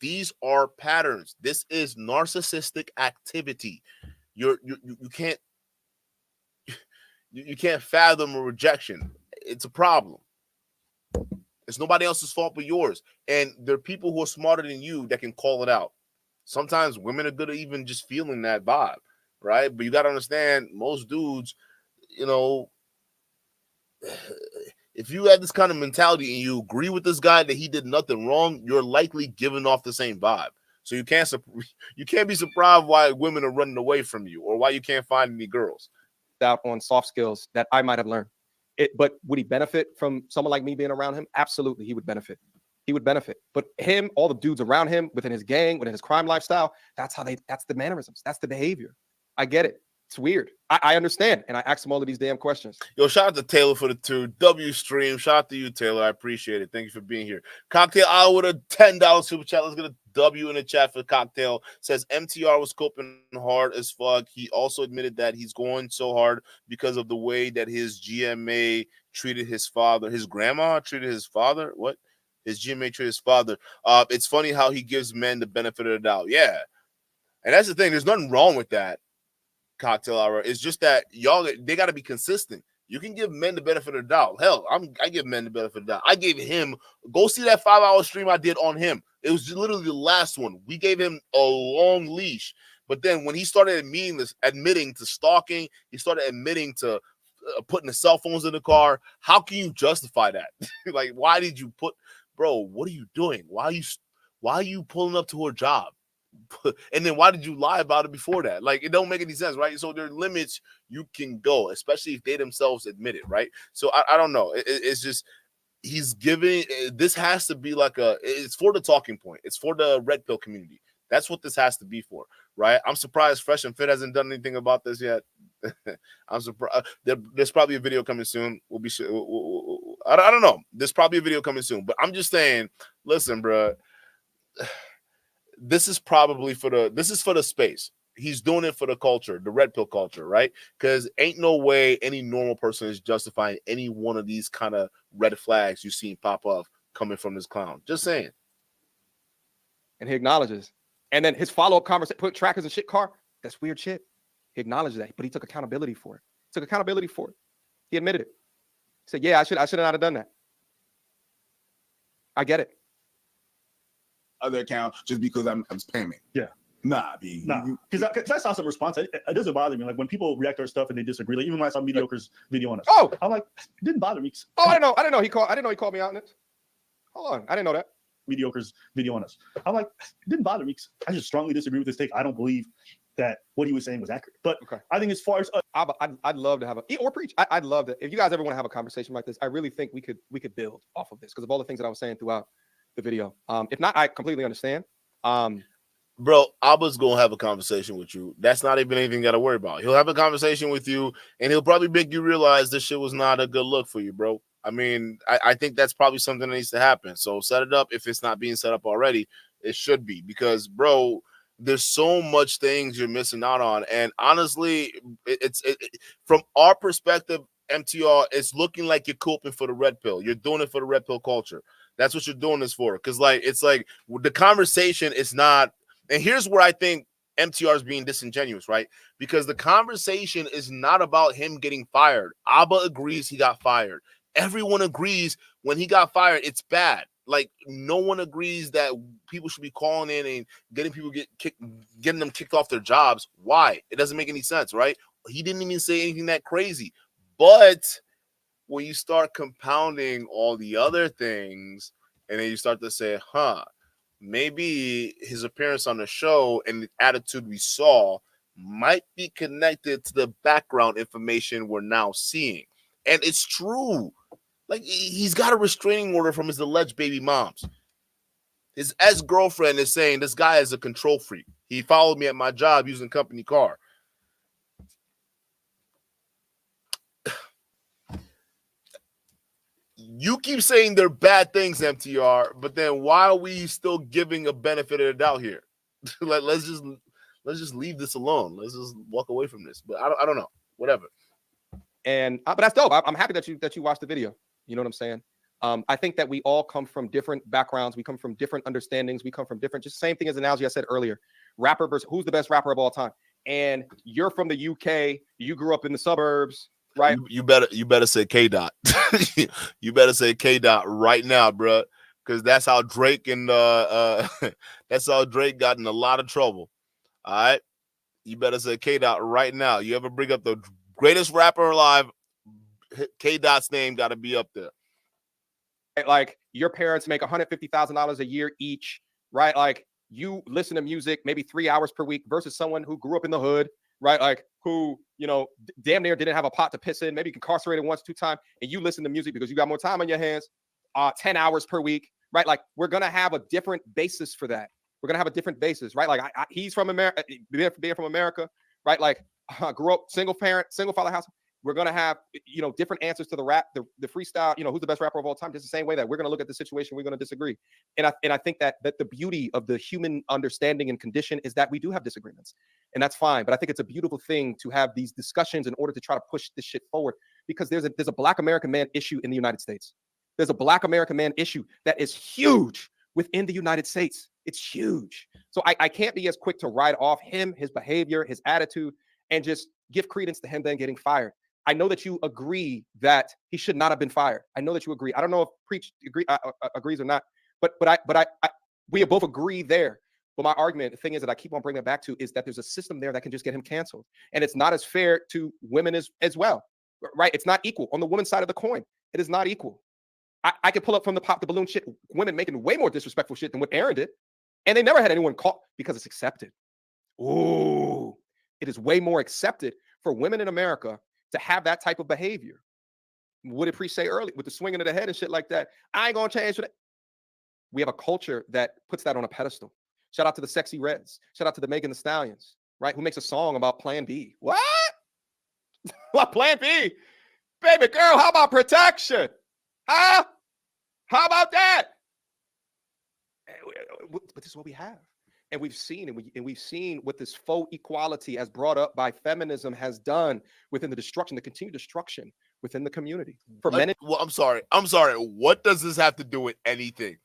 Speaker 2: These are patterns. This is narcissistic activity. You can't fathom a rejection. It's a problem. It's nobody else's fault but yours. And there are people who are smarter than you that can call it out. Sometimes women are good at even just feeling that vibe, right? But you got to understand, most dudes, if you have this kind of mentality and you agree with this guy that he did nothing wrong, you're likely giving off the same vibe. So you can't be surprised why women are running away from you or why you can't find any girls.
Speaker 1: Out on soft skills that I might have learned. But would he benefit from someone like me being around him? Absolutely, he would benefit. But him, all the dudes around him, within his gang, within his crime lifestyle, that's the mannerisms. That's the behavior. I get it. It's weird. I understand. And I ask him all of these damn questions.
Speaker 2: Yo, shout out to Taylor for the 2 W stream. Shout out to you, Taylor. I appreciate it. Thank you for being here. Cocktail Hour with a $10 super chat. Let's get a W in the chat for Cocktail. Says MTR was coping hard as fuck. He also admitted that he's going so hard because of the way that his GMA treated his father. His grandma treated his father. What? His GMA treated his father. It's funny how he gives men the benefit of the doubt. Yeah. And that's the thing. There's nothing wrong with that. Cocktail Hour. It's just that they got to be consistent. You can give men the benefit of the doubt. Hell, I give men the benefit of the doubt. I gave him, go see that 5-hour stream I did on him. It was literally the last one. We gave him a long leash But then when he started admitting to stalking, he started admitting to putting the cell phones in the car. How can you justify that? Like, why did you bro, what are you doing? Why are you pulling up to her job? And then why did you lie about it before that? Like, it don't make any sense, right? So there are limits you can go, especially if they themselves admit it, right? So I don't know. It's just, he's giving, this has to be like it's for the talking point. It's for the red pill community. That's what this has to be for, right? I'm surprised Fresh and Fit hasn't done anything about this yet. I'm surprised. There's probably a video coming soon. We'll be sure. I don't know. There's probably a video coming soon, but I'm just saying, listen, bro, this is probably for the space. He's doing it for the culture, the red pill culture, right? Because ain't no way any normal person is justifying any one of these kind of red flags you seen pop up coming from this clown. Just saying.
Speaker 1: And he acknowledges. And then his follow-up conversation, put trackers and shit car, that's weird shit. He acknowledged that, but he took accountability for it. He admitted it. He said, yeah, I should not have done that. I get it.
Speaker 5: Other account just because I'm spamming.
Speaker 6: Yeah.
Speaker 5: Nah,
Speaker 6: because I saw some response. It doesn't bother me. Like when people react to our stuff and they disagree. Like even when I saw Mediocre's video on us.
Speaker 1: Oh,
Speaker 6: I'm like, it didn't bother me.
Speaker 1: Oh, I didn't know he called me out on it. Hold on, I didn't know that.
Speaker 6: Mediocre's video on us. I'm like, it didn't bother me. I just strongly disagree with this take. I don't believe that what he was saying was accurate. But okay. I think as far as
Speaker 1: I'd love to have or preach. I'd love to. If you guys ever want to have a conversation like this, I really think we could build off of this because of all the things that I was saying throughout the video. If not, I completely understand.
Speaker 2: Bro, Abba's gonna have a conversation with you. That's not even anything you gotta worry about. He'll have a conversation with you, and he'll probably make you realize this shit was not a good look for you, bro. I mean, I think that's probably something that needs to happen. So set it up. If it's not being set up already, it should be, because, bro, there's so much things you're missing out on. And honestly, it's from our perspective, MTR, it's looking like you're coping for the red pill. You're doing it for the red pill culture. That's what you're doing this for. Because, like, it's like the conversation is not. And here's where I think MTR is being disingenuous, right? Because the conversation is not about him getting fired. Abba agrees he got fired. Everyone agrees when he got fired, it's bad. Like, no one agrees that people should be calling in and getting them kicked off their jobs. Why? It doesn't make any sense, right? He didn't even say anything that crazy. But when you start compounding all the other things, and then you start to say, maybe his appearance on the show and the attitude we saw might be connected to the background information we're now seeing. And it's true. Like, he's got a restraining order from his alleged baby moms. His ex-girlfriend is saying this guy is a control freak. He followed me at my job using company car. You keep saying they're bad things, MTR, but then why are we still giving a benefit of the doubt here? let's just leave this alone. Let's just walk away from this. But I don't know. Whatever.
Speaker 1: And but that's dope. I'm happy that you watched the video. You know what I'm saying? I think that we all come from different backgrounds. We come from different understandings. We come from different, just same thing as the analogy I said earlier. Rapper versus who's the best rapper of all time. And you're from the UK. You grew up in the suburbs, right?
Speaker 2: You better say K-Dot. You better say K-Dot right now, bro. Because that's how Drake and that's how Drake got in a lot of trouble. All right. You better say K-Dot right now. You ever bring up the greatest rapper alive, K-Dot's name got to be up there.
Speaker 1: Like, your parents make $150,000 a year each, right? Like, you listen to music maybe 3 hours per week versus someone who grew up in the hood, right? Like, who, you know, damn near didn't have a pot to piss in, maybe incarcerated once, 2 times, and you listen to music because you got more time on your hands, 10 hours per week, right? Like, we're going to have a different basis for that. We're going to have a different basis, right? Like, he's from America, being from America, right? Like, grew up single parent, single father house. We're going to have, you know, different answers to the rap, the freestyle, you know, who's the best rapper of all time, just the same way that we're going to look at the situation, we're going to disagree. And I think that the beauty of the human understanding and condition is that we do have disagreements, and that's fine. But I think it's a beautiful thing to have these discussions in order to try to push this shit forward, because there's a Black American man issue in the United States. There's a Black American man issue that is huge within the United States. It's huge. So I can't be as quick to write off him, his behavior, his attitude, and just give credence to him then getting fired. I know that you agree that he should not have been fired. I know that you agree. I don't know if Preach agrees or not, but we both agree there. But my argument, the thing is that I keep on bringing it back to is that there's a system there that can just get him canceled. And it's not as fair to women as well, right? It's not equal. On the women's side of the coin, it is not equal. I could pull up from the pop the balloon shit, women making way more disrespectful shit than what Aaron did. And they never had anyone caught because it's accepted. Ooh, it is way more accepted for women in America to have that type of behavior. What did Priest say earlier with the swinging of the head and shit like that? I ain't gonna change for that. We have a culture that puts that on a pedestal. Shout out to the Sexy Reds. Shout out to the Megan Thee Stallions, right? Who makes a song about Plan B. What? What Plan B? Baby girl, how about protection? Huh? How about that? But this is what we have. And we've seen, and we've seen what this faux equality as brought up by feminism has done within the destruction, the continued destruction within the community. For men.
Speaker 2: Well, I'm sorry. What does this have to do with anything?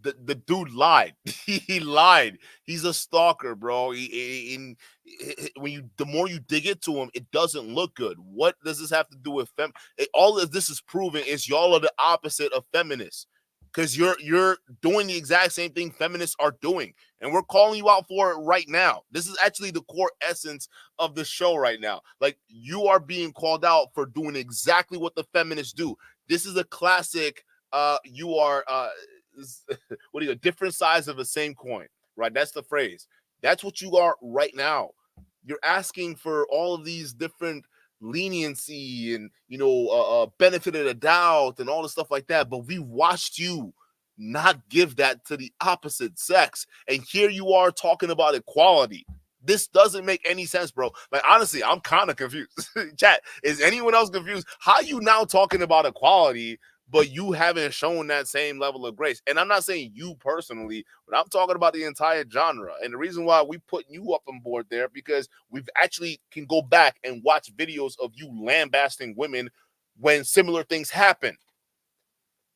Speaker 2: The dude lied. He lied. He's a stalker, bro. The more you dig into him, it doesn't look good. What does this have to do with all of this is proving is y'all are the opposite of feminists, because you're doing the exact same thing feminists are doing, and we're calling you out for it right now. This is actually the core essence of the show right now. Like, you are being called out for doing exactly what the feminists do. This is a classic. You are what are you, different sides of the same coin, right? That's the phrase. That's what you are right now. You're asking for all of these different leniency and, benefit of the doubt and all the stuff like that. But we watched you not give that to the opposite sex. And here you are talking about equality. This doesn't make any sense, bro. Like, honestly, I'm kind of confused. Chat, is anyone else confused? How are you now talking about equality, but you haven't shown that same level of grace? And I'm not saying you personally, but I'm talking about the entire genre. And the reason why we put you up on board there, because we've actually can go back and watch videos of you lambasting women when similar things happen.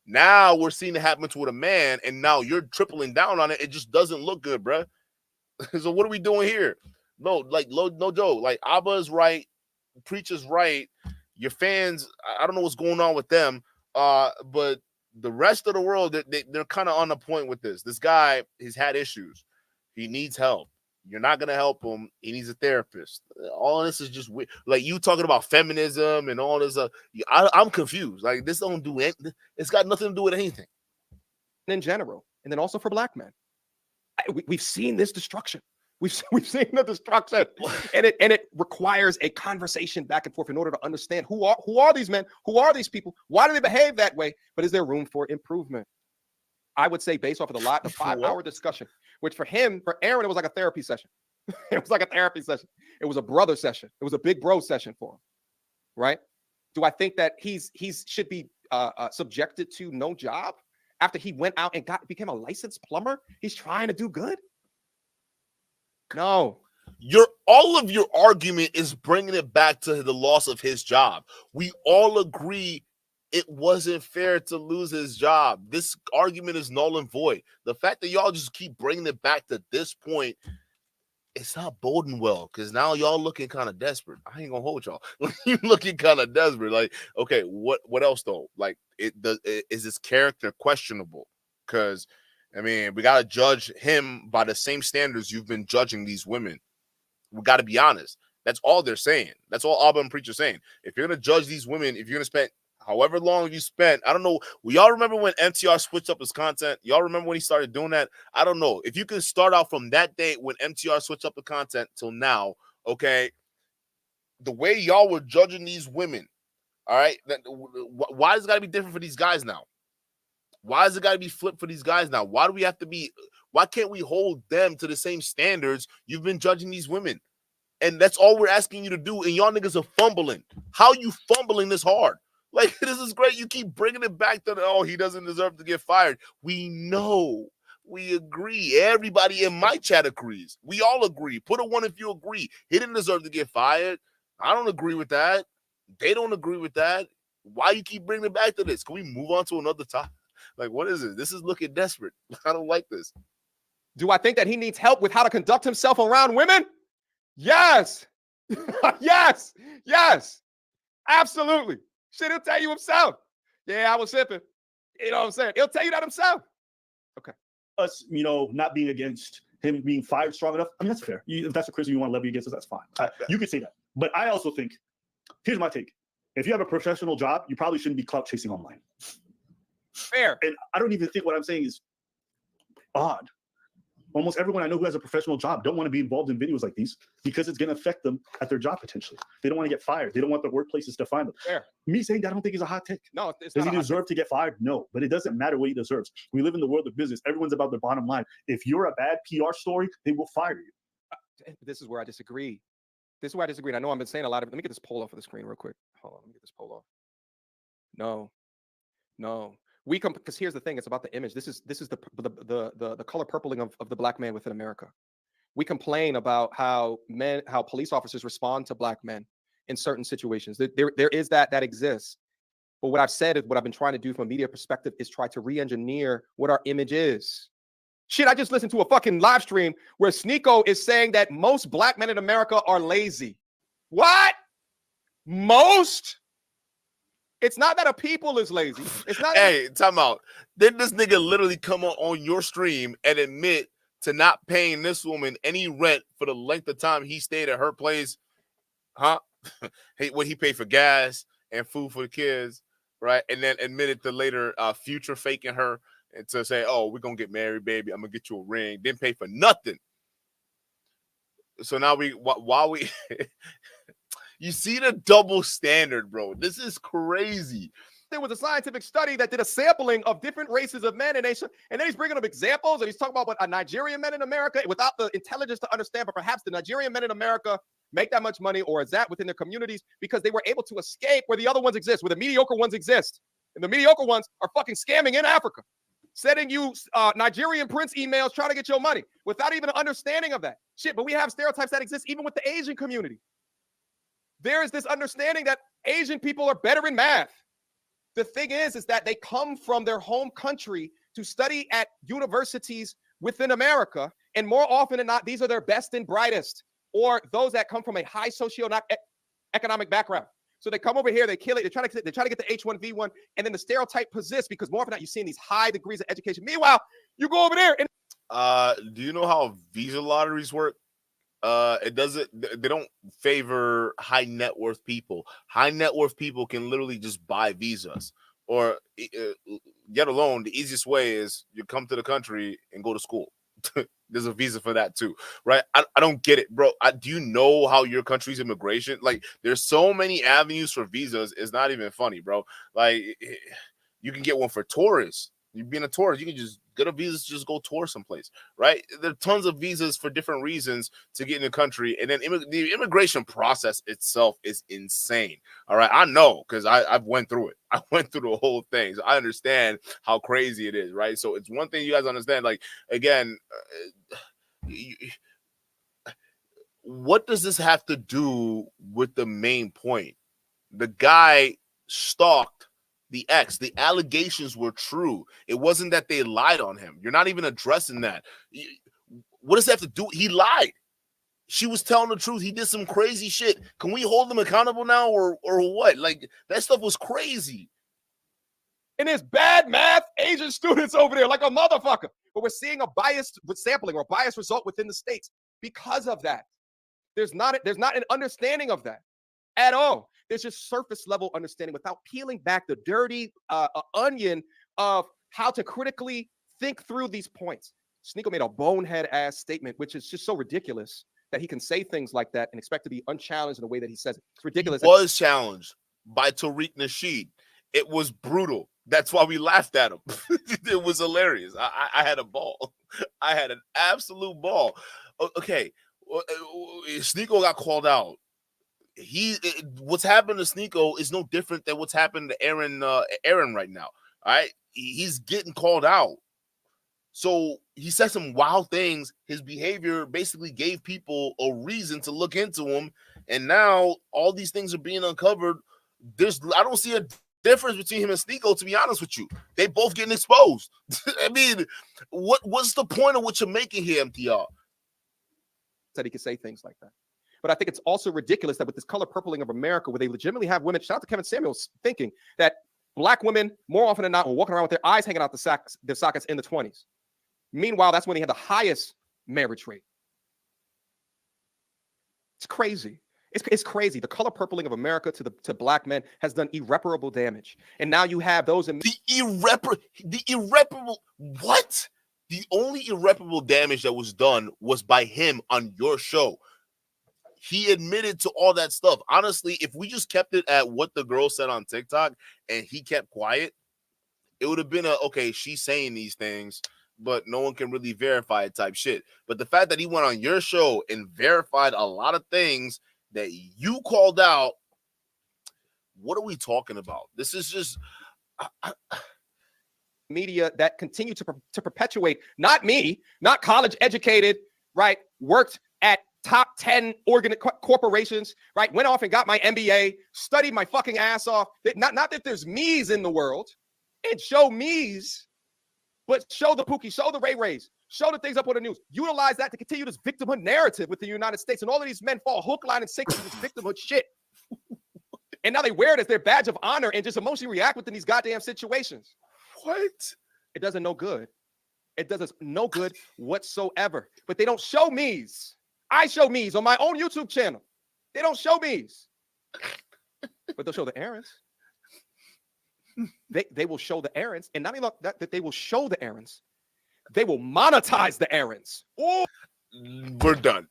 Speaker 2: Now we're seeing it happen to a man, and now you're tripling down on it. It just doesn't look good, bro. So what are we doing here? No joke. Like, Abba is right, Preacher's right. Your fans, I don't know what's going on with them. But the rest of the world, they're kind of on the point with this. This guy, he's had issues. He needs help. You're not gonna help him. He needs a therapist. All of this is just weird. Like, you talking about feminism and all this. I'm confused. Like, this don't do anything. It's got nothing to do with anything.
Speaker 1: In general, and then also for black men, we've seen this destruction. We've seen the destruction, and it requires a conversation back and forth in order to understand who are these men, who are these people, why do they behave that way, but is there room for improvement? I would say, based off of the 5-hour discussion, which for Aaron, it was like a therapy session. It was like a therapy session. It was a brother session. It was a big bro session for him, right? Do I think that he should be subjected to no job after he went out and became a licensed plumber? He's trying to do good. No.
Speaker 2: All of your argument is bringing it back to the loss of his job. We all agree it wasn't fair to lose his job. This argument is null and void. The fact that y'all just keep bringing it back to this point, it's not boding well, because now y'all looking kind of desperate. I ain't gonna hold y'all. You're looking kind of desperate. Like, okay, what else though? Like, is this character questionable? Because I mean, we got to judge him by the same standards you've been judging these women. We got to be honest. That's all they're saying. That's all Abba and Preacher saying. If you're going to judge these women, if you're going to spend however long you spent, I don't know. Will y'all remember when MTR switched up his content? Y'all remember when he started doing that? I don't know. If you can start out from that date when MTR switched up the content till now, okay, the way y'all were judging these women, all right, why does it got to be different for these guys now? Why has it got to be flipped for these guys now? Why can't we hold them to the same standards you've been judging these women? And that's all we're asking you to do. And y'all niggas are fumbling. How you fumbling this hard? Like, this is great. You keep bringing it back to, he doesn't deserve to get fired. We know. We agree. Everybody in my chat agrees. We all agree. Put a 1 if you agree. He didn't deserve to get fired. I don't agree with that. They don't agree with that. Why you keep bringing it back to this? Can we move on to another topic? Like, what is it? This is looking desperate. I don't like this.
Speaker 1: Do I think that he needs help with how to conduct himself around women? Yes. Yes. Absolutely. Shit, he'll tell you himself. Yeah, I was sipping. You know what I'm saying? He'll tell you that himself. Okay.
Speaker 6: Us, not being against him being fired strong enough. I mean, that's fair. If that's a criticism you want to levy against us, that's fine. You could say that. But I also think, here's my take. If you have a professional job, you probably shouldn't be clout chasing online.
Speaker 1: Fair.
Speaker 6: And I don't even think what I'm saying is odd. Almost everyone I know who has a professional job don't want to be involved in videos like these because it's going to affect them at their job potentially. They don't want to get fired. They don't want their workplaces to find them.
Speaker 1: Fair.
Speaker 6: Me saying that I don't think is a hot take.
Speaker 1: No, it's
Speaker 6: Does
Speaker 1: not
Speaker 6: he deserve to get fired? No, but it doesn't matter what he deserves. We live in the world of business. Everyone's about their bottom line. If you're a bad PR story, they will fire you.
Speaker 1: This is where I disagree. This is where I disagree. And I know I've been saying a lot of it. Let me get this poll off of the screen real quick. Hold on. Let me get this poll off. No. We come because here's the thing. It's about the image. This is the color purpling of the black man within America. We complain about how police officers respond to black men in certain situations. There is that exists. But what I've said is what I've been trying to do from a media perspective is try to re-engineer what our image is. Shit, I just listened to a fucking live stream where Sneeko is saying that most black men in America are lazy. What? Most? It's not that a people is lazy. It's not.
Speaker 2: Hey, time out. Didn't this nigga literally come on your stream and admit to not paying this woman any rent for the length of time he stayed at her place? Huh? What he paid for gas and food for the kids, right? And then admitted to later future faking her and to say, oh, we're going to get married, baby. I'm going to get you a ring. Didn't pay for nothing. So now while we... You see the double standard, bro. This is crazy.
Speaker 1: There was a scientific study that did a sampling of different races of men, and then he's bringing up examples, and he's talking about what a Nigerian men in America, without the intelligence to understand, but perhaps the Nigerian men in America make that much money, or is that within their communities because they were able to escape where the other ones exist, where the mediocre ones exist. And the mediocre ones are fucking scamming in Africa, sending you Nigerian prince emails trying to get your money without even an understanding of that. Shit, but we have stereotypes that exist even with the Asian community. There is this understanding that Asian people are better in math. The thing is that they come from their home country to study at universities within America. And more often than not, these are their best and brightest, or those that come from a high socio-economic background. So they come over here, they kill it, they try to get the H1V1, and then the stereotype persists because more often than not, you're seeing these high degrees of education. Meanwhile, you go over there and
Speaker 2: do you know how visa lotteries work? They don't favor high net worth people. High net worth people can literally just buy visas, or get alone. The easiest way is you come to the country and go to school. There's a visa for that too, right? I don't get it, bro. Do you know how your country's immigration? Like, there's so many avenues for visas. It's not even funny, bro. Like, you can get one for tourists. You being a tourist, you can just get a visa to just go tour someplace, right? There are tons of visas for different reasons to get in the country, and then the immigration process itself is insane. All right, I know because I've went through it. I went through the whole thing, so I understand how crazy it is, right? So it's one thing you guys understand. Like, again, what does this have to do with the main point? The guy stalked the ex. The allegations were true. It wasn't that they lied on him. You're not even addressing that. What does that have to do? He lied. She was telling the truth. He did some crazy shit. Can we hold him accountable now or what? Like, that stuff was crazy.
Speaker 1: And there's bad math Asian students over there like a motherfucker. But we're seeing a biased sampling or a biased result within the states because of that. There's not an understanding of that at all. There's just surface level understanding without peeling back the dirty onion of how to critically think through these points. Sneeko made a bonehead ass statement, which is just so ridiculous that he can say things like that and expect to be unchallenged in the way that he says it. It's ridiculous.
Speaker 2: He was challenged by Tariq Nasheed. It was brutal. That's why we laughed at him. It was hilarious. I had a ball. I had an absolute ball. Okay, Sneeko got called out. What's happened to Sneeko is no different than what's happened to Aaron right now. All right, he's getting called out. So he said some wild things. His behavior basically gave people a reason to look into him, and now all these things are being uncovered. I don't see a difference between him and Sneeko, to be honest with you. They both getting exposed. I mean, what's the point of what you're making here, MTR?
Speaker 1: That he could say things like that. But I think it's also ridiculous that with this color purpling of America, where they legitimately have women, shout out to Kevin Samuels, thinking that black women, more often than not, are walking around with their eyes hanging out their sockets in the 20s. Meanwhile, that's when they had the highest marriage rate. It's crazy. It's crazy. The color purpling of America to black men has done irreparable damage. And now you have those in
Speaker 2: the irreparable what? The only irreparable damage that was done was by him on your show. He admitted to all that stuff. Honestly, if we just kept it at what the girl said on TikTok and he kept quiet, it would have been okay, she's saying these things, but no one can really verify it type shit. But the fact that he went on your show and verified a lot of things that you called out, what are we talking about? This is just
Speaker 1: media that continue to perpetuate, not me, not college educated, right? Worked at top 10 corporations, right? Went off and got my MBA, studied my fucking ass off. Not that there's me's in the world. It show me's, but show the Pookie, show the Ray Rays, show the things up on the news. Utilize that to continue this victimhood narrative with the United States. And all of these men fall hook, line, and sinker to this victimhood shit. And now they wear it as their badge of honor and just emotionally react within these goddamn situations.
Speaker 2: What?
Speaker 1: It doesn't no good. It does us no good whatsoever. But they don't show me's. I show me's on my own YouTube channel. They don't show me's. But they'll show the errands. They will show the errands. And not only that they will show the errands, they will monetize the errands.
Speaker 2: Oh, we're done.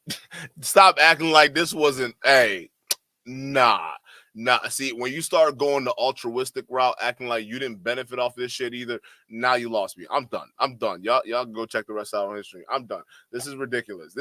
Speaker 2: Stop acting like this wasn't, hey, nah. See, when you start going the altruistic route, acting like you didn't benefit off this shit either, now you lost me. I'm done. Y'all go check the rest out on his stream. I'm done. This is ridiculous,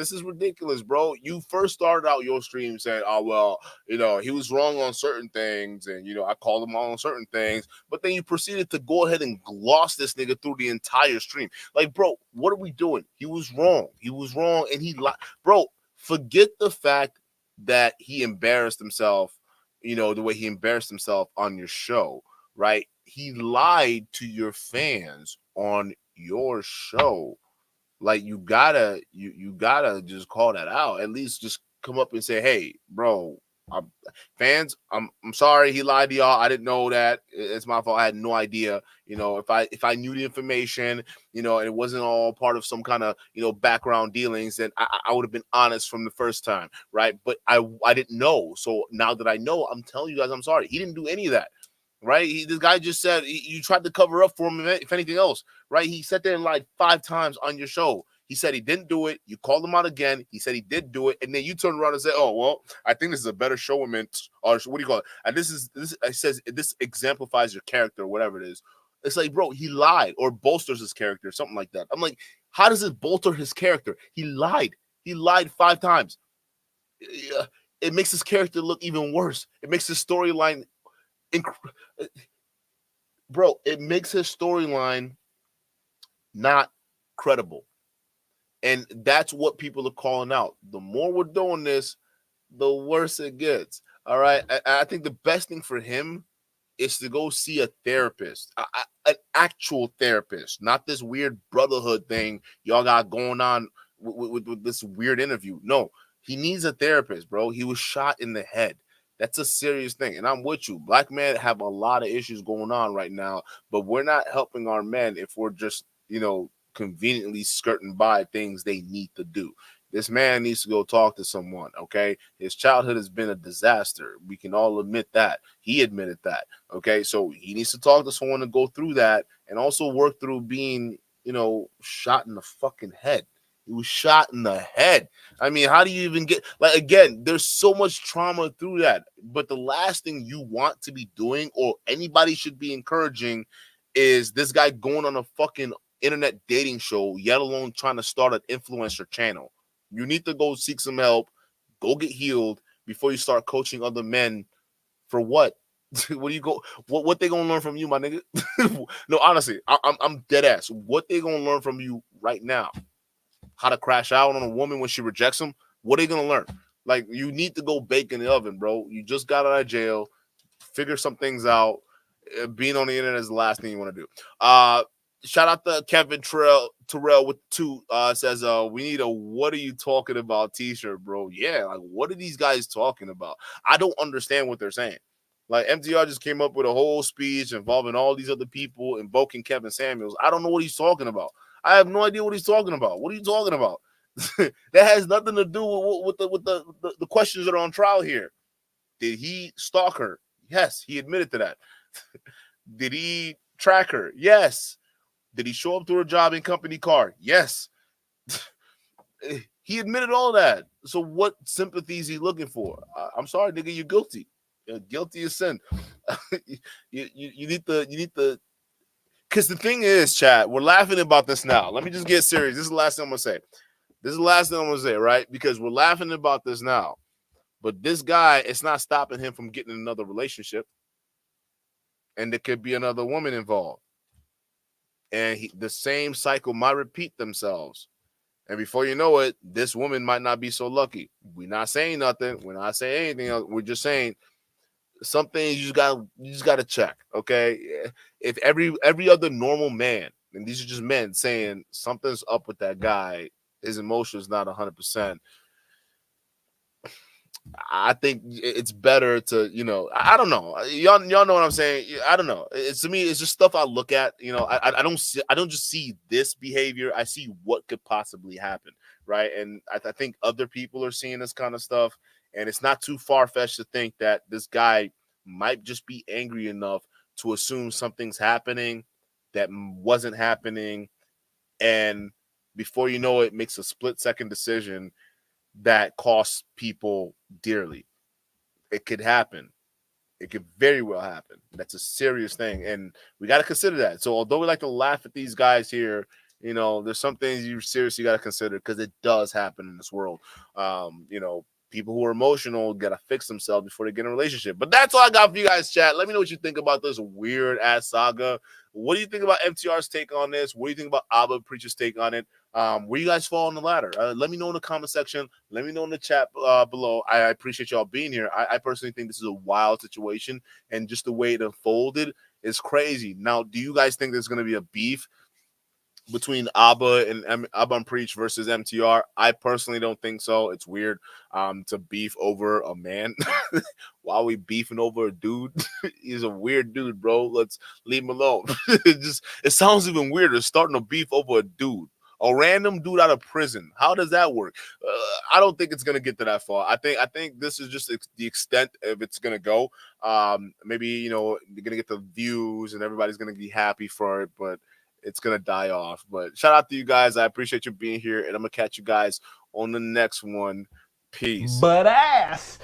Speaker 2: bro. You first started out your stream saying, oh, well, he was wrong on certain things, and, I called him on certain things, but then you proceeded to go ahead and gloss this nigga through the entire stream. Like, bro, what are we doing? He was wrong, and he lied. Bro, forget the fact that he embarrassed himself, the way he embarrassed himself on your show, right? He lied to your fans on your show. Like, you gotta just call that out. At least just come up and say, hey, bro, fans, I'm sorry he lied to y'all. I didn't know that. It's my fault. I had no idea. If I knew the information, and it wasn't all part of some kind of, background dealings, then I would have been honest from the first time, right? But I didn't know. So now that I know, I'm telling you guys, I'm sorry. He didn't do any of that, right? This guy just said you tried to cover up for him, if anything else, right? He sat there and lied 5 times on your show. He said he didn't do it. You called him out again. He said he did do it. And then you turn around and say, oh, well, I think this is a better showmanship, or what do you call it? And this exemplifies your character, or whatever it is. It's like, bro, he lied or bolsters his character, something like that. I'm like, how does it bolster his character? He lied. He lied 5 times. It makes his character look even worse. It makes his storyline, bro, it makes his storyline not credible. And that's what people are calling out. The more we're doing this, the worse it gets. All right. I think the best thing for him is to go see a therapist, an actual therapist, not this weird brotherhood thing y'all got going on with this weird interview. No, he needs a therapist, bro. He was shot in the head. That's a serious thing. And I'm with you. Black men have a lot of issues going on right now, but we're not helping our men if we're just, conveniently skirting by things they need to do. This man needs to go talk to someone, okay? His childhood has been a disaster. We can all admit that. He admitted that, okay? So he needs to talk to someone to go through that and also work through being, shot in the fucking head. He was shot in the head. I mean, how do you even get, again, there's so much trauma through that. But the last thing you want to be doing, or anybody should be encouraging, is this guy going on a fucking internet dating show, yet alone trying to start an influencer channel. You need to go seek some help, go get healed before you start coaching other men. For what? What do you go? What they gonna learn from you, my nigga? No, honestly, I'm dead ass. What they gonna learn from you right now? How to crash out on a woman when she rejects them? What are they gonna learn? Like, you need to go bake in the oven, bro. You just got out of jail. Figure some things out. Being on the internet is the last thing you want to do. Shout out to Kevin Terrell with 2 says, we need a what are you talking about t-shirt, bro. Yeah, like, what are these guys talking about? I don't understand what they're saying. Like, MTR just came up with a whole speech involving all these other people invoking Kevin Samuels. I don't know what he's talking about. I have no idea what he's talking about. What are you talking about? That has nothing to do with the questions that are on trial here. Did he stalk her? Yes, he admitted to that. Did he track her? Yes. Did he show up to her job in company car? Yes. He admitted all that. So what sympathy is he looking for? I'm sorry, nigga, you're guilty. You're guilty of sin. you need the. Because the thing is, chat, we're laughing about this now. Let me just get serious. This is the last thing I'm gonna say. This is the last thing I'm gonna say, right? Because we're laughing about this now. But this guy, it's not stopping him from getting another relationship. And there could be another woman involved. And the same cycle might repeat themselves. And before you know it, this woman might not be so lucky. We're not saying nothing. We're not saying anything else. We're just saying some things you just gotta check. Okay. If every other normal man, and these are just men saying something's up with that guy, his emotions not 100%. I think it's better to, I don't know. Y'all know what I'm saying. I don't know. It's to me, it's just stuff I look at. I don't just see this behavior. I see what could possibly happen, right? And I think other people are seeing this kind of stuff, and it's not too far-fetched to think that this guy might just be angry enough to assume something's happening that wasn't happening, and before you know it, makes a split-second decision that costs people dearly. It could happen. It could very well happen. That's a serious thing, and we got to consider that. So although we like to laugh at these guys here, there's some things you seriously got to consider, because it does happen in this world. People who are emotional got to fix themselves before they get in a relationship. But that's all I got for you guys, chat. Let me know what you think about this weird ass saga. What do you think about MTR's take on this? What do you think about Abba Preacher's take on it? Where you guys fall on the ladder? Let me know in the comment section. Let me know in the chat below. I appreciate y'all being here. I personally think this is a wild situation, and just the way it unfolded is crazy. Now, do you guys think there's going to be a beef between Abba and Preach versus MTR? I personally don't think so. It's weird to beef over a man. Why are we beefing over a dude? He's a weird dude, bro. Let's leave him alone. It sounds even weirder starting a beef over a dude. A random dude out of prison. How does that work? I don't think it's gonna get to that far. I think this is just the extent of it's gonna go. Maybe you're gonna get the views and everybody's gonna be happy for it, but it's gonna die off. But shout out to you guys. I appreciate you being here, and I'm gonna catch you guys on the next one. Peace.
Speaker 10: But ass.